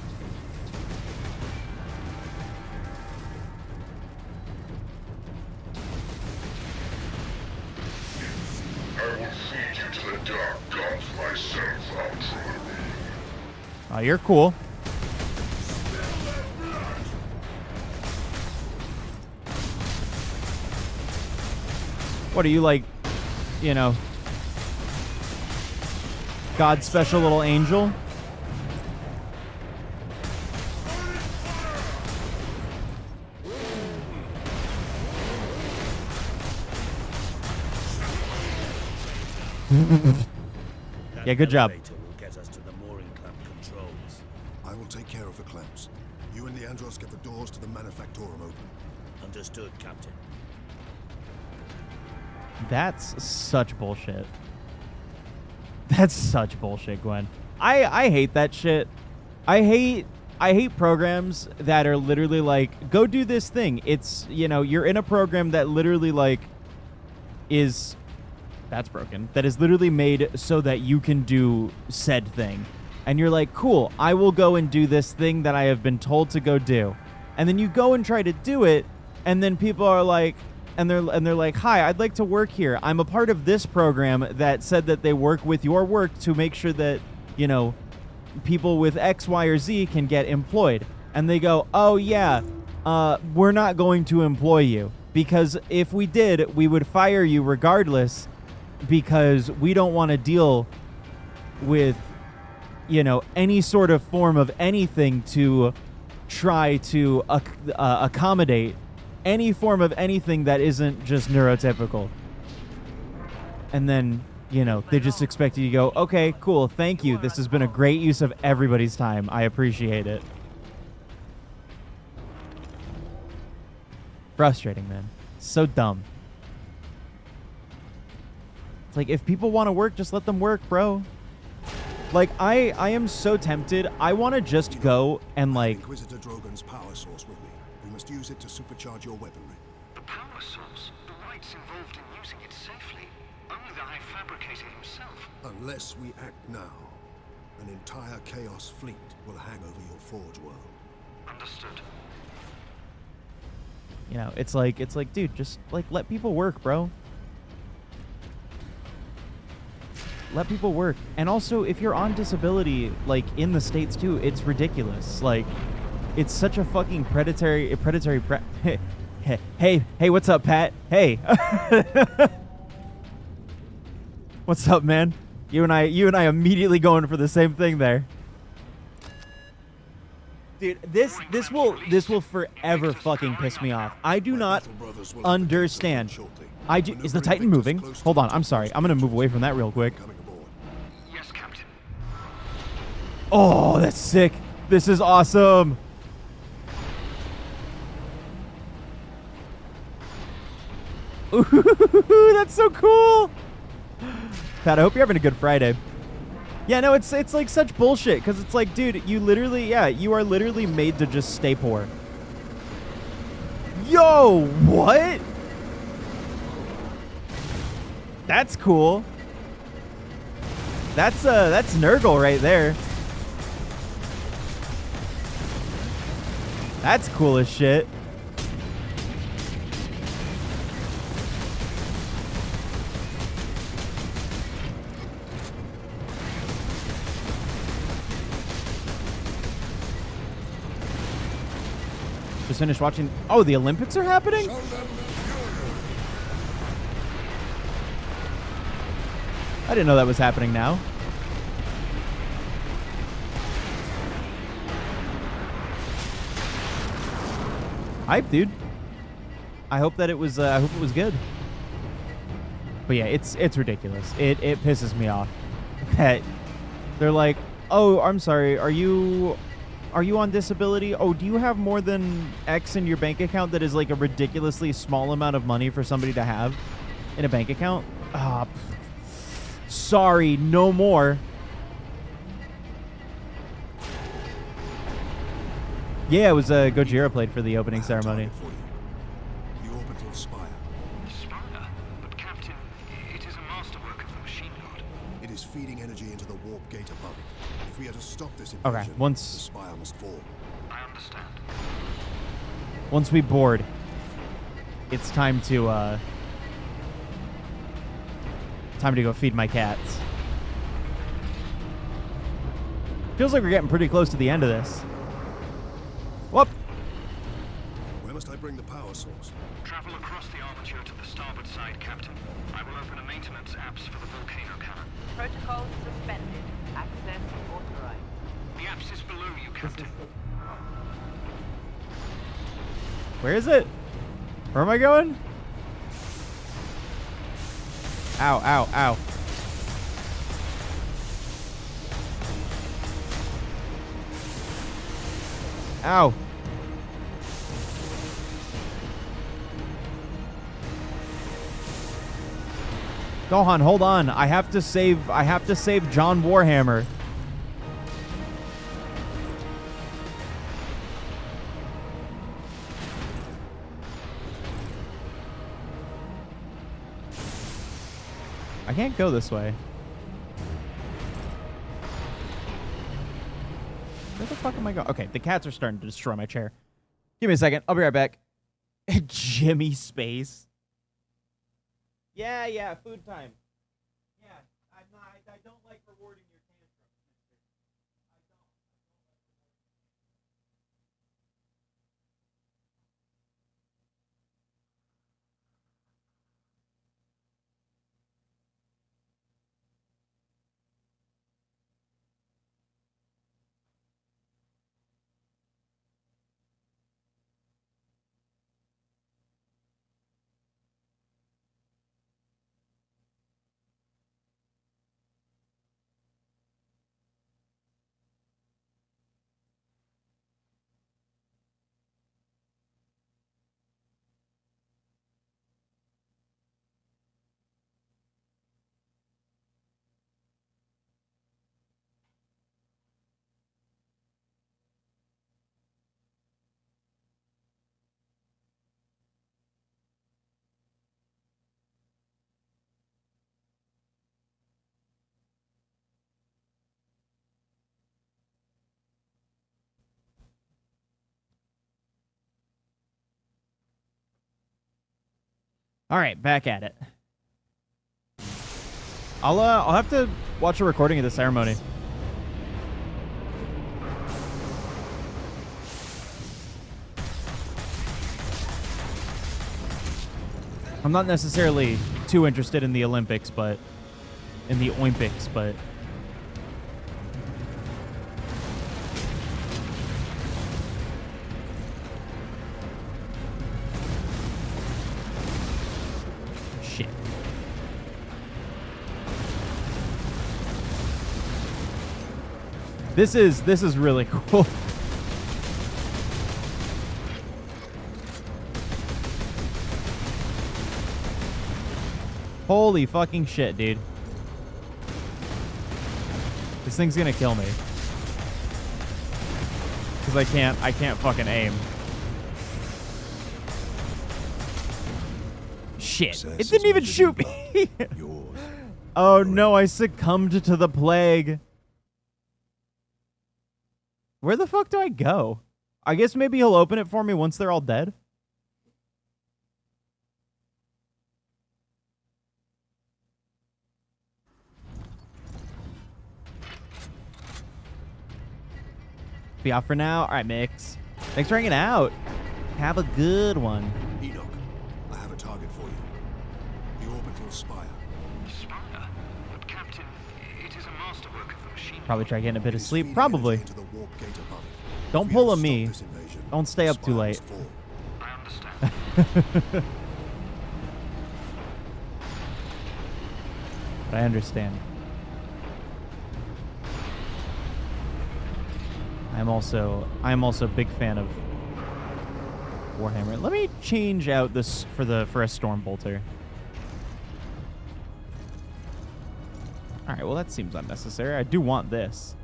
Oh, you're cool. What are you, like, you know, God's special little angel? Yeah, good job. I will take care of the clamps. You and Leandros get the doors to the Manufactorum open. Understood, Captain. That's such bullshit. That's such bullshit, Gwen. I hate that shit. I hate programs that are literally like, go do this thing. It's, you know, you're in a program that literally like is, that's broken, that is literally made so that you can do said thing. And you're like, cool, I will go and do this thing that I have been told to go do. And then you go and try to do it, and then people are like, and they're like, hi, I'd like to work here. I'm a part of this program that said that they work with your work to make sure that, you know, people with X, Y, or Z can get employed. And they go, oh yeah, we're not going to employ you, because if we did, we would fire you regardless, because we don't want to deal with, you know, any sort of form of anything to try to accommodate any form of anything that isn't just neurotypical. And then, you know, they just expect you to go, okay, cool, thank you. This has been a great use of everybody's time. I appreciate it. Frustrating, man. So dumb. It's like, if people want to work, just let them work, bro. Like, I am so tempted. I want to just go and, like... Inquisitor Drogon's power source with me. We must use it to supercharge your weaponry. The power source? The rights involved in using it safely. Only the High Fabricator himself. Unless we act now, an entire Chaos fleet will hang over your Forge world. Understood. You know, it's like, dude, just, like, let people work, bro. Let people work. And also, if you're on disability, like, in the States, too, it's ridiculous. Like, it's such a fucking predatory hey, what's up, Pat? Hey. What's up, man? You and I immediately going for the same thing there. Dude, this will forever fucking piss me off. I do not understand. Is the Titan moving? Hold on, I'm sorry. I'm gonna move away from that real quick. Yes, Captain. Oh, that's sick. This is awesome. Ooh, that's so cool. Pat, I hope you're having a good Friday. Yeah, no, it's like such bullshit, because it's like, dude, you literally, yeah, you are literally made to just stay poor. Yo, what? That's cool. That's Nurgle right there. That's cool as shit. Just finished watching. Oh, the Olympics are happening? I didn't know that was happening now. Hype, dude. I hope that it was. I hope it was good. But yeah, it's ridiculous. It pisses me off that they're like, oh, I'm sorry. Are you on disability? Oh, do you have more than X in your bank account that is like a ridiculously small amount of money for somebody to have in a bank account? Ah, sorry, no more. Yeah, it was Gojira played for the opening ceremony. The orbital spire. Spire? But Captain, it is a masterwork of the machine god. It is feeding energy into the warp gate above it. If we are to stop this invasion, Okay, the spire must fall. I understand. Once we board, it's time to go feed my cats. Feels like we're getting pretty close to the end of this. Whoop! Where must I bring the power source? Travel across the armature to the starboard side, Captain. I will open a maintenance apps for the volcano cannon. Protocol suspended. Access authorized. The apps is below you, Captain. Where is it? Where am I going? Ow, ow, ow. Ow. Gohan, hold on. I have to save John Warhammer. I can't go this way. Where the fuck am I going? Okay, the cats are starting to destroy my chair. Give me a second. I'll be right back. Jimmy Space. Yeah, food time. Yeah, I don't like rewarding your tantrums. All right, back at it. I'll have to watch a recording of the ceremony. I'm not necessarily too interested in the Olympics, but in the Olympics, but shit. This is really cool. Holy fucking shit, dude. This thing's gonna kill me. Because I can't fucking aim. Shit. It didn't even shoot me. Oh no, I succumbed to the plague. Where the fuck do I go? I guess maybe he'll open it for me once they're all dead. Be off for now. All right, Mix. Thanks for hanging out. Have a good one. Enoch, I have a target for you. The orbital spire. Spire? But Captain, it is a masterwork of the machine. Probably try getting a bit of sleep. Probably. Don't pull on me. Don't stay up too late. I But I understand. I'm also a big fan of Warhammer. Let me change out this for a Storm Bolter. All right, well that seems unnecessary. I do want this.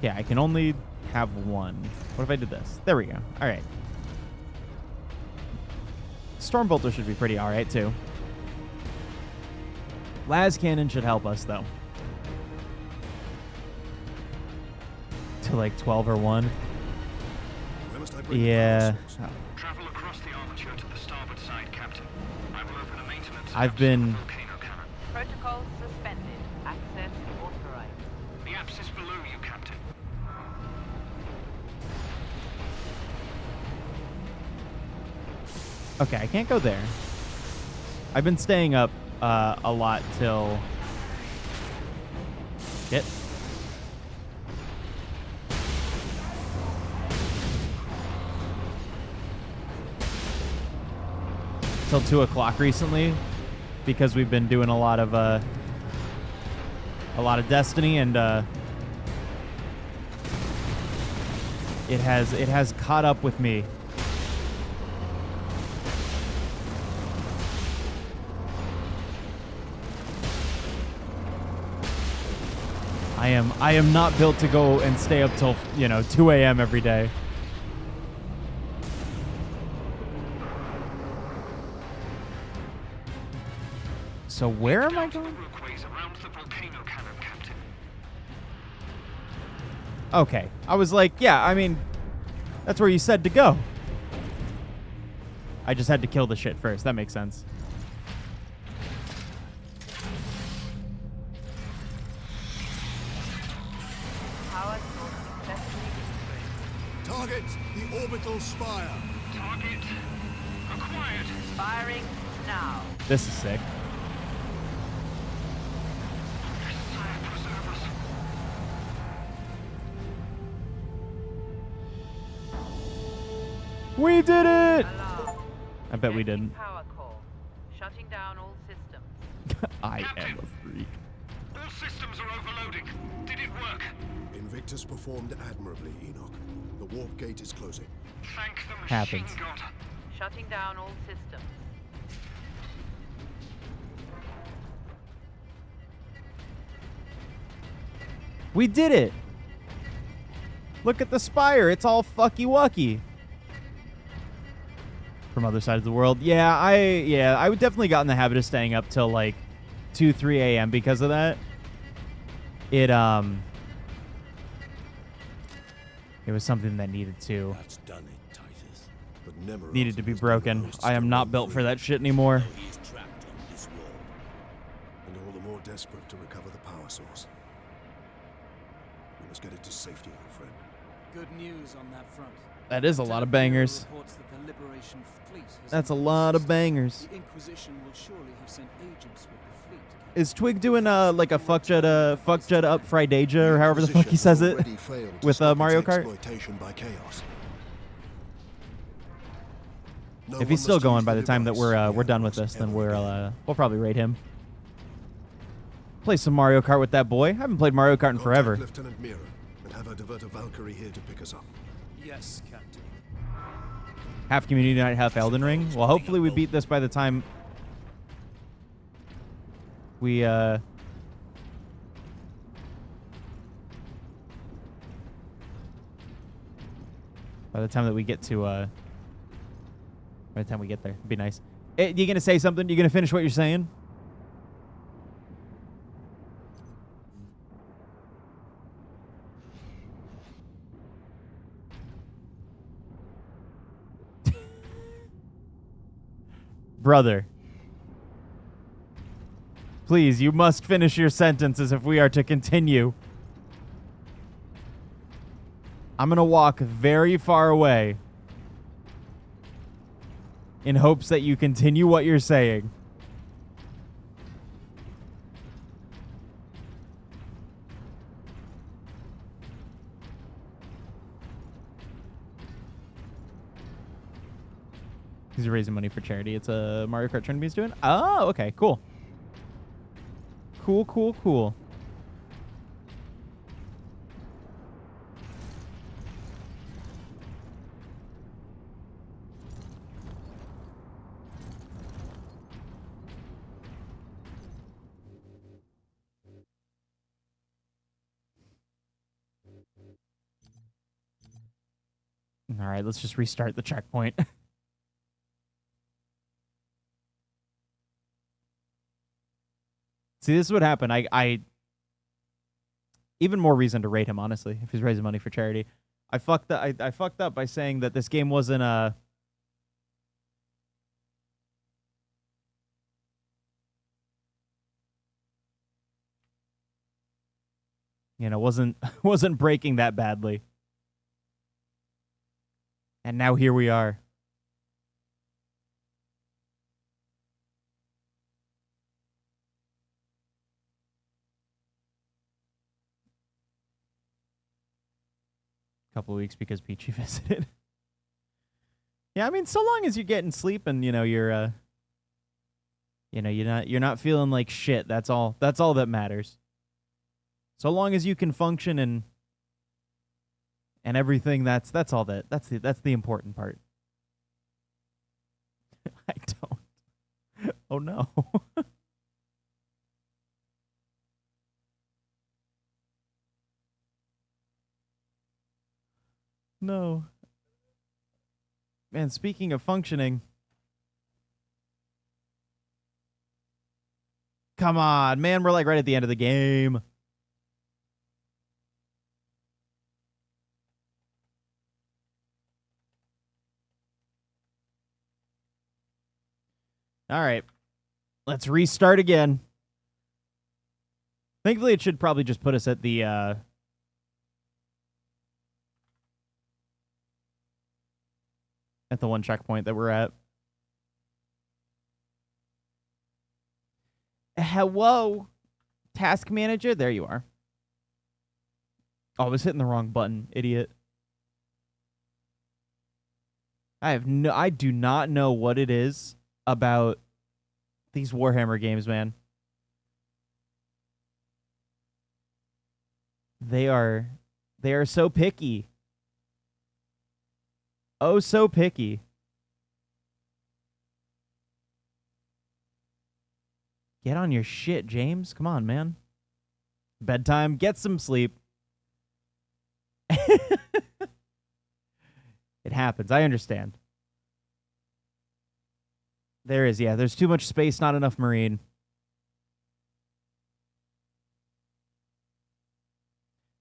Yeah, I can only have one. What if I did this? There we go. All right. Storm Bolter should be pretty all right too. Las Cannon should help us though. To like 12 or 1. Where must I bring Yeah. Travel across the armature to the starboard side, Captain. I will open a maintenance I've been volcano cannon. Protocols suspended. Access authorized. The apse is below you, Captain. okay, I can't go there. I've been staying up a lot till shit. Till 2 o'clock recently, because we've been doing a lot of Destiny, and it has caught up with me. I am not built to go and stay up till 2 a.m. every day. So where am I going? Okay. I was like, yeah, I mean, that's where you said to go. I just had to kill the shit first. That makes sense. Target the orbital spire. Target acquired. Firing now. This is sick. We did it! I bet we didn't. Power core. Shutting down all systems. I am a freak. All systems are overloading. Did it work? Invictus performed admirably, Enoch. The warp gate is closing. Thank the machine Happens. god. Shutting down all systems. We did it! Look at the spire. It's all fucky-wucky. From other sides of the world. Yeah, I would definitely got in the habit of staying up till like 2, 3 a.m. because of that. It was something that needed to be broken. I am not built for that shit anymore. And all the more desperate to recover the power source. We must get it to safety, old friend. Good news on that front. That is a lot of bangers. Reports that the Liberation fleet has That's a lot of bangers. The Inquisition will surely have sent agents with the fleet. Is Twig doing like a fuck jet up Fridasia or however the fuck he says it with Mario Kart? If he's still going by the time that we're done with this, then we'll probably raid him. Play some Mario Kart with that boy. I haven't played Mario Kart in forever. Lieutenant Mira, and have her divert a Valkyrie here to pick us up. Yes, Captain. Half Community Night, half Elden Ring. Well, hopefully we beat this by the time we by the time that we get to by the time we get there. It'd be nice. You gonna say something? You gonna finish what you're saying? Brother. Please, you must finish your sentences if we are to continue. I'm going to walk very far away in hopes that you continue what you're saying. He's raising money for charity. It's a Mario Kart tournament he's doing. Oh, okay, cool. Cool. All right, let's just restart the checkpoint. See, this is what happened. I even more reason to rate him, honestly, if he's raising money for charity. I fucked up by saying that this game wasn't wasn't breaking that badly. And now here we are. Couple of weeks because Peachy visited. Yeah, I mean, so long as you're getting sleep and you're you're not feeling like shit. That's all that matters. So long as you can function and everything, that's the important part. I don't. Oh no. No. Man, speaking of functioning. Come on, man, we're like right at the end of the game. All right. Let's restart again. Thankfully, it should probably just put us at the one checkpoint that we're at. Hello, task manager. There you are. Oh, I was hitting the wrong button, idiot. I do not know what it is about these Warhammer games, man. They are so picky. Oh, so picky. Get on your shit, James. Come on, man. Bedtime. Get some sleep. It happens. I understand. There's too much space, not enough marine.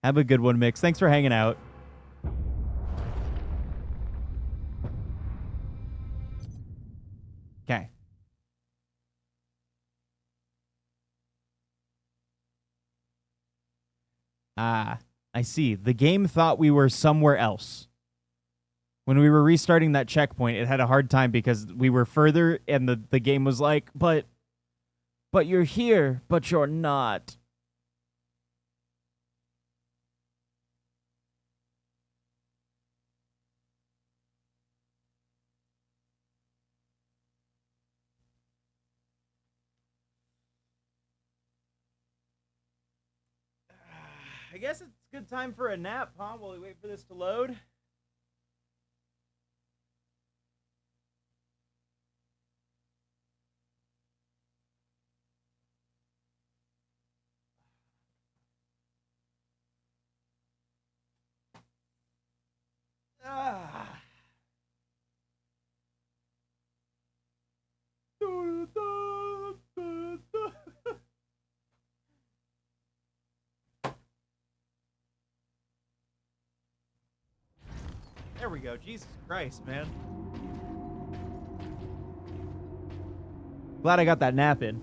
Have a good one, Mix. Thanks for hanging out. Okay. Ah, I see. The game thought we were somewhere else. When we were restarting that checkpoint, it had a hard time because we were further, and the game was like, but you're here, but you're not. I guess it's a good time for a nap, huh? While we wait for this to load. There we go. Jesus Christ, man. Glad I got that nap in.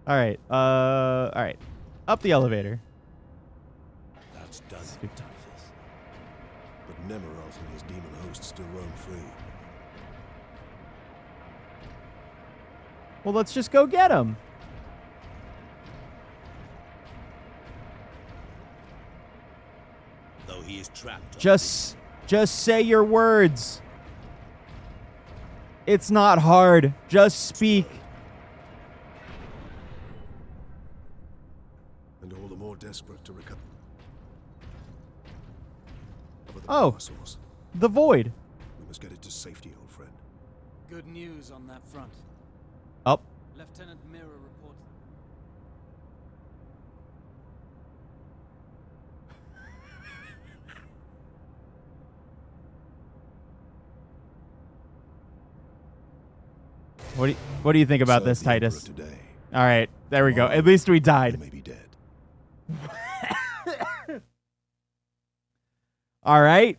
All right. All right. Up the elevator. That's done, Titus. But Nemeroth and his demon host still roam free. Well, let's just go get him. Though he is trapped. Just say your words. It's not hard. Just speak. And all the more desperate to recover. Oh, the void. We must get it to safety, old friend. Good news on that front. Up. Lieutenant Mirror reports. What do you think about this, Titus? All right, there we go. At least we died. May be dead. All right.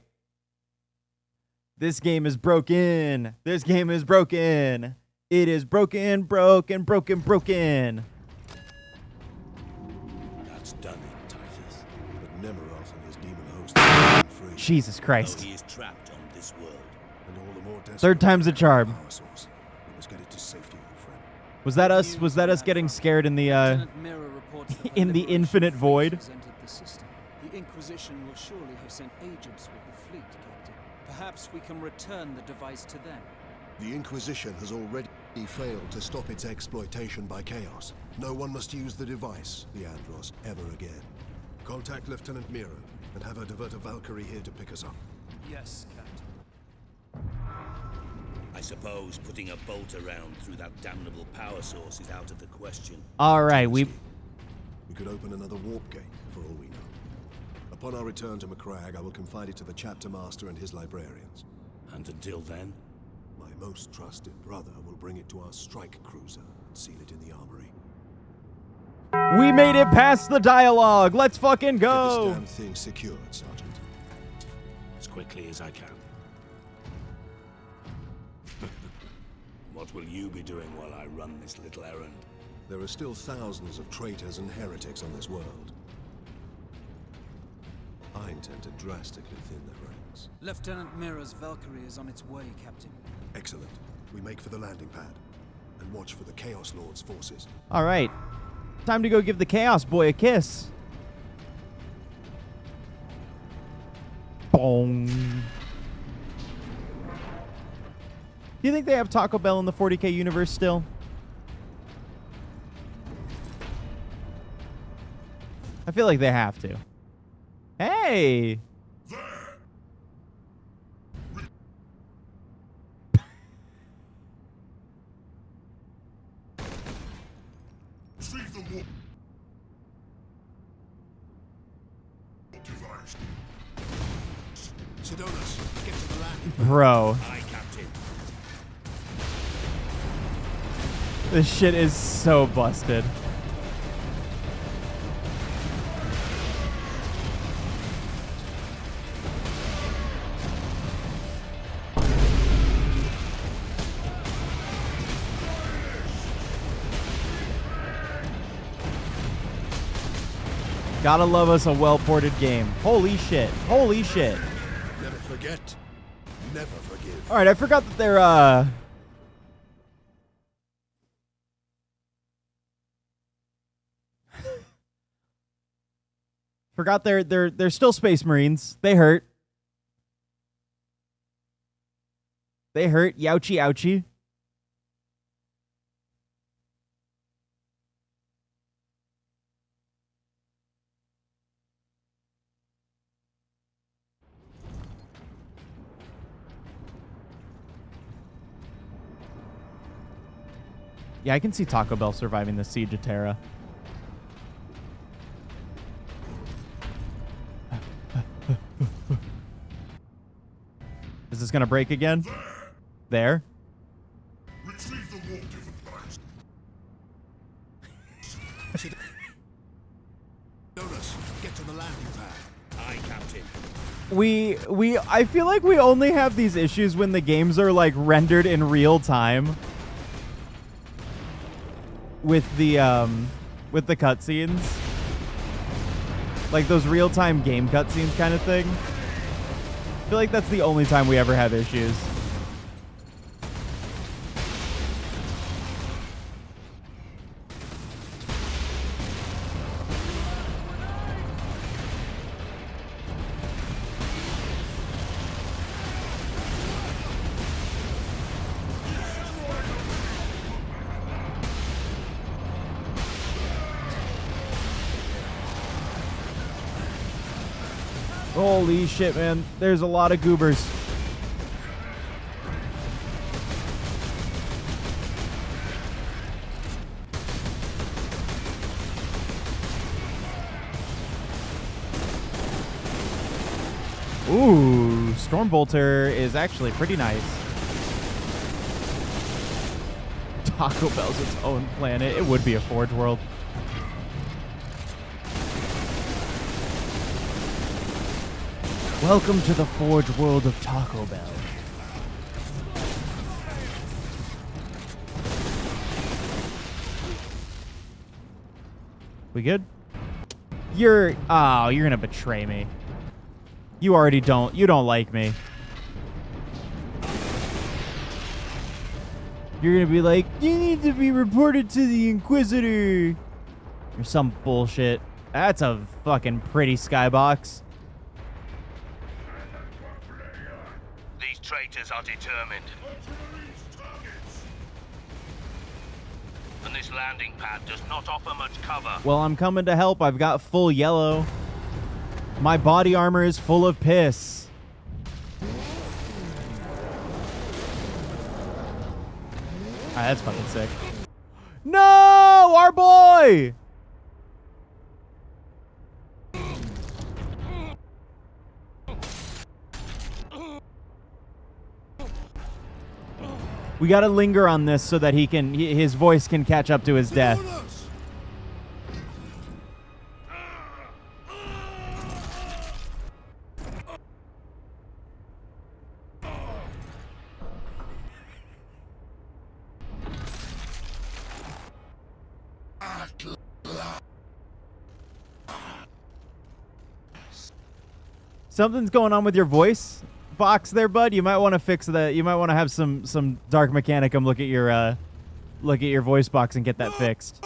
This game is broken. This game is broken. It is broken, broken, broken, broken. That's done it, Titus. But Nemeroth and his demon host are free. Jesus Christ. Though he is trapped on this world. And all the more desperate. Third time's a charm. Power source. We must get it to safety, old friend. Was that us? Was that us getting scared in the in the infinite void? The Inquisition will surely have sent agents with the fleet, Captain. Perhaps we can return the device to them. The Inquisition has already failed to stop its exploitation by Chaos. No one must use the device, Leandros, ever again. Contact Lieutenant Mira and have her divert a Valkyrie here to pick us up. Yes, Captain. I suppose putting a bolt around through that damnable power source is out of the question. All right, we could open another warp gate, for all we know. Upon our return to Macragge, I will confide it to the Chapter Master and his librarians. And until then? My most trusted brother will bring it to our strike cruiser and seal it in the armory. We made it past the dialogue. Let's fucking go. Get this damn thing secured, Sergeant. As quickly as I can. What will you be doing while I run this little errand? There are still thousands of traitors and heretics on this world. I intend to drastically thin their ranks. Lieutenant Mira's Valkyrie is on its way, Captain. Excellent. We make for the landing pad and watch for the Chaos Lord's forces. All right. Time to go give the Chaos Boy a kiss. Boom. Do you think they have Taco Bell in the 40K universe still? I feel like they have to. Hey! Retrieve the warp device. Sidonus, get to the landing. Bro. Aye, Captain. This shit is so busted. Gotta love us a well-ported game. Holy shit. Holy shit. Never forget. Never forgive. Alright, I forgot that they're, forgot they're still Space Marines. They hurt. They hurt. Youchie ouchie. Yeah, I can see Taco Bell surviving the siege of Terra. Is this gonna break again? There. Retrieve the warp device. Sidonus, get to the landing pad. Aye, Captain. I feel like we only have these issues when the games are like rendered in real time. With the cutscenes. Like those real-time game cutscenes kind of thing. I feel like that's the only time we ever have issues. Holy shit, man. There's a lot of goobers. Ooh, Stormbolter is actually pretty nice. Taco Bell's its own planet. It would be a Forge world. Welcome to the Forge world of Taco Bell. We good? You're gonna betray me. You already don't like me. You're gonna be like, you need to be reported to the Inquisitor. Or some bullshit. That's a fucking pretty skybox. These traitors are determined. And this landing pad does not offer much cover. Well, I'm coming to help. I've got full yellow. My body armor is full of piss. That's fucking sick. No! Our boy! We gotta linger on this so that his voice can catch up to his death. Something's going on with your voice box there, bud. You might want to fix that. You might want to have some Dark Mechanicum look at your voice box and get that fixed.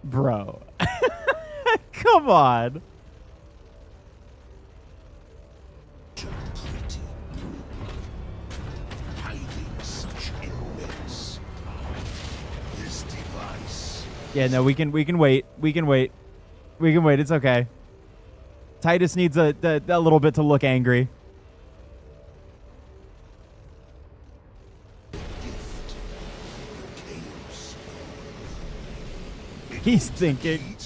Bro. Come on. Yeah, no, we can wait. We can wait. We can wait. It's okay. Titus needs a little bit to look angry. He's thinking.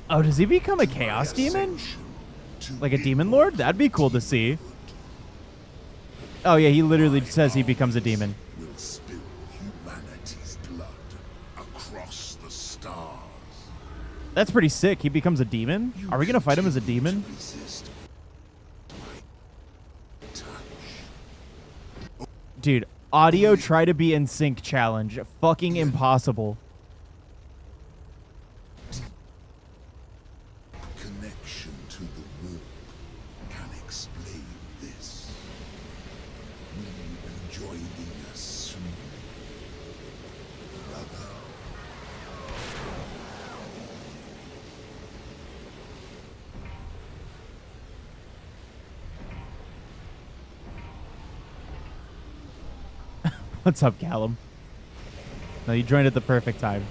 Oh, does he become a Chaos Demon? Like a Demon Lord? That'd be cool to see. Oh yeah, he literally says he becomes a demon. Will spill humanity's blood across the stars. That's pretty sick. He becomes a demon? Are we gonna fight him as a demon? Dude, audio try to be in sync challenge. Fucking impossible. Connection to the warp can explain this. Will you be joining us soon, brother? What's up, Callum? No, you joined at the perfect time.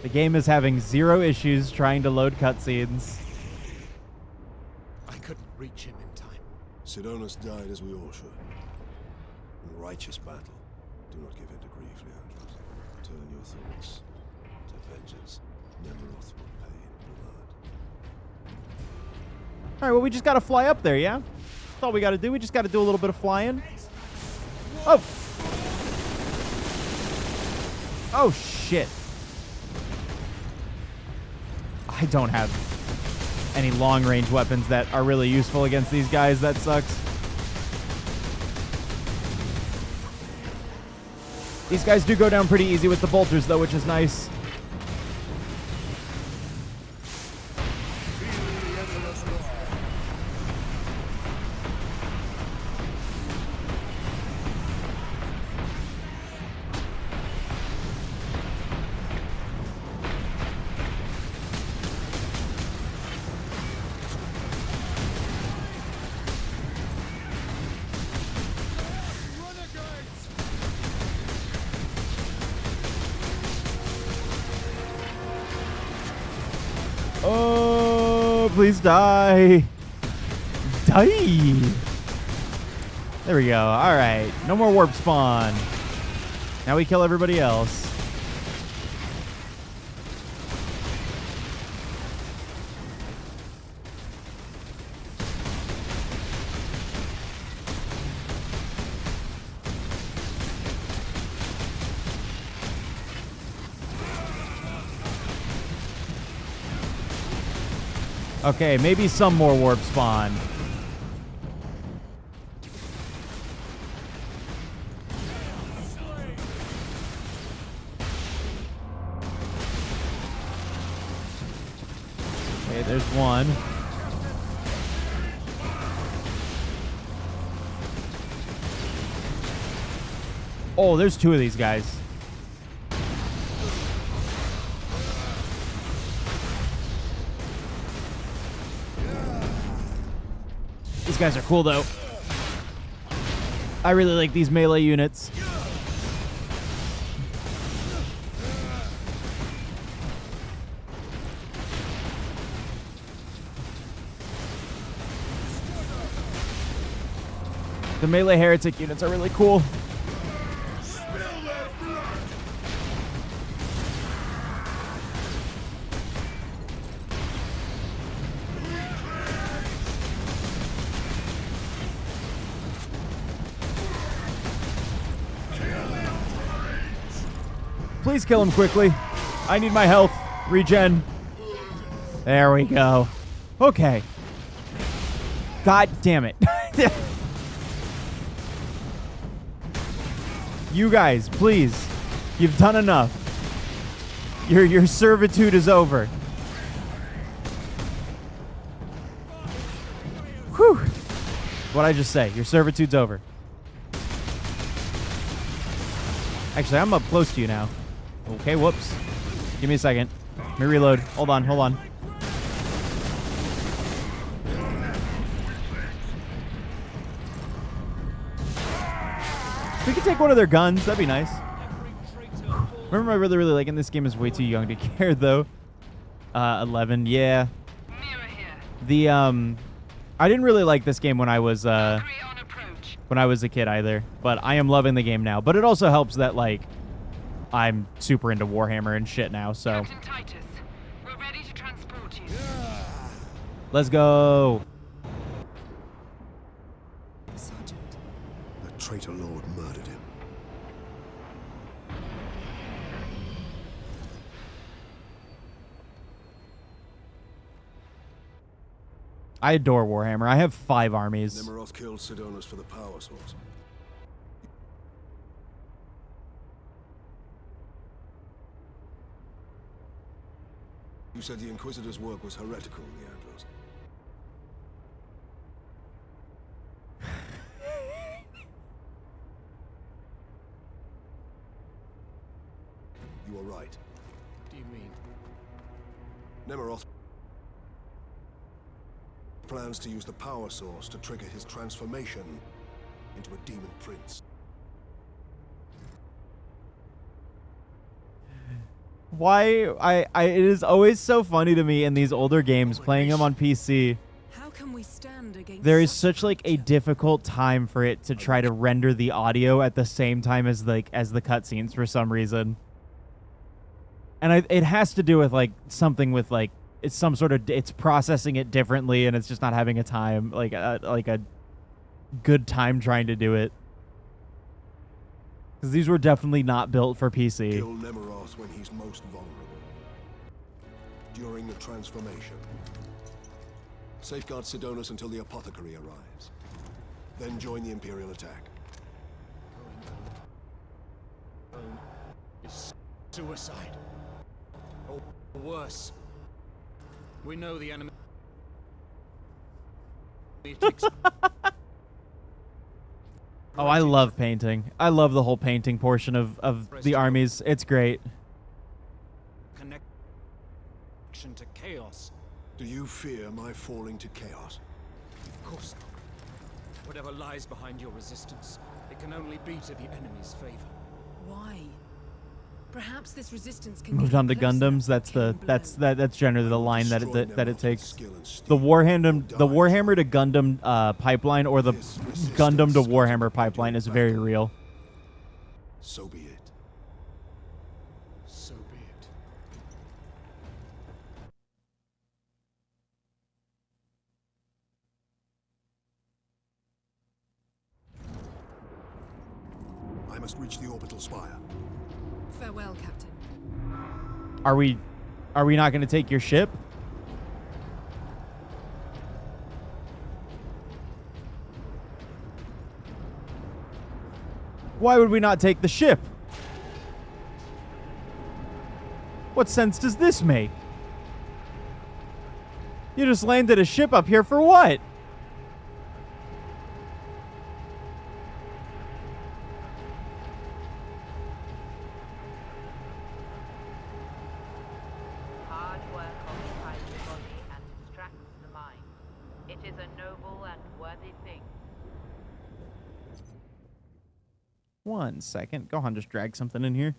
The game is having zero issues trying to load cutscenes. I couldn't reach him in time. Sidonus died as we all should. In righteous battle. Do not give in to grief, Leandros. Turn your thoughts to vengeance. Nemeroth will pay in blood. Alright, well, we just gotta fly up there, yeah? That's all we gotta do. We just gotta do a little bit of flying. Oh! Oh, shit. I don't have any long-range weapons that are really useful against these guys. That sucks. These guys do go down pretty easy with the bolters, though, which is nice. Please die. Die. There we go. All right. No more warp spawn. Now we kill everybody else. Okay, maybe some more warp spawn. Okay, there's one. Oh, there's two of these guys. These guys are cool, though. I really like these melee units. The melee heretic units are really cool. Please kill him quickly. I need my health. Regen. There we go. Okay. God damn it. You guys, please. You've done enough. Your servitude is over. Whew. What'd I just say? Your servitude's over. Actually, I'm up close to you now. Okay, whoops. Give me a second. Let me reload. Hold on, hold on. We could take one of their guns. That'd be nice. Remember, I really like in this game is way too young to care, though. 11, yeah. The, I didn't really like this game when I was a kid either. But I am loving the game now. But it also helps that, like, I'm super into Warhammer and shit now, so. Captain Titus, we're ready to transport you. Let's go. Sergeant. The traitor lord murdered him. I adore Warhammer. I have 5 armies. Nemeroth killed Sidonus for the power source. You said the Inquisitor's work was heretical, Leandros. You are right. What do you mean? Nemeroth plans to use the power source to trigger his transformation into a demon prince. Why it is always so funny to me in these older games playing them on PC. How can we stand against There is such like a difficult time for it to try to render the audio at the same time as the cutscenes for some reason. And it has to do with like something with like it's some sort of it's processing it differently and it's just not having a time like a good time trying to do it. Because these were definitely not built for PC. Kill Nemeroth when he's most vulnerable. During the transformation. Safeguard Sidonus until the apothecary arrives. Then join the Imperial attack. Is suicide. Or worse. We know the enemy. Oh, I love painting. I love the whole painting portion of the armies. It's great. Connection to chaos. Do you fear my falling to chaos? Of course not. Whatever lies behind your resistance, it can only be to the enemy's favor. Why? Perhaps this resistance can Moved get on to closer. Gundams. That's generally the line that it takes. The Warhammer to Gundam pipeline, or the Gundam to Warhammer pipeline, is very real. So be it. So be it. I must reach the orbital spire. Farewell, Captain. Are we not going to take your ship? Why would we not take the ship? What sense does this make? You just landed a ship up here for what? Hard work occupies the body and distracts the mind. It is a noble and worthy thing. 1 second. Gohan just dragged something in here.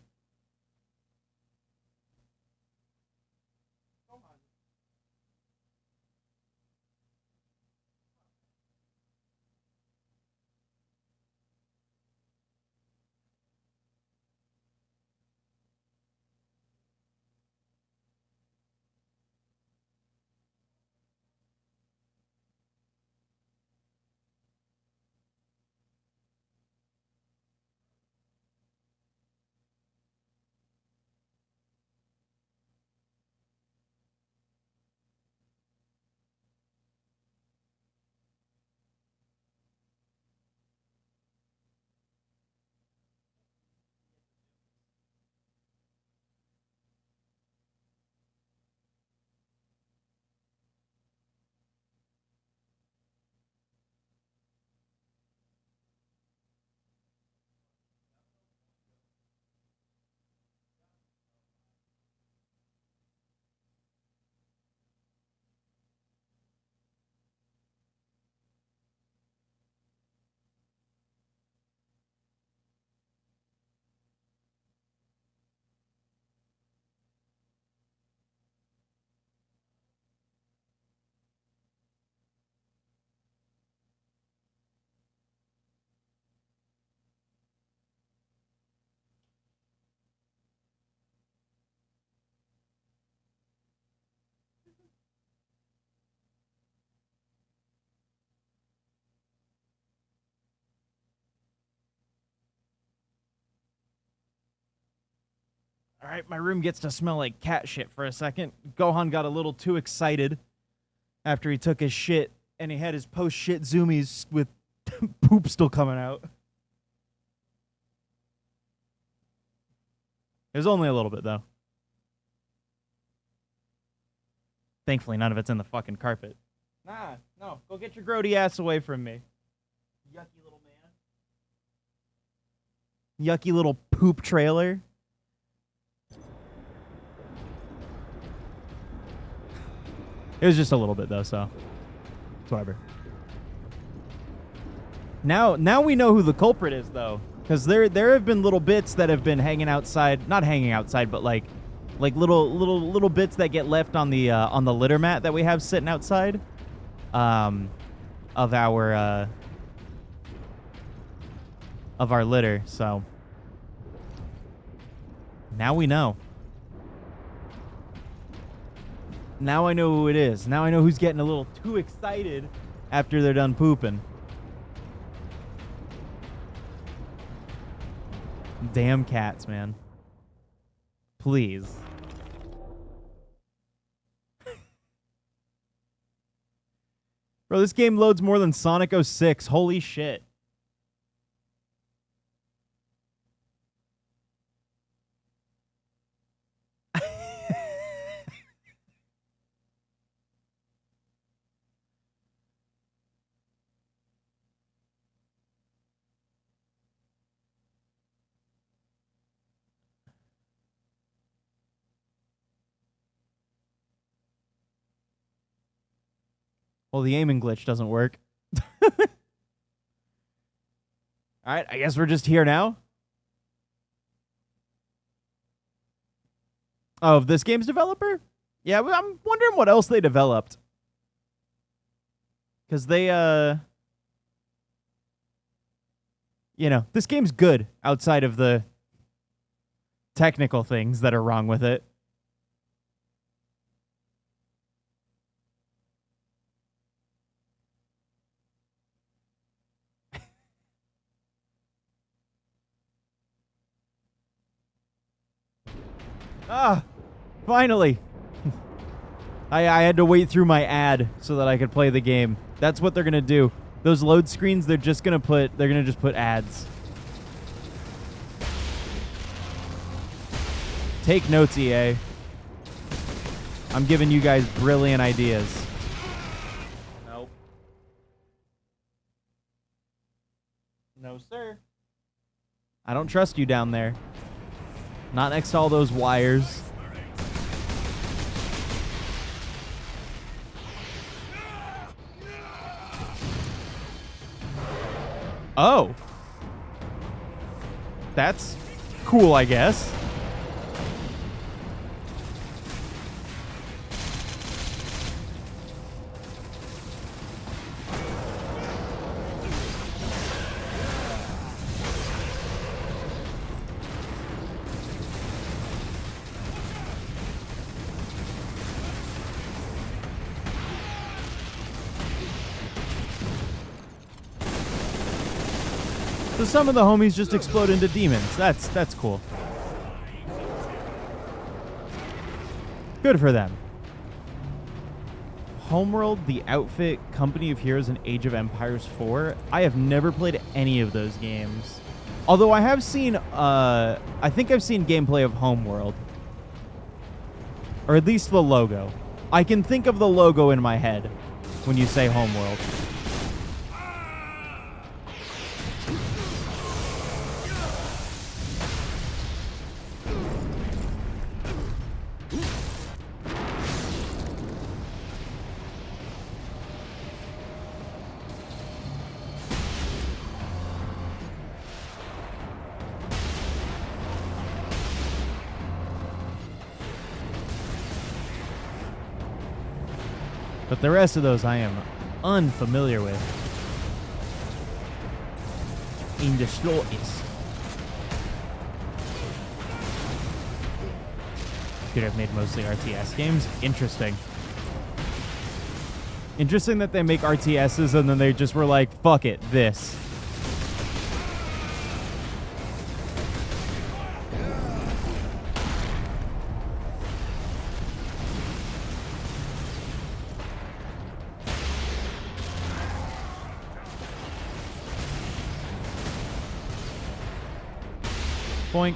All right, my room gets to smell like cat shit for a second. Gohan got a little too excited after he took his shit, and he had his post-shit zoomies with poop still coming out. It was only a little bit, though. Thankfully, none of it's in the fucking carpet. Nah, no. Go get your grody ass away from me. Yucky little man. Yucky little poop trailer. It was just a little bit, though, so it's whatever. Now we know who the culprit is, though, because there have been little bits that have been hanging outside, not hanging outside, but like little bits that get left on the litter mat that we have sitting outside, of our litter. So now we know. Now I know who it is. Now I know who's getting a little too excited after they're done pooping. Damn cats, man. Please. Bro, this game loads more than Sonic 06. Holy shit. Well, the aiming glitch doesn't work. All right, I guess we're just here now. Oh, this game's developer? Yeah, well, I'm wondering what else they developed. Because they, you know, this game's good outside of the technical things that are wrong with it. Ah, finally. I had to wait through my ad so that I could play the game. That's what they're going to do. Those load screens, they're just going to just put ads. Take notes, EA. I'm giving you guys brilliant ideas. Nope. No, sir. I don't trust you down there. Not next to all those wires. Oh. That's cool, I guess. So some of the homies just explode into demons. That's cool. Good for them. Homeworld, The Outfit, Company of Heroes, and Age of Empires 4. I have never played any of those games. Although I have seen, I think I've seen gameplay of Homeworld. Or at least the logo. I can think of the logo in my head when you say Homeworld. But the rest of those I am unfamiliar with. In the shortest. Could have made mostly RTS games. Interesting. Interesting that they make RTSs and then they just were like, fuck it, this. Boink.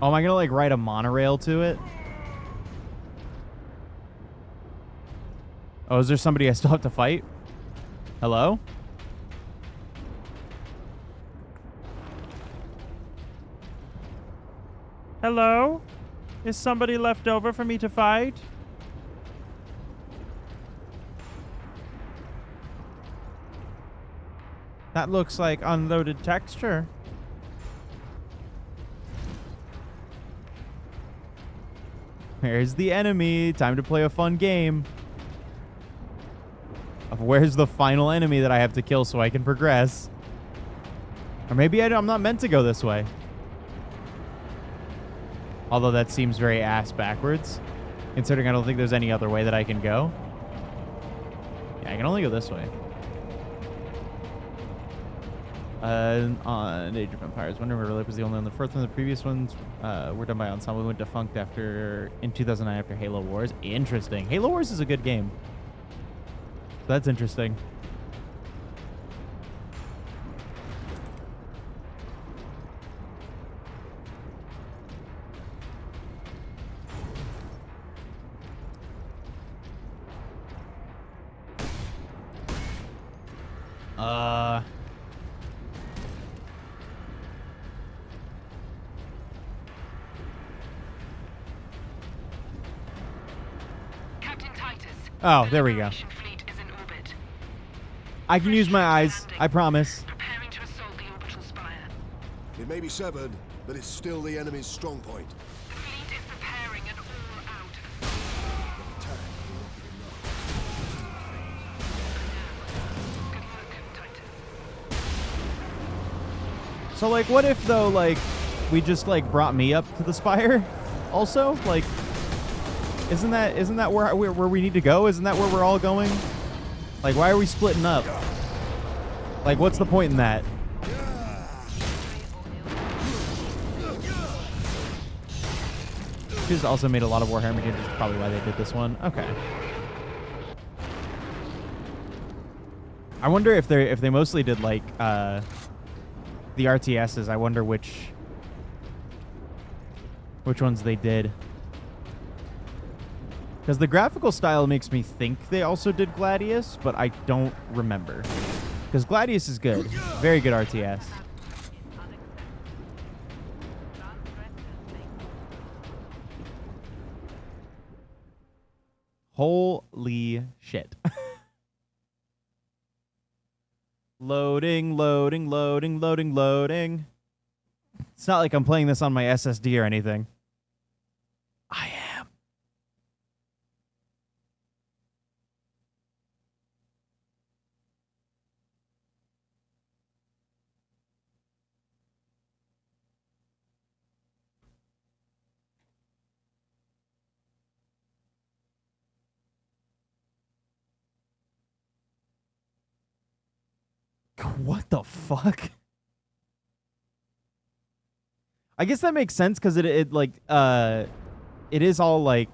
Oh, am I gonna like ride a monorail to it? Oh, is there somebody I still have to fight? Hello? Hello? Is somebody left over for me to fight? That looks like unloaded texture. Where's the enemy? Time to play a fun game. Of where's the final enemy that I have to kill so I can progress? Or maybe I'm not meant to go this way. Although that seems very ass backwards, considering I don't think there's any other way that I can go. Yeah, I can only go this way. On Age of Empires, Wonder River was the only one. The first one, the previous ones were done by Ensemble. We went defunct in 2009 after Halo Wars. Interesting. Halo Wars is a good game. So that's interesting. Oh, there we go. I can use my eyes. I promise. It may be severed, but it's still the enemy's strong point. The fleet is preparing and all out. Attack will not be enough. So, like, what if, though, like, we just, like, brought me up to the spire also? Like, isn't that where we need to go? Isn't that where we're all going? Like, why are we splitting up? Like, what's the point in that? She's also made a lot of Warhammer games, which is probably why they did this one. Okay. I wonder if they mostly did, like, the RTSs. I wonder which ones they did. Because the graphical style makes me think they also did Gladius, but I don't remember. Because Gladius is good. Very good RTS. Holy shit. Loading, loading, loading, loading, loading. It's not like I'm playing this on my SSD or anything. I am. What the fuck? I guess that makes sense because it is all like,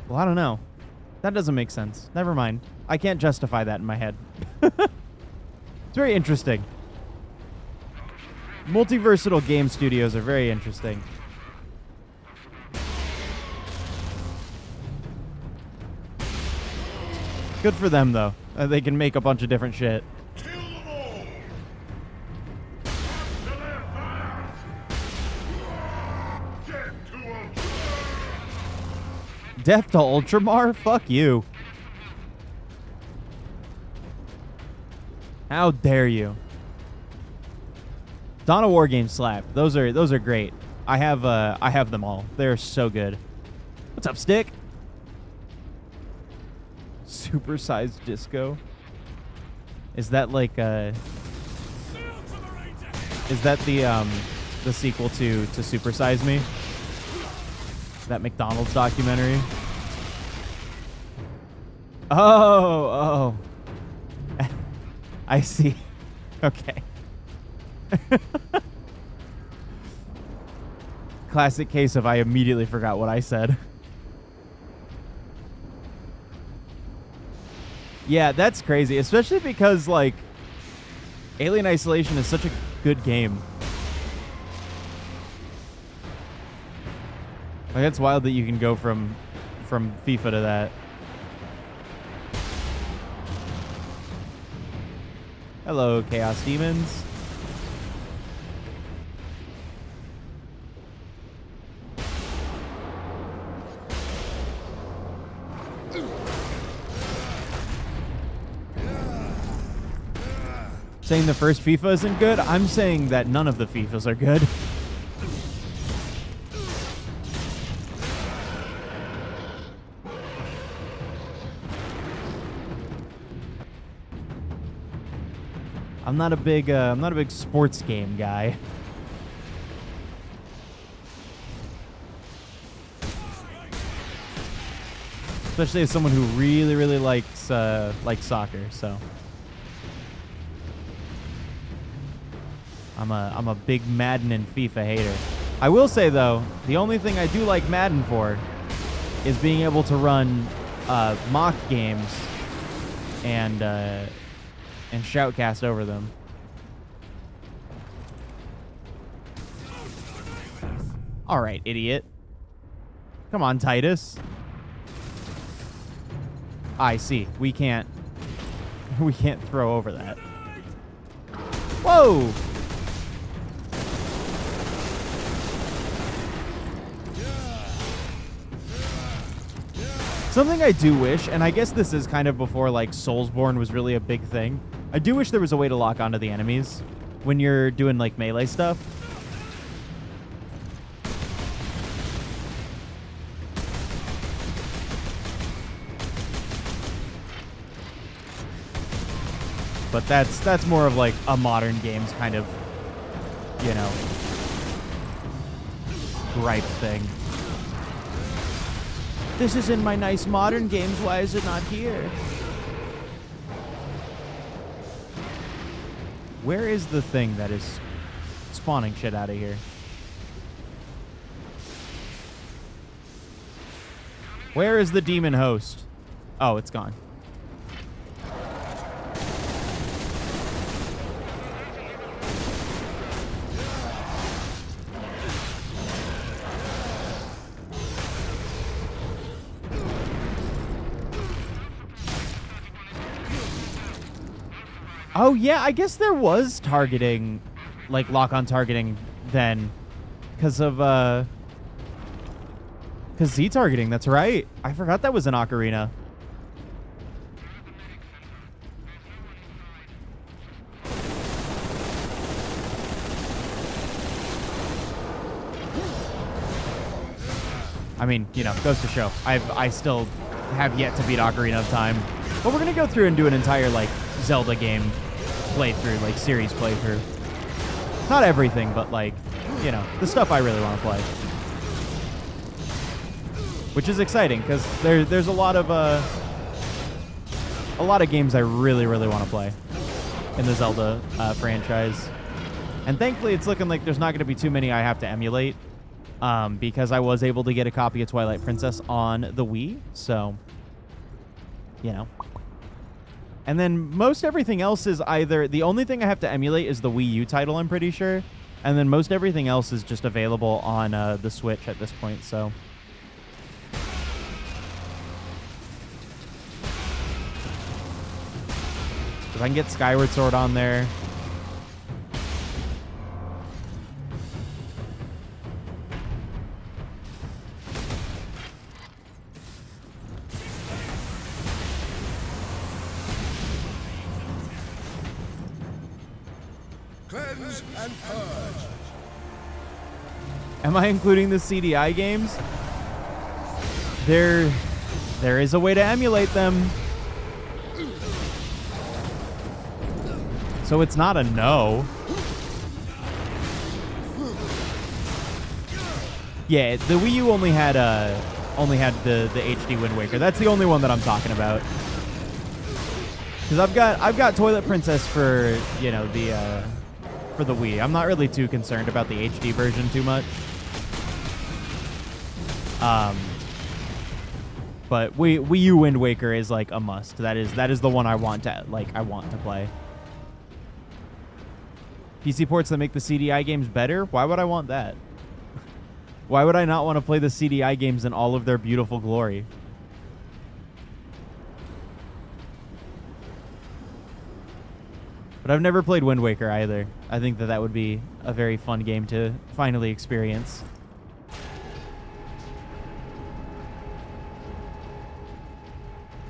well, I don't know. That doesn't make sense. Never mind. I can't justify that in my head. It's very interesting. Multiversatile game studios are very interesting. Good for them, though. They can make a bunch of different shit. Death to Ultramar? Fuck you. How dare you? Dawn of War games slap. Those are great. I have them all. They're so good. What's up, Stick? Supersized Disco. Is that like is that the sequel to Supersize Me? That McDonald's documentary? Oh. I see. Okay. Classic case of I immediately forgot what I said. Yeah, that's crazy, especially because, like, Alien Isolation is such a good game. Like, it's wild that you can go from FIFA to that. Hello, Chaos Demons. Saying the first FIFA isn't good? I'm saying that none of the FIFAs are good. I'm not a big sports game guy. Especially as someone who really likes soccer, so I'm a big Madden and FIFA hater. I will say though, the only thing I do like Madden for is being able to run mock games and shoutcast over them. All right, idiot. Come on, Titus. I see. We can't throw over that. Whoa! Something I do wish, and I guess this is kind of before like Soulsborne was really a big thing. I do wish there was a way to lock onto the enemies. when you're doing like melee stuff. But that's more of like a modern games kind of, you know, gripe thing. This is in my nice modern games, why is it not here? Where is the thing that is spawning shit out of here? Where is the demon host? Oh, it's gone. Oh, yeah, I guess there was targeting, like, lock-on targeting then, because of, because Z-targeting, that's right. I forgot that was an ocarina. I mean, you know, goes to show. I still have yet to beat Ocarina of Time. But we're going to go through and do an entire, like, Zelda game playthrough, like, series playthrough. Not everything, but, like, you know, the stuff I really want to play. Which is exciting, because there's a lot of games I really, really want to play in the Zelda franchise. And thankfully, it's looking like there's not going to be too many I have to emulate. Because I was able to get a copy of Twilight Princess on the Wii, so, you know. And then most everything else is either... The only thing I have to emulate is the Wii U title, I'm pretty sure. And then most everything else is just available on the Switch at this point, so... If I can get Skyward Sword on there... Cleanse and purge. Am I including the CDI games? There is a way to emulate them. So it's not a no. Yeah, the Wii U only had the HD Wind Waker. That's the only one that I'm talking about. Because I've got Twilight Princess for, you know, for the Wii. I'm not really too concerned about the HD version too much. But Wii U Wind Waker is like a must. That is the one I want to play. PC ports that make the CDI games better? Why would I want that? Why would I not want to play the CDI games in all of their beautiful glory? But I've never played Wind Waker either. I think that would be a very fun game to finally experience.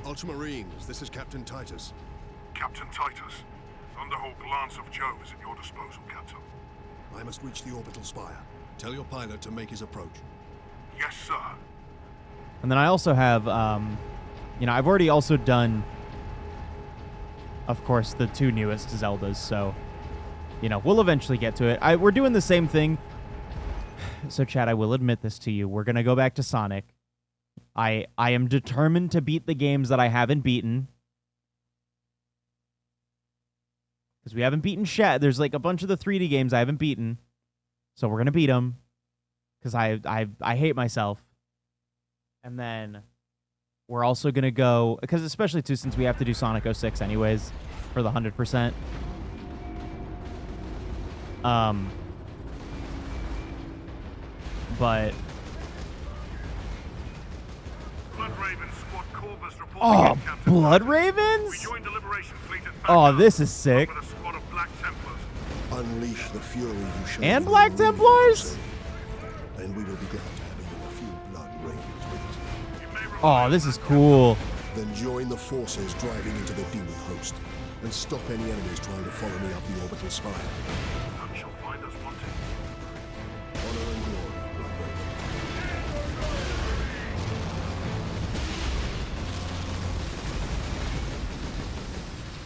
Ultramarines, this is Captain Titus. Captain Titus, Thunderhawk Lance of Jove is at your disposal, Captain. I must reach the orbital spire. Tell your pilot to make his approach. Yes, sir. And then I also have, you know, I've already also done, of course, the 2 newest Zeldas, so, you know, we'll eventually get to it. We're doing the same thing. So, Chad, I will admit this to you. We're going to go back to Sonic. I am determined to beat the games that I haven't beaten. Because we haven't beaten There's like a bunch of the 3D games I haven't beaten. So we're going to beat them. Because I hate myself. And then we're also going to go... Because especially, too, since we have to do Sonic 06 anyways. For the 100%. But... Oh, Blood Ravens? Oh, this is sick. Unleash the fury you show. And Black Templars? And we will be glad to have even a few Blood Ravens with us. Oh, this is cool. Then join the forces driving into the demon host. and stop any enemies trying to follow me up the orbital spire. None shall find us wanting. Honor and glory, Bloodbraven.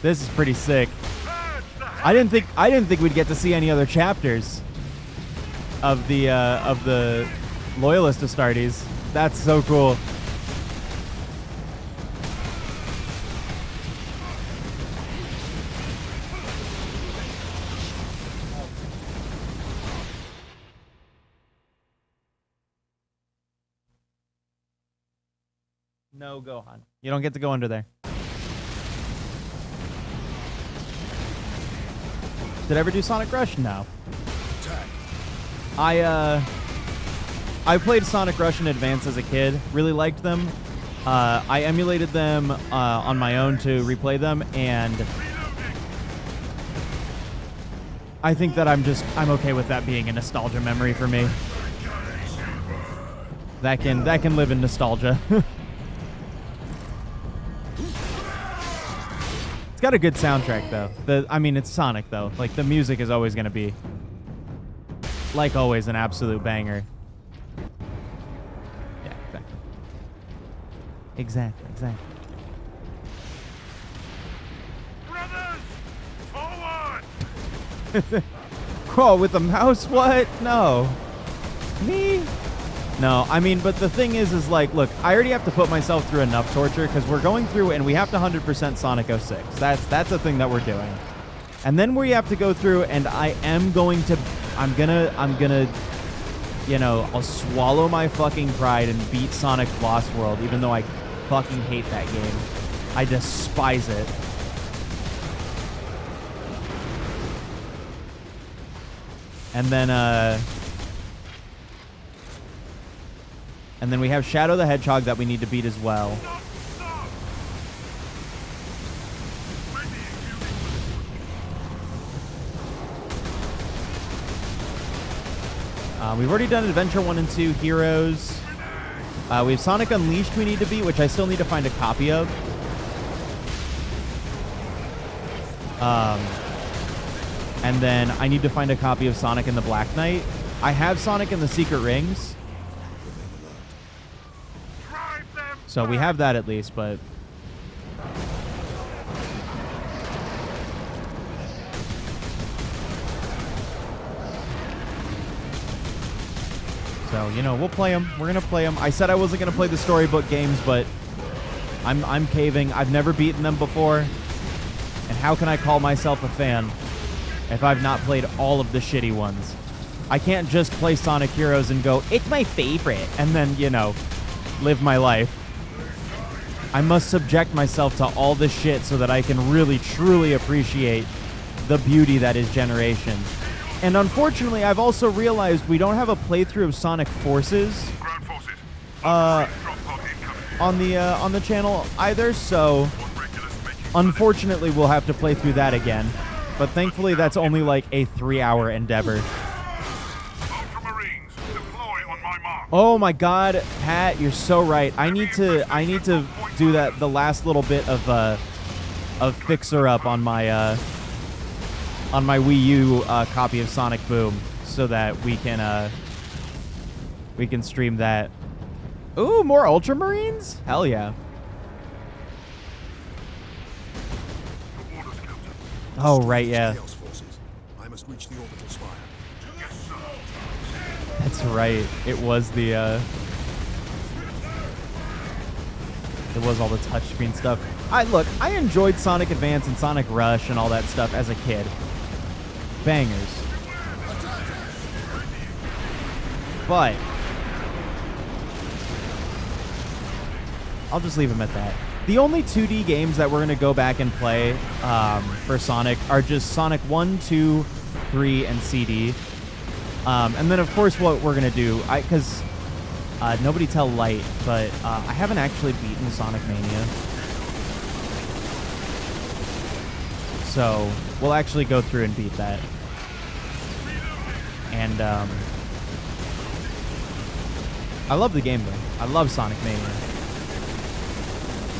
This is pretty sick. I didn't think we'd get to see any other chapters of the Loyalist Astartes. That's so cool. No, Gohan. You don't get to go under there. Did I ever do Sonic Rush? No. I played Sonic Rush in advance as a kid. Really liked them. I emulated them on my own to replay them, and I think that I'm okay with that being a nostalgia memory for me. That can live in nostalgia. It's got a good soundtrack though. I mean, it's Sonic though. Like, the music is always going to be, like always, an absolute banger. Yeah, exactly. Exactly. Brothers, forward! Crawl with a mouse? What? No. Me? No, I mean, but the thing is like, look, I already have to put myself through enough torture because we're going through and we have to 100% Sonic 06. That's a thing that we're doing. And then we have to go through, and I'm gonna, you know, I'll swallow my fucking pride and beat Sonic Lost World, even though I fucking hate that game. I despise it. And then we have Shadow the Hedgehog that we need to beat as well. We've already done Adventure 1 and 2, Heroes. We have Sonic Unleashed we need to beat, which I still need to find a copy of. And then I need to find a copy of Sonic and the Black Knight. I have Sonic and the Secret Rings. So we have that at least, but... So, you know, we'll play them. We're going to play them. I said I wasn't going to play the storybook games, but I'm caving. I've never beaten them before. And how can I call myself a fan if I've not played all of the shitty ones? I can't just play Sonic Heroes and go, it's my favorite, and then, you know, live my life. I must subject myself to all this shit so that I can really, truly appreciate the beauty that is Generation. And unfortunately, I've also realized we don't have a playthrough of Sonic Forces on the channel either, so unfortunately we'll have to play through that again. But thankfully that's only like a 3-hour endeavor. Oh my god, Pat, you're so right. I need to do that, the last little bit of fixer up on my Wii U copy of Sonic Boom, so that we can stream that. Ooh, more Ultramarines? Hell yeah. Oh right, yeah. I must reach the orbital spire. That's right. It was the it was all the touchscreen stuff. I enjoyed Sonic Advance and Sonic Rush and all that stuff as a kid. Bangers. But I'll just leave them at that. The only 2D games that we're going to go back and play for Sonic are just Sonic 1, 2, 3, and CD. And then, of course, what we're going to do, because Nobody Tell Light, but I haven't actually beaten Sonic Mania. So we'll actually go through and beat that. And I love the game, though. I love Sonic Mania.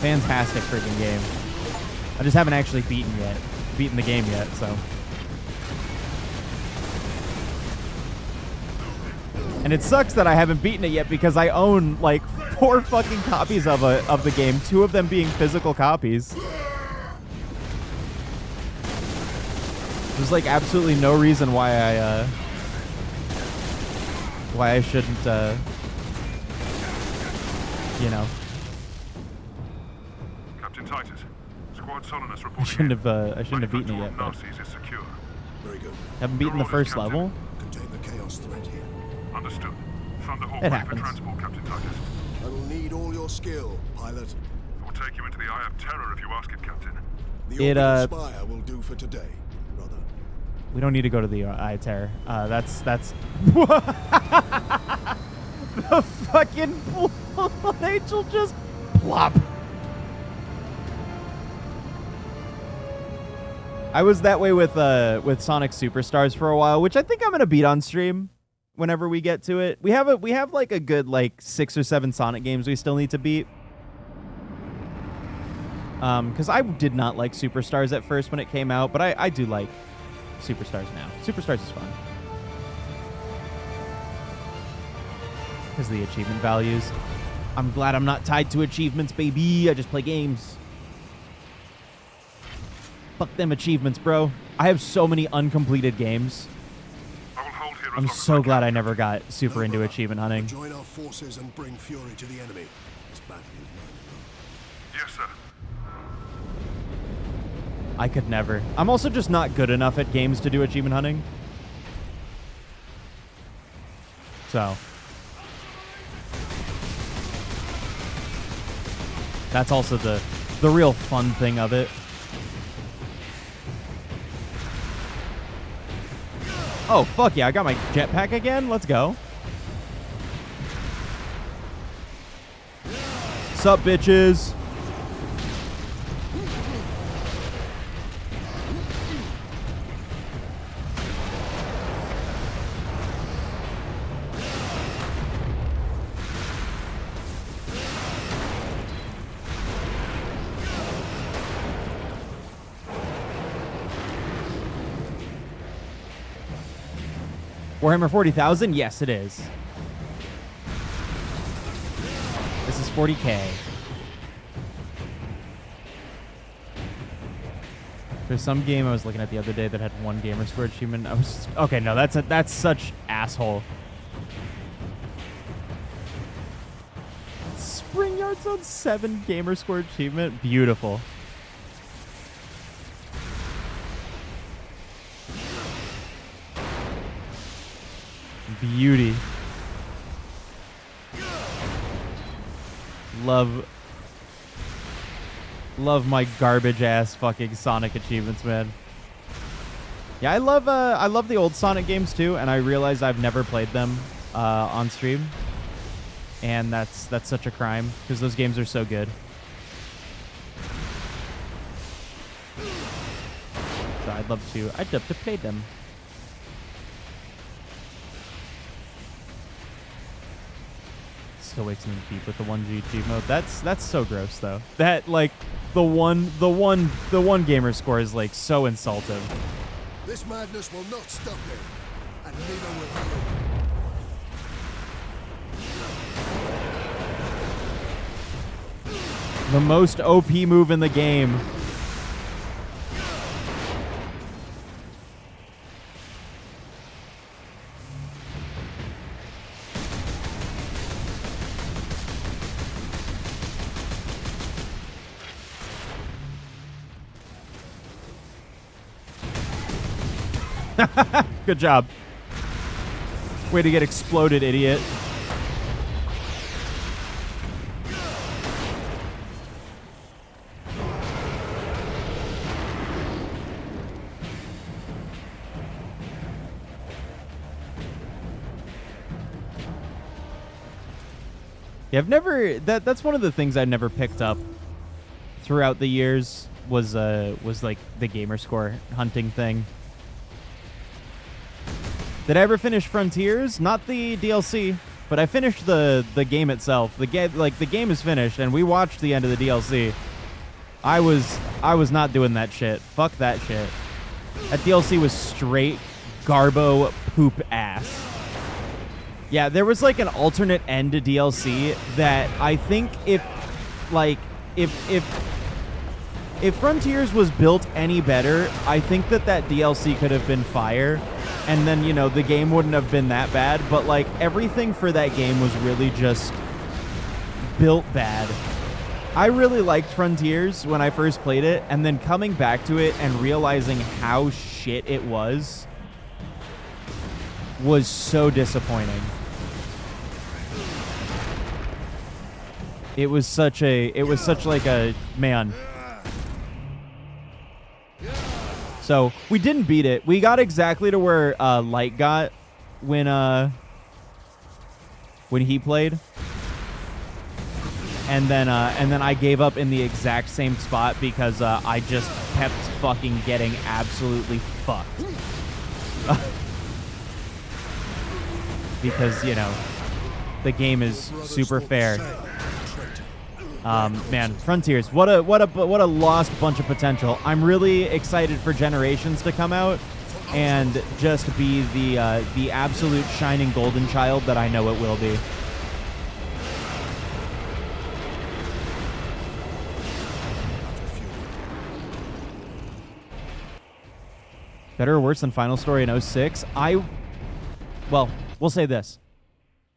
Fantastic freaking game. I just haven't actually beaten the game yet, so. And it sucks that I haven't beaten it yet because I own like 4 fucking copies of the game, 2 of them being physical copies. There's like absolutely no reason why I shouldn't you know. Captain Titus, Squad Solonus reporting. I shouldn't have beaten it yet. But Narses is secure. Very good. haven't beaten the first level. Contain the chaos threat here. Understood. Thunderhawk It ready for happens. transport, Captain Titus. I will need all your skill, pilot. We'll take you into the Eye of Terror if you ask it, Captain. The orbital spire will do for today, brother. We don't need to go to the Eye of Terror. That's the fucking angel just plop. I was that way with Sonic Superstars for a while, which I think I'm gonna beat on stream whenever we get to it. We have like a good like 6 or 7 Sonic games we still need to beat. Because I did not like Superstars at first when it came out, but I do like Superstars now. Superstars is fun. Because the achievement values. I'm glad I'm not tied to achievements, baby. I just play games. Fuck them achievements, bro. I have so many uncompleted games. I'm so glad I never got super into achievement hunting. Join our forces and bring fury to the enemy. This battle is mine. Yes, sir. I could never. I'm also just not good enough at games to do achievement hunting. So. That's also the real fun thing of it. Oh, fuck yeah, I got my jetpack again? Let's go. Sup, bitches? Warhammer 40,000? Yes, it is. This is 40K. There's some game I was looking at the other day that had 1 gamer score achievement. I was okay. No, that's such asshole. Spring Yard's on 7 gamer score achievement. Beautiful. Beauty. Love my garbage ass fucking Sonic achievements, man. Yeah, I love the old Sonic games too, and I realize I've never played them on stream, and that's such a crime because those games are so good. So I'd love to play them. Still wakes me deep with the 1G achieve mode. That's so gross though. That like the one gamer score is like so insulting. This madness will not stop me, and neither will you. The most OP move in the game. Good job. Way to get exploded, idiot. Yeah, I've never that's one of the things I never picked up throughout the years was like the gamer score hunting thing. Did I ever finish Frontiers? Not the DLC, but I finished the game itself. The game is finished, and we watched the end of the DLC. I I was not doing that shit. Fuck that shit. That DLC was straight garbo poop ass. Yeah, there was like an alternate end to DLC that I think if Frontiers was built any better, I think that DLC could have been fire. And then, you know, the game wouldn't have been that bad. But, like, everything for that game was really just built bad. I really liked Frontiers when I first played it. And then coming back to it and realizing how shit it was so disappointing. It was such like a, man. So we didn't beat it. We got exactly to where Light got when he played, and then I gave up in the exact same spot because I just kept fucking getting absolutely fucked. Because, you know, the game is super fair. Man, Frontiers, what a lost bunch of potential. I'm really excited for Generations to come out and just be the absolute shining golden child that I know it will be. Better or worse than Final Story in 06? Well, we'll say this.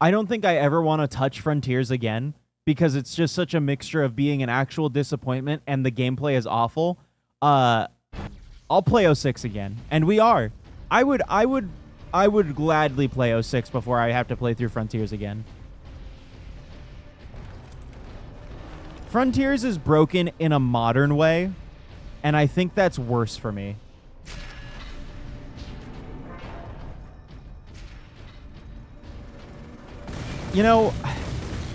I don't think I ever want to touch Frontiers again, because it's just such a mixture of being an actual disappointment and the gameplay is awful. I'll play 06 again, and we are. I would gladly play 06 before I have to play through Frontiers again. Frontiers is broken in a modern way, and I think that's worse for me. You know,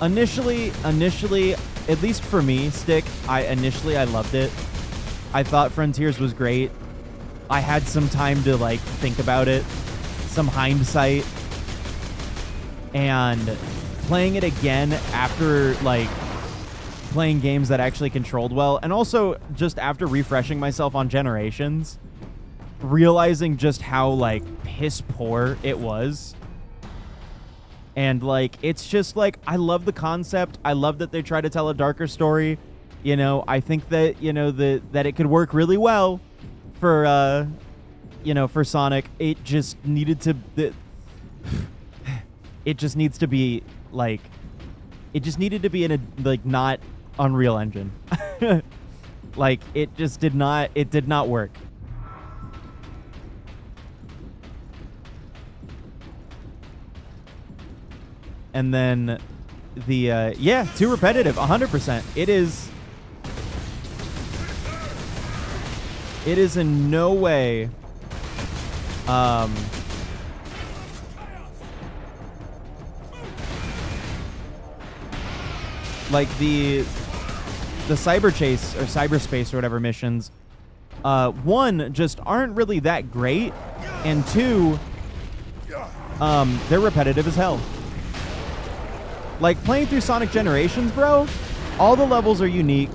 initially, at least for me, Stick, I loved it. I thought Frontiers was great. I had some time to, like, think about it, some hindsight, and playing it again after, like, playing games that actually controlled well, and also just after refreshing myself on Generations, realizing just how, like, piss poor it was. And, like, it's just, like, I love the concept. I love that they try to tell a darker story. You know, I think that, you know, that it could work really well for, you know, for Sonic. It just needed to... It just needs to be, like... It just needed to be in a, like, not Unreal Engine. Like, it just did not... It did not work. And then the, yeah, too repetitive, 100%. It is in no way, like the cyber chase or cyberspace or whatever missions, one, just aren't really that great, and two, they're repetitive as hell. Like, playing through Sonic Generations, bro, all the levels are unique.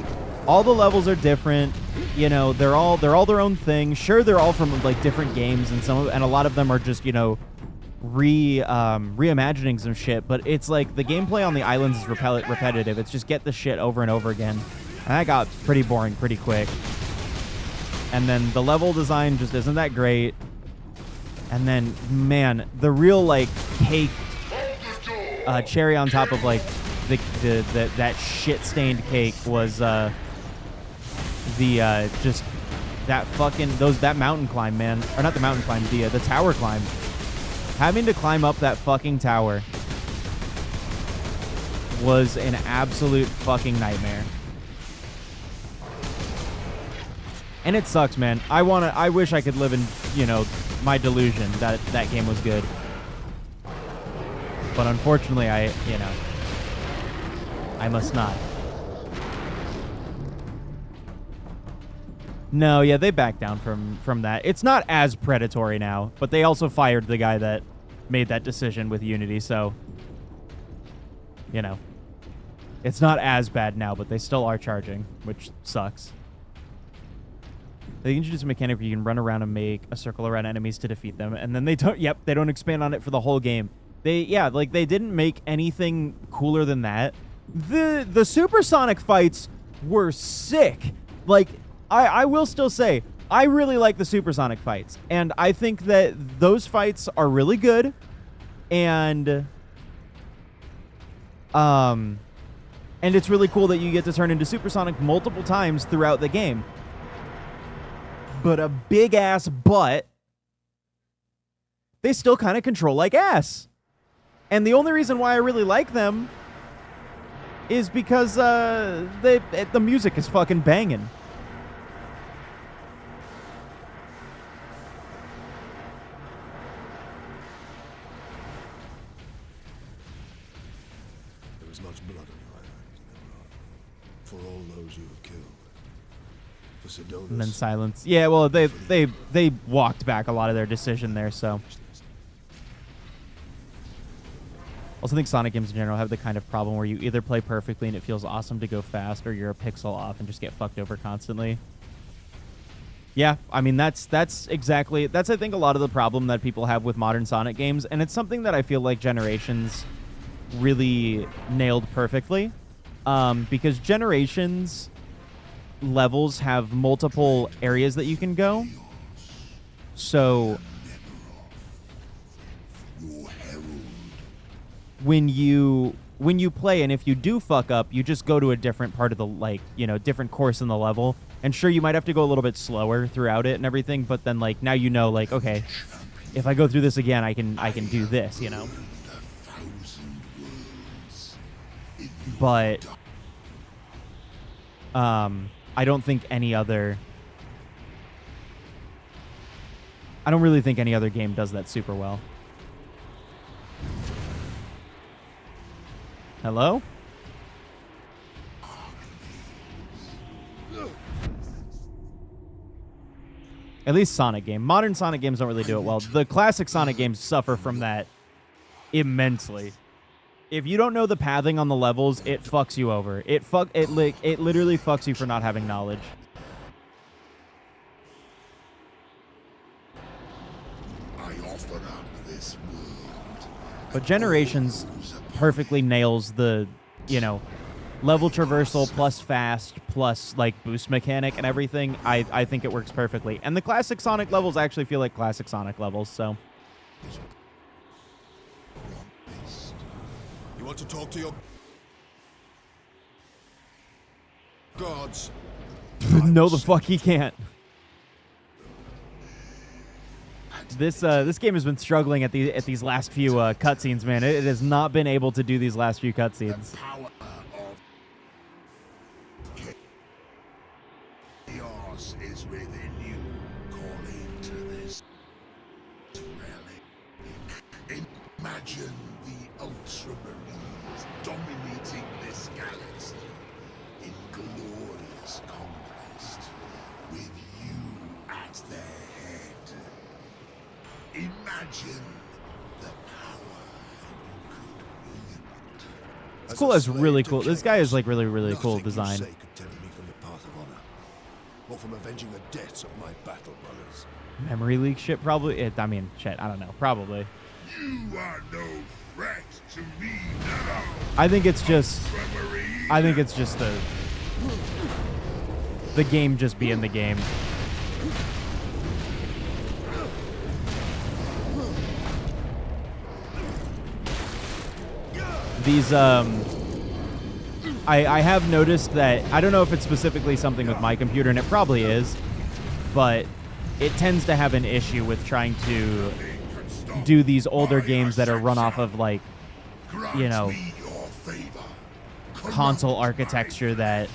All the levels are different. You know, they're all their own thing. Sure, they're all from, like, different games, and a lot of them are just, you know, reimagining some shit. But it's like the gameplay on the islands is repetitive. It's just get the shit over and over again. And that got pretty boring pretty quick. And then the level design just isn't that great. And then, man, the real, like, cake... cherry on top of, like, that shit-stained cake was just that fucking that mountain climb, man. Or not the mountain climb, the tower climb. Having to climb up that fucking tower was an absolute fucking nightmare. And it sucks, man. I wish I could live in, you know, my delusion that that game was good. But unfortunately, I must not. No, yeah, they backed down from that. It's not as predatory now, but they also fired the guy that made that decision with Unity, so, you know, it's not as bad now, but they still are charging, which sucks. They introduced a mechanic where you can run around and make a circle around enemies to defeat them, and then they don't. Yep, they don't expand on it for the whole game. They didn't make anything cooler than that. The supersonic fights were sick. Like, I will still say I really like the supersonic fights, and I think that those fights are really good, and it's really cool that you get to turn into supersonic multiple times throughout the game. But a big ass butt, they still kind of control like ass. And the only reason why I really like them is because the music is fucking banging. There is much blood on your hands, for all those you have killed. For Sidonus. And then silence. Yeah, well, they walked back a lot of their decision there, so. Also think Sonic games in general have the kind of problem where you either play perfectly and it feels awesome to go fast, or you're a pixel off and just get fucked over constantly. Yeah, I mean, that's I think a lot of the problem that people have with modern Sonic games, and it's something that I feel like Generations really nailed perfectly, because Generations levels have multiple areas that you can go. So when you play, and if you do fuck up, you just go to a different part of the, like, you know, different course in the level. And sure, you might have to go a little bit slower throughout it and everything, but then, like, now you know, like, okay, if I go through this again, I can do this, you know. But I don't really think any other game does that super well. Hello? At least Sonic game. Modern Sonic games don't really do it well. The classic Sonic games suffer from that immensely. If you don't know the pathing on the levels, it fucks you over. It literally fucks you for not having knowledge. I offer up this world. But Generations perfectly nails the, you know, level traversal plus fast plus, like, boost mechanic and everything. I think it works perfectly. And the classic Sonic levels actually feel like classic Sonic levels, so. You want to talk to your gods? No, the fuck he can't. This game has been struggling at these last few cutscenes, man. It has not been able to do these last few cutscenes. Chaos is within you, calling to this relic. Imagine the Ultramarines dominating this galaxy in glorious conquest, with you at their head. Imagine the power you could wield. It's cool. It's really cool. This guy is, like, really cool design. Or from avenging the deaths of my battle brothers. Memory leak shit, probably. I mean, shit, I don't know. Probably. You are no threat to me now. I think it's just the game just being the game. These, I have noticed that, I don't know if it's specifically something with my computer, and it probably is, but it tends to have an issue with trying to do these older games that are run off of, like, you know, console architecture that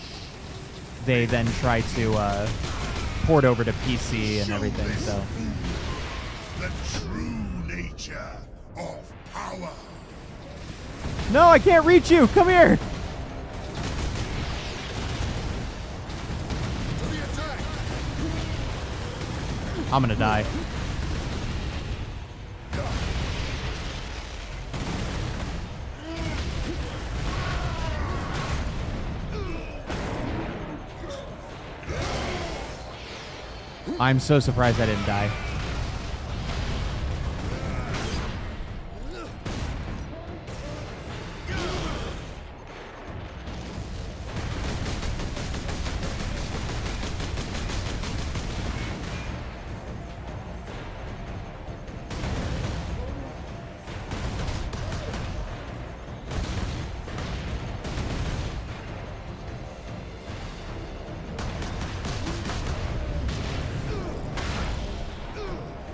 they then try to port over to PC and everything, so. The true nature of power. No, I can't reach you. Come here. I'm gonna die. I'm so surprised I didn't die.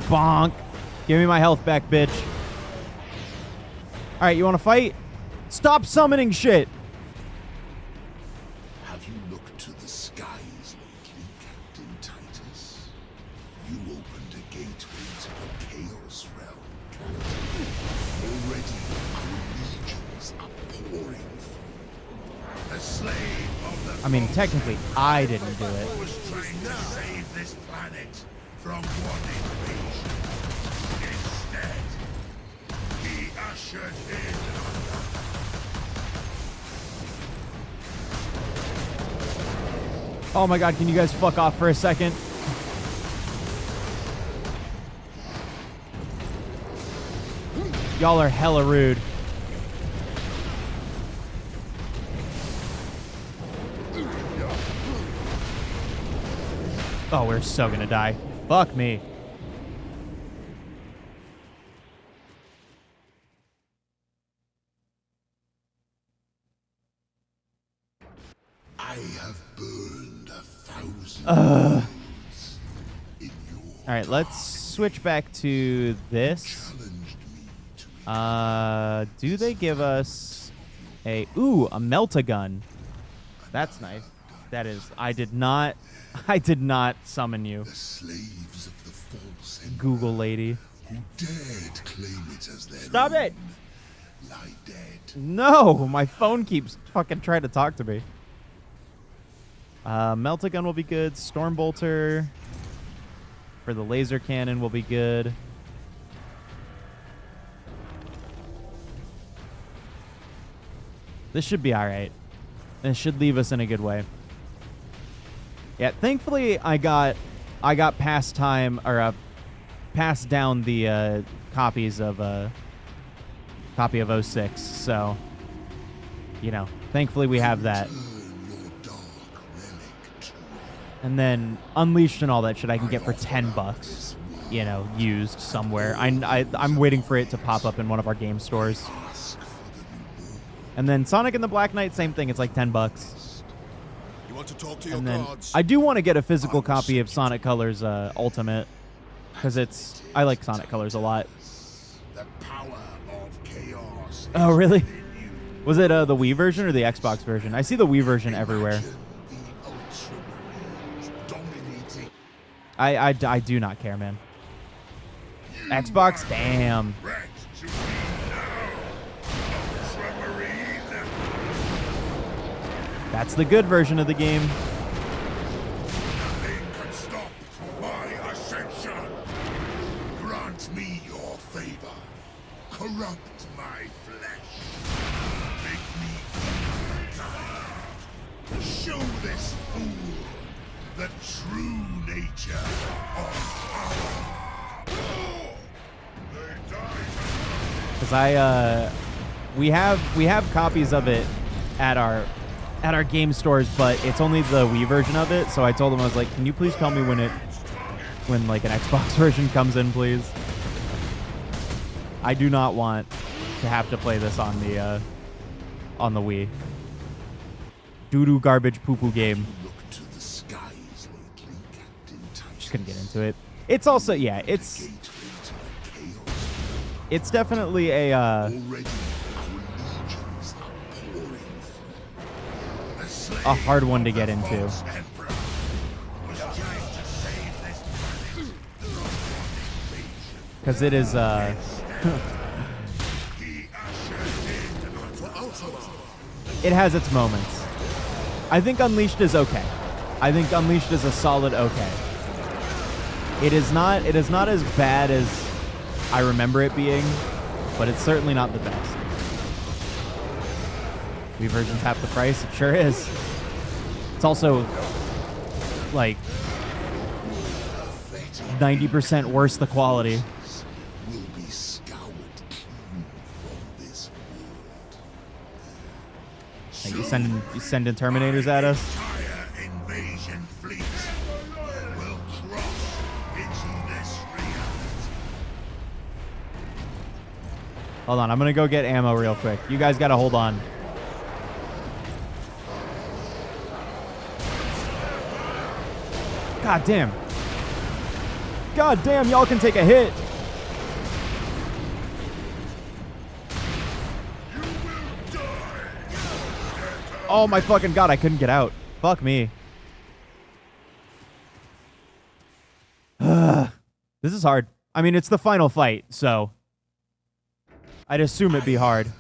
Bonk. Give me my health back, bitch. All right, you want to fight? Stop summoning shit. Have you looked to the skies lately, Captain Titus? You opened a gateway to the Chaos Realm, Captain. Already our legions are pouring through. The slave of the I mean, technically, I didn't do it. was trying to save this planet from one invasion. Instead, he ushered in Oh my god, can you guys fuck off for a second? Y'all are hella rude. Oh, we're so gonna die. Fuck me. I have burned 1,000 All right, let's switch back to this. Do they give us a melt-a-gun? That's nice. That is. I did not summon you. The slaves of the false Google lady. who dared claim it as their Stop it! lie dead. No, my phone keeps fucking trying to talk to me. Melt-a-gun will be good. Stormbolter for the laser cannon will be good. This should be all right. This should leave us in a good way. Yeah, thankfully I got passed down the copies of copy of 06, so you know, thankfully we have that. And then Unleashed and all that shit I can get for $10, you know, used somewhere. I'm waiting for it to pop up in one of our game stores. And then Sonic and the Black Knight, same thing. It's like $10. You want to talk to your And then guards? I do want to get a physical copy of Sonic Colors Ultimate because I like Sonic Colors a lot. The power of chaos. Oh, really? Was it the Wii version or the Xbox version? I see the Wii version everywhere. I do not care, man. Xbox? Damn. That's the good version of the game. Nothing can stop my ascension. Grant me your favor. Corrupt my flesh. Make me kind. Show this fool the true nature of power. Because we have copies of it at our game stores, but it's only the Wii version of it. So I told him, I was like, can you please tell me when like an Xbox version comes in, please? I do not want to have to play this on the Wii. Doo-doo garbage poo-poo game. Just couldn't get into it. It's also, yeah, it's definitely a hard one to get into. Because it is, it has its moments. I think Unleashed is okay. I think Unleashed is a solid okay. It is not as bad as I remember it being, but it's certainly not the best. Wii version's half the price. It sure is. It's also like 90% worse the quality. Will be scoured clean from this world. Hey, you sending Terminators at us? Entire invasion fleet will cross into this reality. Hold on, I'm gonna go get ammo real quick. You guys gotta hold on. God damn. God damn, y'all can take a hit. Oh my fucking god, I couldn't get out. Fuck me. This is hard. I mean, it's the final fight, so I'd assume it'd be hard.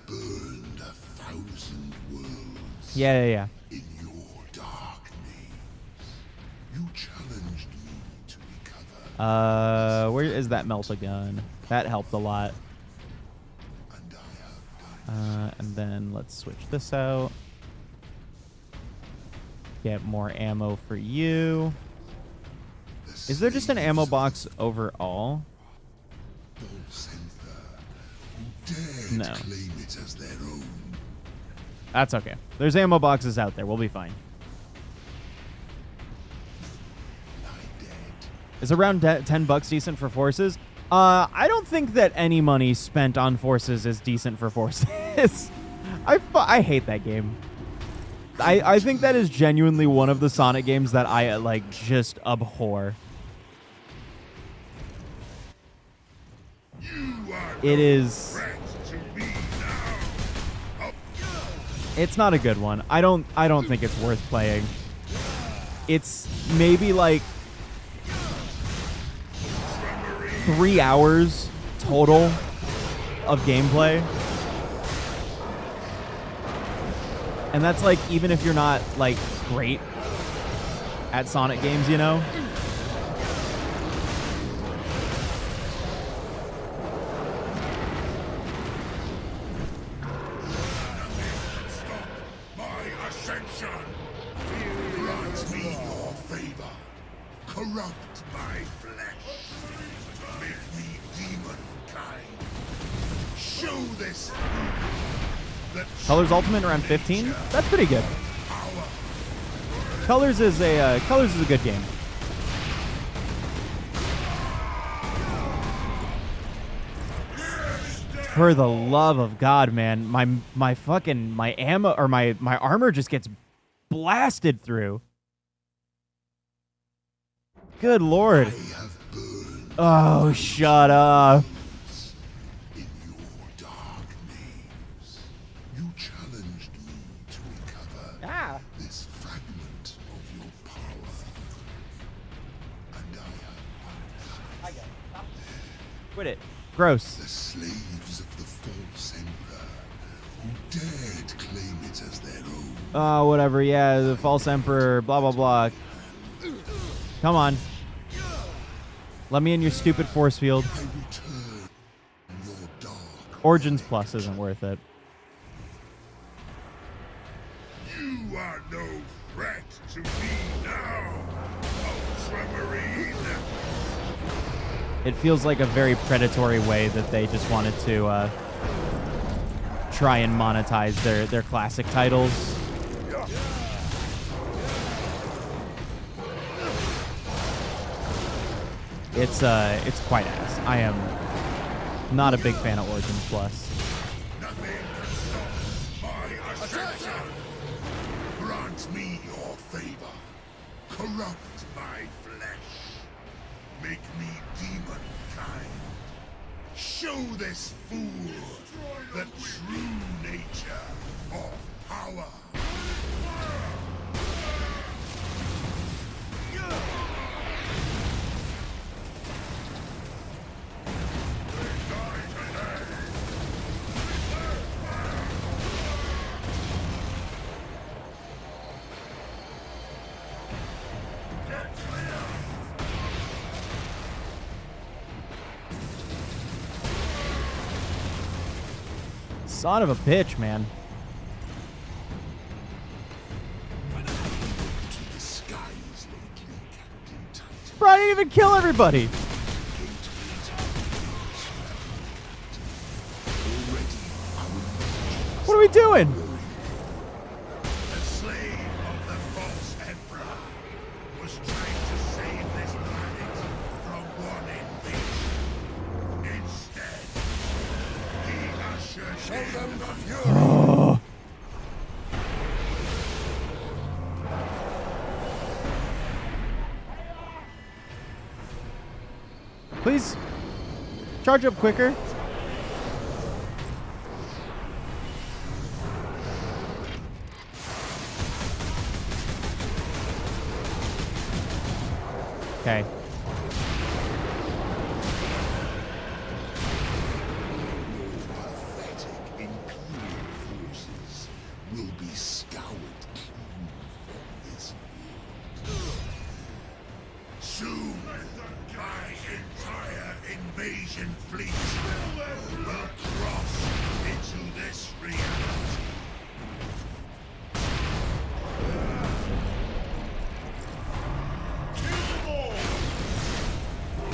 Yeah. In your dark maze, you challenged me to recover. Where is that melt-a-gun? That helped a lot. And then let's switch this out. Get more ammo for you. Is there just an ammo box overall? No. Claim it as their own. That's okay. There's ammo boxes out there. We'll be fine. Is around 10 bucks decent for forces? I don't think that any money spent on forces is decent for forces. I hate that game. I think that is genuinely one of the Sonic games that I like just abhor. It is. It's not a good one. I don't think it's worth playing. It's maybe like 3 hours total of gameplay. And that's like even if you're not like great at Sonic games, you know? Grant me your favor. Corrupt my flesh. Make me demon-kind. Show this that Colors Ultimate around 15? That's pretty good. Colors is a good game. For the love of God, man, my ammo or my armor just gets blasted through. Good Lord. Oh, shut up. in your dark maze. You challenged me to recover this fragment of your power. And I have Quit it. Gross. the slaves of the false emperor who dared claim it as their own. Oh, whatever. Yeah, the false emperor, blah, blah, blah. Come on. Let me in your stupid force field. Origins Plus isn't worth it. You are no threat to me now, Ultramarine. It feels like a very predatory way that they just wanted to try and monetize their classic titles. It's quite ass. I am not a big fan of Origins Plus. Grant me your favor. Corrupt my flesh. Make me demon-kind. Show this fool the true nature of power. Son of a bitch, man. Bro, I didn't even kill everybody. we doing? The slave of the false emperor was trying to save this planet from one invasion. Instead, he ushered Show them the fury. Oh. Please charge up quicker. Okay. pathetic Imperial forces will be scoured clean from this world. Soon, my entire invasion fleet will cross into this reality.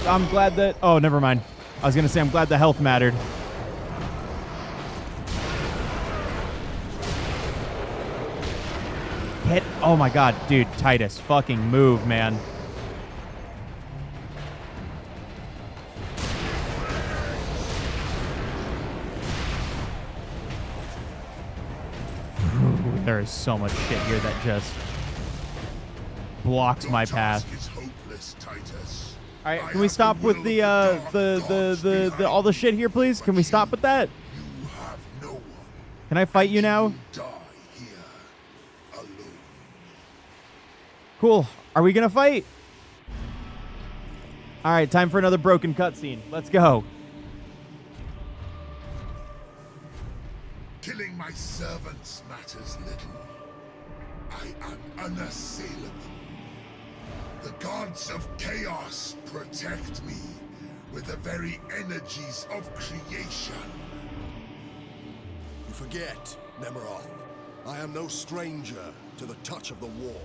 I'm glad that... Oh, never mind. I was going to say I'm glad the health mattered. Hit. Oh my god, dude. Titus, fucking move, man. There is so much shit here that just blocks my path. All right, can we stop with the all the shit here, please? Can we stop with that? Can I fight you now? Cool. Are we gonna fight? All right, time for another broken cutscene. Let's go. Killing my servants matters little. I am unassailable. The gods of chaos protect me with the very energies of creation. You forget, Nemeroth. I am no stranger to the touch of the warp.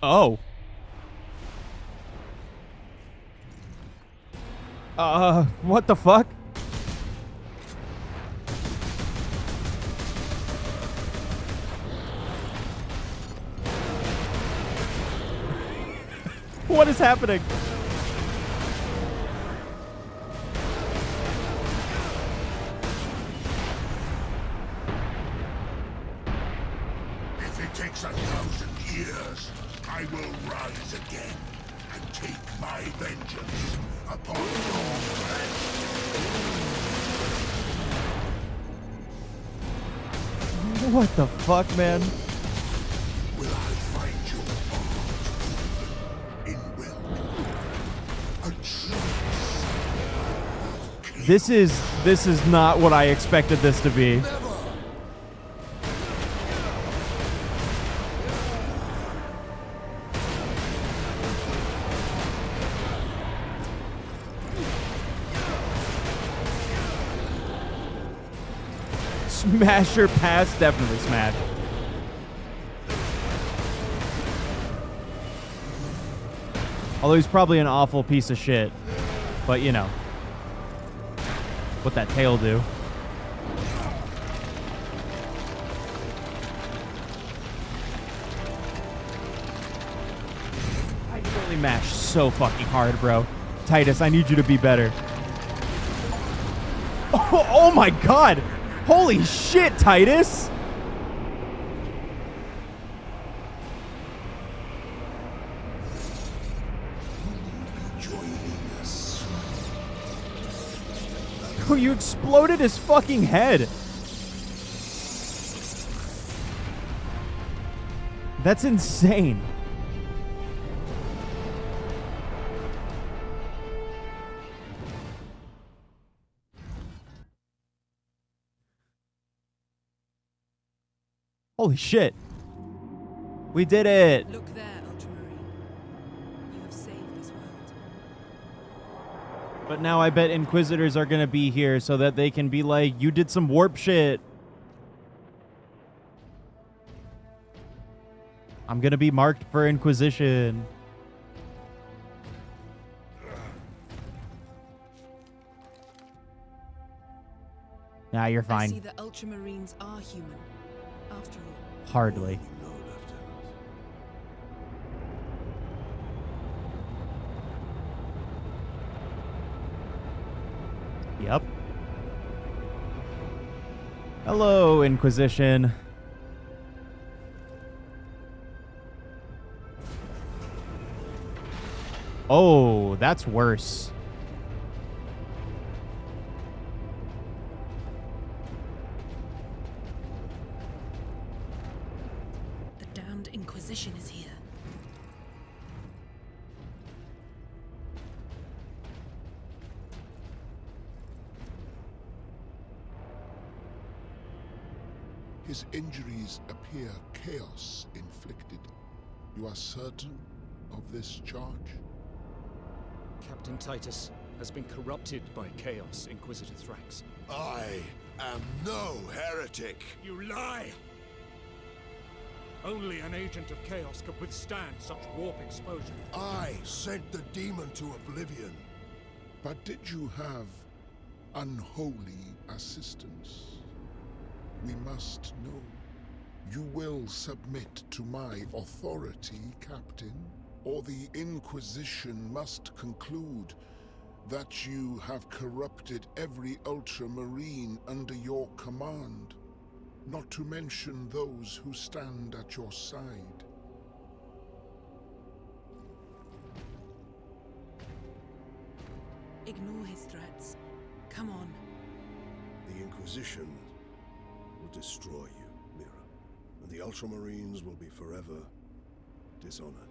Oh. What the fuck? What is happening? If it takes 1,000 years, I will rise again and take my vengeance upon your friends. What the fuck, man? Will I find your heart in welcome? A true This is not what I expected this to be. Smash or pass? Definitely smash. Although he's probably an awful piece of shit. But, you know. What that tail do. I can only mash so fucking hard, bro. Titus, I need you to be better. Oh my god! Holy shit, Titus! Oh, you exploded his fucking head. That's insane. Holy shit. We did it. Look there, Ultramarine. You have saved this world. But now I bet Inquisitors are going to be here so that they can be like, you did some warp shit. I'm going to be marked for Inquisition. Nah, you're I fine. see the Ultramarines are human, after all. Hardly. Yep. Hello, Inquisition. Oh, that's worse. The damned Inquisition is here. His injuries appear chaos inflicted. You are certain of this charge? Captain Titus has been corrupted by chaos, Inquisitor Thrax. I am no heretic. You lie! Only an agent of chaos could withstand such warp exposure. I sent the demon to oblivion. But did you have unholy assistance? We must know. You will submit to my authority, Captain, or the Inquisition must conclude that you have corrupted every Ultramarine under your command, not to mention those who stand at your side. Ignore his threats. Come on. The Inquisition will destroy you, Mira, and the Ultramarines will be forever dishonored.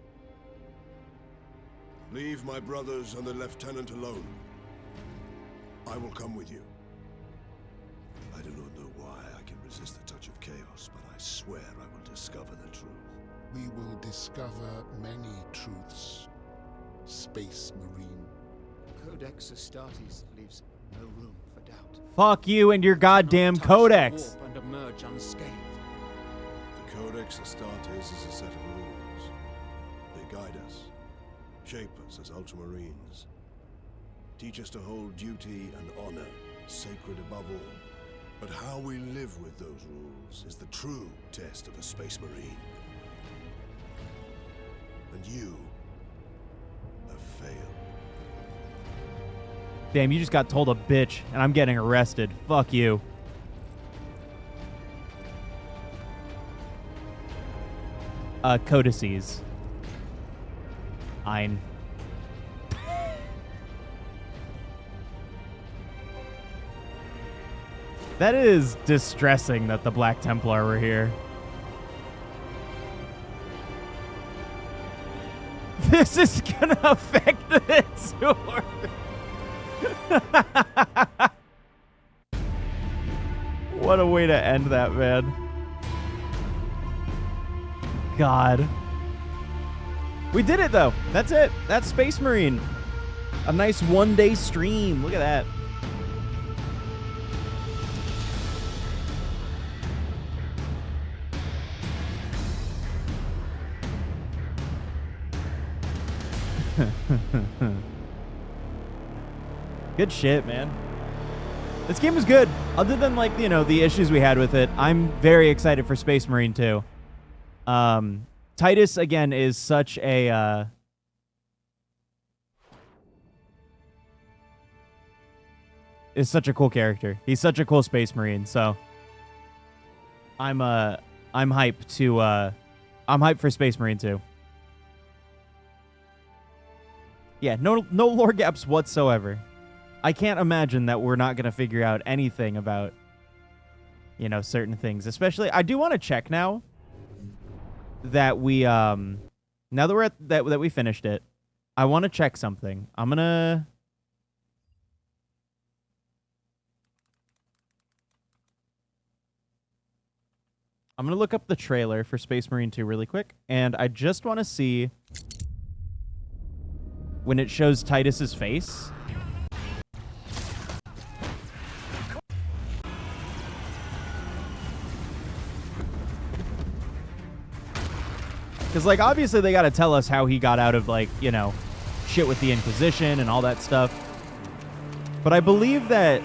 Leave my brothers and the Lieutenant alone. I will come with you. I do not know why I can resist the touch of chaos, but I swear I will discover the truth. We will discover many truths, Space Marine. Codex Astartes leaves no room for doubt. Fuck you and your goddamn codex. Warp and emerge unscathed. The Codex Astartes is a set of rules. They guide us, shape us as Ultramarines, teach us to hold duty and honor sacred above all. But how we live with those rules is the true test of a Space Marine. And you have failed. Damn, you just got told a bitch, and I'm getting arrested. Fuck you. Codices. Ein. That is distressing that the Black Templar were here. This is gonna affect the tour. What a way to end that, man. God. We did it, though. That's it. That's Space Marine. A nice one-day stream. Look at that. Good shit, man. This game was good. Other than, like, you know, the issues we had with it, I'm very excited for Space Marine 2. Titus, again, is such a... is such a cool character. He's such a cool Space Marine, so... I'm hyped to... I'm hyped for Space Marine 2. Yeah, no lore gaps whatsoever. I can't imagine that we're not going to figure out anything about, you know, certain things. Especially, I do want to check now that we, now that we're at, that we finished it, I want to check something. I'm going to look up the trailer for Space Marine 2 really quick, and I just want to see when it shows Titus's face. Because, like, obviously they got to tell us how he got out of, like, you know, shit with the Inquisition and all that stuff. But I believe that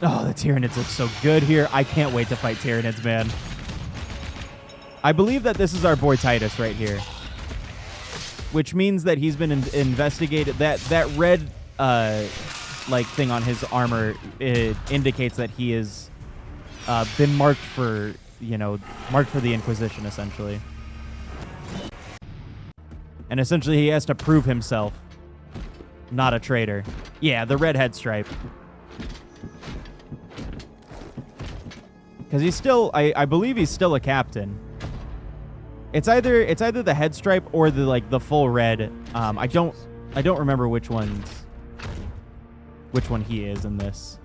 Oh, the Tyranids look so good here. I can't wait to fight Tyranids, man. I believe that this is our boy Titus right here, which means that he's been investigated. That red like thing on his armor, it indicates that he is been marked for, you know, marked for the Inquisition, essentially. And essentially he has to prove himself not a traitor. Yeah, the red head stripe. Because he's still, I believe he's still a captain. It's either the head stripe or the full red. I don't remember which one he is in this.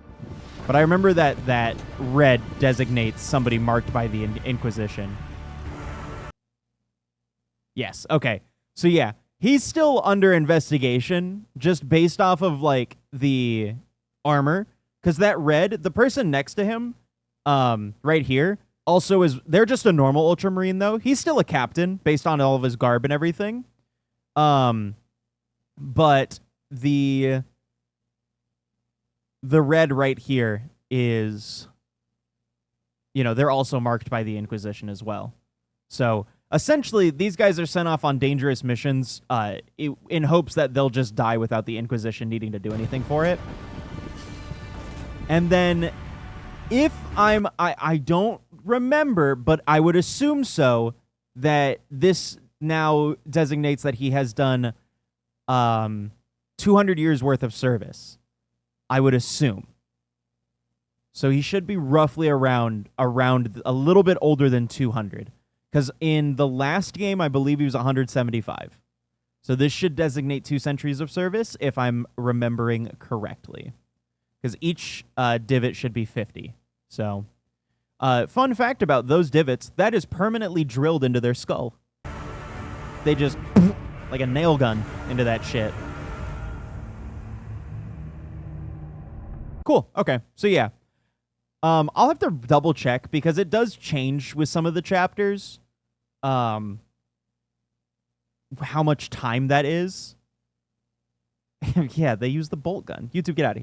But I remember that red designates somebody marked by the Inquisition. Yes. Okay. So yeah, he's still under investigation just based off of like the armor, because that red, the person next to him, right here, also they're just a normal Ultramarine though. He's still a captain based on all of his garb and everything. But the red right here is, you know, they're also marked by the Inquisition as well. So essentially, these guys are sent off on dangerous missions in hopes that they'll just die without the Inquisition needing to do anything for it. And then, if I don't remember, but I would assume so, that this now designates that he has done 200 years worth of service. I would assume. So he should be roughly around a little bit older than 200. Because in the last game, I believe he was 175. So this should designate 2 centuries of service, if I'm remembering correctly. Because each divot should be 50. So, fun fact about those divots, that is permanently drilled into their skull. They just, like a nail gun into that shit. Cool. Okay. So yeah. I'll have to double check because it does change with some of the chapters. How much time that is. Yeah, they use the bolt gun. YouTube, get out of here.